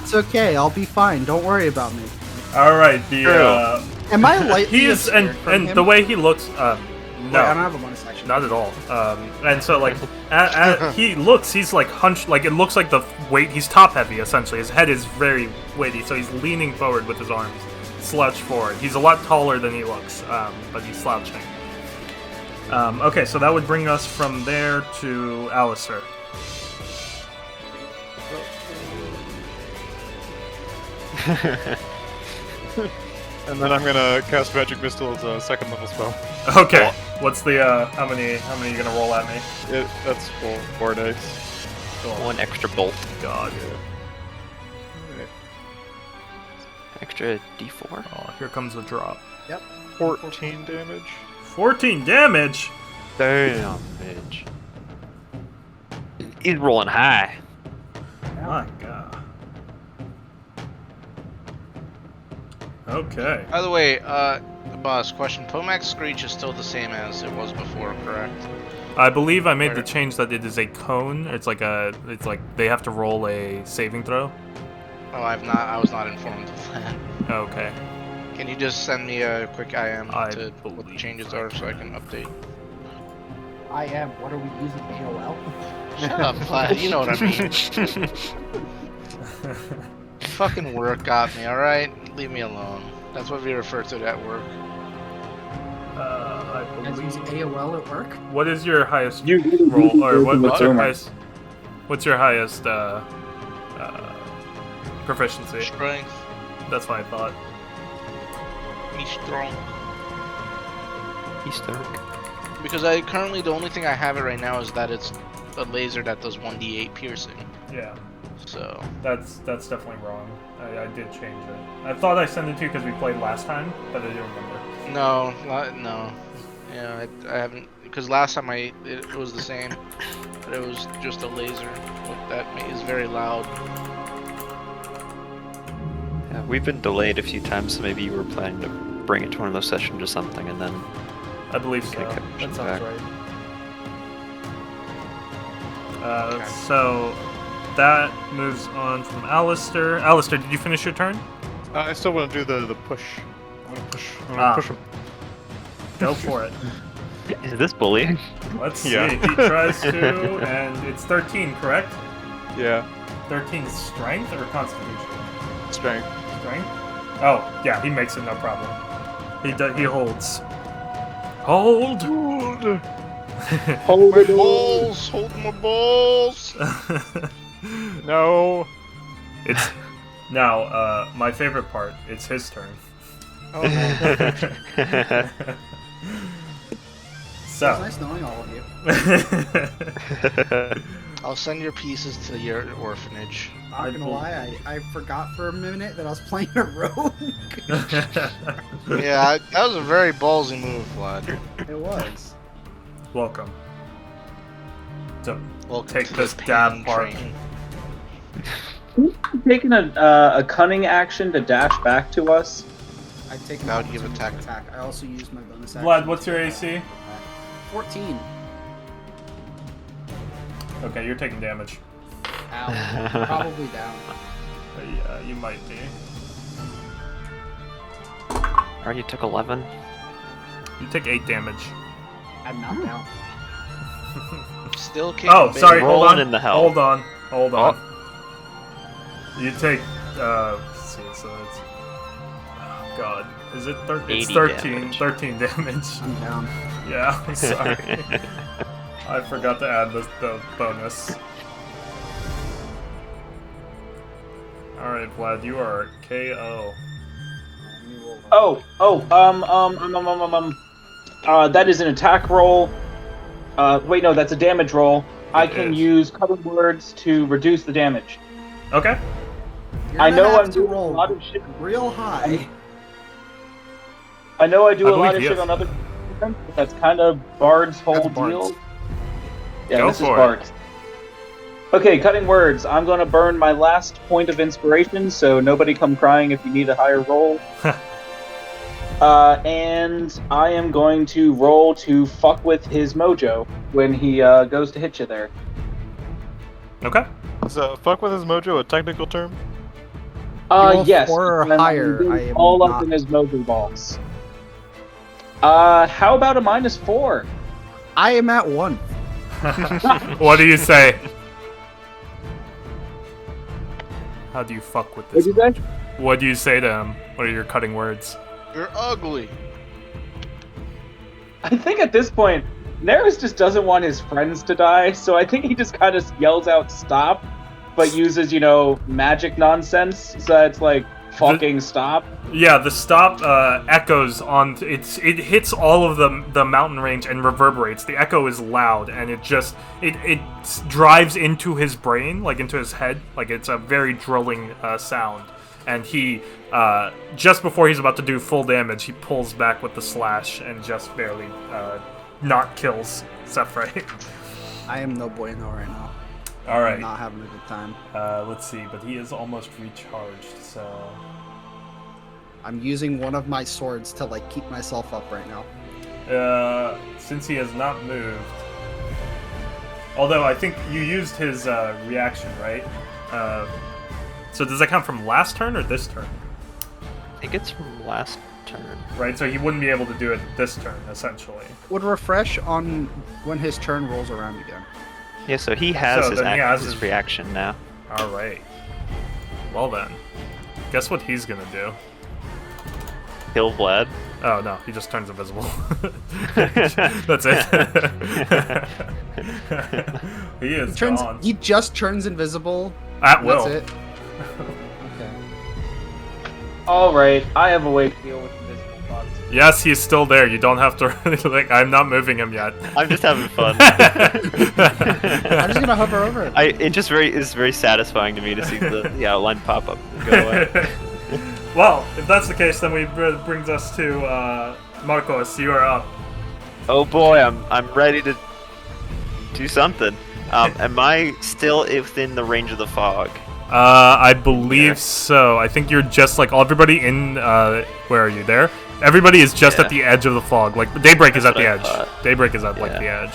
It's okay. I'll be fine. Don't worry about me. All right, Am I lightly he is, and obscured from and him? the way he looks, Wait, I don't no, have a bonus action. not at all. And so like, he's like hunched, like it looks like the weight. He's top heavy essentially. His head is very weighty, so he's leaning forward with his arms slouched forward. He's a lot taller than he looks, but he's slouching. Okay, so that would bring us from there to Alistair. And then I'm gonna cast Magic Missile as a 2nd level spell. Okay, what's the how many are you gonna roll at me? That's 4 dice. One extra bolt. God. Extra d4. Oh, here comes the drop. 14 damage. 14 damage. Damn, bitch. He's rolling high. My God. Okay. By the way, boss, question. Pomax Screech is still the same as it was before, correct? I believe I made the change that it is a cone. It's like they have to roll a saving throw. Oh, I was not informed of that. Okay. Can you just send me a quick IM I to what the believe changes I are so I can update? I am. What are we using? AOL? Shut up, Vlad. You know what I mean. Fucking work got me, alright? Leave me alone. That's what we refer to it at work. I Guys use believe. AOL at work? What is your highest You roll, or what's your Boomer. highest? What's your highest proficiency? Strength, That's what I thought. me strong. He's dark. Because I currently, the only thing I have it right now is that it's a laser that does 1d8 piercing. Yeah, So, that's definitely wrong. I did change it. I thought I sent it to you because we played last time, but I didn't remember. no. Yeah, I haven't, because last time it was the same, but it was just a laser. That is very loud. Yeah, we've been delayed a few times, so maybe you were planning to bring it to one of those sessions or something, and then I believe so. Okay, That pushing sounds back. right. So that moves on from Alistair. Alistair, did you finish your turn? I still want to do the push. I want to push. I Ah. want to push him. Go for it. is this bullying? Let's see. Yeah. He tries to, and it's 13, correct? Yeah. 13 strength or constitution? Strength. Strength? Oh, yeah, he makes it no problem. He holds. Hold! Hold My it all. balls! Hold my balls! No. It's now my favorite part. It's his turn. Oh no. It's So. nice knowing all of you. I'll send your pieces to your orphanage. Not gonna lie, I forgot for a minute that I was playing a rogue. Yeah, that was a very ballsy move, Vlad. It was. Welcome. So Welcome take to this the dab pain part. train. Taking a cunning action to dash back to us. I've taken That an would give opportunity attack. I also used my bonus action. Vlad, what's your AC? 14. Okay, you're taking damage. Ow. Probably down. Yeah, you might be. Alright, you took 11. You take 8 damage. I'm not down. Still can't. Oh, sorry. Hold Rolling on. in the hell. Hold on. Hold on. You take. Let's see. So it's. Oh God. Is it 13? It's 80 13. damage. 13 damage. I'm down. Yeah. I'm sorry. I forgot to add the bonus. All right, Vlad. You are KO. That is an attack roll. Wait, no, that's a damage roll. I It can is. use cutting words to reduce the damage. Okay. You're I gonna know have I'm to doing a roll lot of shit. real high. I know I do I a lot believe of you. shit on other. But that's kind of Bard's whole That's Bard's. deal. Yeah, Go this is for it. Bard's. Okay, cutting words. I'm gonna burn my last point of inspiration, so nobody come crying if you need a higher roll. And I am going to roll to fuck with his mojo when he goes to hit you there. Okay. Is fuck with his mojo a technical term? roll Yes. 4 or I'm higher, doing I am all up not- in his mojo balls. How about a -4? I am at 1. What do you say? How do you fuck with this? What'd you say? What do you say to him? What are your cutting words? You're ugly. I think at this point, Neris just doesn't want his friends to die, so I think he just kind of yells out "stop," but uses, magic nonsense. So it's like fucking stop. Yeah, the stop echoes on. It hits all of the mountain range and reverberates. The echo is loud, and it drives into his brain, like into his head, like it's a very drilling sound. And he, just before he's about to do full damage, he pulls back with the slash and just barely not kills Sephrate. I am no bueno right now. All right. I'm not having a good time. Let's see, but he is almost recharged, so. I'm using one of my swords to keep myself up right now. Since he has not moved, Although I think you used his reaction, right? So does that count from last turn or this turn? I think it's from last turn. Right, so he wouldn't be able to do it this turn, essentially. Would refresh on when his turn rolls around again. Yeah, so he has So his, then he has his his- reaction now. Alright. Well then. Guess what he's gonna do? Kill Vlad. Oh no, he just turns invisible. That's it. He is gone. He just turns invisible. At will. That's it. Okay. All right, I have a way to deal with invisible thoughts. Yes, he's still there. You don't have to. Like, I'm not moving him yet. I'm just having fun. I'm just gonna hover over it. It just is very satisfying to me to see the outline pop up and go away. Well, if that's the case, then brings us to Marcos. You are up. Oh boy, I'm ready to do something. Am I still within the range of the fog? I believe so. I think you're just like everybody in. Where are you there? Everybody is just at the edge of the fog. Like Daybreak is at the edge. Daybreak is at like the edge.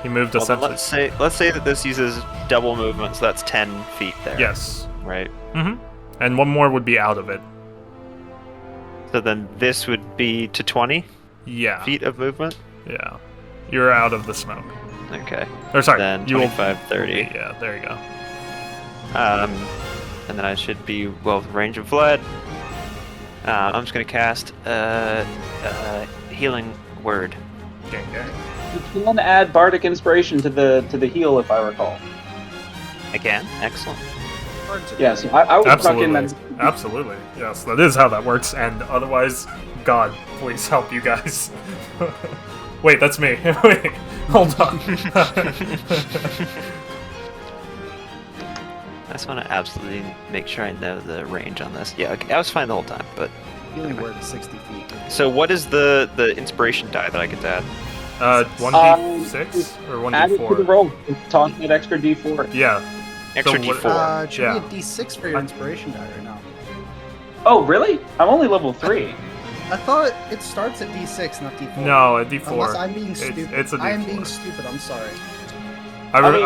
He moved Well, then essentially. let's say that this uses double movement, so that's 10 feet there. Yes. Right. Mm-hmm. And one more would be out of it. So then this would be to 20 feet of movement? Yeah. You're out of the smoke. Okay. Or sorry, Then you will 25, 30. Yeah, there you go. And then I should be well within range of Vlad. I'm just gonna cast Healing Word. Gang, gang. You can add bardic inspiration to the heal, if I recall. I can. Excellent. Yeah, so I would tuck in Absolutely. that. Absolutely. Yes, that is how that works. And otherwise, God, please help you guys. Wait, that's me. Wait, hold on. I just want to absolutely make sure I know the range on this. Yeah, okay, I was fine the whole time, but... Healing word is 60 feet. So what is the inspiration die that I get to add? 1d6 or 1d4? Add it to the roll. Toss that extra d4. Yeah. Extra So what- d4. It should be a D6 for your inspiration die right now. Oh, really? I'm only level 3. I thought it starts at D6, not D4. No, a D4. Unless I'm being It's- stupid. it's a I am D4. being stupid, I'm sorry. I only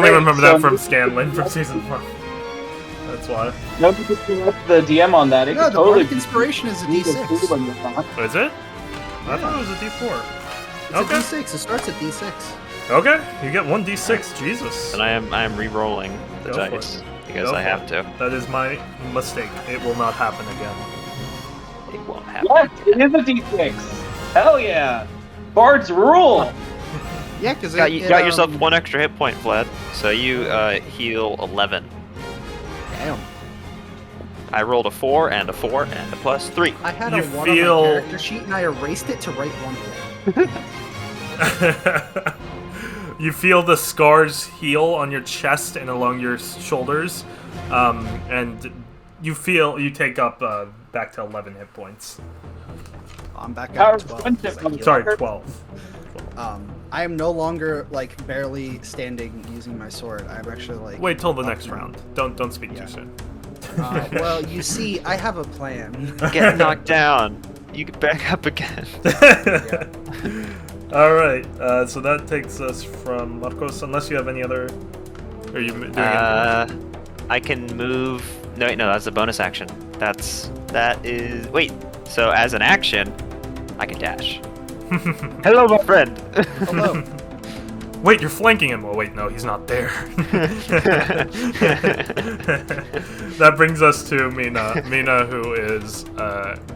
Wait, remember so- that from Scanlan from season 1. That's why. No, because you left the DM on that. It No, could the totally bardic inspiration is a be D6. when you're not. Is it? I thought it was a D4. It's a D6. It starts at D6. Okay, you get 1d6. Jesus. And I am re-rolling the Go for dice it. because Go I for have it. to. That is my mistake. It will not happen again. It won't happen. What? It is a d6. Hell yeah. Bards rule. Yeah, because Got yourself one extra hit point, Vlad. So you heal 11. Damn. I rolled a 4 and a 4 and a +3. I had You a 1 feel- on my character sheet and I erased it to write 1 hit. You feel the scars heal on your chest and along your shoulders, and you take up back to 11 hit points. I'm back How at 12. expensive. Sorry, 12. I am no longer like barely standing using my sword. I'm actually like. Wait till the up next now. round. Don't speak too soon. Well, you see, I have a plan. Get knocked down. You get back up again. All right. So that takes us from Marcos. Unless you have any other. Are you doing anything? I can move. No, wait, no, that's a bonus action. That is. Wait. So as an action, I can dash. Hello, my friend. Hello. Wait, you're flanking him. Oh wait, no, he's not there. That brings us to Mina. Mina, who is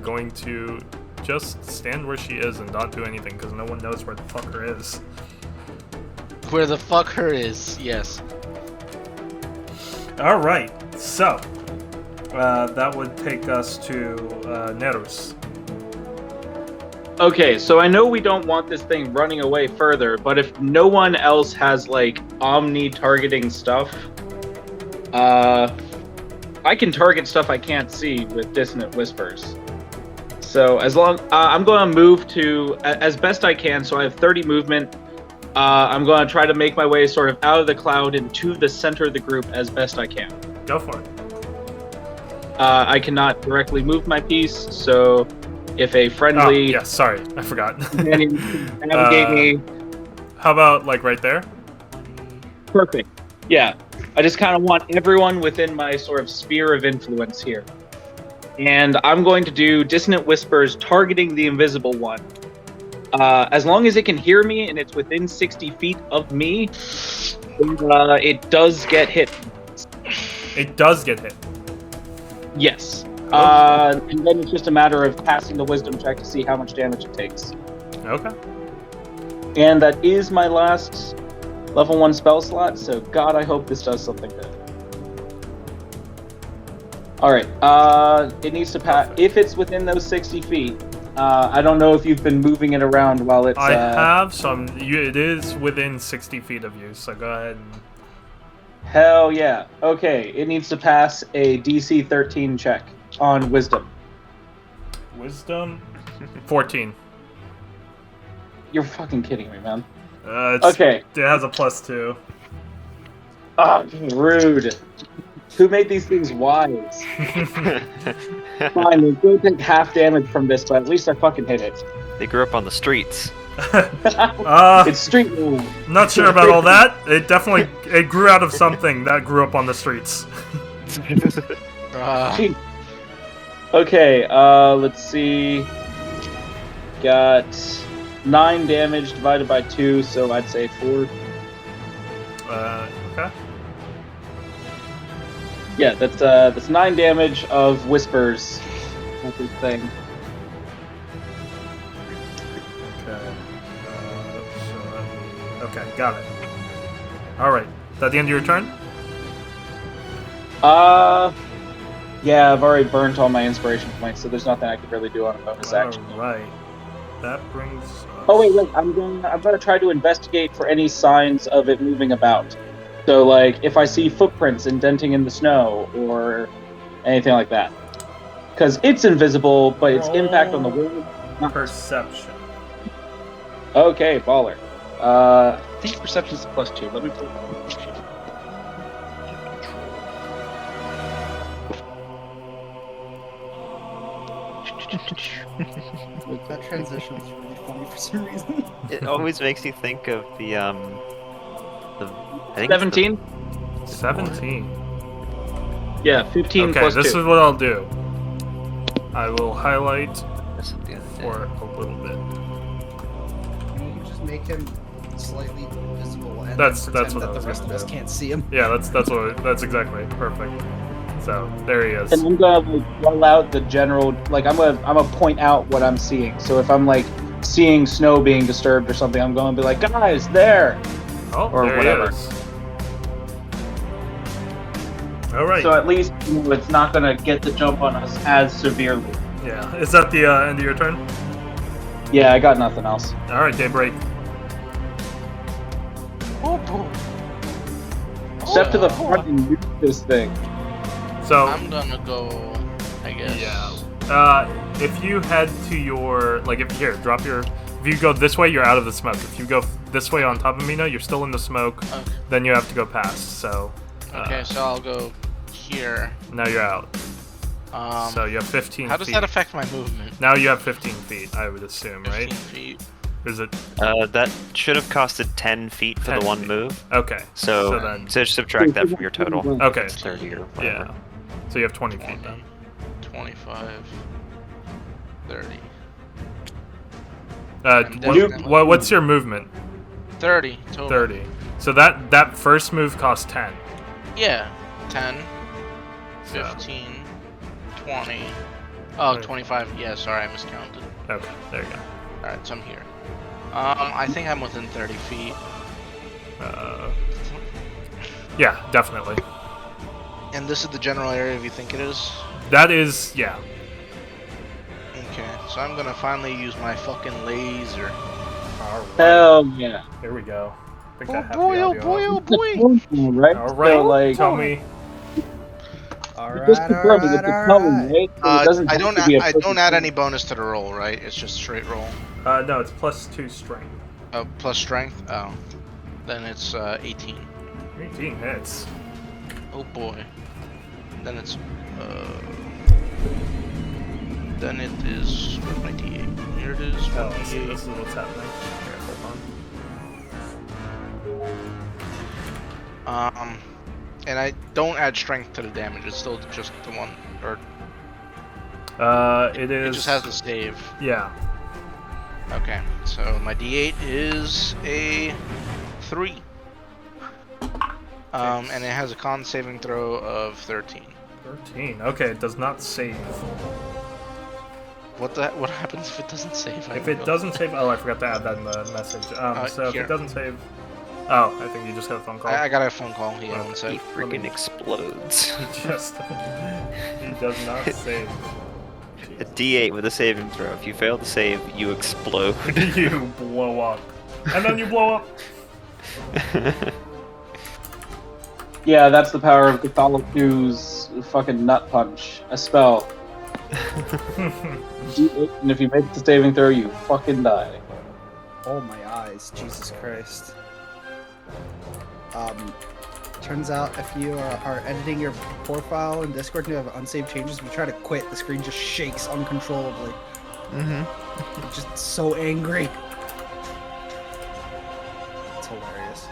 going to just stand where she is and not do anything because no one knows where the fuck her is. Where the fuck her is, yes. All right, so that would take us to Nerus. Okay, so I know we don't want this thing running away further, but if no one else has like omni targeting stuff, I can target stuff I can't see with dissonant whispers. So as long I'm going to move to as best I can. So I have 30 movement. I'm going to try to make my way sort of out of the cloud and to the center of the group as best I can. Go for it. I cannot directly move my piece, so if a friendly yeah, sorry, I forgot. navigate me. How about like right there? Perfect. Yeah. I just kind of want everyone within my sort of sphere of influence here. And I'm going to do Dissonant Whispers targeting the invisible one. As long as it can hear me and it's within 60 feet of me, it does get hit. It does get hit. Yes. And then it's just a matter of passing the wisdom check to see how much damage it takes. Okay. And that is my last level 1 spell slot, so God, I hope this does something good. Alright, it needs to pass. If it's within those 60 feet, I don't know if you've been moving it around while it's... I have some. It is within 60 feet of you, so go ahead and... Hell yeah. Okay, it needs to pass a DC 13 check on Wisdom. Wisdom? 14. You're fucking kidding me, man. Okay. It has a +2. Oh, rude. Who made these things wise? Fine, we're going to take half damage from this, but at least I fucking hit it. They grew up on the streets. It's street rule. Not sure about all that. It definitely it grew out of something that grew up on the streets. Okay, let's see. Got 9 damage divided by 2, so I'd say 4. Okay. Yeah, that's 9 damage of whispers. That's his thing. Okay, got it. Alright. Is that the end of your turn? Yeah, I've already burnt all my inspiration points, so there's nothing I could really do on a bonus action. Alright. That brings us... Oh wait, I'm gonna try to investigate for any signs of it moving about. So like if I see footprints indenting in the snow or anything like that. Because it's invisible, but its impact on the world... Perception. Okay, baller. I think perception is +2. Let me put That transition was really funny for some reason. It always makes you think of the I think 17? 17. Yeah, 15 okay, plus 2. this is what I'll do. I will highlight for a little bit. You just make him slightly visible and That's pretend what that I was the rest of gonna us do. can't see him. Yeah, that's exactly perfect. So there he is. And I'm gonna like, roll out the general. Like I'm gonna point out what I'm seeing. So if I'm like seeing snow being disturbed or something, I'm gonna be like, guys, there. Oh, or there whatever. he is. All right. So at least it's not gonna get the jump on us as severely. Yeah. Is that the end of your turn? Yeah, I got nothing else. All right, Daybreak. Step to the front and use this thing. So I'm gonna go, I guess. Yeah. If you head to your if you go this way, you're out of the smoke. If you go this way on top of Mina, you're still in the smoke. Okay. Then you have to go past. So. Okay, so I'll go here. Now you're out. So you have 15 feet. How does that affect my movement? Now you have 15 feet, I would assume, right? 15 feet. Is it? That should have costed 10 feet for 10 the one feet. move. Okay. So then. subtract that from your total. Okay. It's 30 or whatever. Yeah. So you have 20 feet then. 25, 30. What's your movement? 30 total. 30. So that first move costs 10. Yeah. 10, 15, 20. Oh, 25. Yeah, sorry, I miscounted. Okay, there you go. Alright, so I'm here. I think I'm within 30 feet. Yeah, definitely. And this is the general area if you think it is? That is, yeah. Okay, so I'm gonna finally use my fucking laser. Alright. Hell yeah. Here we go. I think I have the boy, oh audio boy, up. oh boy! Right? Alright, So, like, tell me. just confirm that it's a tone, right? So it doesn't I have don't to be a I don't perfect add thing. any bonus to the roll, right? It's just straight roll. No, it's +2 strength. Plus strength? Oh. Then it's 18. 18 hits. Oh boy. Then it's then it is where's my D8? Here it is. Oh, I see. 1d8. This is what's happening. Here, hold on. And I don't add strength to the damage. It's still just the one, or It it is. just has the save. Yeah. Okay, so my D8 is a 3. And it has a con saving throw of 13. 13. Okay, it does not save. What happens if it doesn't save? If it doesn't save, oh, I forgot to add that in the message. So if here. it doesn't save, oh, I think you just got a phone call. I got a phone call. Yeah, Okay. one sec. He freaking explodes. He does not save. A D8 with a saving throw. If you fail to save, you explode. You blow up, and then you blow up. Yeah, that's the power of Cthulhu's fucking nut punch. A spell. And if you make the saving throw, you fucking die. Oh my eyes, Jesus Christ. Turns out if you are editing your profile in Discord and you have unsaved changes, if you try to quit, the screen just shakes uncontrollably. Mm-hmm. I'm just so angry. It's hilarious.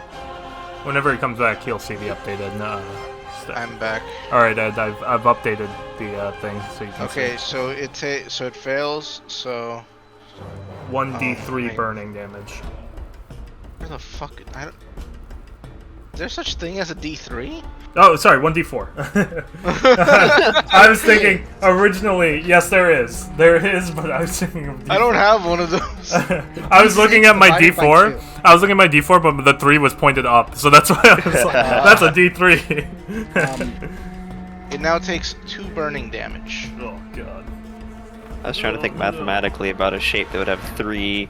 Whenever he comes back, he'll see the updated stuff. I'm back. All right, Ed, I've updated the thing so you can Okay, see. so it fails. So 1d3 wait. burning damage. where the fuck? Is there such thing as a D3? Oh, sorry, 1d4. I was thinking originally, yes, there is. There is, but I was thinking of D4. I don't have one of those. I was looking at my Divided by D4. two. I was looking at my D4, but the 3 was pointed up, so that's why I was like, that's a D3. It now takes 2 burning damage. Oh god. I was trying to think mathematically about a shape that would have 3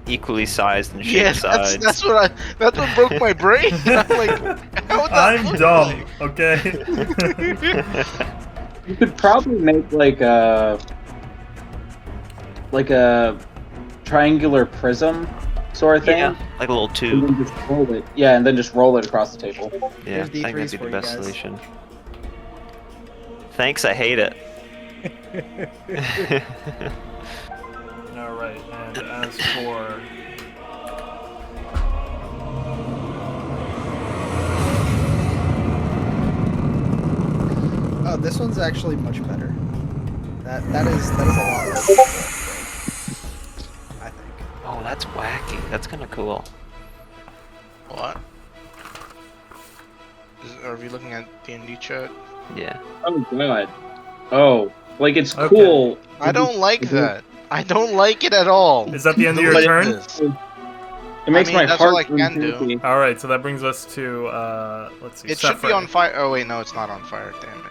equally sized and shaped Yeah, sides. that's what broke my brain. I'm like, how would that I'm look dumb, like? okay? You could probably make like a triangular prism sort of thing. Yeah, like a little And tube. then just roll it. Yeah, and then just roll it across the table. Yeah, I Here's think that'd D3s be for the you best guys. solution. Thanks, I hate it. Alright, and as for... Oh, this one's actually much better. That is a lot better. I think. Oh, that's wacky. That's kind of cool. What? Are we looking at D&D chat? Yeah. Oh god. Oh, like it's Okay. cool. I don't like that. I don't like it at all. Is that the end of your What is turn? this? It makes I mean, my that's heart all I can do. really Alright, so that brings us to, let's see. It should be Sephiroth. on fire. Oh wait, no, it's not on fire. Damn it!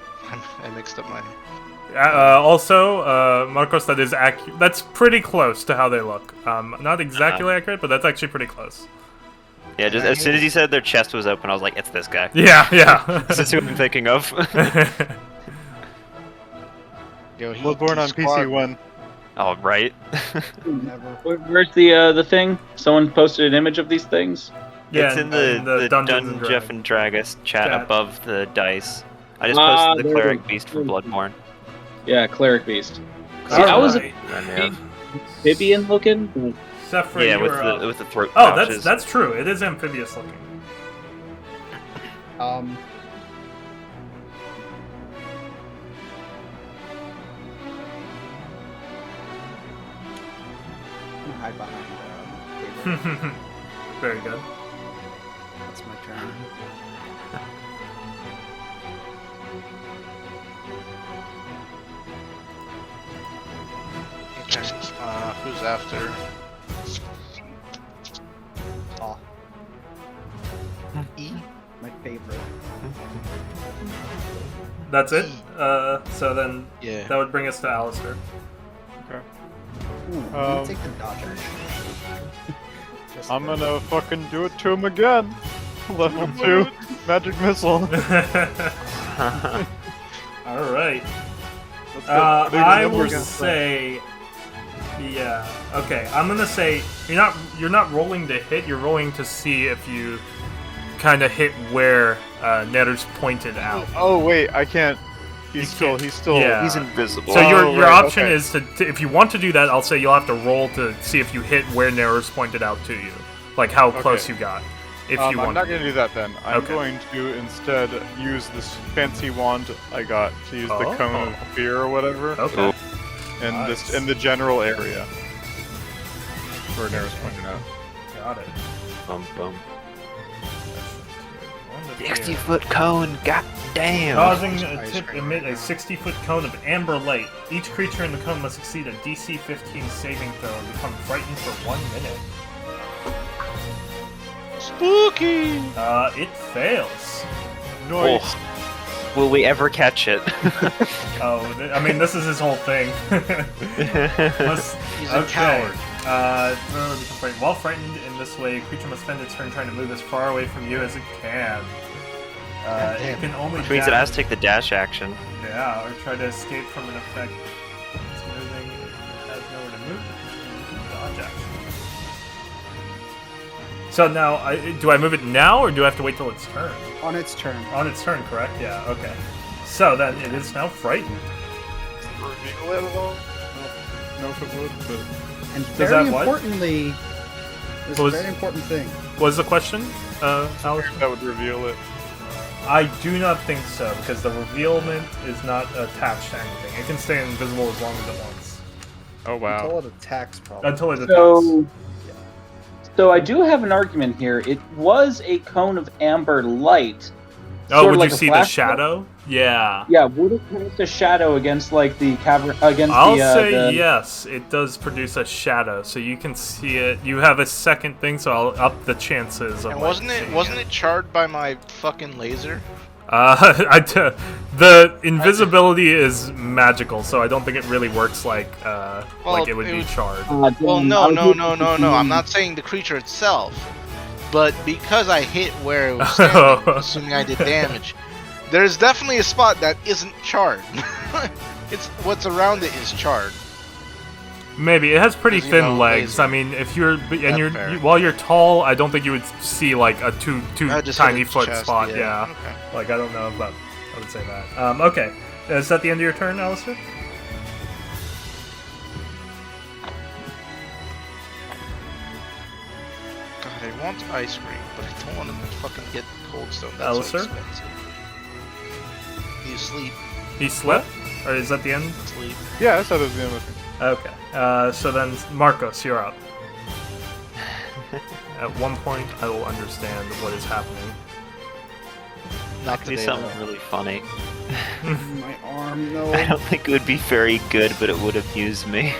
I mixed up my. Also, Marcos, that is that's pretty close to how they look. Not exactly accurate, but that's actually pretty close. Yeah, just as soon as he said their chest was open, I was like, it's this guy. Yeah, yeah. This is who I'm thinking of. Yo, Bloodborne on PC one. Oh, right. Never. Where's the thing? Someone posted an image of these things. Yeah, It's in the Dungeons and Jeff and Dragus chat Chat. above the dice. I just Ah, posted the there Cleric we- Beast from Bloodborne. Yeah, cleric beast. See, Alright. I was Yeah, amphibian looking. Sephiroth, yeah, you're up. with the throat Oh, pouches. that's true. It is amphibious looking. I'm gonna hide behind David. Very good. That's my turn. Okay. Who's after? Oh, E. my favorite. That's it. So then Yeah. that would bring us to Alistair. Ooh, I'm gonna take the dodge action. Just I'm gonna fucking do it to him again. Level 2 magic missile. All right. Let's get bigger I numbers will against say, yeah. Okay, I'm gonna say you're not rolling to hit. You're rolling to see if you kind of hit where Netter's pointed out. that. Oh wait, I can't. You He's still. can't- yeah. He's invisible. So your Oh, right, option okay. is to if you want to do that, I'll say you'll have to roll to see if you hit where Netter's pointed out to you, like how close Okay. you got. If you I'm want. not going to do that then. I'm Okay. going to instead use this fancy wand I got to use the Oh. cone of fear or whatever Okay. in in the general area. Where Nero's pointing out. Got it. Boom, boom. 1 to 3. 60-foot cone, god damn! Causing a Ice tip cream. emit a 60-foot cone of amber light. Each creature in the cone must succeed a DC 15 saving throw and become frightened for 1 minute. Spooky! It fails. Noise. Oh. Will we ever catch it? I mean, this is his whole thing. Must- He's a coward. Throw become frightened. While frightened in this way, a creature must spend its turn trying to move as far away from you as it can. It can only Which means it has to take the dash action. Yeah, or try to escape from an effect. It's moving. It has nowhere to move. Dodge action. So now, do I move it now, or do I have to wait till its turn? On its turn. On its turn, correct? Yeah. Okay. So then it is now frightened. Reveal it at all? No, if it would, but And Does very that what? importantly, there's What was- a very important thing. What was the question, Alex? that would reveal it. I do not think so, because the revealment is not attached to anything. It can stay invisible as long as it wants. Oh wow. Until it attacks, probably. Until it attacks. So I do have an argument here. It was a cone of amber light. Oh, sort of would like you a see the flashlight. shadow? Yeah. Yeah, would it cast a shadow against like the cavern against I'll the? say the... yes, it does produce a shadow, so you can see it. You have a second thing, so I'll up the chances of And like, wasn't seeing it charred by my fucking laser? The invisibility is magical, so I don't think it really works like it would be charred. Well, no. I'm not saying the creature itself, but because I hit where it was standing, assuming I did damage, there's definitely a spot that isn't charred. It's what's around it is charred. Maybe it has pretty 'Cause, you thin know, legs. laser. I mean, if you're That's fair. while you're tall, I don't think you would see like a two Just tiny hit its foot chest, spot. yeah. Yeah. Okay. Like I don't know, but I would say that. Okay, is that the end of your turn, Alistair? God, I want ice cream, but I don't want to fucking get cold stone. That's Alistair? so expensive. You sleep. He slept, or is that the end? Sleep. Yeah, I thought it was the end of it. Okay. So then, Marcos, you're up. At one point, I will understand what is happening. Not Could be today, something though. really funny. My arm, no. I don't think it would be very good, but it would amuse me.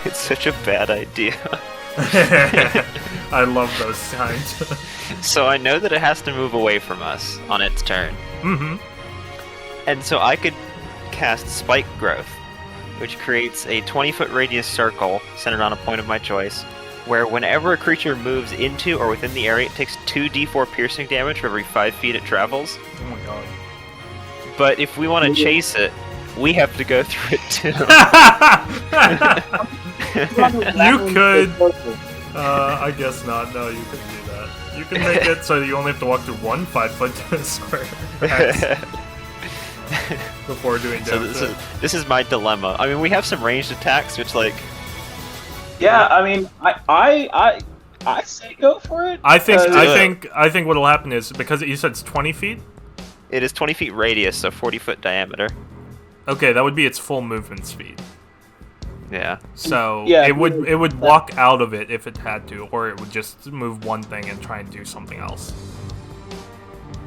It's such a bad idea. I love those times. So I know that it has to move away from us on its turn. Mm-hmm. And so I could cast Spike Growth, which creates a 20-foot radius circle centered on a point of my choice, where whenever a creature moves into or within the area, it takes 2d4 piercing damage for every 5 feet it travels. Oh my god. But if we want to chase it, we have to go through it too. You could. I guess not. No, you couldn't do that. You can make it so you only have to walk through one 5-foot square before doing So damage. this is my dilemma. I mean, we have some ranged attacks, which like Yeah, I mean, I say go for it. I think Uh, I think what'll happen is because you said it's 20 feet. it is 20 feet radius, so 40-foot diameter. Okay, that would be its full movement speed. Yeah. So Yeah, it would walk out of it if it had to, or it would just move one thing and try and do something else.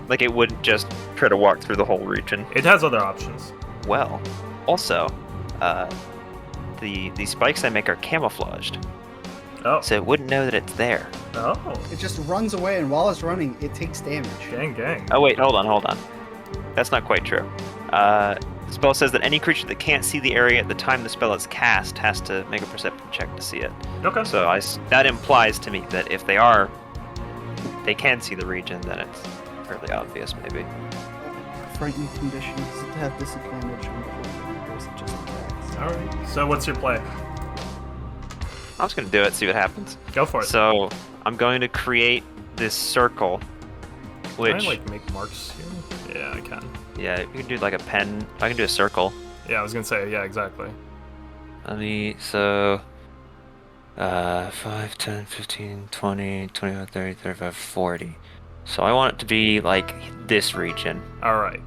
Like it wouldn't just try to walk through the whole region. It has other options. Well, also, the spikes I make are camouflaged, Oh. so it wouldn't know that it's there. Oh. It just runs away, and while it's running, it takes damage. Gang. Oh wait, hold on. That's not quite true. The spell says that any creature that can't see the area at the time the spell is cast has to make a perception check to see it. Okay. So that implies to me that if they can see the region, then it's fairly obvious, maybe. Frightening conditions have disadvantage on the just attacks. All right. So what's your play? I'm just gonna do it, see what happens. Go for it. So I'm going to create this circle, Can which I like make marks here? Yeah, I can. Yeah, you can do like a pen. I can do a circle. Yeah, I was gonna say, yeah, exactly. So 5, 10, 15, 20, 25, 30, 35, 40. So I want it to be like this region. Alright,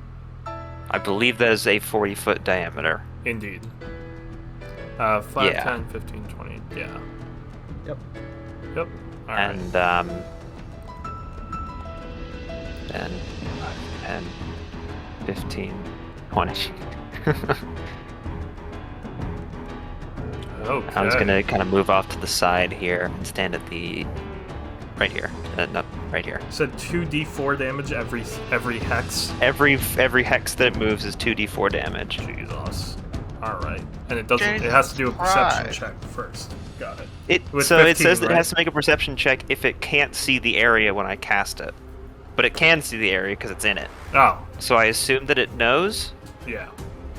I believe that is a 40-foot diameter. indeed. 5, Yeah. 10, 15, 20, yeah. Yep. Yep. Alright. And 10, 15, 20. Okay. I was gonna kind of move off to the side here and stand at the right here. No, right here. So 2d4 damage every hex. Every hex that it moves is 2d4 damage. Jesus. Alright. And it doesn't. It Jesus has to do a perception Christ. check first. Got it. It With so it 15, says that right? it has to make a perception check if it can't see the area when I cast it, but it can see the area because it's in it. Oh, So I assume that it knows. yeah.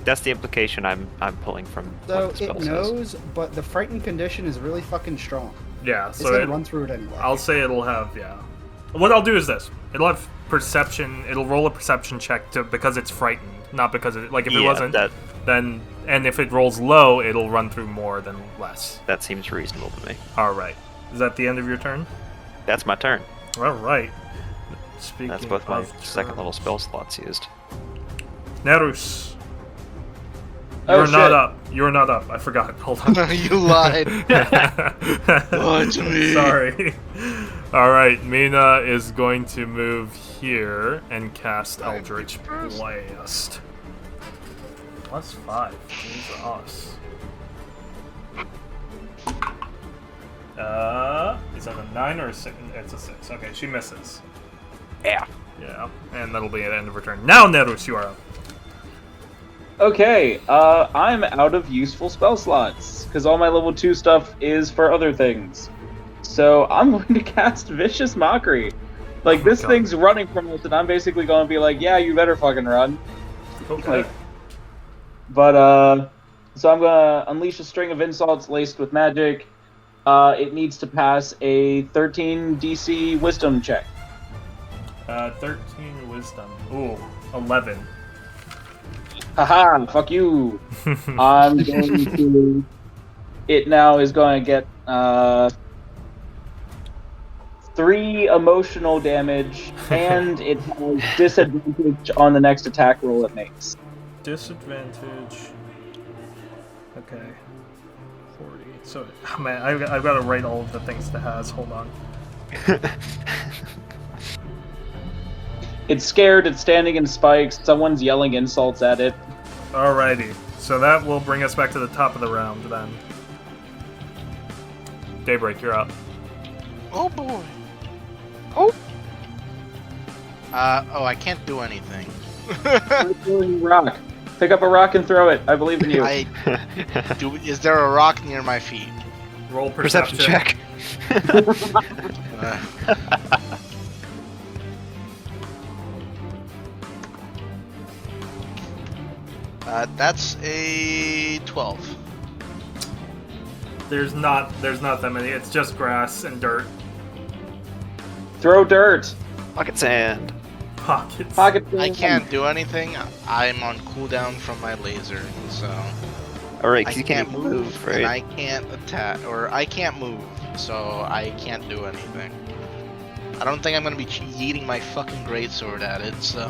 That's the implication I'm pulling from So what the spell it says. knows, but the frightened condition is really fucking strong. Yeah, It's so gonna run through it anyway. I'll say it'll have, yeah. What I'll do is this. It'll have perception, it'll roll a perception check because it's frightened, not because it, like if it Yeah, wasn't, that then, and if it rolls low, it'll run through more than less. that seems reasonable to me. Alright. Is that the end of your turn? That's my turn. Alright. Speaking That's both my of second level turns. spell slots used. Nerus. Oh, You're not shit. up. You're not up. I forgot. Hold on. You lied. Lied to me. Sorry. Alright, Mina is going to move here and cast Eldritch Blast. +5. Jesus. Is that a 9 or a 6? It's a 6. Okay, she misses. Yeah. Yeah, and that'll be at the end of her turn. Now, Nerus, you are up. Okay, I'm out of useful spell slots because all my level 2 stuff is for other things. So I'm going to cast Vicious Mockery. Like, this God. thing's running from us, and I'm basically going to be like, yeah, you better fucking run. Okay. Like, but, so I'm going to unleash a string of insults laced with magic. It needs to pass a 13 DC Wisdom check. 13 Wisdom. Ooh, 11. Haha, fuck you. I'm going to... It now is going to get 3 emotional damage, and it has disadvantage on the next attack roll it makes. Disadvantage. Okay. 40. So, oh man, I've got to write all of the things it has. Hold on. It's scared, it's standing in spikes, someone's yelling insults at it. Alrighty. So that will bring us back to the top of the round then. Daybreak, you're up. Oh boy. Oh. I can't do anything. Try throwing a rock. Pick up a rock and throw it. I believe in you. Is there a rock near my feet? Roll Perception check. Uh, that's a 12. There's not that many. It's just grass and dirt. Throw dirt. Pocket sand. Pockets. Pocket I sand. can't do anything. I'm on cooldown from my laser, so Alright, I 'cause you can't can't move, right? and I can't attack, or I can't move, so I can't do anything. I don't think I'm gonna be yeeting my fucking greatsword at it, so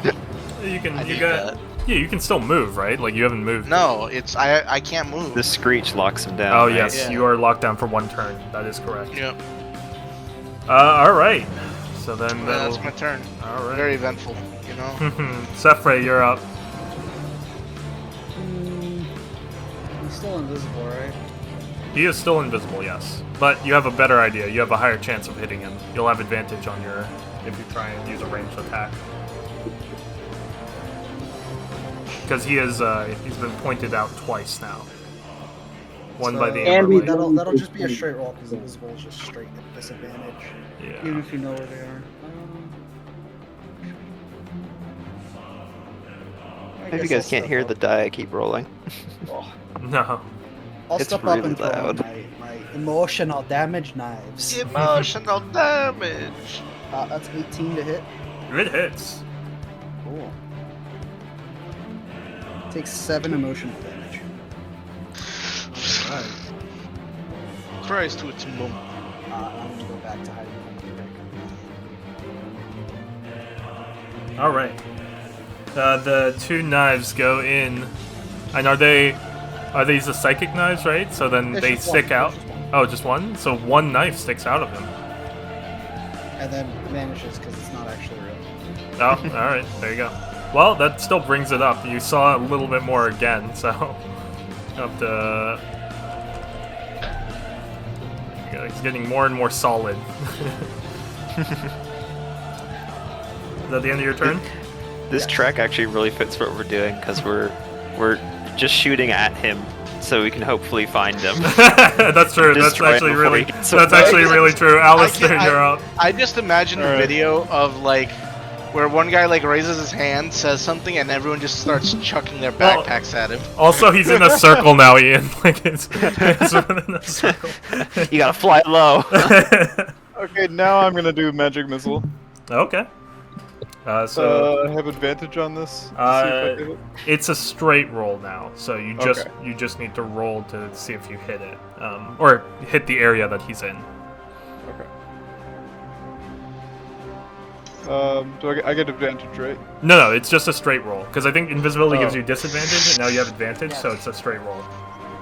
You can. I You need got. that. Yeah, you can still move, right? Like you haven't moved. No, it's I can't move. The screech locks him down. Oh right? yes, Yeah. you are locked down for 1 turn. That is correct. Yep, All right. So then that's that'll. my turn. All right. Very eventful, you know. Sefre, you're up. He's still invisible, right? He is still invisible, yes. But you have a better idea. You have a higher chance of hitting him. You'll have advantage on your if you try and use a ranged attack. Because he's been pointed out twice now. One by the And Amber we- Light. That'll just be a straight roll because invisible is just straight at disadvantage, even Yeah. if you know where they are. I If you guess guys I'll can't step hear up. the die, I keep rolling. No. I'll it's step really up and throw loud. my emotional damage knives. Emotional damage. That's 18 to hit. It hits. Cool. Takes 7 emotional damage. Alright. Christ to its mum. I'm gonna go back to hiding. Alright. The 2 knives go in. And are these the psychic knives, right? So then It's they just stick one, out? it's just one. Oh, just one? So 1 knife sticks out of him. And then vanishes because it's not actually real. Oh, alright, there you go. Well, that still brings it up. You saw a little bit more again, so up to. He's getting more and more solid. Is that the end of your turn? This track actually really fits what we're doing because we're just shooting at him, so we can hopefully find him. That's true. That's Destroy him actually before really. he gets That's away. actually really true. Alistair, you're up. I just imagine a video of like where one guy like raises his hand, says something, and everyone just starts chucking their Well, backpacks at him. Also, he's in a circle now, Ian. Like it's within a circle. You gotta fly low. Okay, now I'm gonna do magic missile. Okay. So I have advantage on this. See if I hit it. it's a straight roll now, so you Okay. just need to roll to see if you hit it, or hit the area that he's in. Okay. Do I get advantage, right? No, it's just a straight roll because I think invisibility gives Oh. you disadvantage, and now you have advantage, so it's a straight roll.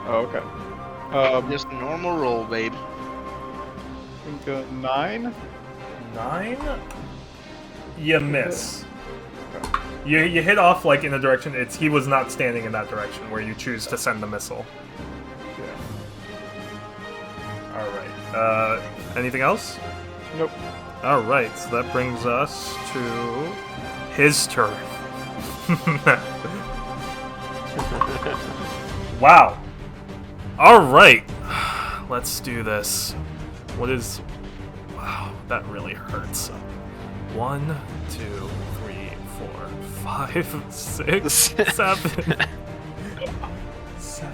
Oh, okay. Just a normal roll, babe. I think 9. 9. You miss. You hit off like in a direction. He was not standing in that direction where you choose to send the missile. Yeah. All right. Anything else? Nope. All right. So that brings us to his turn. Wow. All right. Let's do this. What is? Wow, that really hurts. 1, 2, 3, 4, 5, 6, 7. 7.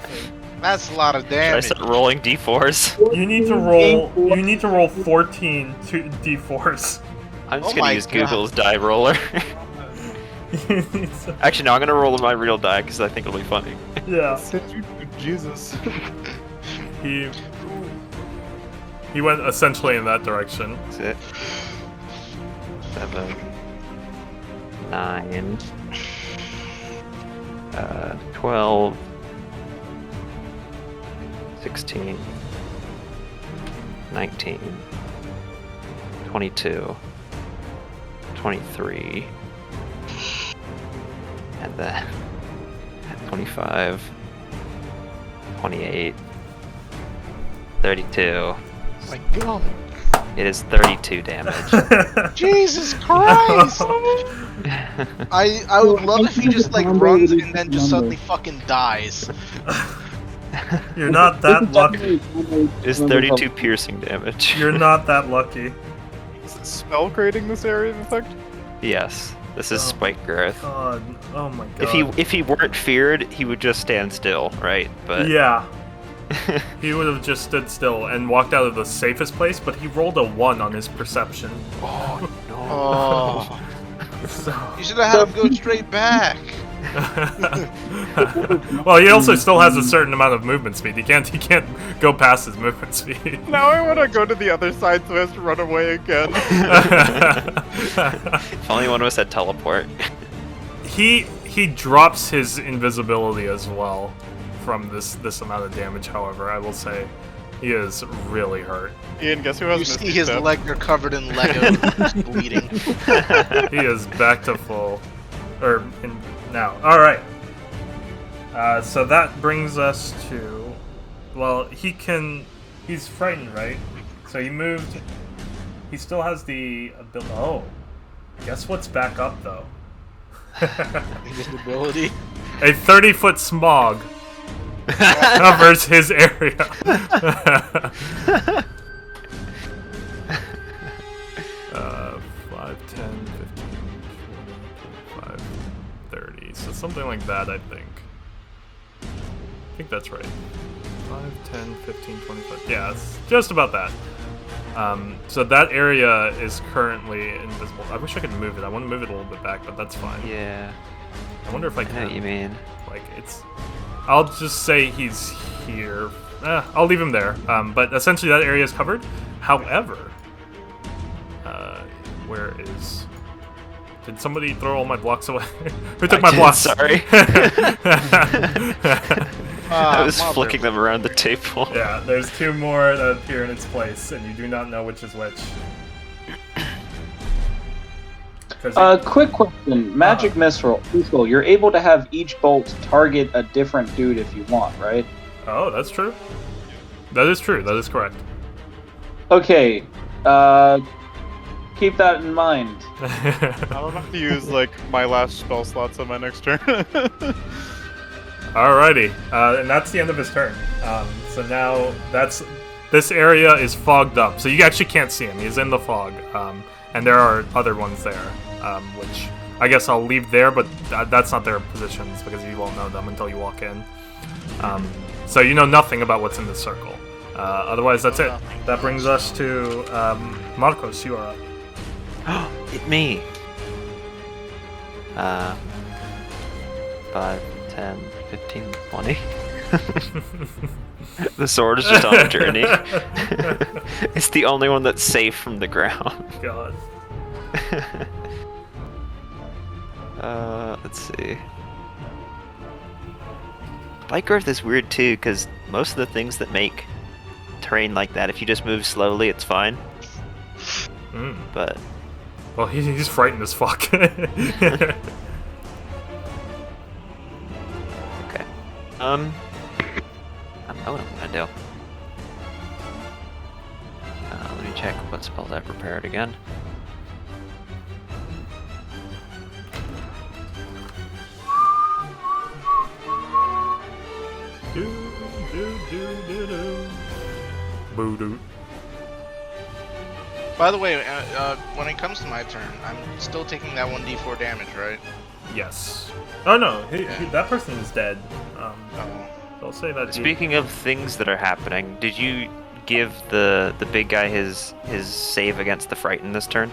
That's a lot of Should I damage. start rolling d4s? You need to roll. You need to roll 14 d4s. I'm just Oh gonna my use God. Google's die roller. So- Actually, no, I'm gonna roll my real die because I think it'll be funny. yeah. Jesus. He went essentially in that direction. That's it. 7, 9, 12, 16, 19, 22, 23, and then 25, 28, 32. My God. It is 32 damage. Jesus Christ! I would love if he just like runs and then just suddenly fucking dies. You're not that lucky. It's 32 piercing damage. You're not that lucky. Is it spell creating this area of effect? Yes, this is Oh. Spike Growth. God. Oh my God. If he weren't feared, he would just stand still, right? But Yeah. He would have just stood still and walked out of the safest place, but he rolled a 1 on his perception. Oh, So. you should have had him go straight back. Well, he also still has a certain amount of movement speed. He can't go past his movement speed. Now I want to go to the other side so he has to run away again. if only one of us had teleport. He drops his invisibility as well from this amount of damage. However, I will say he is really hurt. Ian, guess who has You Misty see his Step? legs are covered in Lego, just bleeding. He is back to full. Now. All right. So that brings us to. Well, he's frightened, right? So he moved. He still has the ability. Oh, guess what's back up though? Invisibility. A 30-foot smog covers his area. 5, 10, 15, 20, 25, 30. So something like that, I think. I think that's right. 5, 10, 15, 25. Yeah, it's just about that. So that area is currently invisible. I wish I could move it. I want to move it a little bit back, but that's fine. Yeah, I wonder if I I know what you can. mean. Like, it's... I'll just say he's here. I'll leave him there. But essentially that area is covered. However, where is... Did somebody throw all my blocks away? Who took my blocks? Sorry. I was flicking them around the table. Yeah, there's 2 more that appear in its place, and you do not know which is which. Quick question. Magic missile, you're able to have each bolt target a different dude if you want, right? Oh, that's true. That is true. That is correct. Okay. Keep that in mind. I'll have to use like my last spell slots on my next turn. Alrighty, and that's the end of his turn. So now this area is fogged up, so you actually can't see him. He's in the fog, and there are other ones there, which I guess I'll leave there, but that's not their positions because you won't know them until you walk in. So you know nothing about what's in this circle. Otherwise, that's it. That brings us to Marcos. You are up. Hit me. 5, 10, 15, 20. The sword is just on a journey. It's the only one that's safe from the ground. God. Let's see. Bike growth is weird too, because most of the things that make terrain like that, if you just move slowly, it's fine. But well, he's frightened as fuck. okay. I know what I'm gonna do. Let me check what spells I prepared again. Boo-doo. By the way, when it comes to my turn, I'm still taking that 1d4 damage, right? Yes. Oh no, that person is dead. I'll say that. Speaking of things that are happening, did you give the big guy his save against the Frighten this turn?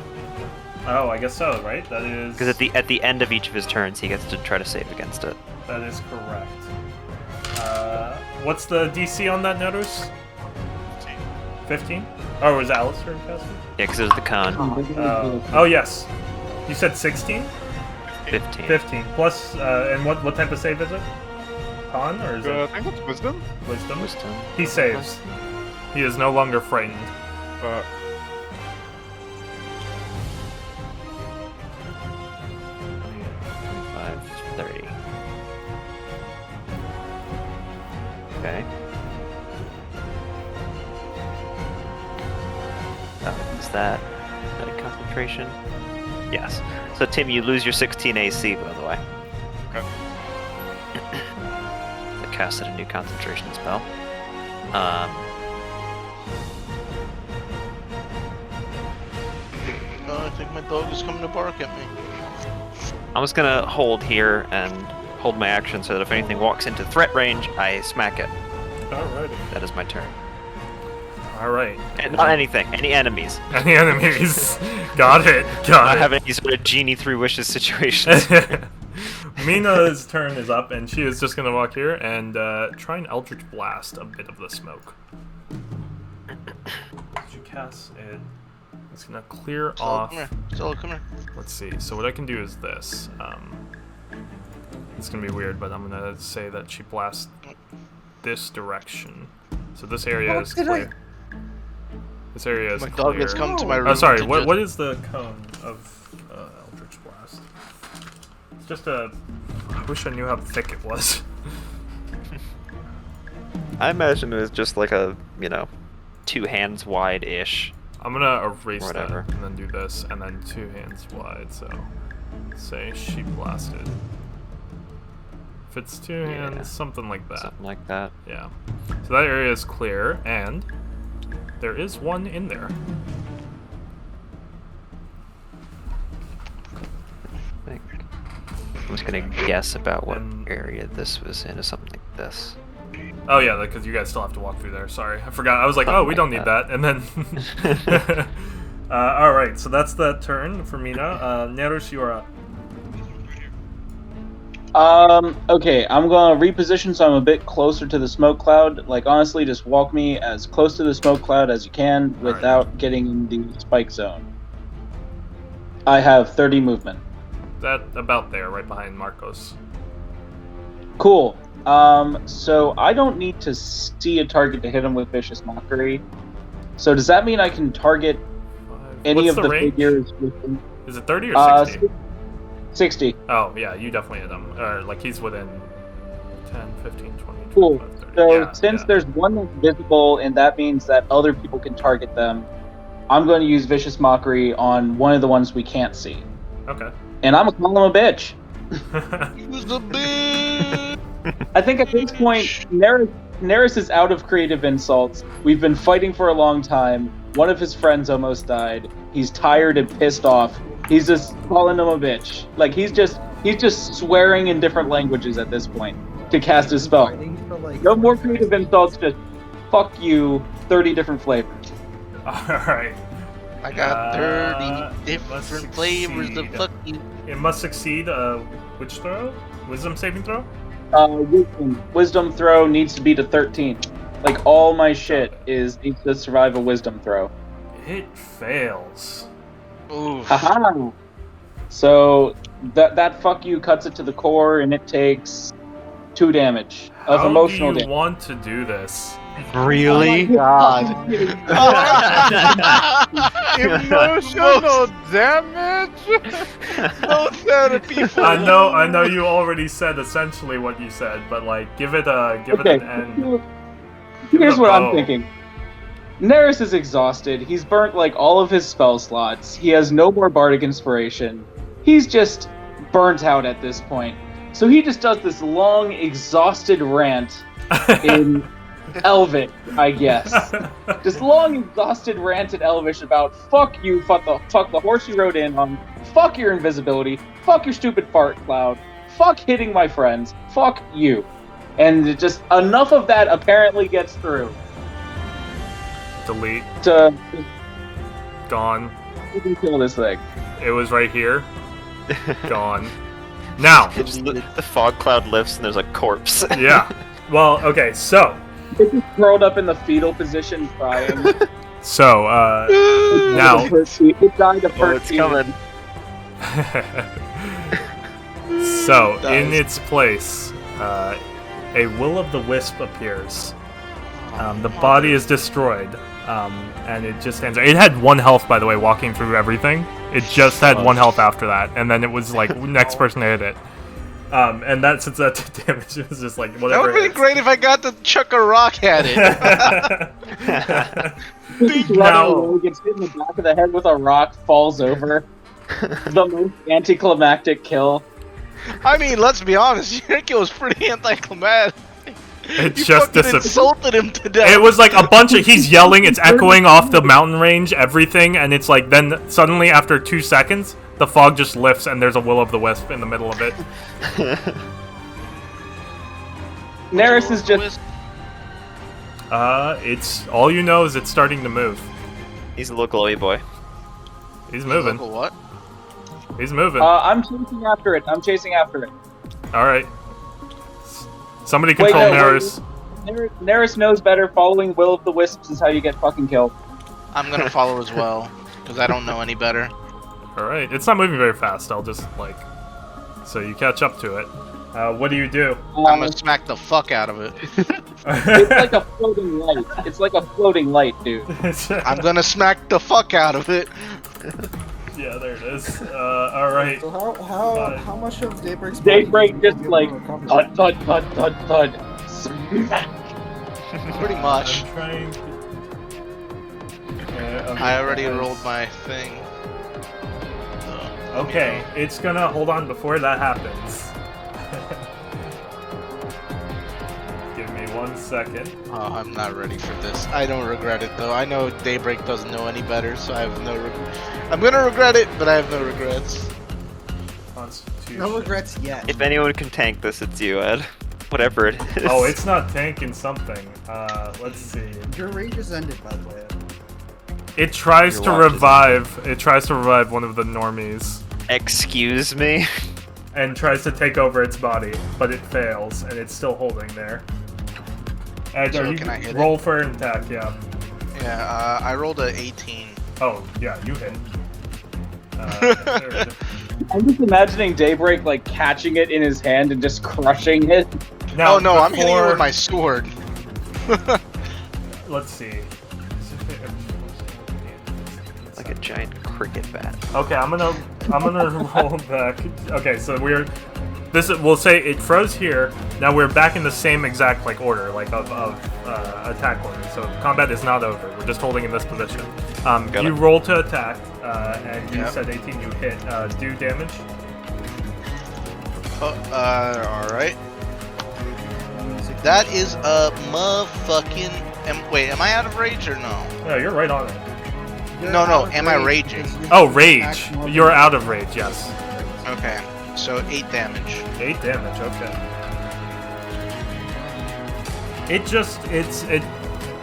Oh, I guess so, right? That is... Because at the end of each of his turns, he gets to try to save against it. That is correct. What's the DC on that, Notus? 15? Oh, was Alistair casting? Yeah, because it was the con. Oh, yes. You said 16? 15. 15. Plus, and what type of save is it? Con, or is it? I think it's Wisdom. Wisdom? Wisdom. He saves. He is no longer frightened. 25, 30. Okay. Is that a concentration? Yes. So Tim, you lose your 16 AC, by the way. Okay. I casted a new concentration spell. I think my dog is coming to bark at me. I'm just gonna hold here and hold my action so that if anything walks into threat range, I smack it. Alrighty. That is my turn. Alright. And not anything. Any enemies. Any enemies. Got it. I have any sort of genie 3 wishes situations. Mina's turn is up, and she is just going to walk here and try and Eldritch Blast a bit of the smoke. She casts it. It's going to clear off... Come here. Come here. Let's see. So what I can do is this. It's going to be weird, but I'm going to say that she blasts this direction. So this area is clear. This area is my clear. dog has come to my room. Oh, sorry. What is the cone of Eldritch Blast? It's just a... I wish I knew how thick it was. I imagine it was just like a, 2 hands wide-ish. I'm gonna erase that Whatever. and then do this, and then 2 hands wide, so... Say she blasted. If it's 2 hands, something like that. Something like that. Yeah. So that area is clear, and there is one in there. I think. I'm just gonna guess about what area this was in, or something like this. Oh yeah, because you guys still have to walk through there. Sorry, I forgot. I was like, oh, we don't need that. And then... Alright, so that's the turn for Mina. Nerus, you are up. Okay, I'm gonna reposition so I'm a bit closer to the smoke cloud. Like, honestly, just walk me as close to the smoke cloud as you can without getting in the spike zone. I have 30 movement. That about there, right behind Marcos. Cool. So I don't need to see a target to hit him with Vicious Mockery. So does that mean I can target any What's of the the range? figures with... Is it 30 or 60? 60. Oh, yeah, you definitely hit him. Or, like, he's within 10, 15, 20, Cool. 25, 30. So Yeah, since yeah. there's one that's visible, and that means that other people can target them, I'm going to use Vicious Mockery on one of the ones we can't see. Okay. And I'm going to call him a bitch. Who's the bitch? I think at this point, Neris is out of creative insults. We've been fighting for a long time. One of his friends almost died. He's tired and pissed off. He's just calling him a bitch. Like, he's just swearing in different languages at this point to cast his spell. No more creative insults, just fuck you, 30 different flavors. Alright. I got 30 must different flavors of succeed. fuck you. It must succeed which throw? Wisdom saving throw? Wisdom throw needs to be to 13. Like, all my shit needs to survive a wisdom throw. It fails. Oof. Haha! So, that fuck you cuts it to the core, and it takes 2 damage of emotional How do you damage. want to do this? Really? God. Emotional damage? No therapy for I know you already said essentially what you said, but like give it Okay, an end. here's what I'm bow. thinking. Neris is exhausted. He's burnt like all of his spell slots. He has no more bardic inspiration. He's just burnt out at this point. So he just does this long, exhausted rant in Elvish, I guess. This long, exhausted rant in Elvish about fuck you, fuck the horse you rode in on, fuck your invisibility, fuck your stupid fart cloud, fuck hitting my friends, fuck you. And just enough of that apparently gets through. Delete. To Gone. kill this thing. It was right here. Gone. Now. The fog cloud lifts and there's a corpse. Yeah. Well, okay, so. It's just curled up in the fetal position, crying. So, now. It died of hurt it's coming. So, in its place, a will-o'-the-wisp appears. The body is destroyed, and it just stands there. It had 1 health, by the way, walking through everything. It just had 1 health after that, and then it was like, next person to hit it. And that, since that took damage, it was just like, That whatever. would have been great if I got to chuck a rock at it. Now, gets hit in the back of the head with a rock, falls over. The most anticlimactic kill. I mean, let's be honest, your kill was pretty anticlimactic. It You just fucking disappeared. insulted him to death. It was like a bunch of, he's yelling, it's echoing off the mountain range, everything, and it's like, then suddenly after 2 seconds, the fog just lifts and there's a will-o'-the-wisp in the middle of it. Neris is just... It's, all you know is it's starting to move. He's a little glowy boy. He's moving. Local what? He's moving. I'm chasing after it. Alright. Somebody control Neris. Neris knows better. Following Will of the Wisps is how you get fucking killed. I'm gonna follow as well, because I don't know any better. Alright, it's not moving very fast, I'll just, like... So you catch up to it. What do you do? I'm gonna smack the fuck out of it. It's like a floating light. It's like a floating light, dude. I'm gonna smack the fuck out of it. Yeah, there it is. Alright. So how much of Daybreak's Daybreak just like thud thud thud thud thud. Pretty much. I'm trying to... I already rolled my thing. Okay, it's gonna... Hold on, before that happens. Give me 1 second. Oh, I'm not ready for this. I don't regret it though. I know Daybreak doesn't know any better, so I have no I'm gonna regret it, but I have no regrets. Constitution. No regrets yet. If anyone can tank this, it's you, Ed. Whatever it is. Oh, it's not tanking something. Let's see. Your rage is ended, by the way. It tries Your to watch is revive. It tries to revive one of the normies. Excuse me? and tries to take over its body, but it fails, and it's still holding there. And So are you can I hit roll for an attack? Yeah. Yeah, I rolled a 18. Oh, yeah, you hit. There it is. I'm just imagining Daybreak like catching it in his hand and just crushing it. Now, Oh no, I'm hitting it before- with my sword. Let's see. Like a giant cricket bat. Okay, I'm gonna roll back. Okay, so we'll say it froze here. Now we're back in the same exact like order, like of attack order. So combat is not over. We're just holding in this position. You roll to attack, and you said 18. You hit. Do damage. Alright. That is a motherfucking. Wait, am I out of rage or no? No, you're right on it. No, am I raging? Oh, rage. You're out of rage. Yes. Okay, so 8 damage. 8 damage. Okay.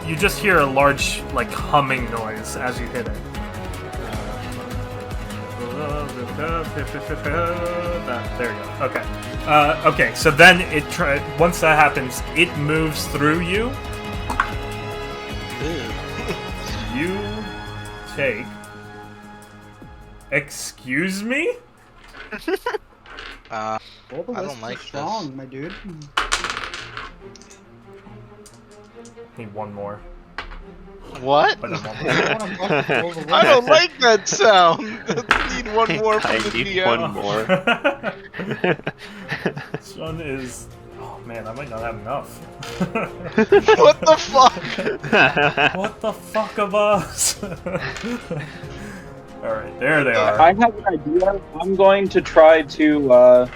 You just hear a large like humming noise as you hit it. There you go. Okay. Okay. So then once that happens, it moves through you. You take. Excuse me? I All the don't wisps like are strong, my dude. Need one more. What? But one I don't like that sound. Need one more from I the need DM. one more. This one is. Oh man, I might not have enough. What the fuck? What the fuck of us? Alright, there they are. I have an idea. I'm going to try to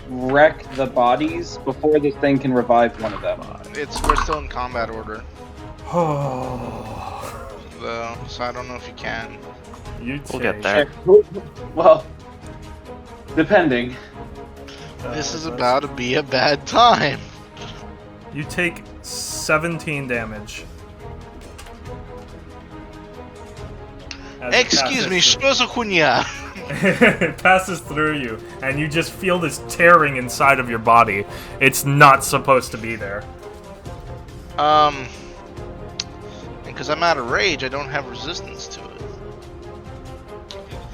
wreck the bodies before this thing can revive one of them. We're still in combat order, Oh. so I don't know if you can. You We'll get take- there. Well, depending. This is about to be a bad time. You take 17 damage. As it Excuse me, passes что за хуйня? it passes through you, and you just feel this tearing inside of your body. It's not supposed to be there. Because I'm out of rage, I don't have resistance to it.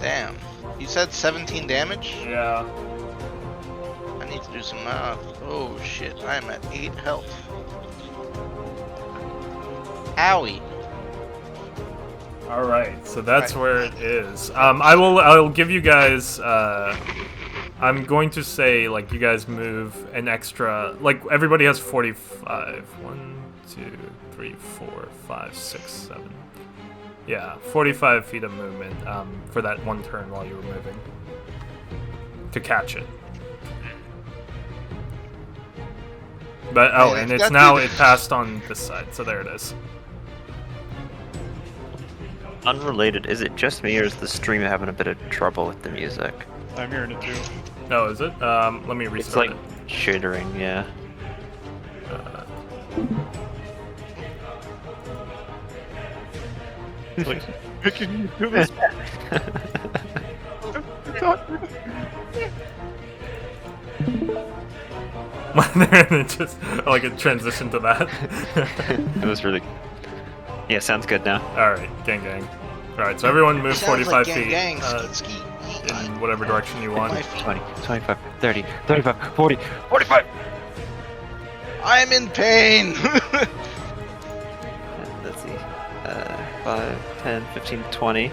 Damn. You said 17 damage? Yeah. I need to do some math. Oh shit, I am at 8 health. Owie. All right, so that's where it is. I'll give you guys. I'm going to say like you guys move an extra. Like everybody has 45. 1, 2, 3, 4, 5, 6, 7. Yeah, 45 feet of movement for that one turn while you were moving to catch it. But and it's now it passed on this side, so there it is. Unrelated, is it just me or is the stream having a bit of trouble with the music? I'm hearing it too. Oh, is it? Let me It's restart like shittering, yeah. Like, can you do this? and it just like a transition to that. It was really. Yeah, sounds good now. Alright, gang. Alright, so everyone move Sounds 45 like feet gang, ski. in whatever direction you want. 20, 25, 30, 35, 40, 45! I'm in pain! Let's see. 5, 10, 15, 20.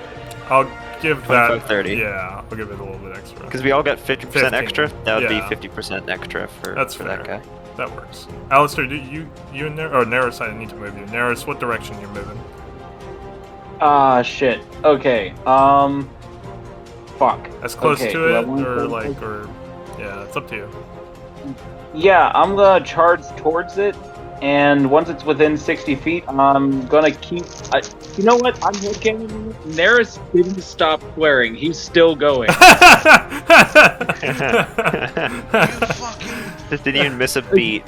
I'll give that 25, 30. Yeah, I'll give it a little bit extra. Because we all got 50% 15, extra. That would yeah. be 50% extra for, That's for fair. that guy. That works. Alistair, do you and Neris, I need to move you. Neris, what direction you're moving? Shit. Okay. Fuck. As close Okay, to do I it, want or to- like, or yeah, it's up to you. Yeah, I'm gonna charge towards it, and once it's within 60 feet, I'm gonna keep. You know what? I'm looking. Neris didn't stop swearing. He's still going. Just didn't even miss a beat.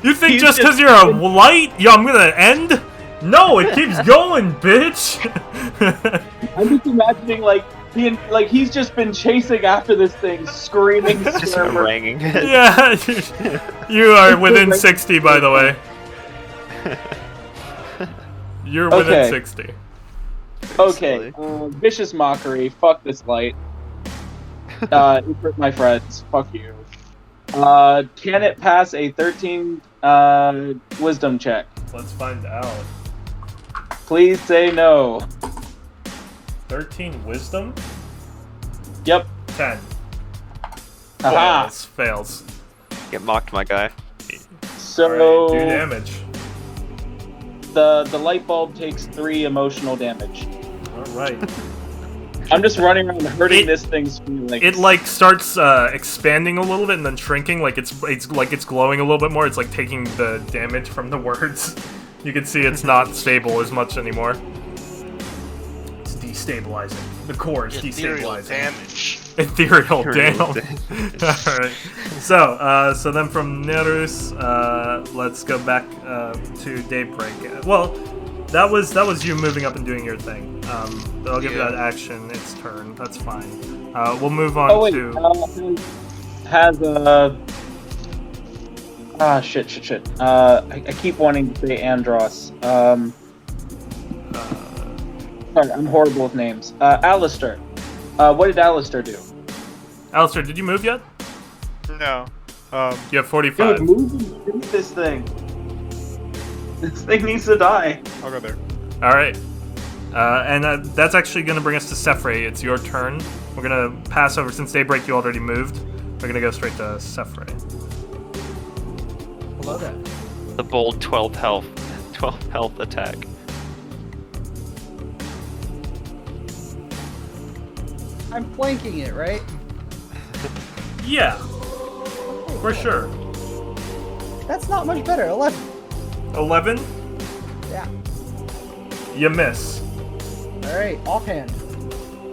You think He's just because just- you're a light, I'm gonna end? No, it keeps going, bitch. I'm just imagining like He's just been chasing after this thing, screaming, Just squirming. haranguing it. Yeah, you are within 60, by the way. You're within Okay. 60. Okay, vicious mockery. Fuck this light. You hurt my friends. Fuck you. Can it pass a 13 wisdom check? Let's find out. Please say no. 13 wisdom? Yep. 10. Aha. Fails. Get mocked, my guy. So Alright, do damage. the light bulb takes 3 emotional damage. Alright. I'm just running around hurting this thing's feelings. It like starts expanding a little bit and then shrinking, like it's glowing a little bit more. It's like taking the damage from the words. You can see it's not stable as much anymore. It's destabilizing. The core is Ethereal destabilizing. damage. Ethereal Ethereal damage. Alright. So then from Nerus, let's go back to Daybreak. Well, that was you moving up and doing your thing. I'll give you that action its turn. That's fine. We'll move on to... has a... shit. I keep wanting to say Andros. Sorry, I'm horrible with names. Alistair. What did Alistair do? Alistair, did you move yet? No. You have 45. Dude, move and shoot this thing. This thing needs to die. I'll go there. Alright. And that's actually going to bring us to Sephray. It's your turn. We're going to pass over, since Daybreak you already moved. We're going to go straight to Sephray. Below that. The bold 12 health attack. I'm flanking it, right? Yeah. For sure. That's not much better. 11. 11? Yeah. You miss. All right. Offhand.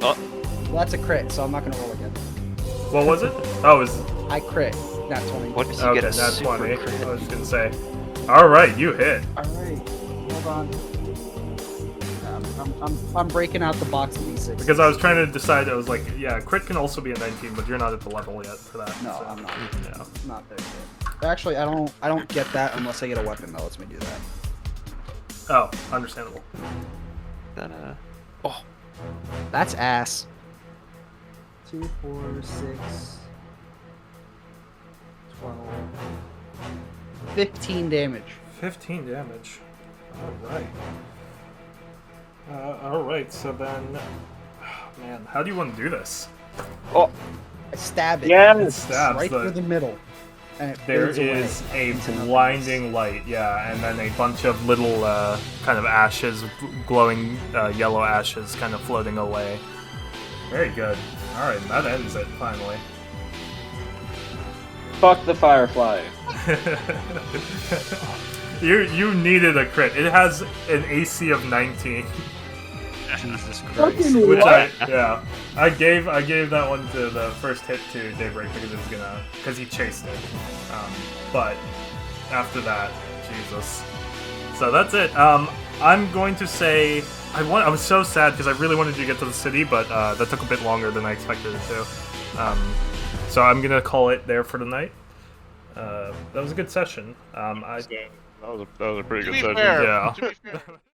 Oh. Well, that's a crit, so I'm not gonna roll again. What was it? Oh, it was... I crit. Not 20. What does he Okay, get a that's super 20. crit? I was going to say. Alright, you hit. All right. Hold on. I'm breaking out the box of d6. Because I was trying to decide, I was like, yeah, crit can also be a 19, but you're not at the level yet for that. No, so, I'm not. Yeah. Not there yet. Actually, I don't get that unless I get a weapon that lets me do that. Oh, understandable. Then, That's ass. 2, 4, 6, 12, 15 damage. 15 damage. Alright. Alright, so then... Oh, man, how do you want to do this? I stab it. Yes. It stabs right the- through the middle. And it There fades away is a into nothingness. blinding light, yeah, and then a bunch of little kind of ashes, glowing yellow ashes kind of floating away. Very good. Alright, that ends it, finally. Fuck the firefly. You needed a crit. It has an AC of 19. Jesus Christ. Fucking Which what? I gave that one to the first hit to Daybreak because he chased it. But after that, Jesus. So that's it. I'm going to say I was so sad because I really wanted you to get to the city, but that took a bit longer than I expected it to. So I'm gonna call it there for tonight. That was a good session. That was a pretty To good be session. fair, Yeah. to be fair,